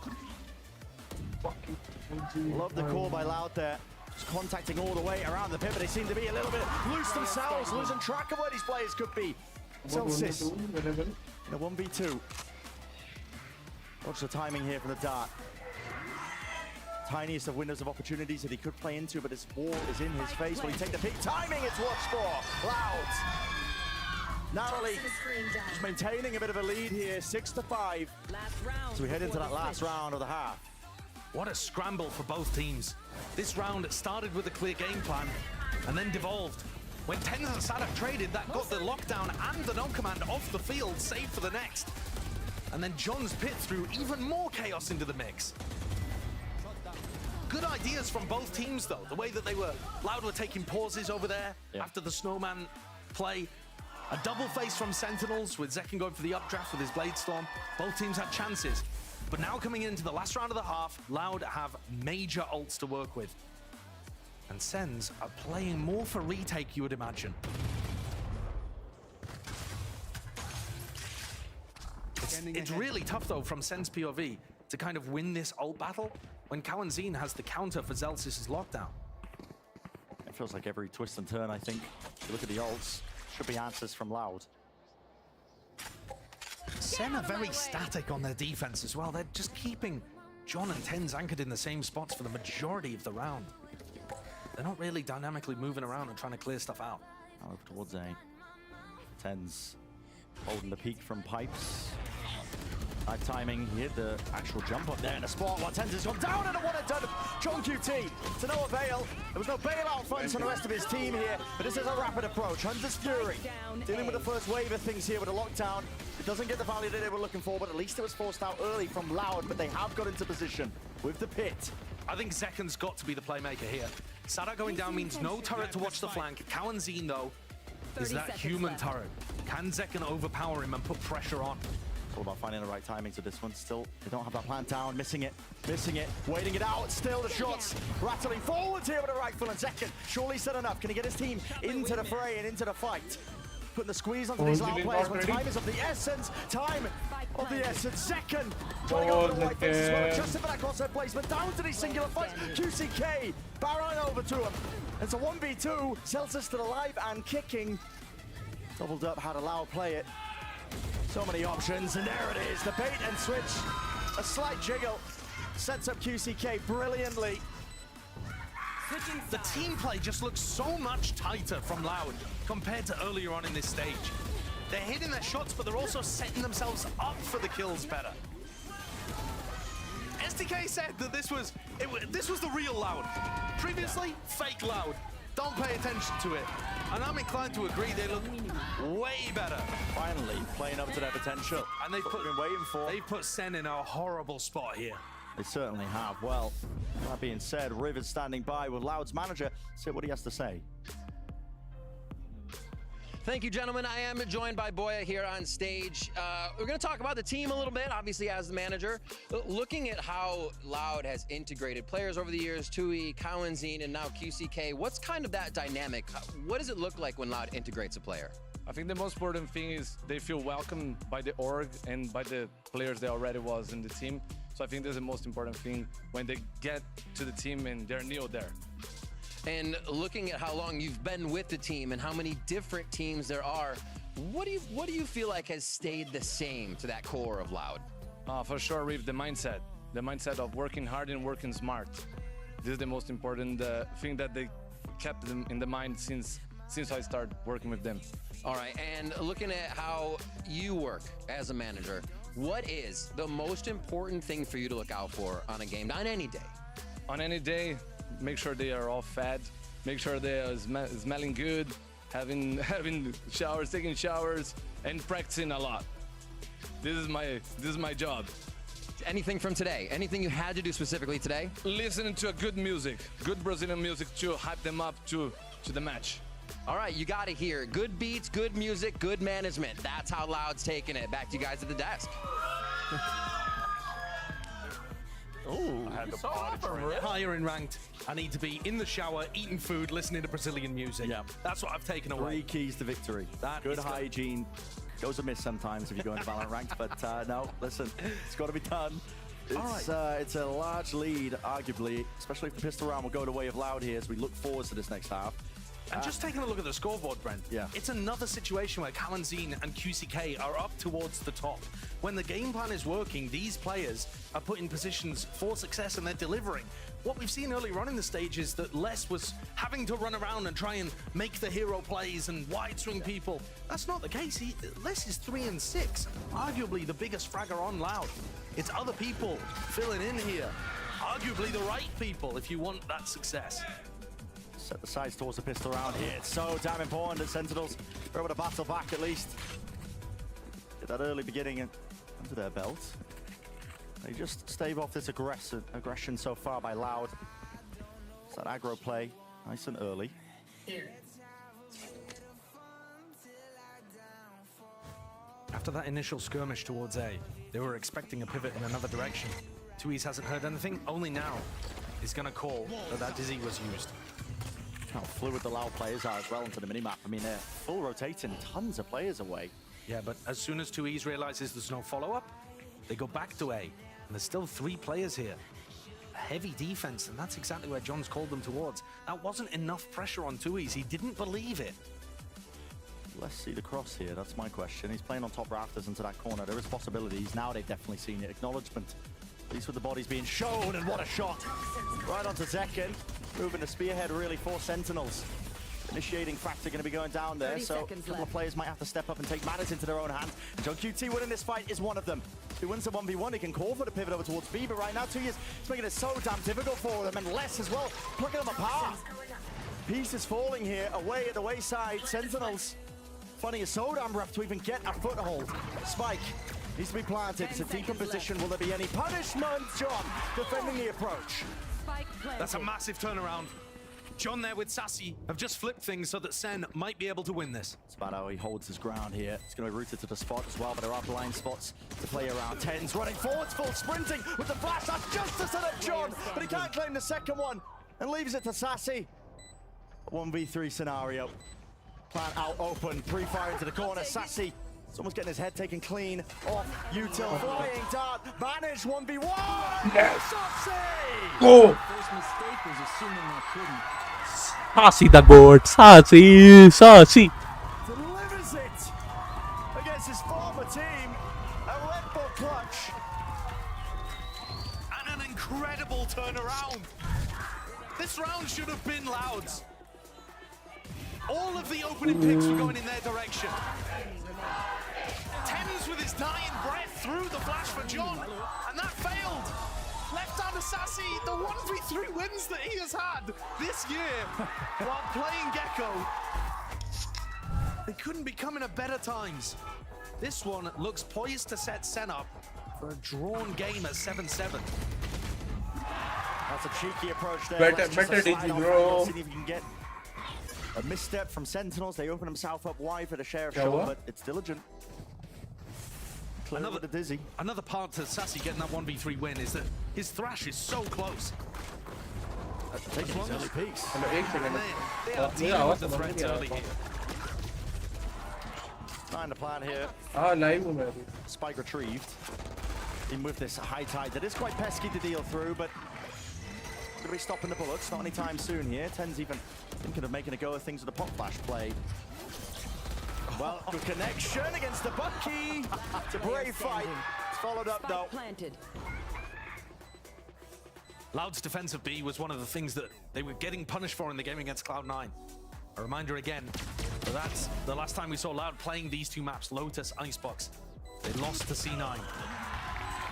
Love the call by Loud there. Just contacting all the way around the pit, but they seem to be a little bit loose themselves, losing track of where these players could be. Celsius in a 1v2. Watch the timing here from the dart. Tiniest of windows of opportunities that he could play into, but his wall is in his face. Will he take the peak? Timing, it's what for Loud. Narrowly just maintaining a bit of a lead here, 6-5. As we head into that last round of the half. What a scramble for both teams. This round started with a clear game plan and then devolved. When Tens and Sadak traded, that got the lockdown and the no command off the field, save for the next. And then John's pit threw even more chaos into the mix. Good ideas from both teams, though. The way that Loud were taking pauses over there after the snowman play. A double face from Sentinels with Zekken going for the updraft with his Blade Storm. Both teams had chances. But now coming into the last round of the half, Loud have major ults to work with. And Sens are playing more for retake, you would imagine. It's really tough, though, from Sen's POV to kind of win this ult battle when Kawanzine has the counter for Zelsis's lockdown. It feels like every twist and turn, I think. If you look at the ults, should be answers from Loud. Sen are very static on their defense as well. They're just keeping John and Tens anchored in the same spots for the majority of the round. They're not really dynamically moving around and trying to clear stuff out. Now over towards A. Tens holding the peak from Pipes. Nice timing. He hit the actual jump up there in the spot while Tens has gone down and a one and done. John QT to no avail. There was no bailout funds from the rest of his team here, but this is a rapid approach. Hunter's Fury dealing with the first wave of things here with a lockdown. It doesn't get the value that they were looking for, but at least it was forced out early from Loud, but they have got into position with the pit. I think Zekken's got to be the playmaker here. Sada going down means no turret to watch the flank. Kawanzine, though, is that human turret. Can Zekken overpower him and put pressure on? It's all about finding the right timings of this one. Still, they don't have that plan down. Missing it, waiting it out. Still the shots rattling forwards here with a rifle, and Zekken surely said enough. Can he get his team into the fray and into the fight? Putting the squeeze onto these Loud players when time is of the essence. Time of the essence. Zekken trying to go for the white face as well. Adjusted for that crosshair placement. Down to these singular fights. QCK barreling over to him. It's a 1v2. Celsius still alive and kicking. Doubled up, had a Loud play it. So many options, and there it is. The bait and switch. A slight jiggle. Sets up QCK brilliantly. The team play just looks so much tighter from Loud compared to earlier on in this stage. They're hitting their shots, but they're also setting themselves up for the kills better. SDK said that this was the real Loud. Previously, fake Loud. Don't pay attention to it. And I'm inclined to agree, they look way better. Finally, playing up to their potential. And they've been waiting for. They put Sen in a horrible spot here. They certainly have. Well, that being said, River's standing by with Loud's manager. See what he has to say. Thank you, gentlemen. I am joined by Boya here on stage. We're going to talk about the team a little bit, obviously, as the manager. Looking at how Loud has integrated players over the years, Tui, Kawanzine, and now QCK, what's kind of that dynamic? What does it look like when Loud integrates a player? I think the most important thing is they feel welcomed by the org and by the players that already was in the team. So I think that's the most important thing when they get to the team and they're new there. And looking at how long you've been with the team and how many different teams there are, what do you feel like has stayed the same to that core of Loud? For sure, Reeve, the mindset of working hard and working smart. This is the most important thing that they kept them in the mind since since I started working with them. All right, and looking at how you work as a manager, what is the most important thing for you to look out for on a game, on any day? On any day, make sure they are all fed, make sure they are smelling good, having showers, taking showers, and practicing a lot. This is my job. Anything from today? Anything you had to do specifically today? Listening to a good music, good Brazilian music to hype them up to the match. All right, you got to hear good beats, good music, good management. That's how Loud's taking it. Back to you guys at the desk. Oh, higher in ranked. I need to be in the shower, eating food, listening to Brazilian music. Yeah, that's what I've taken away. 3 keys to victory. That good is hygiene. Goes amiss sometimes if you go into Valorant ranked, but no, listen, it's got to be done. It's a large lead, arguably, especially if the pistol round will go the way of Loud here as we look forward to this next half. And just taking a look at the scoreboard, Brent, it's another situation where Kalanzine and QCK are up towards the top. When the game plan is working, these players are put in positions for success and they're delivering. What we've seen earlier on in the stage is that Les was having to run around and try and make the hero plays and wide swing people. That's not the case. Les is 3 and 6, arguably the biggest fragger on Loud. It's other people filling in here, arguably the right people if you want that success. Set the sides towards the pistol round here. It's so damn important that Sentinels are able to battle back at least. Get that early beginning under their belt. They just stave off this aggression so far by Loud. It's that aggro play, nice and early. After that initial skirmish towards A, they were expecting a pivot in another direction. Tuiz hasn't heard anything, only now he's gonna call that Dizzy was used. How fluid the Loud players are as well onto the minimap. I mean, they're full rotating tons of players away. Yeah, but as soon as Tuiz realizes there's no follow-up, they go back to A, and there's still 3 players here. A heavy defense, and that's exactly where John's called them towards. That wasn't enough pressure on Tuiz. He didn't believe it. Let's see the cross here, that's my question. He's playing on top rafters into that corner. There is possibilities. Now they've definitely seen it. Acknowledgement. At least with the bodies being shown, and what a shot. Right onto Zekken. Moving the spearhead really for Sentinels. Initiating factor going to be going down there, so a couple of players might have to step up and take matters into their own hands. John QT winning this fight is one of them. If he wins the 1v1, he can call for the pivot over towards B, but right now Tuiz is making it so damn difficult for them, and Les as well, plucking them apart. Pieces falling here, away at the wayside. Sentinels finding it so damn rough to even get a foothold. Spike needs to be planted. It's a deeper position. Will there be any punishment? John defending the approach. That's a massive turnaround. John there with Sassy have just flipped things so that Sen might be able to win this. It's about how he holds his ground here. It's going to be rooted to the spot as well, but there are blind spots to play around. Tens running forwards, full sprinting with the flash. That's just to set up John, but he can't claim the second one and leaves it to Sassy. A 1v3 scenario. Plan out open, pre-fire into the corner. Sassy, someone's getting his head taken clean off. Util flying dart, banished 1v1. Yes. Sassy! Go! First mistake was assuming that couldn't. Sassy the goat, Sassy. Delivers it against his former team. A Red Bull clutch. And an incredible turnaround. This round should have been Loud's. All of the opening picks were going in their direction. Tens with his dying breath through the flash for John, and that failed. Left hand Sassy, the 1v3 wins that he has had this year while playing Gecko. They couldn't be coming at better times. This one looks poised to set Sen up for a drawn game at 7-7. That's a cheeky approach there. Better did you, bro. See if you can get a misstep from Sentinels. They open themselves up wide for the share of show, but it's diligent. Another Dizzy. Another part to Sassy getting that 1v3 win is that his thrash is so close. Taking his early peaks. They are dealing with the threats early here. Trying to plan here. Live. Spike retrieved. In with this high tide that is quite pesky to deal through, but going to be stopping the bullets. Not anytime soon here. Ten's even thinking of making a go of things with the pop flash play. Well, good connection against the Bucky. It's a brave fight. It's followed up though. Loud's defense of B was one of the things that they were getting punished for in the game against Cloud9. A reminder again, that's the last time we saw Loud playing these two maps, Lotus, Icebox. They lost to C9.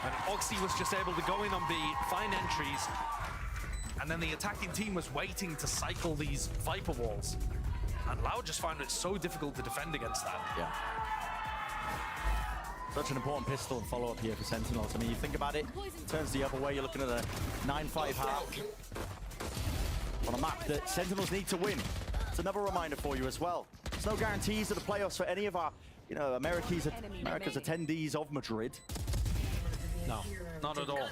And Oxy was just able to go in on B, find entries, and then the attacking team was waiting to cycle these Viper walls. And Loud just found it so difficult to defend against that. Yeah. Such an important pistol and follow-up here for Sentinels. I mean, you think about it, turns the other way, you're looking at a 9-5 half on a map that Sentinels need to win. It's another reminder for you as well. There's no guarantees of the playoffs for any of our, you know, America's attendees of Madrid. No, not at all.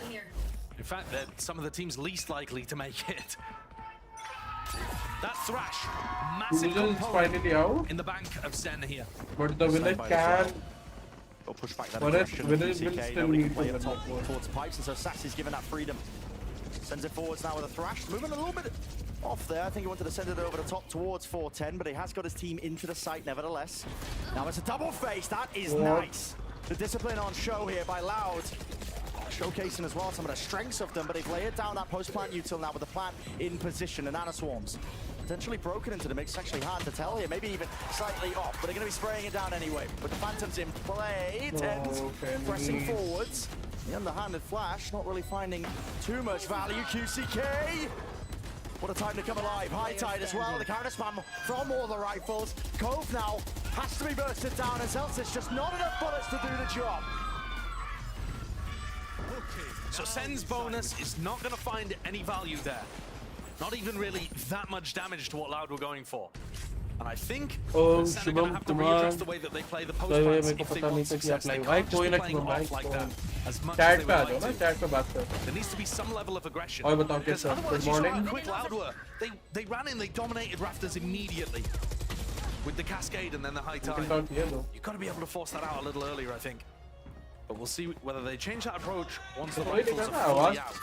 In fact, they're some of the teams least likely to make it. That Thrash, massive component in the bank of SEN here. But the winner can... Or push back that winner aggression will of still TCK, need nobody can to play win up top that towards Pipes, and so Sassy's given that freedom. Sends it forwards now with a Thrash, moving a little bit off there. I think he wanted to send it over the top towards 410, but he has got his team into the site nevertheless. Now it's a double face, that is nice. The discipline on show here by Loud. Showcasing as well some of the strengths of them, but they've layered down that post-plant util now with the plant in position. And Nana Swarms potentially broken into the mix. It's actually hard to tell here, maybe even slightly off, but they're going to be spraying it down anyway. With the Phantoms in play, Tens pressing forwards. The underhanded flash, not really finding too much value. QCK, what a time to come alive. High Tide as well, the counter spam from all the rifles. Cove now has to be bursted down, and Celtics just not enough bullets to do the job. So Sen's bonus is not going to find any value there. Not even really that much damage to what Loud were going for. And I think Sen are going to have to readjust the way that they play the post-plants if they want success. They can't just be playing off like that as much as they would like to. There needs to be some level of aggression. Because otherwise you saw how quick Loud were. They ran in, they dominated Rafters immediately. With the Cascade and then the High Tide. You've got to be able to force that out a little earlier, I think. But we'll see whether they change that approach once the rifles are fully out.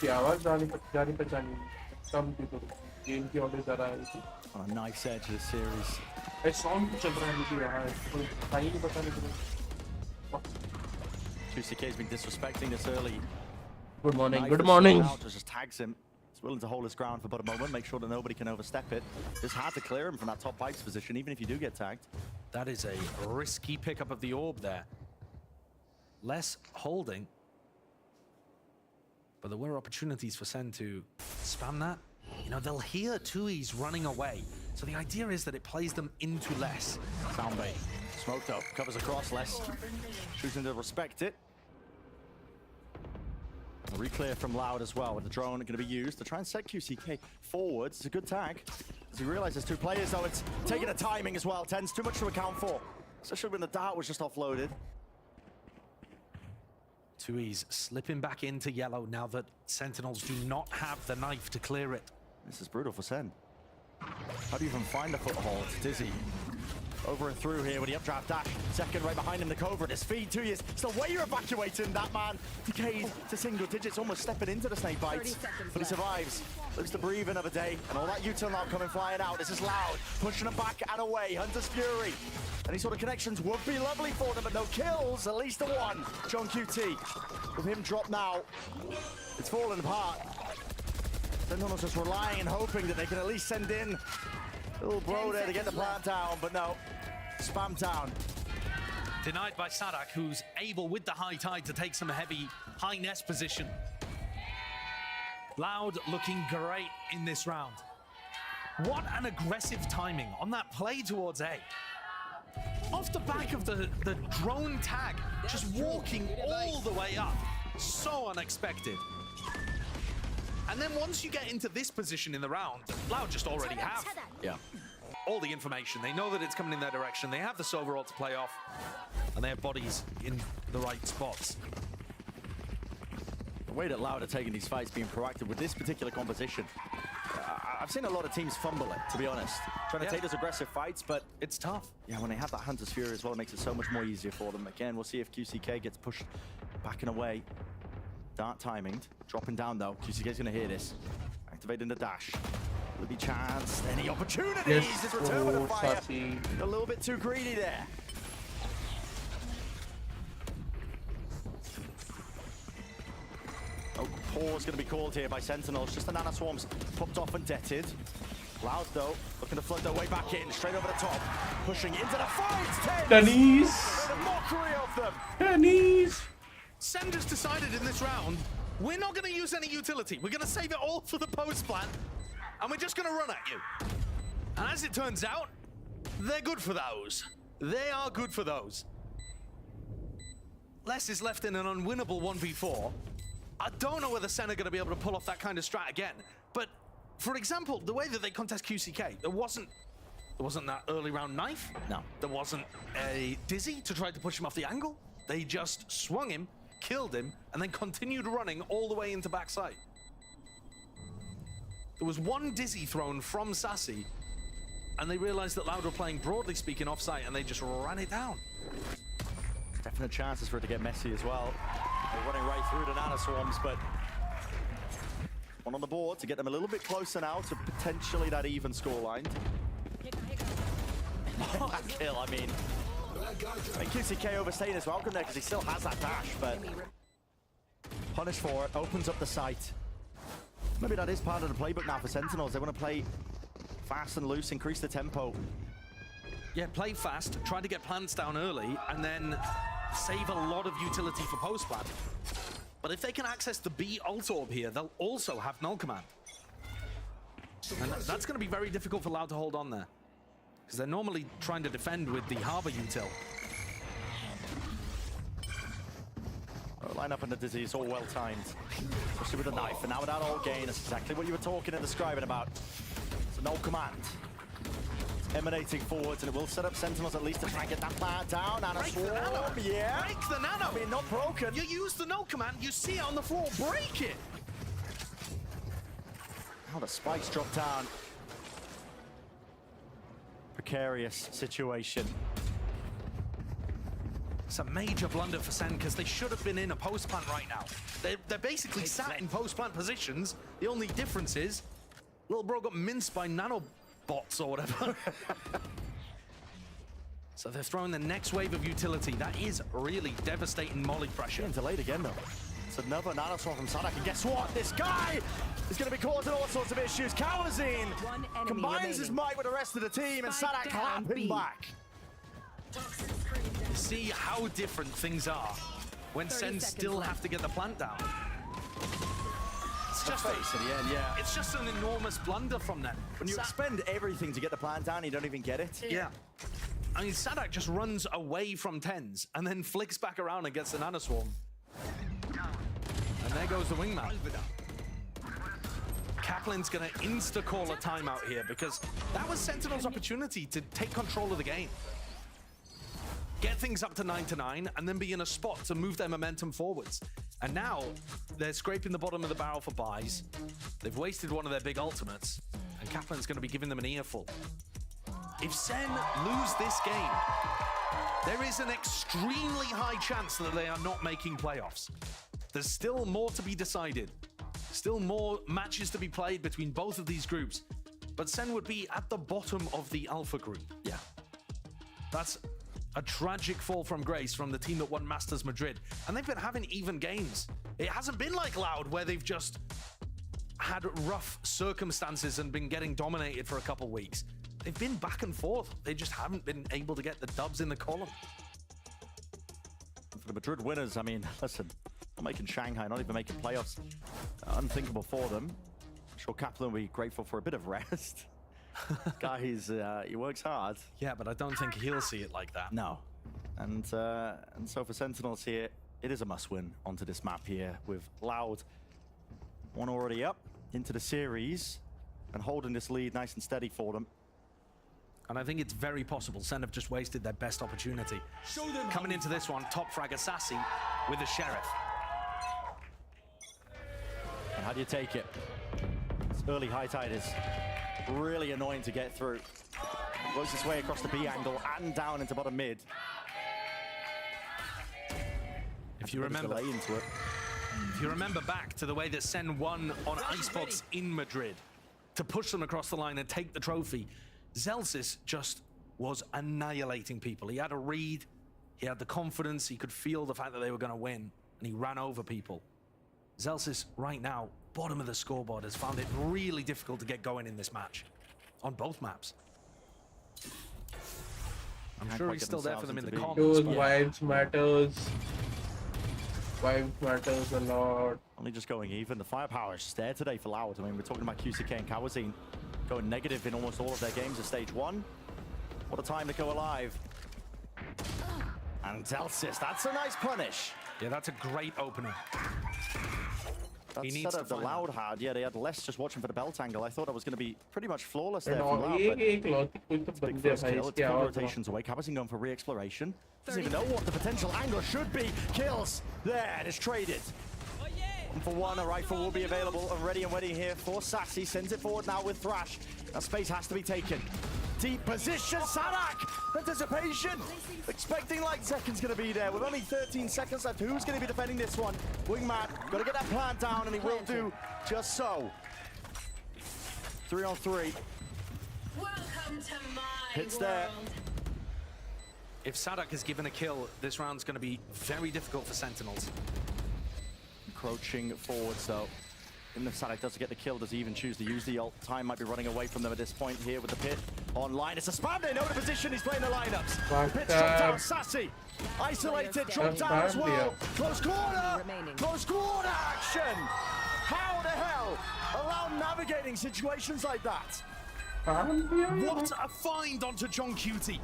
On a nice edge of the series. QCK's been disrespecting this early. Good morning, good morning. Just tags him. He's willing to hold his ground for but a moment, make sure that nobody can overstep it. It's hard to clear him from that top Pipes position, even if you do get tagged. That is a risky pickup of the orb there. Less holding, but there were opportunities for Sen to spam that. You know, they'll hear Tui's running away, so the idea is that it plays them into less. Soundbait, smoked up, covers across less, choosing to respect it. A re-clear from Loud as well, with the drone going to be used to try and set QCK forwards. It's a good tag. As he realizes two players, though, it's taking a timing as well. Tens too much to account for, especially when the dart was just offloaded. Tui's slipping back into yellow now that Sentinels do not have the knife to clear it. This is brutal for Sen. How do you even find a foothold? Dizzy over and through here with the updraft dash. Second right behind him, the covert. His feed, 2 years. Still way you're evacuating that man. Decayed to single digits, almost stepping into the snake bites. But he survives. Lives to breathe another day. And all that util now coming flying out. This is Loud, pushing him back and away. Hunter's Fury. Any sort of connections would be lovely for them, but no kills. At least a one. John QT. With him dropped now, it's falling apart. Sentinels just relying and hoping that they can at least send in little bro there to get the plant down, but no. Spam down. Denied by Sadak, who's able with the High Tide to take some heavy high nest position. Loud looking great in this round. What an aggressive timing on that play towards A. Off the back of the drone tag, just walking all the way up. So unexpected. And then once you get into this position in the round, Loud just already have all the information. They know that it's coming in their direction. They have the Silver ult to play off, and they have bodies in the right spots. The way that Loud are taking these fights, being proactive with this particular composition, I've seen a lot of teams fumble it, to be honest. Trying to take those aggressive fights, but it's tough. Yeah, when they have that Hunter's Fury as well, it makes it so much more easier for them. Again, we'll see if QCK gets pushed back and away. Dart timinged, dropping down though. QCK's gonna hear this. Activating the dash. Will there be chance? Any opportunities? Yes. His return with a fire. Sassy. A little bit too greedy there. Oh, pause gonna be called here by Sentinels. Just the Nana Swarms popped off and detted. Loud though, looking to flood their way back in, straight over the top, pushing into the fight. Denise! The mockery of them. Denise! Sen just decided in this round, we're not going to use any utility. We're going to save it all for the post plant, and we're just going to run at you. And as it turns out, they're good for those. They are good for those. Less is left in an unwinnable 1v4. I don't know whether Sen are going to be able to pull off that kind of strat again, but for example, the way that they contest QCK, there wasn't that early round knife. No. There wasn't a dizzy to try to push him off the angle. They just swung him, killed him, and then continued running all the way into backside. There was one dizzy thrown from Sassy, and they realized that Loud were playing, broadly speaking, offsite, and they just ran it down. Definite chances for it to get messy as well. They're running right through the Nana Swarms, but one on the board to get them a little bit closer now to potentially that even scoreline. Kill, I mean. QCK overstaying his welcome there because he still has that dash, but punish for it, opens up the site. Maybe that is part of the playbook now for Sentinels. They want to play fast and loose, increase the tempo. Yeah, play fast, try to get plants down early, and then save a lot of utility for post-plant. But if they can access the B ult orb here, they'll also have null command. And that's going to be very difficult for Loud to hold on there, because they're normally trying to defend with the Harbor util. Line up in the dizzy is all well timed, especially with the knife. And now with that all gain, that's exactly what you were talking and describing about. It's a null command. It's emanating forwards, and it will set up Sentinels at least to try and get that plant down. And Break the nano! Yeah. Break the nano! I mean, not broken. You use the null command, you see it on the floor, break it! Oh, the spikes drop down. Precarious situation. It's a major blunder for Sen because they should have been in a post-plant right now. They're basically sat in post-plant positions. The only difference is little bro got minced by nanobots or whatever. So they're throwing the next wave of utility. That is really devastating molly pressure. Getting delayed again though. It's another nanoswarm from Sadak, and guess what? This guy is going to be causing all sorts of issues. Kawazine combines his might with the rest of the team, and Sadak clapping back. See how different things are when Sen still have to get the plant down. It's just it's just an enormous blunder from them. When you expend everything to get the plant down, you don't even get it. Yeah. I mean, Sadak just runs away from tens and then flicks back around and gets the nanoswarm. And there goes the wingman. Kaplan's gonna insta-call a timeout here because that was Sentinel's opportunity to take control of the game. Get things up to 9-9 and then be in a spot to move their momentum forwards. And now they're scraping the bottom of the barrel for buys. They've wasted one of their big ultimates, and Kaplan's going to be giving them an earful. If Sen lose this game, there is an extremely high chance that they are not making playoffs. There's still more to be decided. Still more matches to be played between both of these groups. But Sen would be at the bottom of the Alpha group. Yeah. That's a tragic fall from grace from the team that won Masters Madrid. And they've been having even games. It hasn't been like Loud, where they've just had rough circumstances and been getting dominated for a couple weeks. They've been back and forth. They just haven't been able to get the dubs in the column. For the Madrid winners, I mean, listen, not making Shanghai, not even making playoffs. Unthinkable for them. I'm sure Kaplan will be grateful for a bit of rest. Guy, he works hard. Yeah, but I don't think he'll see it like that. No. And so for Sentinels here, it is a must-win onto this map here with Loud. One already up into the series and holding this lead nice and steady for them. And I think it's very possible Sen have just wasted their best opportunity. Coming into this one, top frag Assassi with the Sheriff. And how do you take it? This early high tide is really annoying to get through. Works its way across the B angle and down into bottom mid. If you remember back to the way that Sen won on Icebox in Madrid to push them across the line and take the trophy, Zelsis just was annihilating people. He had a read, he had the confidence, he could feel the fact that they were going to win, and he ran over people. Zelsis right now, bottom of the scoreboard, has found it really difficult to get going in this match. on both maps. I'm Can't sure quite he's get still there for them themselves in the into comments. Those but- vibes matters. Vibes matters a lot. Only just going even. The firepower is just there today for Loud. I mean, we're talking about QCK and Kawazine going negative in almost all of their games of stage 1. What a time to go alive. And Delsis, that's a nice punish. Yeah, that's a great opener. That He needs setup to the find Loud had, yeah, they had less just watching for the belt angle. I thought that was going to be pretty much flawless And there all from Loud, एक but एक लौती कोई तो big बंदे first भाई kill. इसके It's good आवाज rotations away. Kawazine going for re-exploration. Doesn't even know what the potential angle should be. Kills there, and it's traded. And for one, a rifle will be available and ready and waiting here for Sassy. Sends it forward now with Thrash. That space has to be taken. Deep position, Sadak! Anticipation! Expecting like Zekin's gonna be there with only 13 seconds left. Who's gonna be defending this one? Wingman, gotta get that plant down, and he will do just so. 3 on 3. Welcome to my Hits world. there. If Sadak is given a kill, this round's going to be very difficult for Sentinels. Encroaching forward, so even if Sadak does get the kill, does he even choose to use the ult? Time might be running away from them at this point here with the pit online. It's a spam, they know the position, he's playing the lineups. Pit's dropped down, Sassy. Isolated, dropped down as well. Close corner! Close corner action! How the hell allow navigating situations like that? What a find onto John Cutie!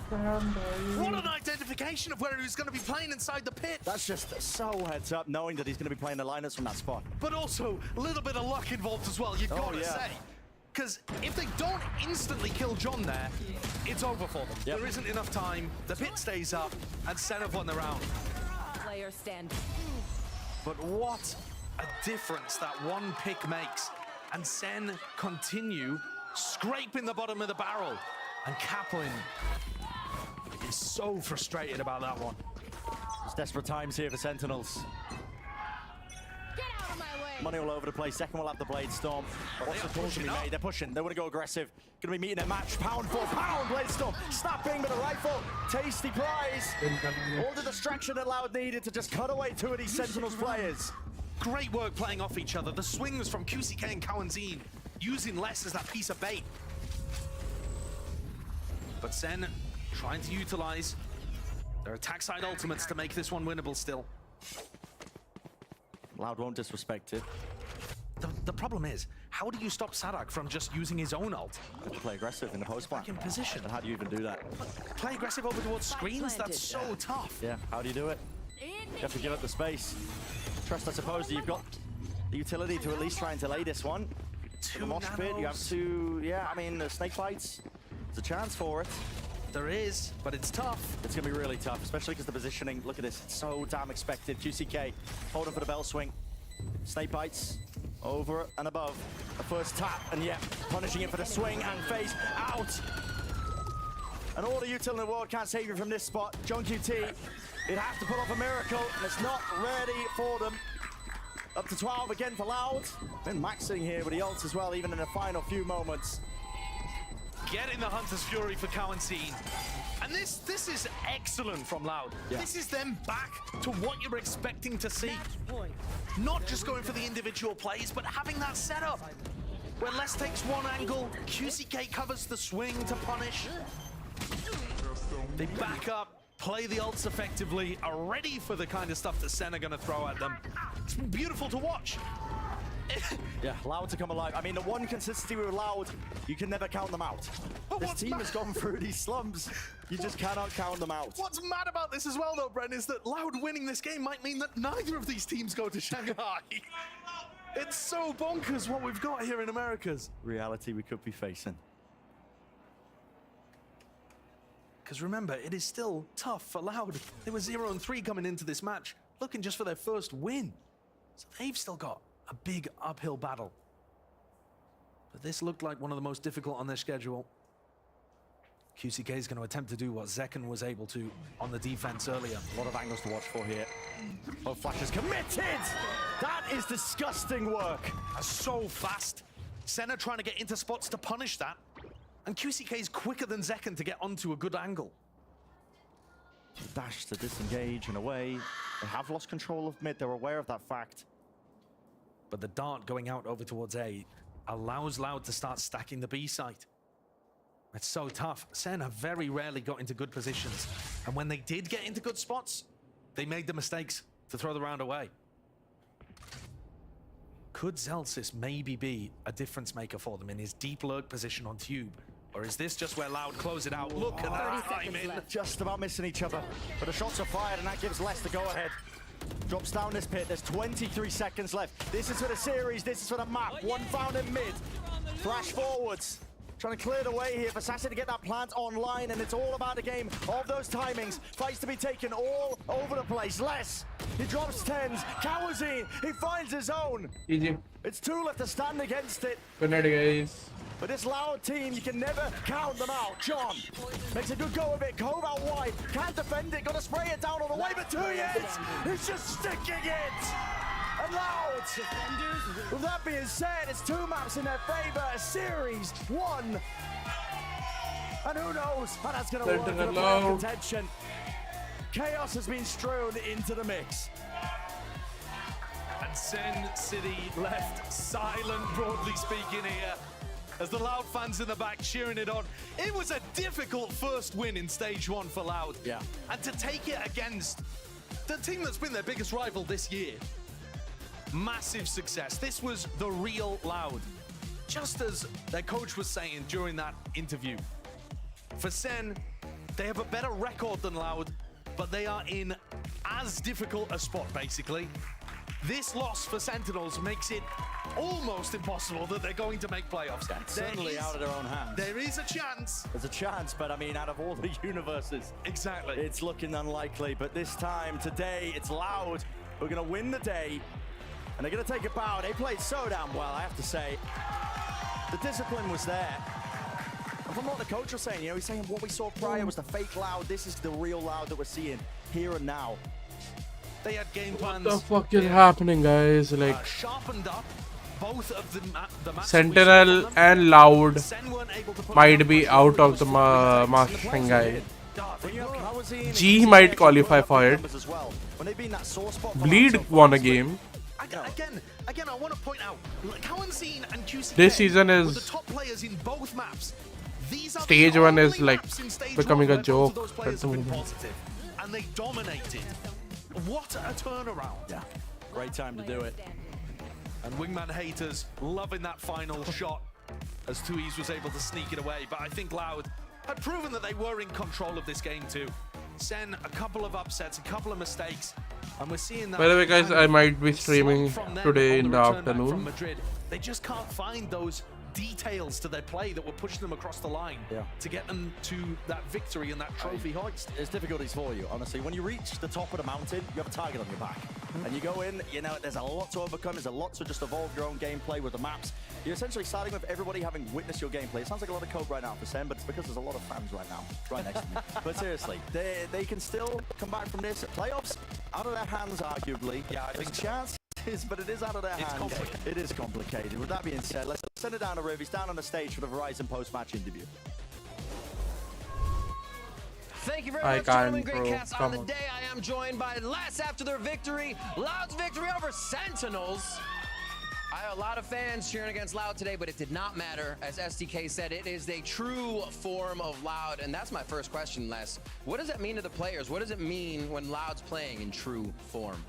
What an identification of where he's going to be playing inside the pit. That's just so heads up, knowing that he's going to be playing the lineups from that spot. But also a little bit of luck involved as well, you've got to yeah. say. Because if they don't instantly kill John there, it's over for them. Yep. There isn't enough time, the pit stays up, and Sen have won the round. Player standing. But what a difference that one pick makes. And Sen continue scraping the bottom of the barrel. And Kaplan is so frustrated about that one. It's desperate times here for Sentinels. Get out of my way. Money all over the place. Second will have the Blade Storm. What's the call to be made? They're pushing. They want to go aggressive. Going to be meeting their match. Pound for pound. Blade Storm snapping with a rifle. Tasty prize. All the distraction that Loud needed to just cut away two of these Sentinels players. Great work playing off each other. The swings from QCK and Kawazine using less as that piece of bait. But Sen trying to utilize their attack side ultimates to make this one winnable still. Loud won't disrespect it. The problem is, how do you stop Sadak from just using his own ult? You have to play aggressive in the post plan. Back in position. And how do you even do that? Play aggressive over towards screens? That's so tough. Yeah, how do you do it? You have to give up the space. Trust, I suppose, that you've got the utility to at least try and delay this one. The mosh pit, you have to, yeah, I mean, the snake bites, there's a chance for it. There is, but it's tough. It's going to be really tough, especially because the positioning, look at this, it's so damn expected. QCK holding for the bell swing. Snake bites over and above. The first tap, and yeah, punishing it for the swing and phase out. And all the util in the world can't save you from this spot. John QT, it has to pull off a miracle, and it's not ready for them. Up to 12 again for Loud. Then maxing here with the ults as well, even in the final few moments. Getting the Hunter's Fury for Kawazine. And this is excellent from Loud. Yeah. This is them back to what you're expecting to see. Not just going for the individual plays, but having that setup. Where Les takes one angle, QCK covers the swing to punish. They back up, play the ults effectively, are ready for the kind of stuff that Sen are going to throw at them. It's beautiful to watch. Yeah, Loud to come alive. I mean, the one consistency with Loud, you can never count them out. This team has gone through these slumps. You just cannot count them out. What's mad about this as well, though, Brent, is that Loud winning this game might mean that neither of these teams go to Shanghai. It's so bonkers what we've got here in Americas. Reality we could be facing. Because remember, it is still tough for Loud. They were 0-3 coming into this match, looking just for their first win. So they've still got a big uphill battle. But this looked like one of the most difficult on their schedule. QCK is going to attempt to do what Zekken was able to on the defense earlier. A lot of angles to watch for here. Both flashes committed! That is disgusting work. So fast. Senna trying to get into spots to punish that. And QCK is quicker than Zekken to get onto a good angle. Dash to disengage and away. They have lost control of mid. They're aware of that fact. But the dart going out over towards A allows Loud to start stacking the B site. It's so tough. SEN have very rarely got into good positions. And when they did get into good spots, they made the mistakes to throw the round away. Could Zelsis maybe be a difference maker for them in his deep lurk position on Tube? Or is this just where Loud close it out? Look at that timing. Just about missing each other. But the shots are fired and that gives Les the go-ahead. Drops down this pit. There's 23 seconds left. This is for the series. This is for the map. One found in mid. Thrash forwards. Trying to clear the way here for Sassy to get that plant online, and it's all about the game of those timings. Fights to be taken all over the place. Les, he drops 10s. Kawazine, he finds his own. GG. It's 2 left to stand against it. Good night, guys. But this Loud team, you can never count them out. John makes a good go of it. Cove out wide. Can't defend it. Got to spray it down all the way, but 2 hits. He's just sticking it. And Loud. With that being said, it's 2 maps in their favor. A series 1. And who knows how that's going to work for the player contention. Chaos has been strewn into the mix. And SEN City left silent, broadly speaking, here, as the Loud fans in the back cheering it on. It was a difficult first win in stage 1 for Loud. Yeah. And to take it against the team that's been their biggest rival this year. Massive success. This was the real Loud. Just as their coach was saying during that interview. For SEN, they have a better record than Loud, but they are in as difficult a spot, basically. This loss for Sentinels makes it almost impossible that they're going to make playoffs. Yeah, certainly out of their own hands. There is a chance. There's a chance, but I mean, out of all the universes, exactly, it's looking unlikely. But this time, today, it's Loud who are going to win the day, and they're going to take a bow. They played so damn well, I have to say. The discipline was there. And from what the coach was saying, you know, he's saying what we saw prior was the fake Loud. This is the real Loud that we're seeing here and now. They had game plans. What the fuck is happening, guys? Like, sharpened up both of the Sentinel and Loud might be out of the mastering guide. G might qualify for it. Bleed won a game. Again, I want to point out, Cowanzine and QCK This season were is the top players in both maps. These are stage the 1 is only like maps in stage becoming 1 a where both joke of those at players the have been moment. positive, and they dominated. What a turnaround. Yeah, great time to do it. And Wingman haters loving that final shot as 2E's was able to sneak it away. But I think Loud had proven that they were in control of this game too. SEN, a couple of upsets, a couple of mistakes, and we're seeing that. By the way, guys, I might be streaming today in the return back from afternoon. Madrid. They just can't find those details to their play that were pushing them across the line to get them to that victory and that trophy hoist. There's difficulties for you, honestly. When you reach the top of the mountain, you have a target on your back. And you go in, you know, there's a lot to overcome. There's a lot to just evolve your own gameplay with the maps. You're essentially starting with everybody having witnessed your gameplay. It sounds like a lot of code right now for SEN, but it's because there's a lot of fans right now, right next to me. But seriously, they can still come back from this. Playoffs, out of their hands, arguably. Yeah, I think chance. But it is out of their hands. It is complicated. With that being said, let's send it down to Riv. He's down on the stage for the Verizon post-match interview. Thank you very I much, can't, gentlemen. Great bro. cast on the day. I am joined by Les after their victory. Loud's victory over Sentinels. I have a lot of fans cheering against Loud today, but it did not matter. As SDK said, it is a true form of Loud. And that's my first question, Les. What does that mean to the players? What does it mean when Loud's playing in true form?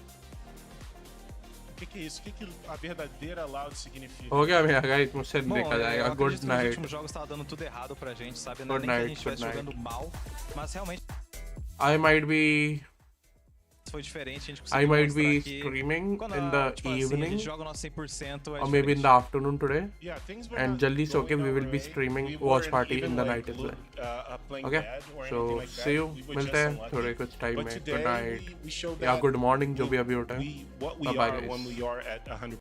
O que é isso? O que a verdadeira Loud significa? हो गया मेरा guys मुझसे Bom, देखा जाएगा. eu Good acredito que nos night. últimos jogos estava dando tudo errado pra gente, sabe? Não é Good nem que a night, gente estivesse good jogando mal, mas realmente I might be foi diferente, a gente I conseguiu might be mostrar que streaming quando in the tipo assim, a evening gente joga o nosso 100% or maybe in the afternoon today. Yeah, things were And not jaldi so going we will our be way. streaming We Watch weren't Party even, in the like, night as well. playing Okay, bad or so anything like see you. that. We were मिलते just हैं unlucky. थोड़े कुछ time But में. today Good night. we showed या that good morning जो भी अभी होता है. what we Bye bye are guys. when we are at 100%.